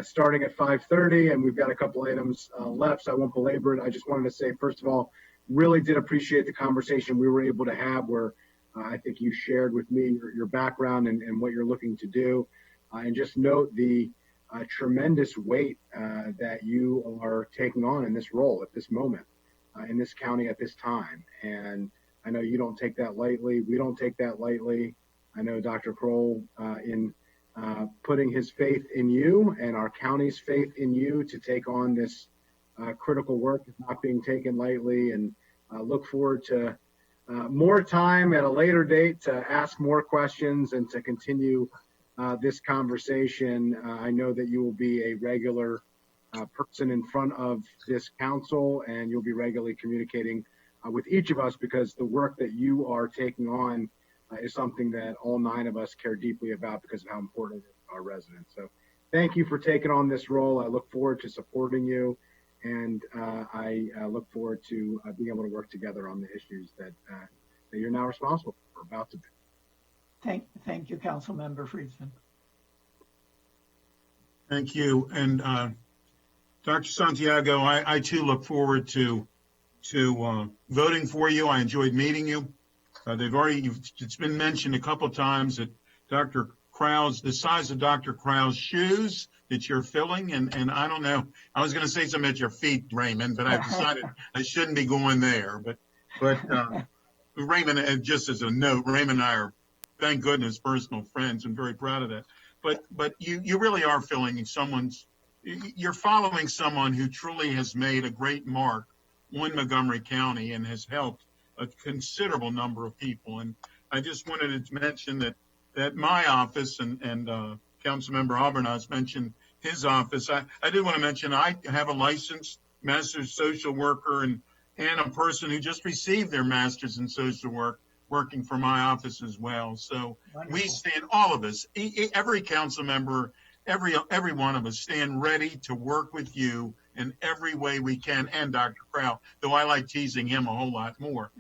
starting at 5:30, and we've got a couple items left, so I won't belabor it. I just wanted to say, first of all, really did appreciate the conversation we were able to have where I think you shared with me your background and what you're looking to do, and just note the tremendous weight that you are taking on in this role at this moment, in this county at this time. And I know you don't take that lightly. We don't take that lightly. I know Dr. Kroll in putting his faith in you and our county's faith in you to take on this critical work is not being taken lightly, and look forward to more time at a later date to ask more questions and to continue this conversation. I know that you will be a regular person in front of this council, and you'll be regularly communicating with each of us, because the work that you are taking on is something that all 9 of us care deeply about because of how important it is to our residents. So thank you for taking on this role. I look forward to supporting you, and I look forward to being able to work together on the issues that you're now responsible for, about to be. Thank you, Councilmember Friedson. Thank you. And Dr. Santiago, I too look forward to voting for you. I enjoyed meeting you. It's been mentioned a couple of times that Dr. Krause, the size of Dr. Krause's shoes that you're filling, and I don't know. I was going to say something at your feet, Raymond, but I've decided I shouldn't be going there. But Raymond, just as a note, Raymond and I are, thank goodness, personal friends, and very proud of that. But you really are filling you're following someone who truly has made a great mark on Montgomery County and has helped a considerable number of people. And I just wanted to mention that my office and Councilmember Albornoz mentioned his office. I did want to mention I have a licensed master's social worker and a person who just received their master's in social work working for my office as well. So Wonderful. we stand, all of us, every council member, every one of us stand ready to work with you in every way we can, and Dr. Krause, though I like teasing him a whole lot more,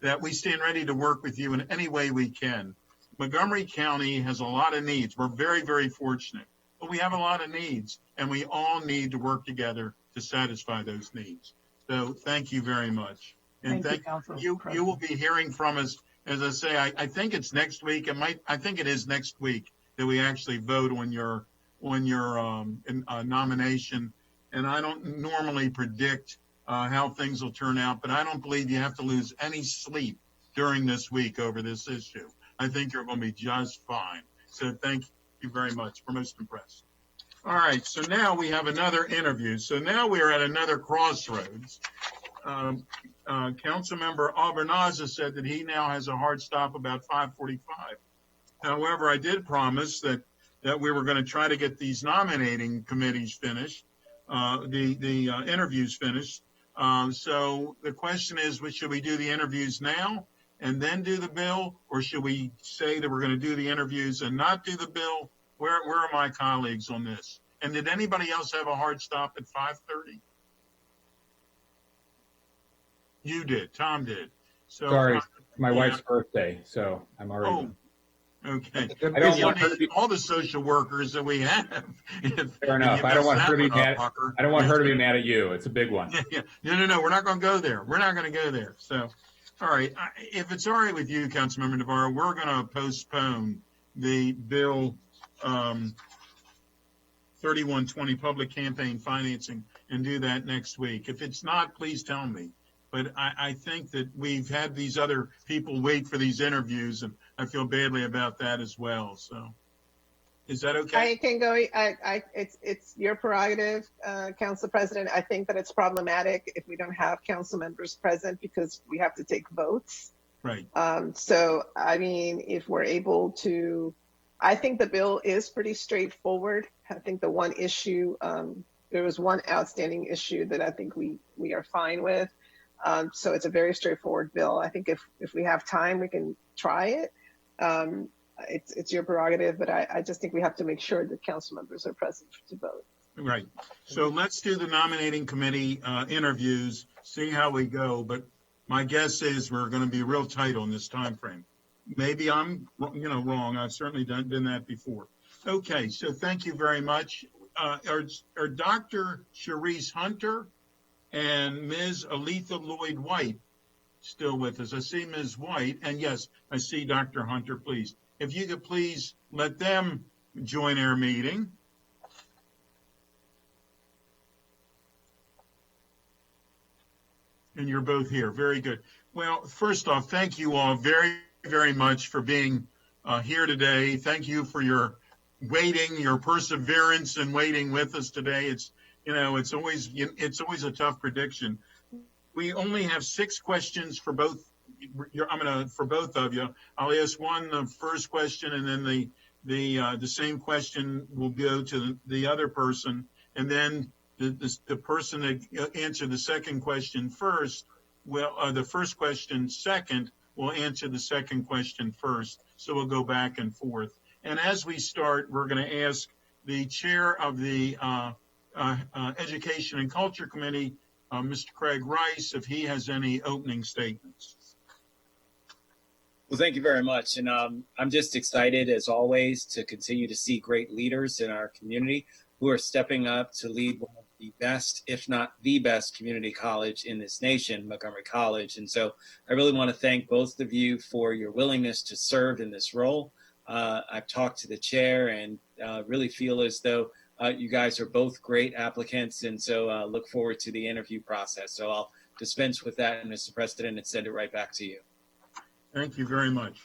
that we stand ready to work with you in any way we can. Montgomery County has a lot of needs. We're very, very fortunate, but we have a lot of needs, and we all need to work together to satisfy those needs. So thank you very much. And thank you. You will be hearing from us, as I say, I think it's next week. I think it is next week that we actually vote on your nomination. And I don't normally predict how things will turn out, but I don't believe you have to lose any sleep during this week over this issue. I think you're going to be just fine. So thank you very much. We're most impressed. All right, so now we have another interview. So now we are at another crossroads. Councilmember Albornoz has said that he now has a hard stop about 5:45. However, I did promise that we were going to try to get these nominating committees finished, the interviews finished. So the question is, should we do the interviews now and then do the bill, or should we say that we're going to do the interviews and not do the bill? Where are my colleagues on this? And did anybody else have a hard stop at 5:30? You did. Tom did. So sorry, my wife's birthday, so I'm already. Oh, okay. I don't want her to be, all the social workers that we have. Fair enough. I don't want her to be mad. I don't want her to be mad at you. It's a big one. Yeah. No. We're not going to go there. We're not going to go there. So, all right. If it's all right with you, Councilmember Navarro, we're going to postpone the bill 3120 public campaign financing and do that next week. If it's not, please tell me. But I think that we've had these other people wait for these interviews, and I feel badly about that as well. So, is that okay? I can go. It's your prerogative, Council President. I think that it's problematic if we don't have council members present because we have to take votes. Right. So, I mean, if we're able to, I think the bill is pretty straightforward. I think the one issue, there was one outstanding issue that I think we are fine with. So it's a very straightforward bill. I think if we have time, we can try it. It's your prerogative, but I just think we have to make sure that council members are present to vote. Right. So let's do the nominating committee interviews, see how we go. But my guess is we're going to be real tight on this time frame. Maybe I'm wrong. I've certainly done that before. Okay. So thank you very much. Are Dr. Sharice Hunter and Ms. Aletha Lloyd-White still with us? I see Ms. White, and yes, I see Dr. Hunter, please. If you could please let them join our meeting. And you're both here. Very good. Well, first off, thank you all very, very much for being here today. Thank you for your waiting, your perseverance in waiting with us today. It's always a tough prediction. We only have 6 questions for both. For both of you. I'll ask the first question, and then the same question will go to the other person, and then the person that answered the second question first, the first question second, will answer the second question first. So we'll go back and forth. And as we start, we're going to ask the chair of the Education and Culture Committee, Mr. Craig Rice, if he has any opening statements. Well, thank you very much. And I'm just excited, as always, to continue to see great leaders in our community who are stepping up to lead one of the best, if not the best, community college in this nation, Montgomery College. And so I really want to thank both of you for your willingness to serve in this role. I've talked to the chair and really feel as though you guys are both great applicants, and so look forward to the interview process. So I'll dispense with that, Mr. President, and send it right back to you. Thank you very much.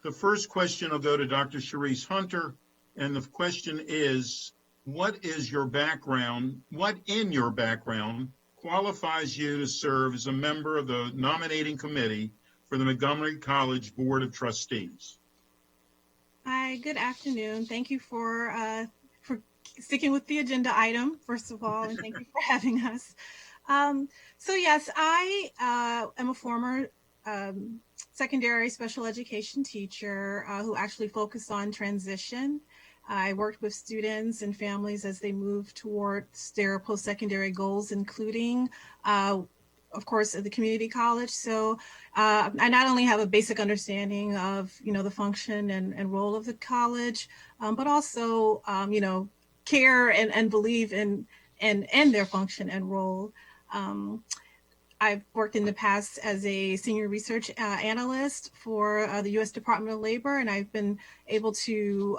The first question will go to Dr. Sharice Hunter, and the question is, what is your background? What in your background qualifies you to serve as a member of the nominating committee for the Montgomery College Board of Trustees? Hi, good afternoon. Thank you for sticking with the agenda item, first of all, and thank you for having us. So yes, I am a former secondary special education teacher who actually focused on transition. I worked with students and families as they move towards their post-secondary goals, including of course, at the community college. So I not only have a basic understanding of, the function and role of the college, but also, care and believe in their function and role. I've worked in the past as a senior research analyst for the U.S. Department of Labor, and I've been able to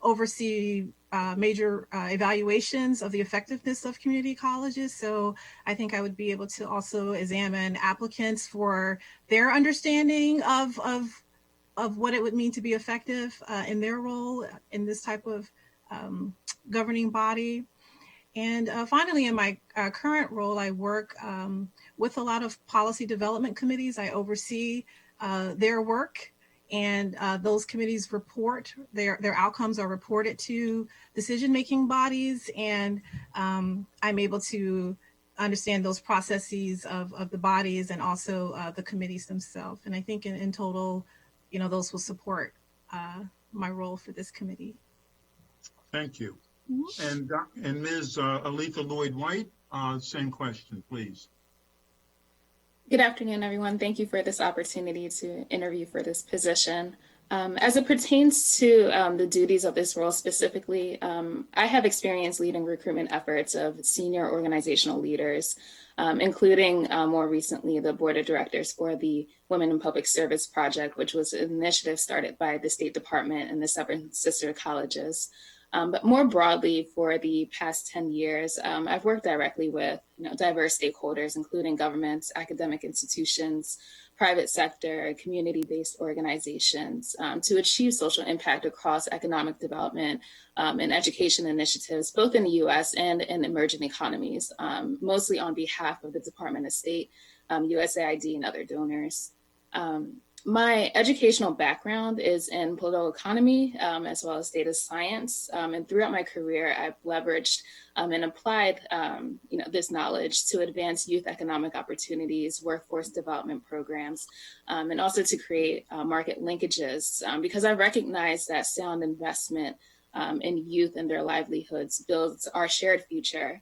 oversee major evaluations of the effectiveness of community colleges. So I think I would be able to also examine applicants for their understanding of what it would mean to be effective in their role in this type of governing body. And finally, in my current role, I work with a lot of policy development committees. I oversee their work, and those committees report, their outcomes are reported to decision-making bodies, and I'm able to understand those processes of the bodies and also the committees themselves. And I think in total, those will support my role for this committee. Thank you. And Ms. Aletha Lloyd-White, same question, please. Good afternoon, everyone. Thank you for this opportunity to interview for this position. As it pertains to the duties of this role specifically, I have experience leading recruitment efforts of senior organizational leaders, including more recently the board of directors for the Women in Public Service Project, which was an initiative started by the State Department and the seven sister colleges. But more broadly, for the past 10 years, I've worked directly with diverse stakeholders, including governments, academic institutions, private sector, community-based organizations, to achieve social impact across economic development and education initiatives, both in the U.S. and in emerging economies, mostly on behalf of the Department of State, USAID, and other donors. My educational background is in political economy, as well as data science. And throughout my career, I've leveraged and applied, this knowledge to advance youth economic opportunities, workforce development programs, and also to create market linkages, because I recognize that sound investment in youth and their livelihoods builds our shared future.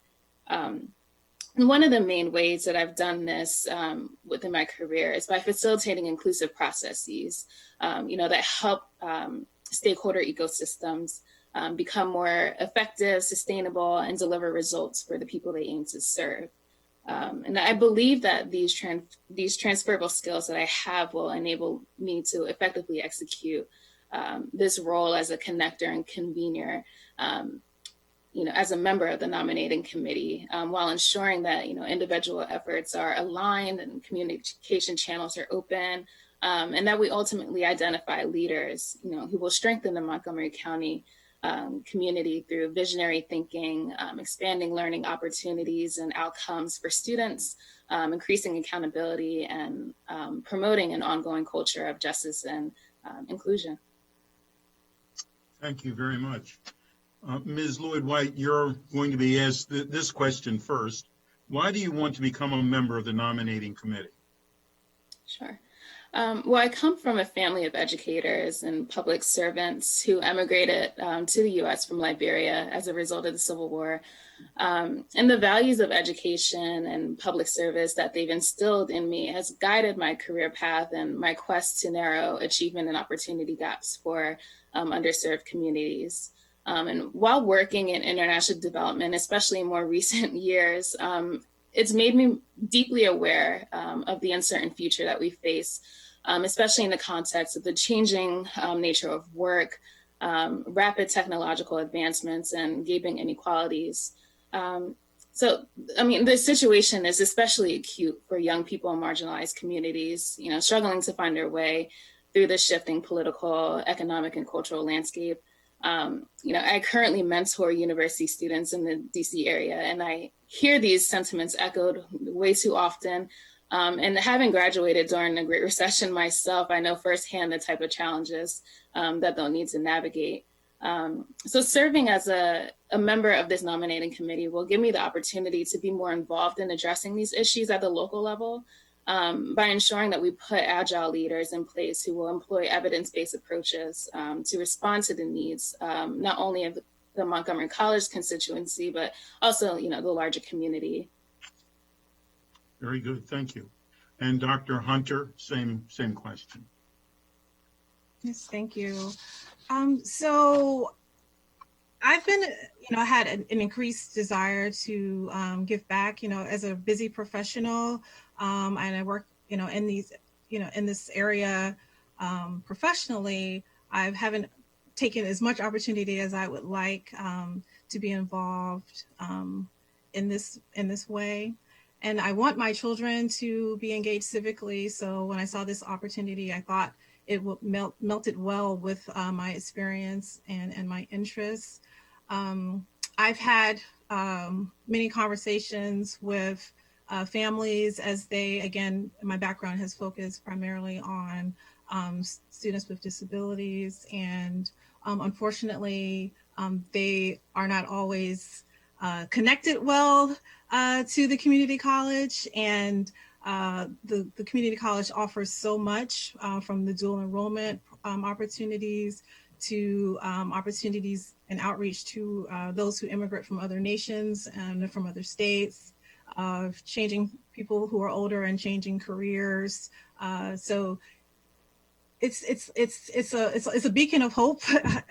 And one of the main ways that I've done this within my career is by facilitating inclusive processes, that help stakeholder ecosystems become more effective, sustainable, and deliver results for the people they aim to serve. And I believe that these transferable skills that I have will enable me to effectively execute this role as a connector and convener, as a member of the nominating committee, while ensuring that, individual efforts are aligned and communication channels are open, and that we ultimately identify leaders, who will strengthen the Montgomery County community through visionary thinking, expanding learning opportunities and outcomes for students, increasing accountability, and promoting an ongoing culture of justice and inclusion. Thank you very much. Ms. Lloyd-White, you're going to be asked this question first. Why do you want to become a member of the nominating committee? Sure. Well, I come from a family of educators and public servants who emigrated to the U.S. from Liberia as a result of the Civil War. And the values of education and public service that they've instilled in me has guided my career path and my quest to narrow achievement and opportunity gaps for underserved communities. And while working in international development, especially in more recent years, it's made me deeply aware of the uncertain future that we face, especially in the context of the changing nature of work, rapid technological advancements, and gaping inequalities. The situation is especially acute for young people in marginalized communities, struggling to find their way through the shifting political, economic, and cultural landscape. I currently mentor university students in the DC area, and I hear these sentiments echoed way too often. And having graduated during the Great Recession myself, I know firsthand the type of challenges that they'll need to navigate. So serving as a member of this nominating committee will give me the opportunity to be more involved in addressing these issues at the local level by ensuring that we put agile leaders in place who will employ evidence-based approaches to respond to the needs, not only of the Montgomery College constituency, but also, the larger community. Very good, thank you. And Dr. Hunter, same question. Yes, thank you. So I've been, had an increased desire to give back, as a busy professional, and I work, in these, in this area professionally. I haven't taken as much opportunity as I would like to be involved in this way. And I want my children to be engaged civically. So when I saw this opportunity, I thought it melted well with my experience and my interests. I've had many conversations with families as they, again, my background has focused primarily on students with disabilities. And unfortunately, they are not always connected well to the community college, and the community college offers so much from the dual enrollment opportunities to opportunities and outreach to those who immigrate from other nations and from other states, changing people who are older and changing careers. So it's a beacon of hope,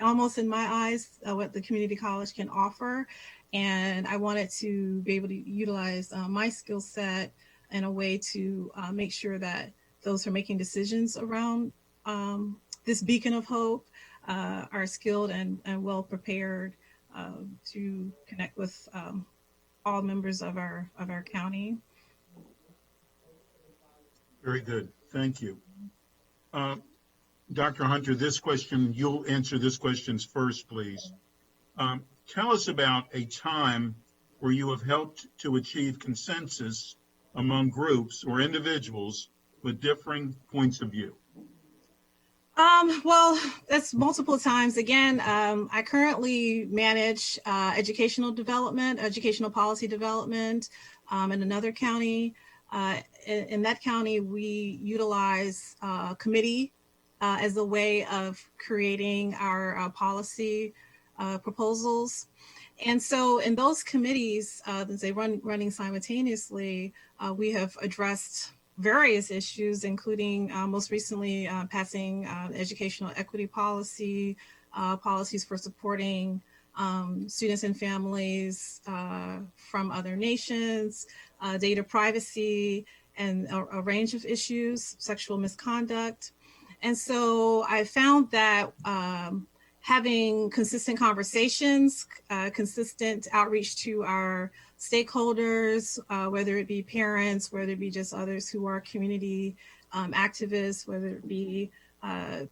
almost in my eyes, what the community college can offer. And I wanted to be able to utilize my skill set in a way to make sure that those who are making decisions around this beacon of hope are skilled and well prepared to connect with all members of our county. Very good, thank you. Dr. Hunter, this question, you'll answer this question first, please. Tell us about a time where you have helped to achieve consensus among groups or individuals with differing points of view. Well, that's multiple times. Again, I currently manage educational policy development in another county. In that county, we utilize committee as a way of creating our policy proposals. And so in those committees, as they running simultaneously, we have addressed various issues, including most recently passing educational equity policy, policies for supporting students and families from other nations, data privacy, and a range of issues, sexual misconduct. And so I found that having consistent conversations, consistent outreach to our stakeholders, whether it be parents, whether it be just others who are community activists, whether it be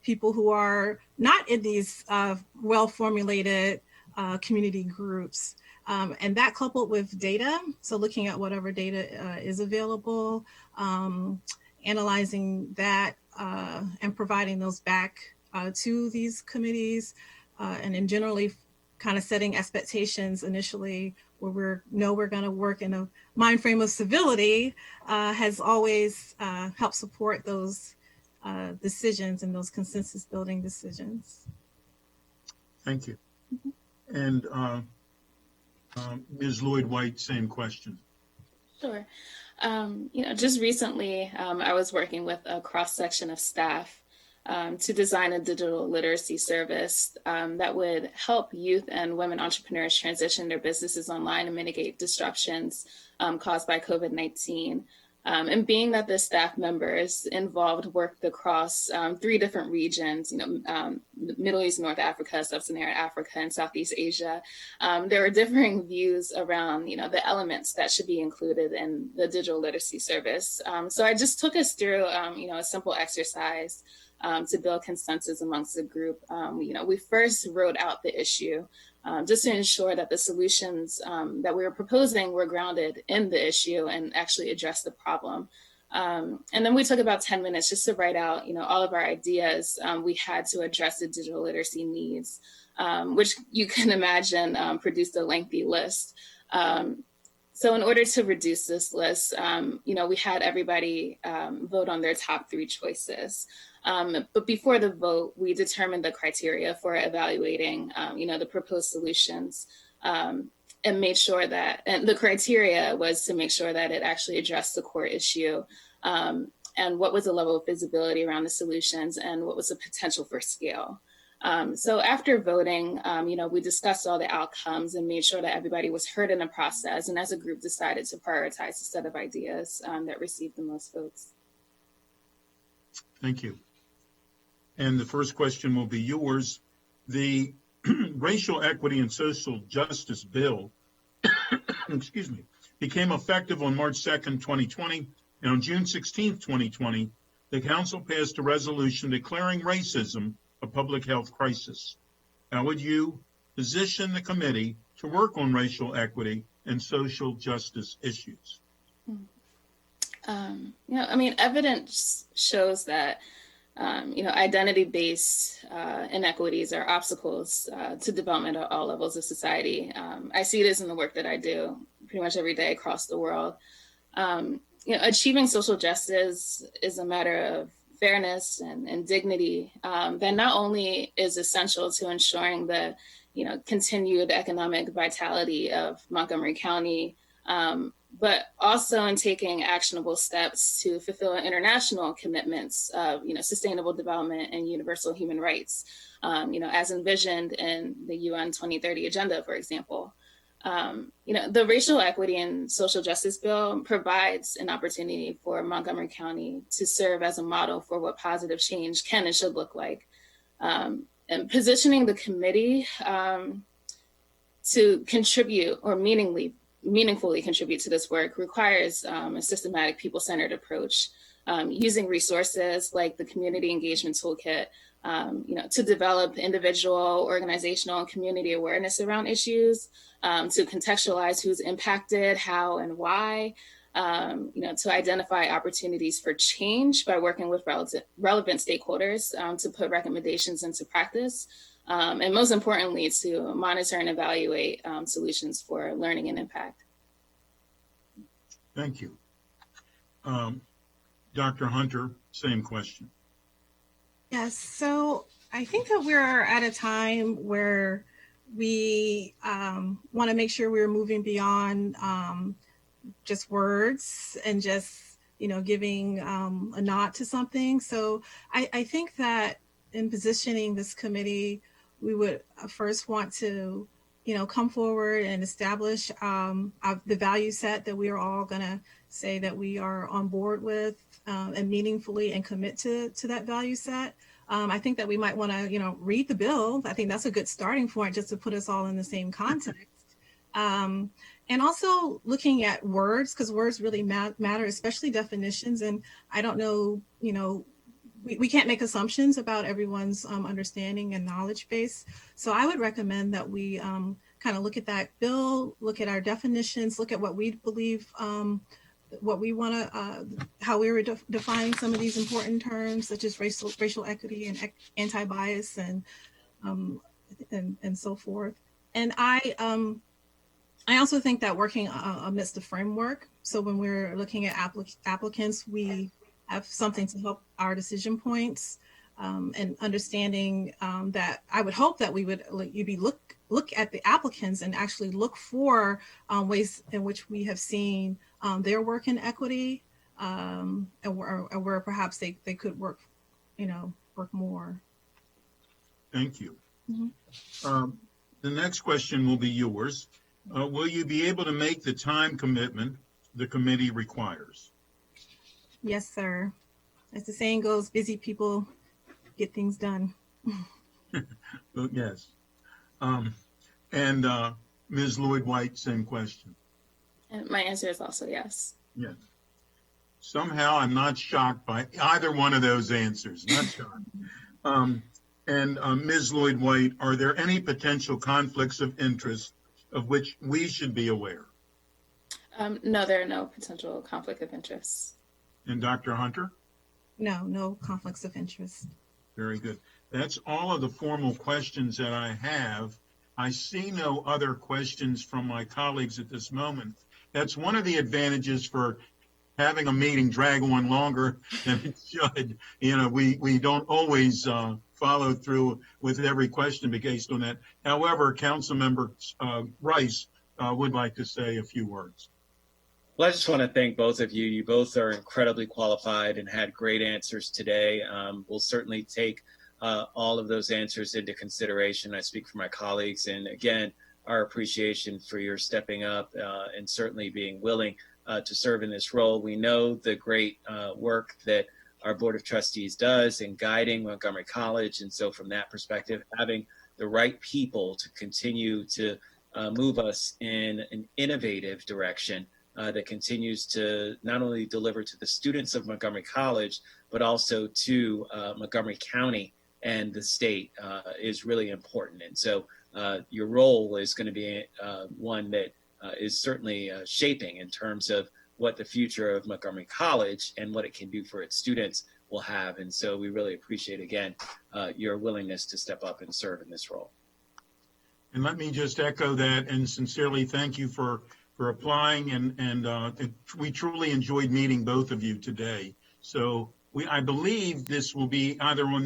people who are not in these well-formulated community groups. And that coupled with data, so looking at whatever data is available, analyzing that and providing those back to these committees, and then generally kind of setting expectations initially where we're going to work in a mind frame of civility has always helped support those decisions and those consensus building decisions. Thank you. And Ms. Lloyd-White, same question. Sure. Just recently, I was working with a cross-section of staff to design a digital literacy service that would help youth and women entrepreneurs transition their businesses online and mitigate disruptions caused by COVID-19. And being that the staff members involved worked across 3 different regions, Middle East, North Africa, Sub-Saharan Africa, and Southeast Asia, there were differing views around, the elements that should be included in the digital literacy service. So I just took us through, a simple exercise to build consensus amongst the group. We first wrote out the issue just to ensure that the solutions that we were proposing were grounded in the issue and actually address the problem. And then we took about 10 minutes just to write out, all of our ideas we had to address the digital literacy needs, which you can imagine produced a lengthy list. So in order to reduce this list, we had everybody vote on their top 3 choices. But before the vote, we determined the criteria for evaluating, the proposed solutions and made sure that, and the criteria was to make sure that it actually addressed the core issue and what was the level of visibility around the solutions and what was the potential for scale. So after voting, we discussed all the outcomes and made sure that everybody was heard in the process. And as a group decided to prioritize a set of ideas that received the most votes. Thank you. And the first question will be yours. The Racial Equity and Social Justice Bill, excuse me, became effective on March 2nd, 2020. And on June 16th, 2020, the council passed a resolution declaring racism a public health crisis. How would you position the committee to work on racial equity and social justice issues? Evidence shows that identity-based inequities are obstacles to development at all levels of society. I see this in the work that I do pretty much every day across the world. Achieving social justice is a matter of fairness and dignity that not only is essential to ensuring the continued economic vitality of Montgomery County, but also in taking actionable steps to fulfill international commitments of sustainable development and universal human rights, as envisioned in the UN 2030 Agenda, for example. The Racial Equity and Social Justice Bill provides an opportunity for Montgomery County to serve as a model for what positive change can and should look like. And positioning the committee to contribute or meaningfully contribute to this work requires a systematic people-centered approach, using resources like the Community Engagement Toolkit, to develop individual, organizational, and community awareness around issues, to contextualize who's impacted, how, and why, to identify opportunities for change by working with relevant stakeholders, to put recommendations into practice, and most importantly, to monitor and evaluate solutions for learning and impact. Thank you. Dr. Hunter, same question. Yes, so I think that we're at a time where we want to make sure we're moving beyond just words and just, giving a nod to something. So I think that in positioning this committee, we would first want to, come forward and establish the value set that we are all going to say that we are on board with and meaningfully and commit to that value set. I think that we might want to, read the bill. I think that's a good starting point just to put us all in the same context. And also looking at words, because words really matter, especially definitions. And I don't know, we can't make assumptions about everyone's understanding and knowledge base. So I would recommend that we kind of look at that bill, look at our definitions, look at what we believe, what we want to, how we were defining some of these important terms, such as racial equity and anti-bias and so forth. And I also think that working amidst the framework, so when we're looking at applicants, we have something to help our decision points and understanding that I would hope that we would look at the applicants and actually look for ways in which we have seen their work in equity and where perhaps they could work, work more. Thank you. Mhm. The next question will be yours. Will you be able to make the time commitment the committee requires? Yes, sir. As the saying goes, busy people get things done. Yes. And Ms. Lloyd-White, same question. And my answer is also yes. Yes. Somehow I'm not shocked by either one of those answers. Not shocked. And Ms. Lloyd-White, are there any potential conflicts of interest of which we should be aware? No, there are no potential conflict of interest. And Dr. Hunter? No conflicts of interest. Very good. That's all of the formal questions that I have. I see no other questions from my colleagues at this moment. That's one of the advantages for having a meeting drag on longer than it should. You know, we don't always follow through with every question based on that. However, Councilmember Rice would like to say a few words. Well, I just want to thank both of you. You both are incredibly qualified and had great answers today. We'll certainly take all of those answers into consideration. I speak for my colleagues, and again, our appreciation for your stepping up and certainly being willing to serve in this role. We know the great work that our Board of Trustees does in guiding Montgomery College, and so from that perspective, having the right people to continue to move us in an innovative direction that continues to not only deliver to the students of Montgomery College, but also to Montgomery County and the state is really important. And so your role is going to be one that is certainly shaping in terms of what the future of Montgomery College and what it can do for its students will have. And so we really appreciate, again, your willingness to step up and serve in this role. And let me just echo that and sincerely thank you for applying, and we truly enjoyed meeting both of you today. So I believe this will be either on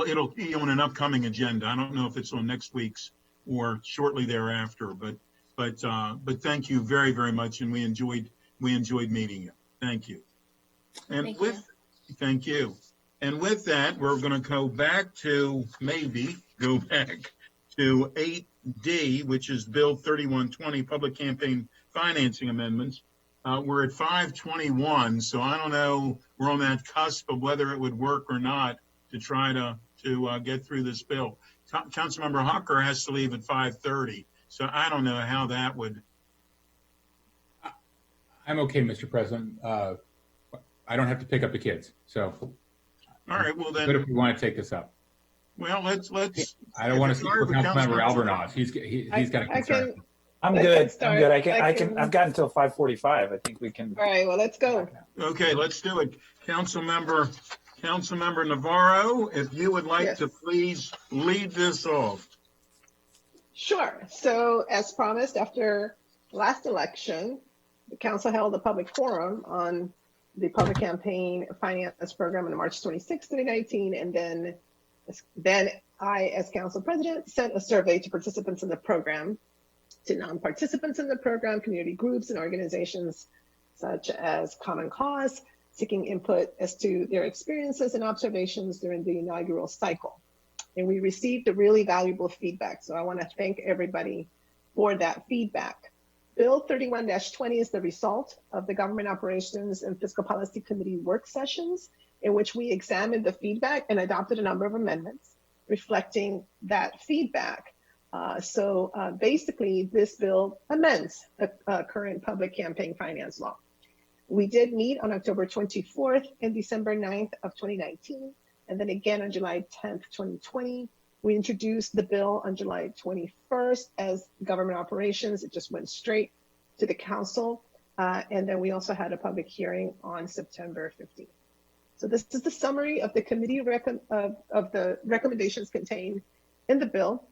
it'll be on an upcoming agenda. I don't know if it's on next week's or shortly thereafter, but thank you very, very much, and we enjoyed meeting you. Thank you. And thank you. And with that, we're going to go back to 8D, which is Bill 3120, Public Campaign Financing Amendments. We're at 521, so I don't know, we're on that cusp of whether it would work or not to try to get through this bill. Councilmember Hucker has to leave at 5:30, so I don't know how that would. I'm okay, Mr. President. I don't have to pick up the kids, so. All right, well then. Good if we want to take this up. Well, let's. I don't want to speak for Councilmember Albornoz. He's got a concern. I'm good. I'm good. I've got until 5:45. I think we can. All right. Well, let's go. Okay, let's do it. Councilmember Navarro, if you would like to please lead this off. Sure. So, as promised, after last election, the council held a public forum on the public campaign finance program on March 26, 2019, and then I, as council president, sent a survey to participants in the program, to non-participants in the program, community groups and organizations such as Common Cause, seeking input as to their experiences and observations during the inaugural cycle. And we received a really valuable feedback. So I want to thank everybody for that feedback. Bill 31-20 is the result of the Government Operations and Fiscal Policy Committee work sessions in which we examined the feedback and adopted a number of amendments reflecting that feedback. Basically, this bill amends the current public campaign finance law. We did meet on October 24th and December 9th of 2019, and then again on July 10th, 2020. We introduced the bill on July 21st as government operations. It just went straight to the council. And then we also had a public hearing on September 15th. So this is the summary of the committee of the recommendations contained in the bill.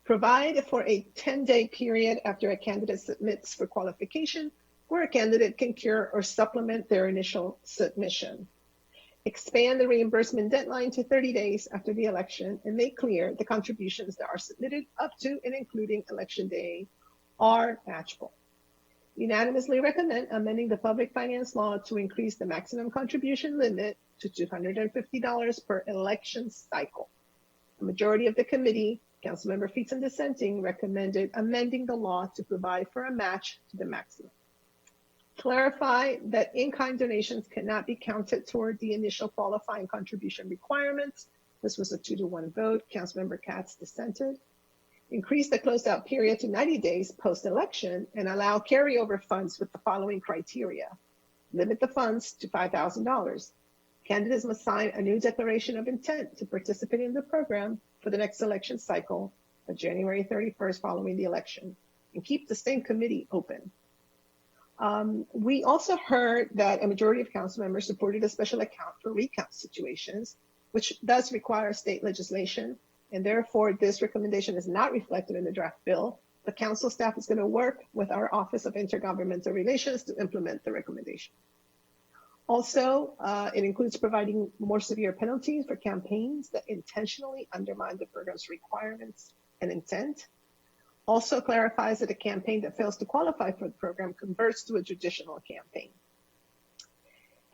Provide for a 10-day period after a candidate submits for qualification where a candidate can cure or supplement their initial submission. Expand the reimbursement deadline to 30 days after the election and make clear the contributions that are submitted up to and including election day are matchable. Unanimously recommend amending the public finance law to increase the maximum contribution limit to $250 per election cycle. The majority of the committee, Councilmember Feetson dissenting, recommended amending the law to provide for a match to the maximum. Clarify that in-kind donations cannot be counted toward the initial qualifying contribution requirements. This was a 2-to-1 vote. Councilmember Katz dissented. Increase the closeout period to 90 days post-election and allow carryover funds with the following criteria. Limit the funds to $5,000. Candidates must sign a new declaration of intent to participate in the program for the next election cycle of January 31st following the election, and keep the same committee open. We also heard that a majority of council members supported a special account for recount situations, which does require state legislation, and therefore this recommendation is not reflected in the draft bill. The council staff is going to work with our Office of Intergovernmental Relations to implement the recommendation. Also, it includes providing more severe penalties for campaigns that intentionally undermine the program's requirements and intent. Also clarifies that a campaign that fails to qualify for the program converts to a traditional campaign.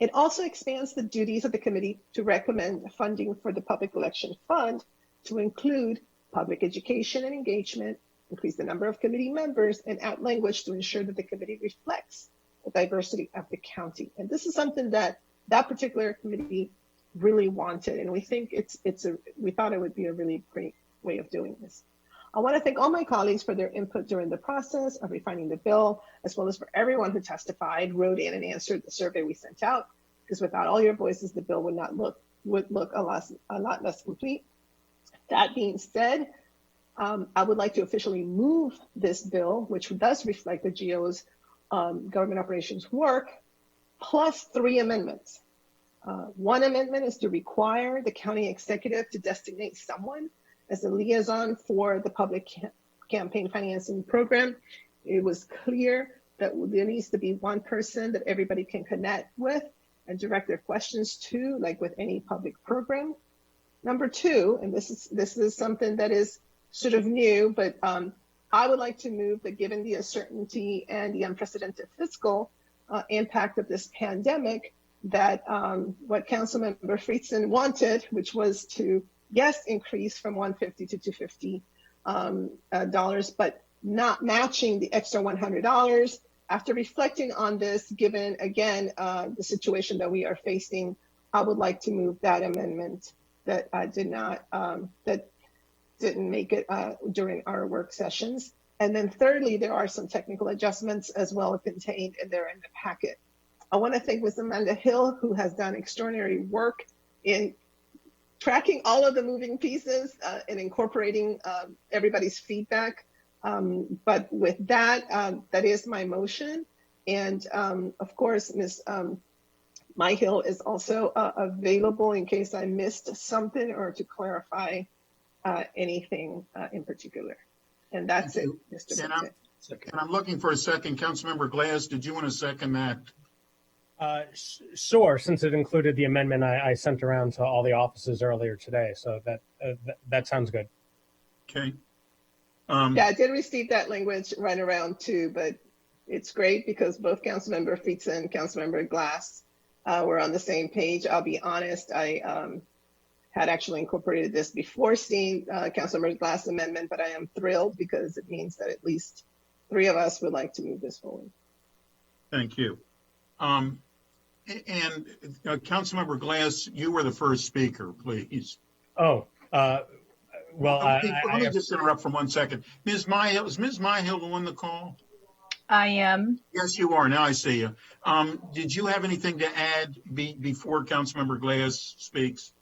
It also expands the duties of the committee to recommend funding for the Public Election Fund to include public education and engagement, increase the number of committee members, and add language to ensure that the committee reflects the diversity of the county. And this is something that that particular committee really wanted, and we think we thought it would be a really great way of doing this. I want to thank all my colleagues for their input during the process of refining the bill, as well as for everyone who testified, wrote in, and answered the survey we sent out, because without all your voices, the bill would look a lot less complete. That being said, I would like to officially move this bill, which does reflect the GO's government operations work, plus 3 amendments. One amendment is to require the county executive to designate someone as a liaison for the public campaign financing program. It was clear that there needs to be one person that everybody can connect with and direct their questions to, like with any public program. Number 2, and this is something that is sort of new, but I would like to move that given the uncertainty and the unprecedented fiscal impact of this pandemic, that what Councilmember Feetson wanted, which was to, yes, increase from $150 to $250, but not matching the extra $100. After reflecting on this, given again the situation that we are facing, I would like to move that amendment that didn't make it during our work sessions. And then thirdly, there are some technical adjustments as well contained in there in the packet. I want to thank Ms. Amanda Hill, who has done extraordinary work in tracking all of the moving pieces and incorporating everybody's feedback. But with that, that is my motion. And of course, Ms. Myhill is also available in case I missed something or to clarify anything in particular. And that's it, Mr. President. And I'm looking for a second. Councilmember Glass, did you want to second that? Sure, since it included the amendment I sent around to all the offices earlier today. So that sounds good. Okay. Yeah, I did receive that language right around too, but it's great because both Councilmember Feetson and Councilmember Glass were on the same page. I'll be honest, I had actually incorporated this before seeing Councilmember Glass' amendment, but I am thrilled because it means that at least 3 of us would like to move this forward. Thank you. And Councilmember Glass, you were the first speaker, please. Oh, well, let me just interrupt for 1 second. Ms. Myhill, is Ms. Myhill on the call? I am. Yes, you are. Now I see you. Did you have anything to add before Councilmember Glass speaks?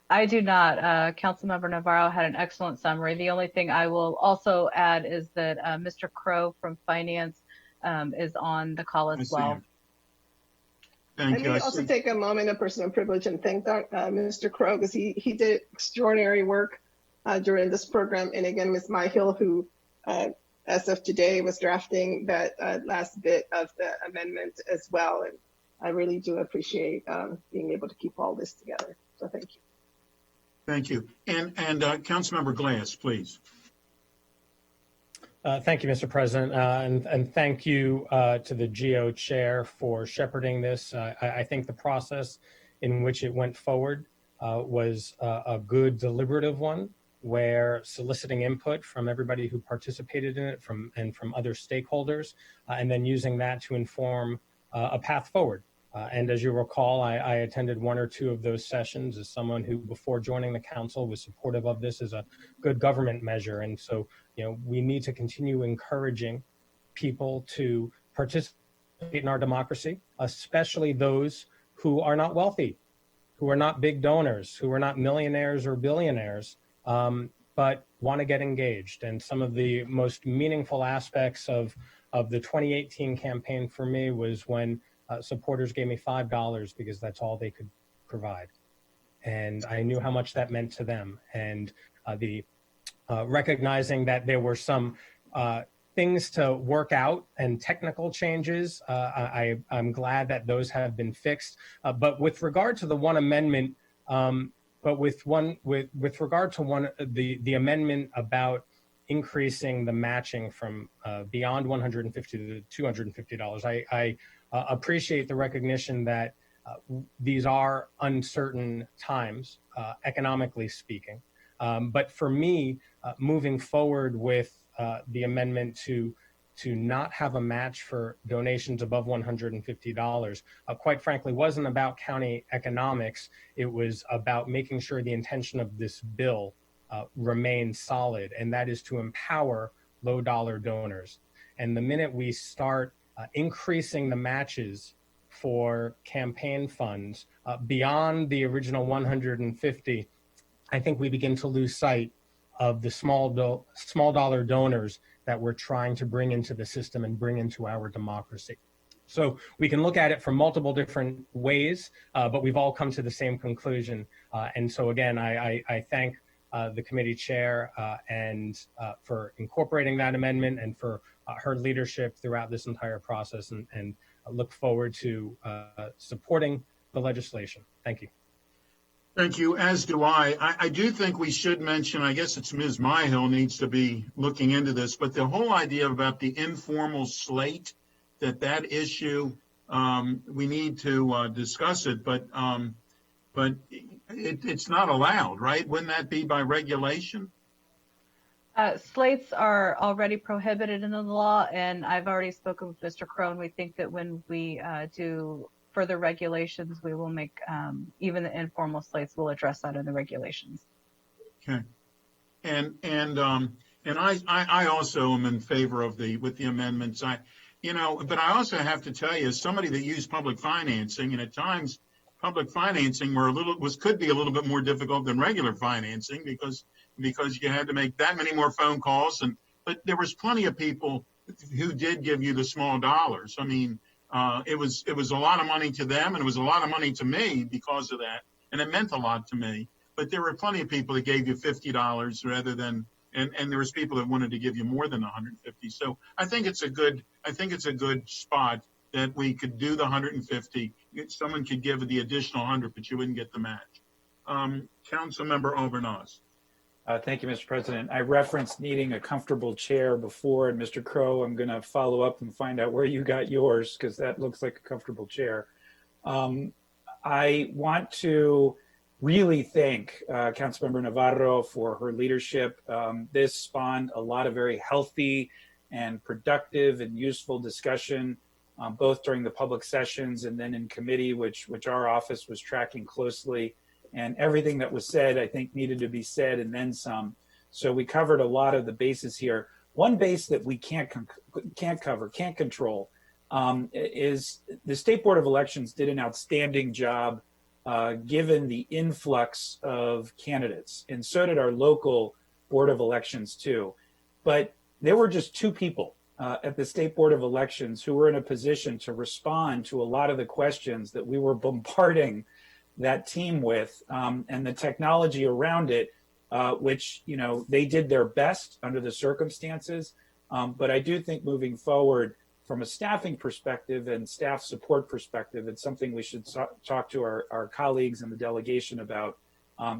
I do not. Councilmember Navarro had an excellent summary. The only thing I will also add is that Mr. Crow from Finance is on the call as well. Thank you. Let me also take a moment of personal privilege and thank Mr. Crow because he did extraordinary work during this program. And again, Ms. Myhill, who as of today was drafting that last bit of the amendment as well. And I really do appreciate being able to keep all this together. So thank you. Thank you. And Councilmember Glass, please. Thank you, Mr. President, and thank you to the GO chair for shepherding this. I think the process in which it went forward was a good deliberative one, where soliciting input from everybody who participated in it from other stakeholders, and then using that to inform a path forward. And as you recall, I attended one or two of those sessions as someone who, before joining the council, was supportive of this as a good government measure. And so, we need to continue encouraging people to participate in our democracy, especially those who are not wealthy, who are not big donors, who are not millionaires or billionaires, but want to get engaged. And some of the most meaningful aspects of the 2018 campaign for me was when supporters gave me $5 because that's all they could provide. And I knew how much that meant to them. And recognizing that there were some things to work out and technical changes, I'm glad that those have been fixed. But with regard to the one amendment, with regard to the amendment about increasing the matching from beyond $150 to $250, I appreciate the recognition that these are uncertain times, economically speaking. But for me, moving forward with the amendment to not have a match for donations above $150, quite frankly, wasn't about county economics. It was about making sure the intention of this bill remains solid, and that is to empower low dollar donors. And the minute we start increasing the matches for campaign funds beyond the original 150, I think we begin to lose sight of the small dollar donors that we're trying to bring into the system and bring into our democracy. So we can look at it from multiple different ways, but we've all come to the same conclusion. And so again, I thank the committee chair and for incorporating that amendment and for her leadership throughout this entire process, and look forward to supporting the legislation. Thank you. Thank you, as do I. I do think we should mention, I guess it's Ms. Myhill needs to be looking into this, but the whole idea about the informal slate, that issue, we need to discuss it, but it's not allowed, right? Wouldn't that be by regulation? Slates are already prohibited in the law, and I've already spoken with Mr. Crow, and we think that when we do further regulations, we will make even the informal slates will address that in the regulations. Okay, and I also am in favor of with the amendments. But I also have to tell you, as somebody that used public financing, and at times public financing could be a little bit more difficult than regular financing because you had to make that many more phone calls, but there was plenty of people who did give you the small dollars. I mean, it was a lot of money to them, and it was a lot of money to me because of that, and it meant a lot to me. But there were plenty of people that gave you $50 rather than, and there was people that wanted to give you more than 150. So I think it's a good spot that we could do the 150. Someone could give the additional 100, but you wouldn't get the match. Councilmember Albornoz. Thank you, Mr. President. I referenced needing a comfortable chair before, and Mr. Crow, I'm going to follow up and find out where you got yours, because that looks like a comfortable chair. I want to really thank Councilmember Navarro for her leadership. This spawned a lot of very healthy and productive and useful discussion, both during the public sessions and then in committee, which our office was tracking closely. And everything that was said, I think, needed to be said and then some. So we covered a lot of the bases here. One base that we can't control, is the State Board of Elections did an outstanding job given the influx of candidates. And so did our local Board of Elections too. But there were just two people at the State Board of Elections who were in a position to respond to a lot of the questions that we were bombarding that team with, and the technology around it, which, they did their best under the circumstances. But I do think moving forward from a staffing perspective and staff support perspective, it's something we should talk to our colleagues and the delegation about,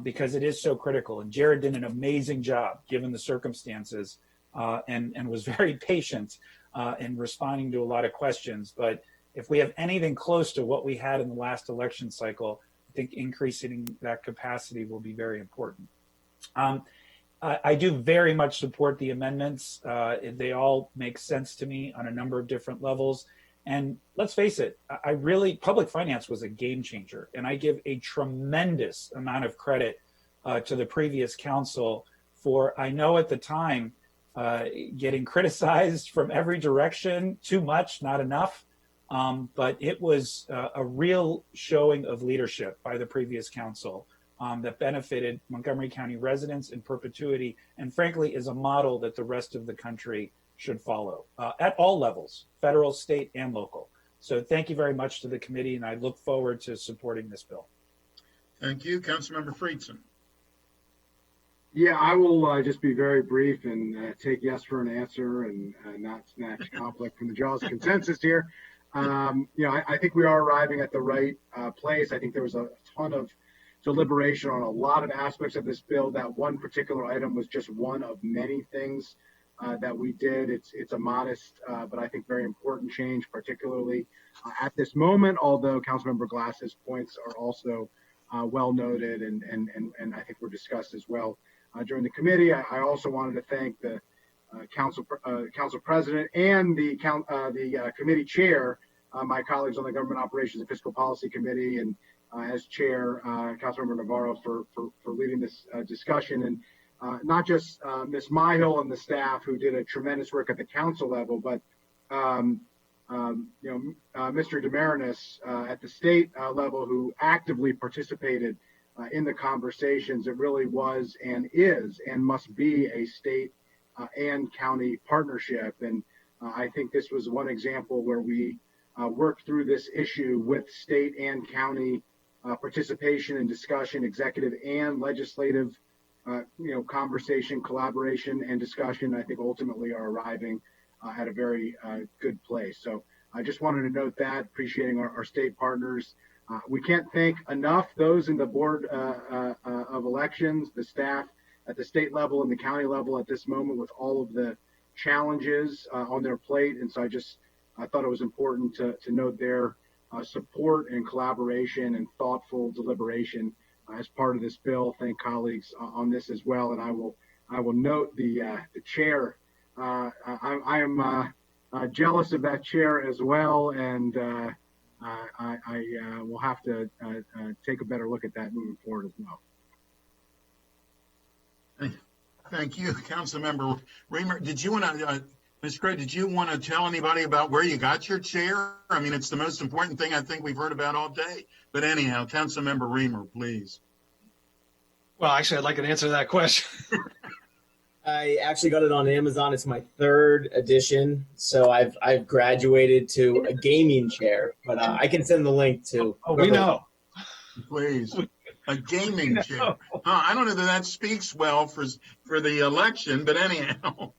because it is so critical. And Jared did an amazing job given the circumstances, and was very patient in responding to a lot of questions. But if we have anything close to what we had in the last election cycle, think increasing that capacity will be very important. I do very much support the amendments. They all make sense to me on a number of different levels. And let's face it, public finance was a game changer. And I give a tremendous amount of credit to the previous council for, I know at the time, getting criticized from every direction, too much, not enough. But it was a real showing of leadership by the previous council that benefited Montgomery County residents in perpetuity, and frankly is a model that the rest of the country should follow at all levels, federal, state, and local. So thank you very much to the committee, and I look forward to supporting this bill. Thank you. Councilmember Friedson. Yeah, I will just be very brief and take yes for an answer and not snatch conflict from the jaws of consensus here. I think we are arriving at the right place. I think there was a ton of deliberation on a lot of aspects of this bill. That one particular item was just one of many things that we did. It's a modest, but I think very important change, particularly at this moment, although Councilmember Glass's points are also well noted and I think were discussed as well during the committee. I also wanted to thank the council president and the committee chair, my colleagues on the Government Operations and Fiscal Policy Committee, and as chair, Councilmember Navarro for leading this discussion, and not just Ms. Myhill and the staff who did a tremendous work at the council level, but Mr. Demarinis at the state level who actively participated in the conversations. It really was and is and must be a state and county partnership. And I think this was one example where we worked through this issue with state and county participation and discussion, executive and legislative, conversation, collaboration, and discussion. I think ultimately are arriving at a very good place. So I just wanted to note that, appreciating our state partners. We can't thank enough those in the board of elections, the staff at the state level and the county level at this moment with all of the challenges on their plate. And so I thought it was important to note their support and collaboration and thoughtful deliberation as part of this bill. Thank colleagues on this as well. And I will note the chair. I am jealous of that chair as well, and I will have to take a better look at that moving forward as well. Thank you, Councilmember Reamer. Did you want to, Ms. Gray, did you want to tell anybody about where you got your chair? I mean, it's the most important thing I think we've heard about all day. But anyhow, Councilmember Reamer, please. Well, actually, I'd like an answer to that question. I actually got it on Amazon. It's my 3rd edition, so I've graduated to a gaming chair. But I can send the link to. Oh, we know. Please, a gaming chair. I don't know that speaks well for the election, but anyhow,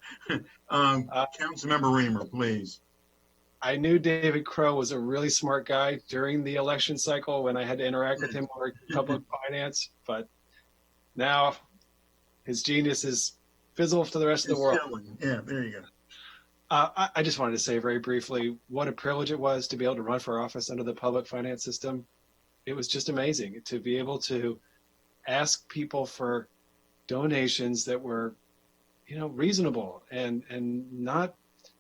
Councilmember Reamer, please. I knew David Crow was a really smart guy during the election cycle when I had to interact with him over public finance, but now his genius is fizzled to the rest of the world. Yeah, there you go. I just wanted to say very briefly what a privilege it was to be able to run for office under the public finance system. It was just amazing to be able to ask people for donations that were, reasonable and not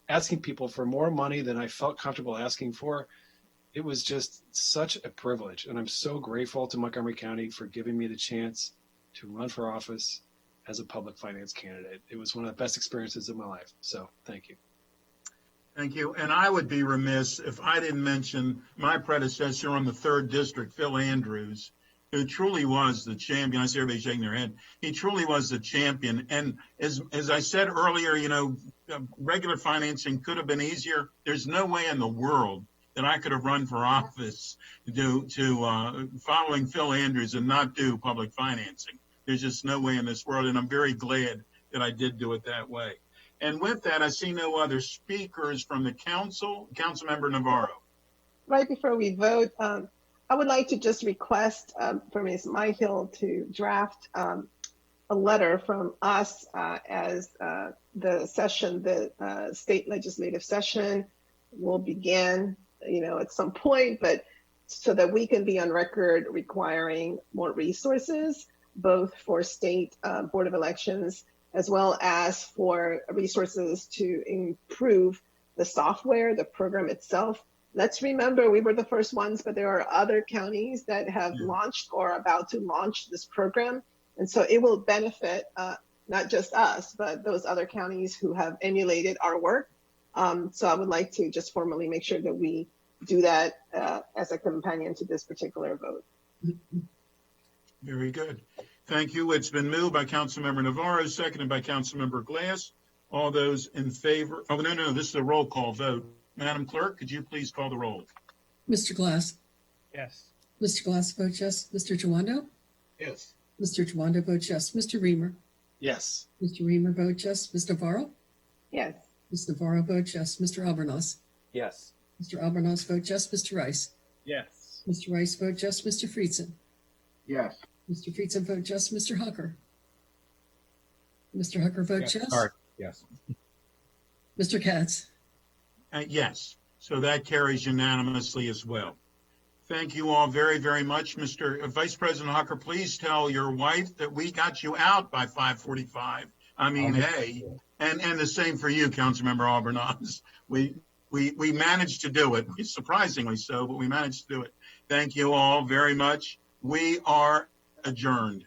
asking people for more money than I felt comfortable asking for. It was just such a privilege. And I'm so grateful to Montgomery County for giving me the chance to run for office as a public finance candidate. It was one of the best experiences of my life. So thank you. Thank you. And I would be remiss if I didn't mention my predecessor on the 3rd district, Phil Andrews, who truly was the champion. I see everybody shaking their head. He truly was the champion. And as I said earlier, regular financing could have been easier. There's no way in the world that I could have run for office to following Phil Andrews and not do public financing. There's just no way in this world. And I'm very glad that I did do it that way. And with that, I see no other speakers from the council. Councilmember Navarro. Right before we vote, I would like to just request for Ms. Myhill to draft a letter from us as the state legislative session will begin, at some point, but so that we can be on record requiring more resources, both for state Board of Elections, as well as for resources to improve the software, the program itself. Let's remember we were the first ones, but there are other counties that have launched or are about to launch this program. And so it will benefit not just us, but those other counties who have emulated our work. So I would like to just formally make sure that we do that as a companion to this particular vote. Very good. Thank you. It's been moved by Councilmember Navarro, seconded by Councilmember Glass. All those in favor? Oh, no, this is a roll call vote. Madam Clerk, could you please call the roll? Mr. Glass. Yes. Mr. Glass votes yes. Mr. Jawando? Yes. Mr. Jawando votes yes. Mr. Reamer? Yes. Mr. Reamer votes yes. Ms. Navarro? Yes. Ms. Navarro votes yes. Mr. Albornoz? Yes. Mr. Albornoz votes yes. Mr. Rice? Yes. Mr. Rice votes yes. Mr. Friedson? Yes. Mr. Friedson votes yes. Mr. Hucker? Mr. Hucker votes yes. Sorry. Yes. Mr. Katz? Yes. So that carries unanimously as well. Thank you all very, very much. Mr. Vice President Hucker, please tell your wife that we got you out by 5:45. I mean, hey, and the same for you, Councilmember Albornoz. We managed to do it, surprisingly so, but we managed to do it. Thank you all very much. We are adjourned.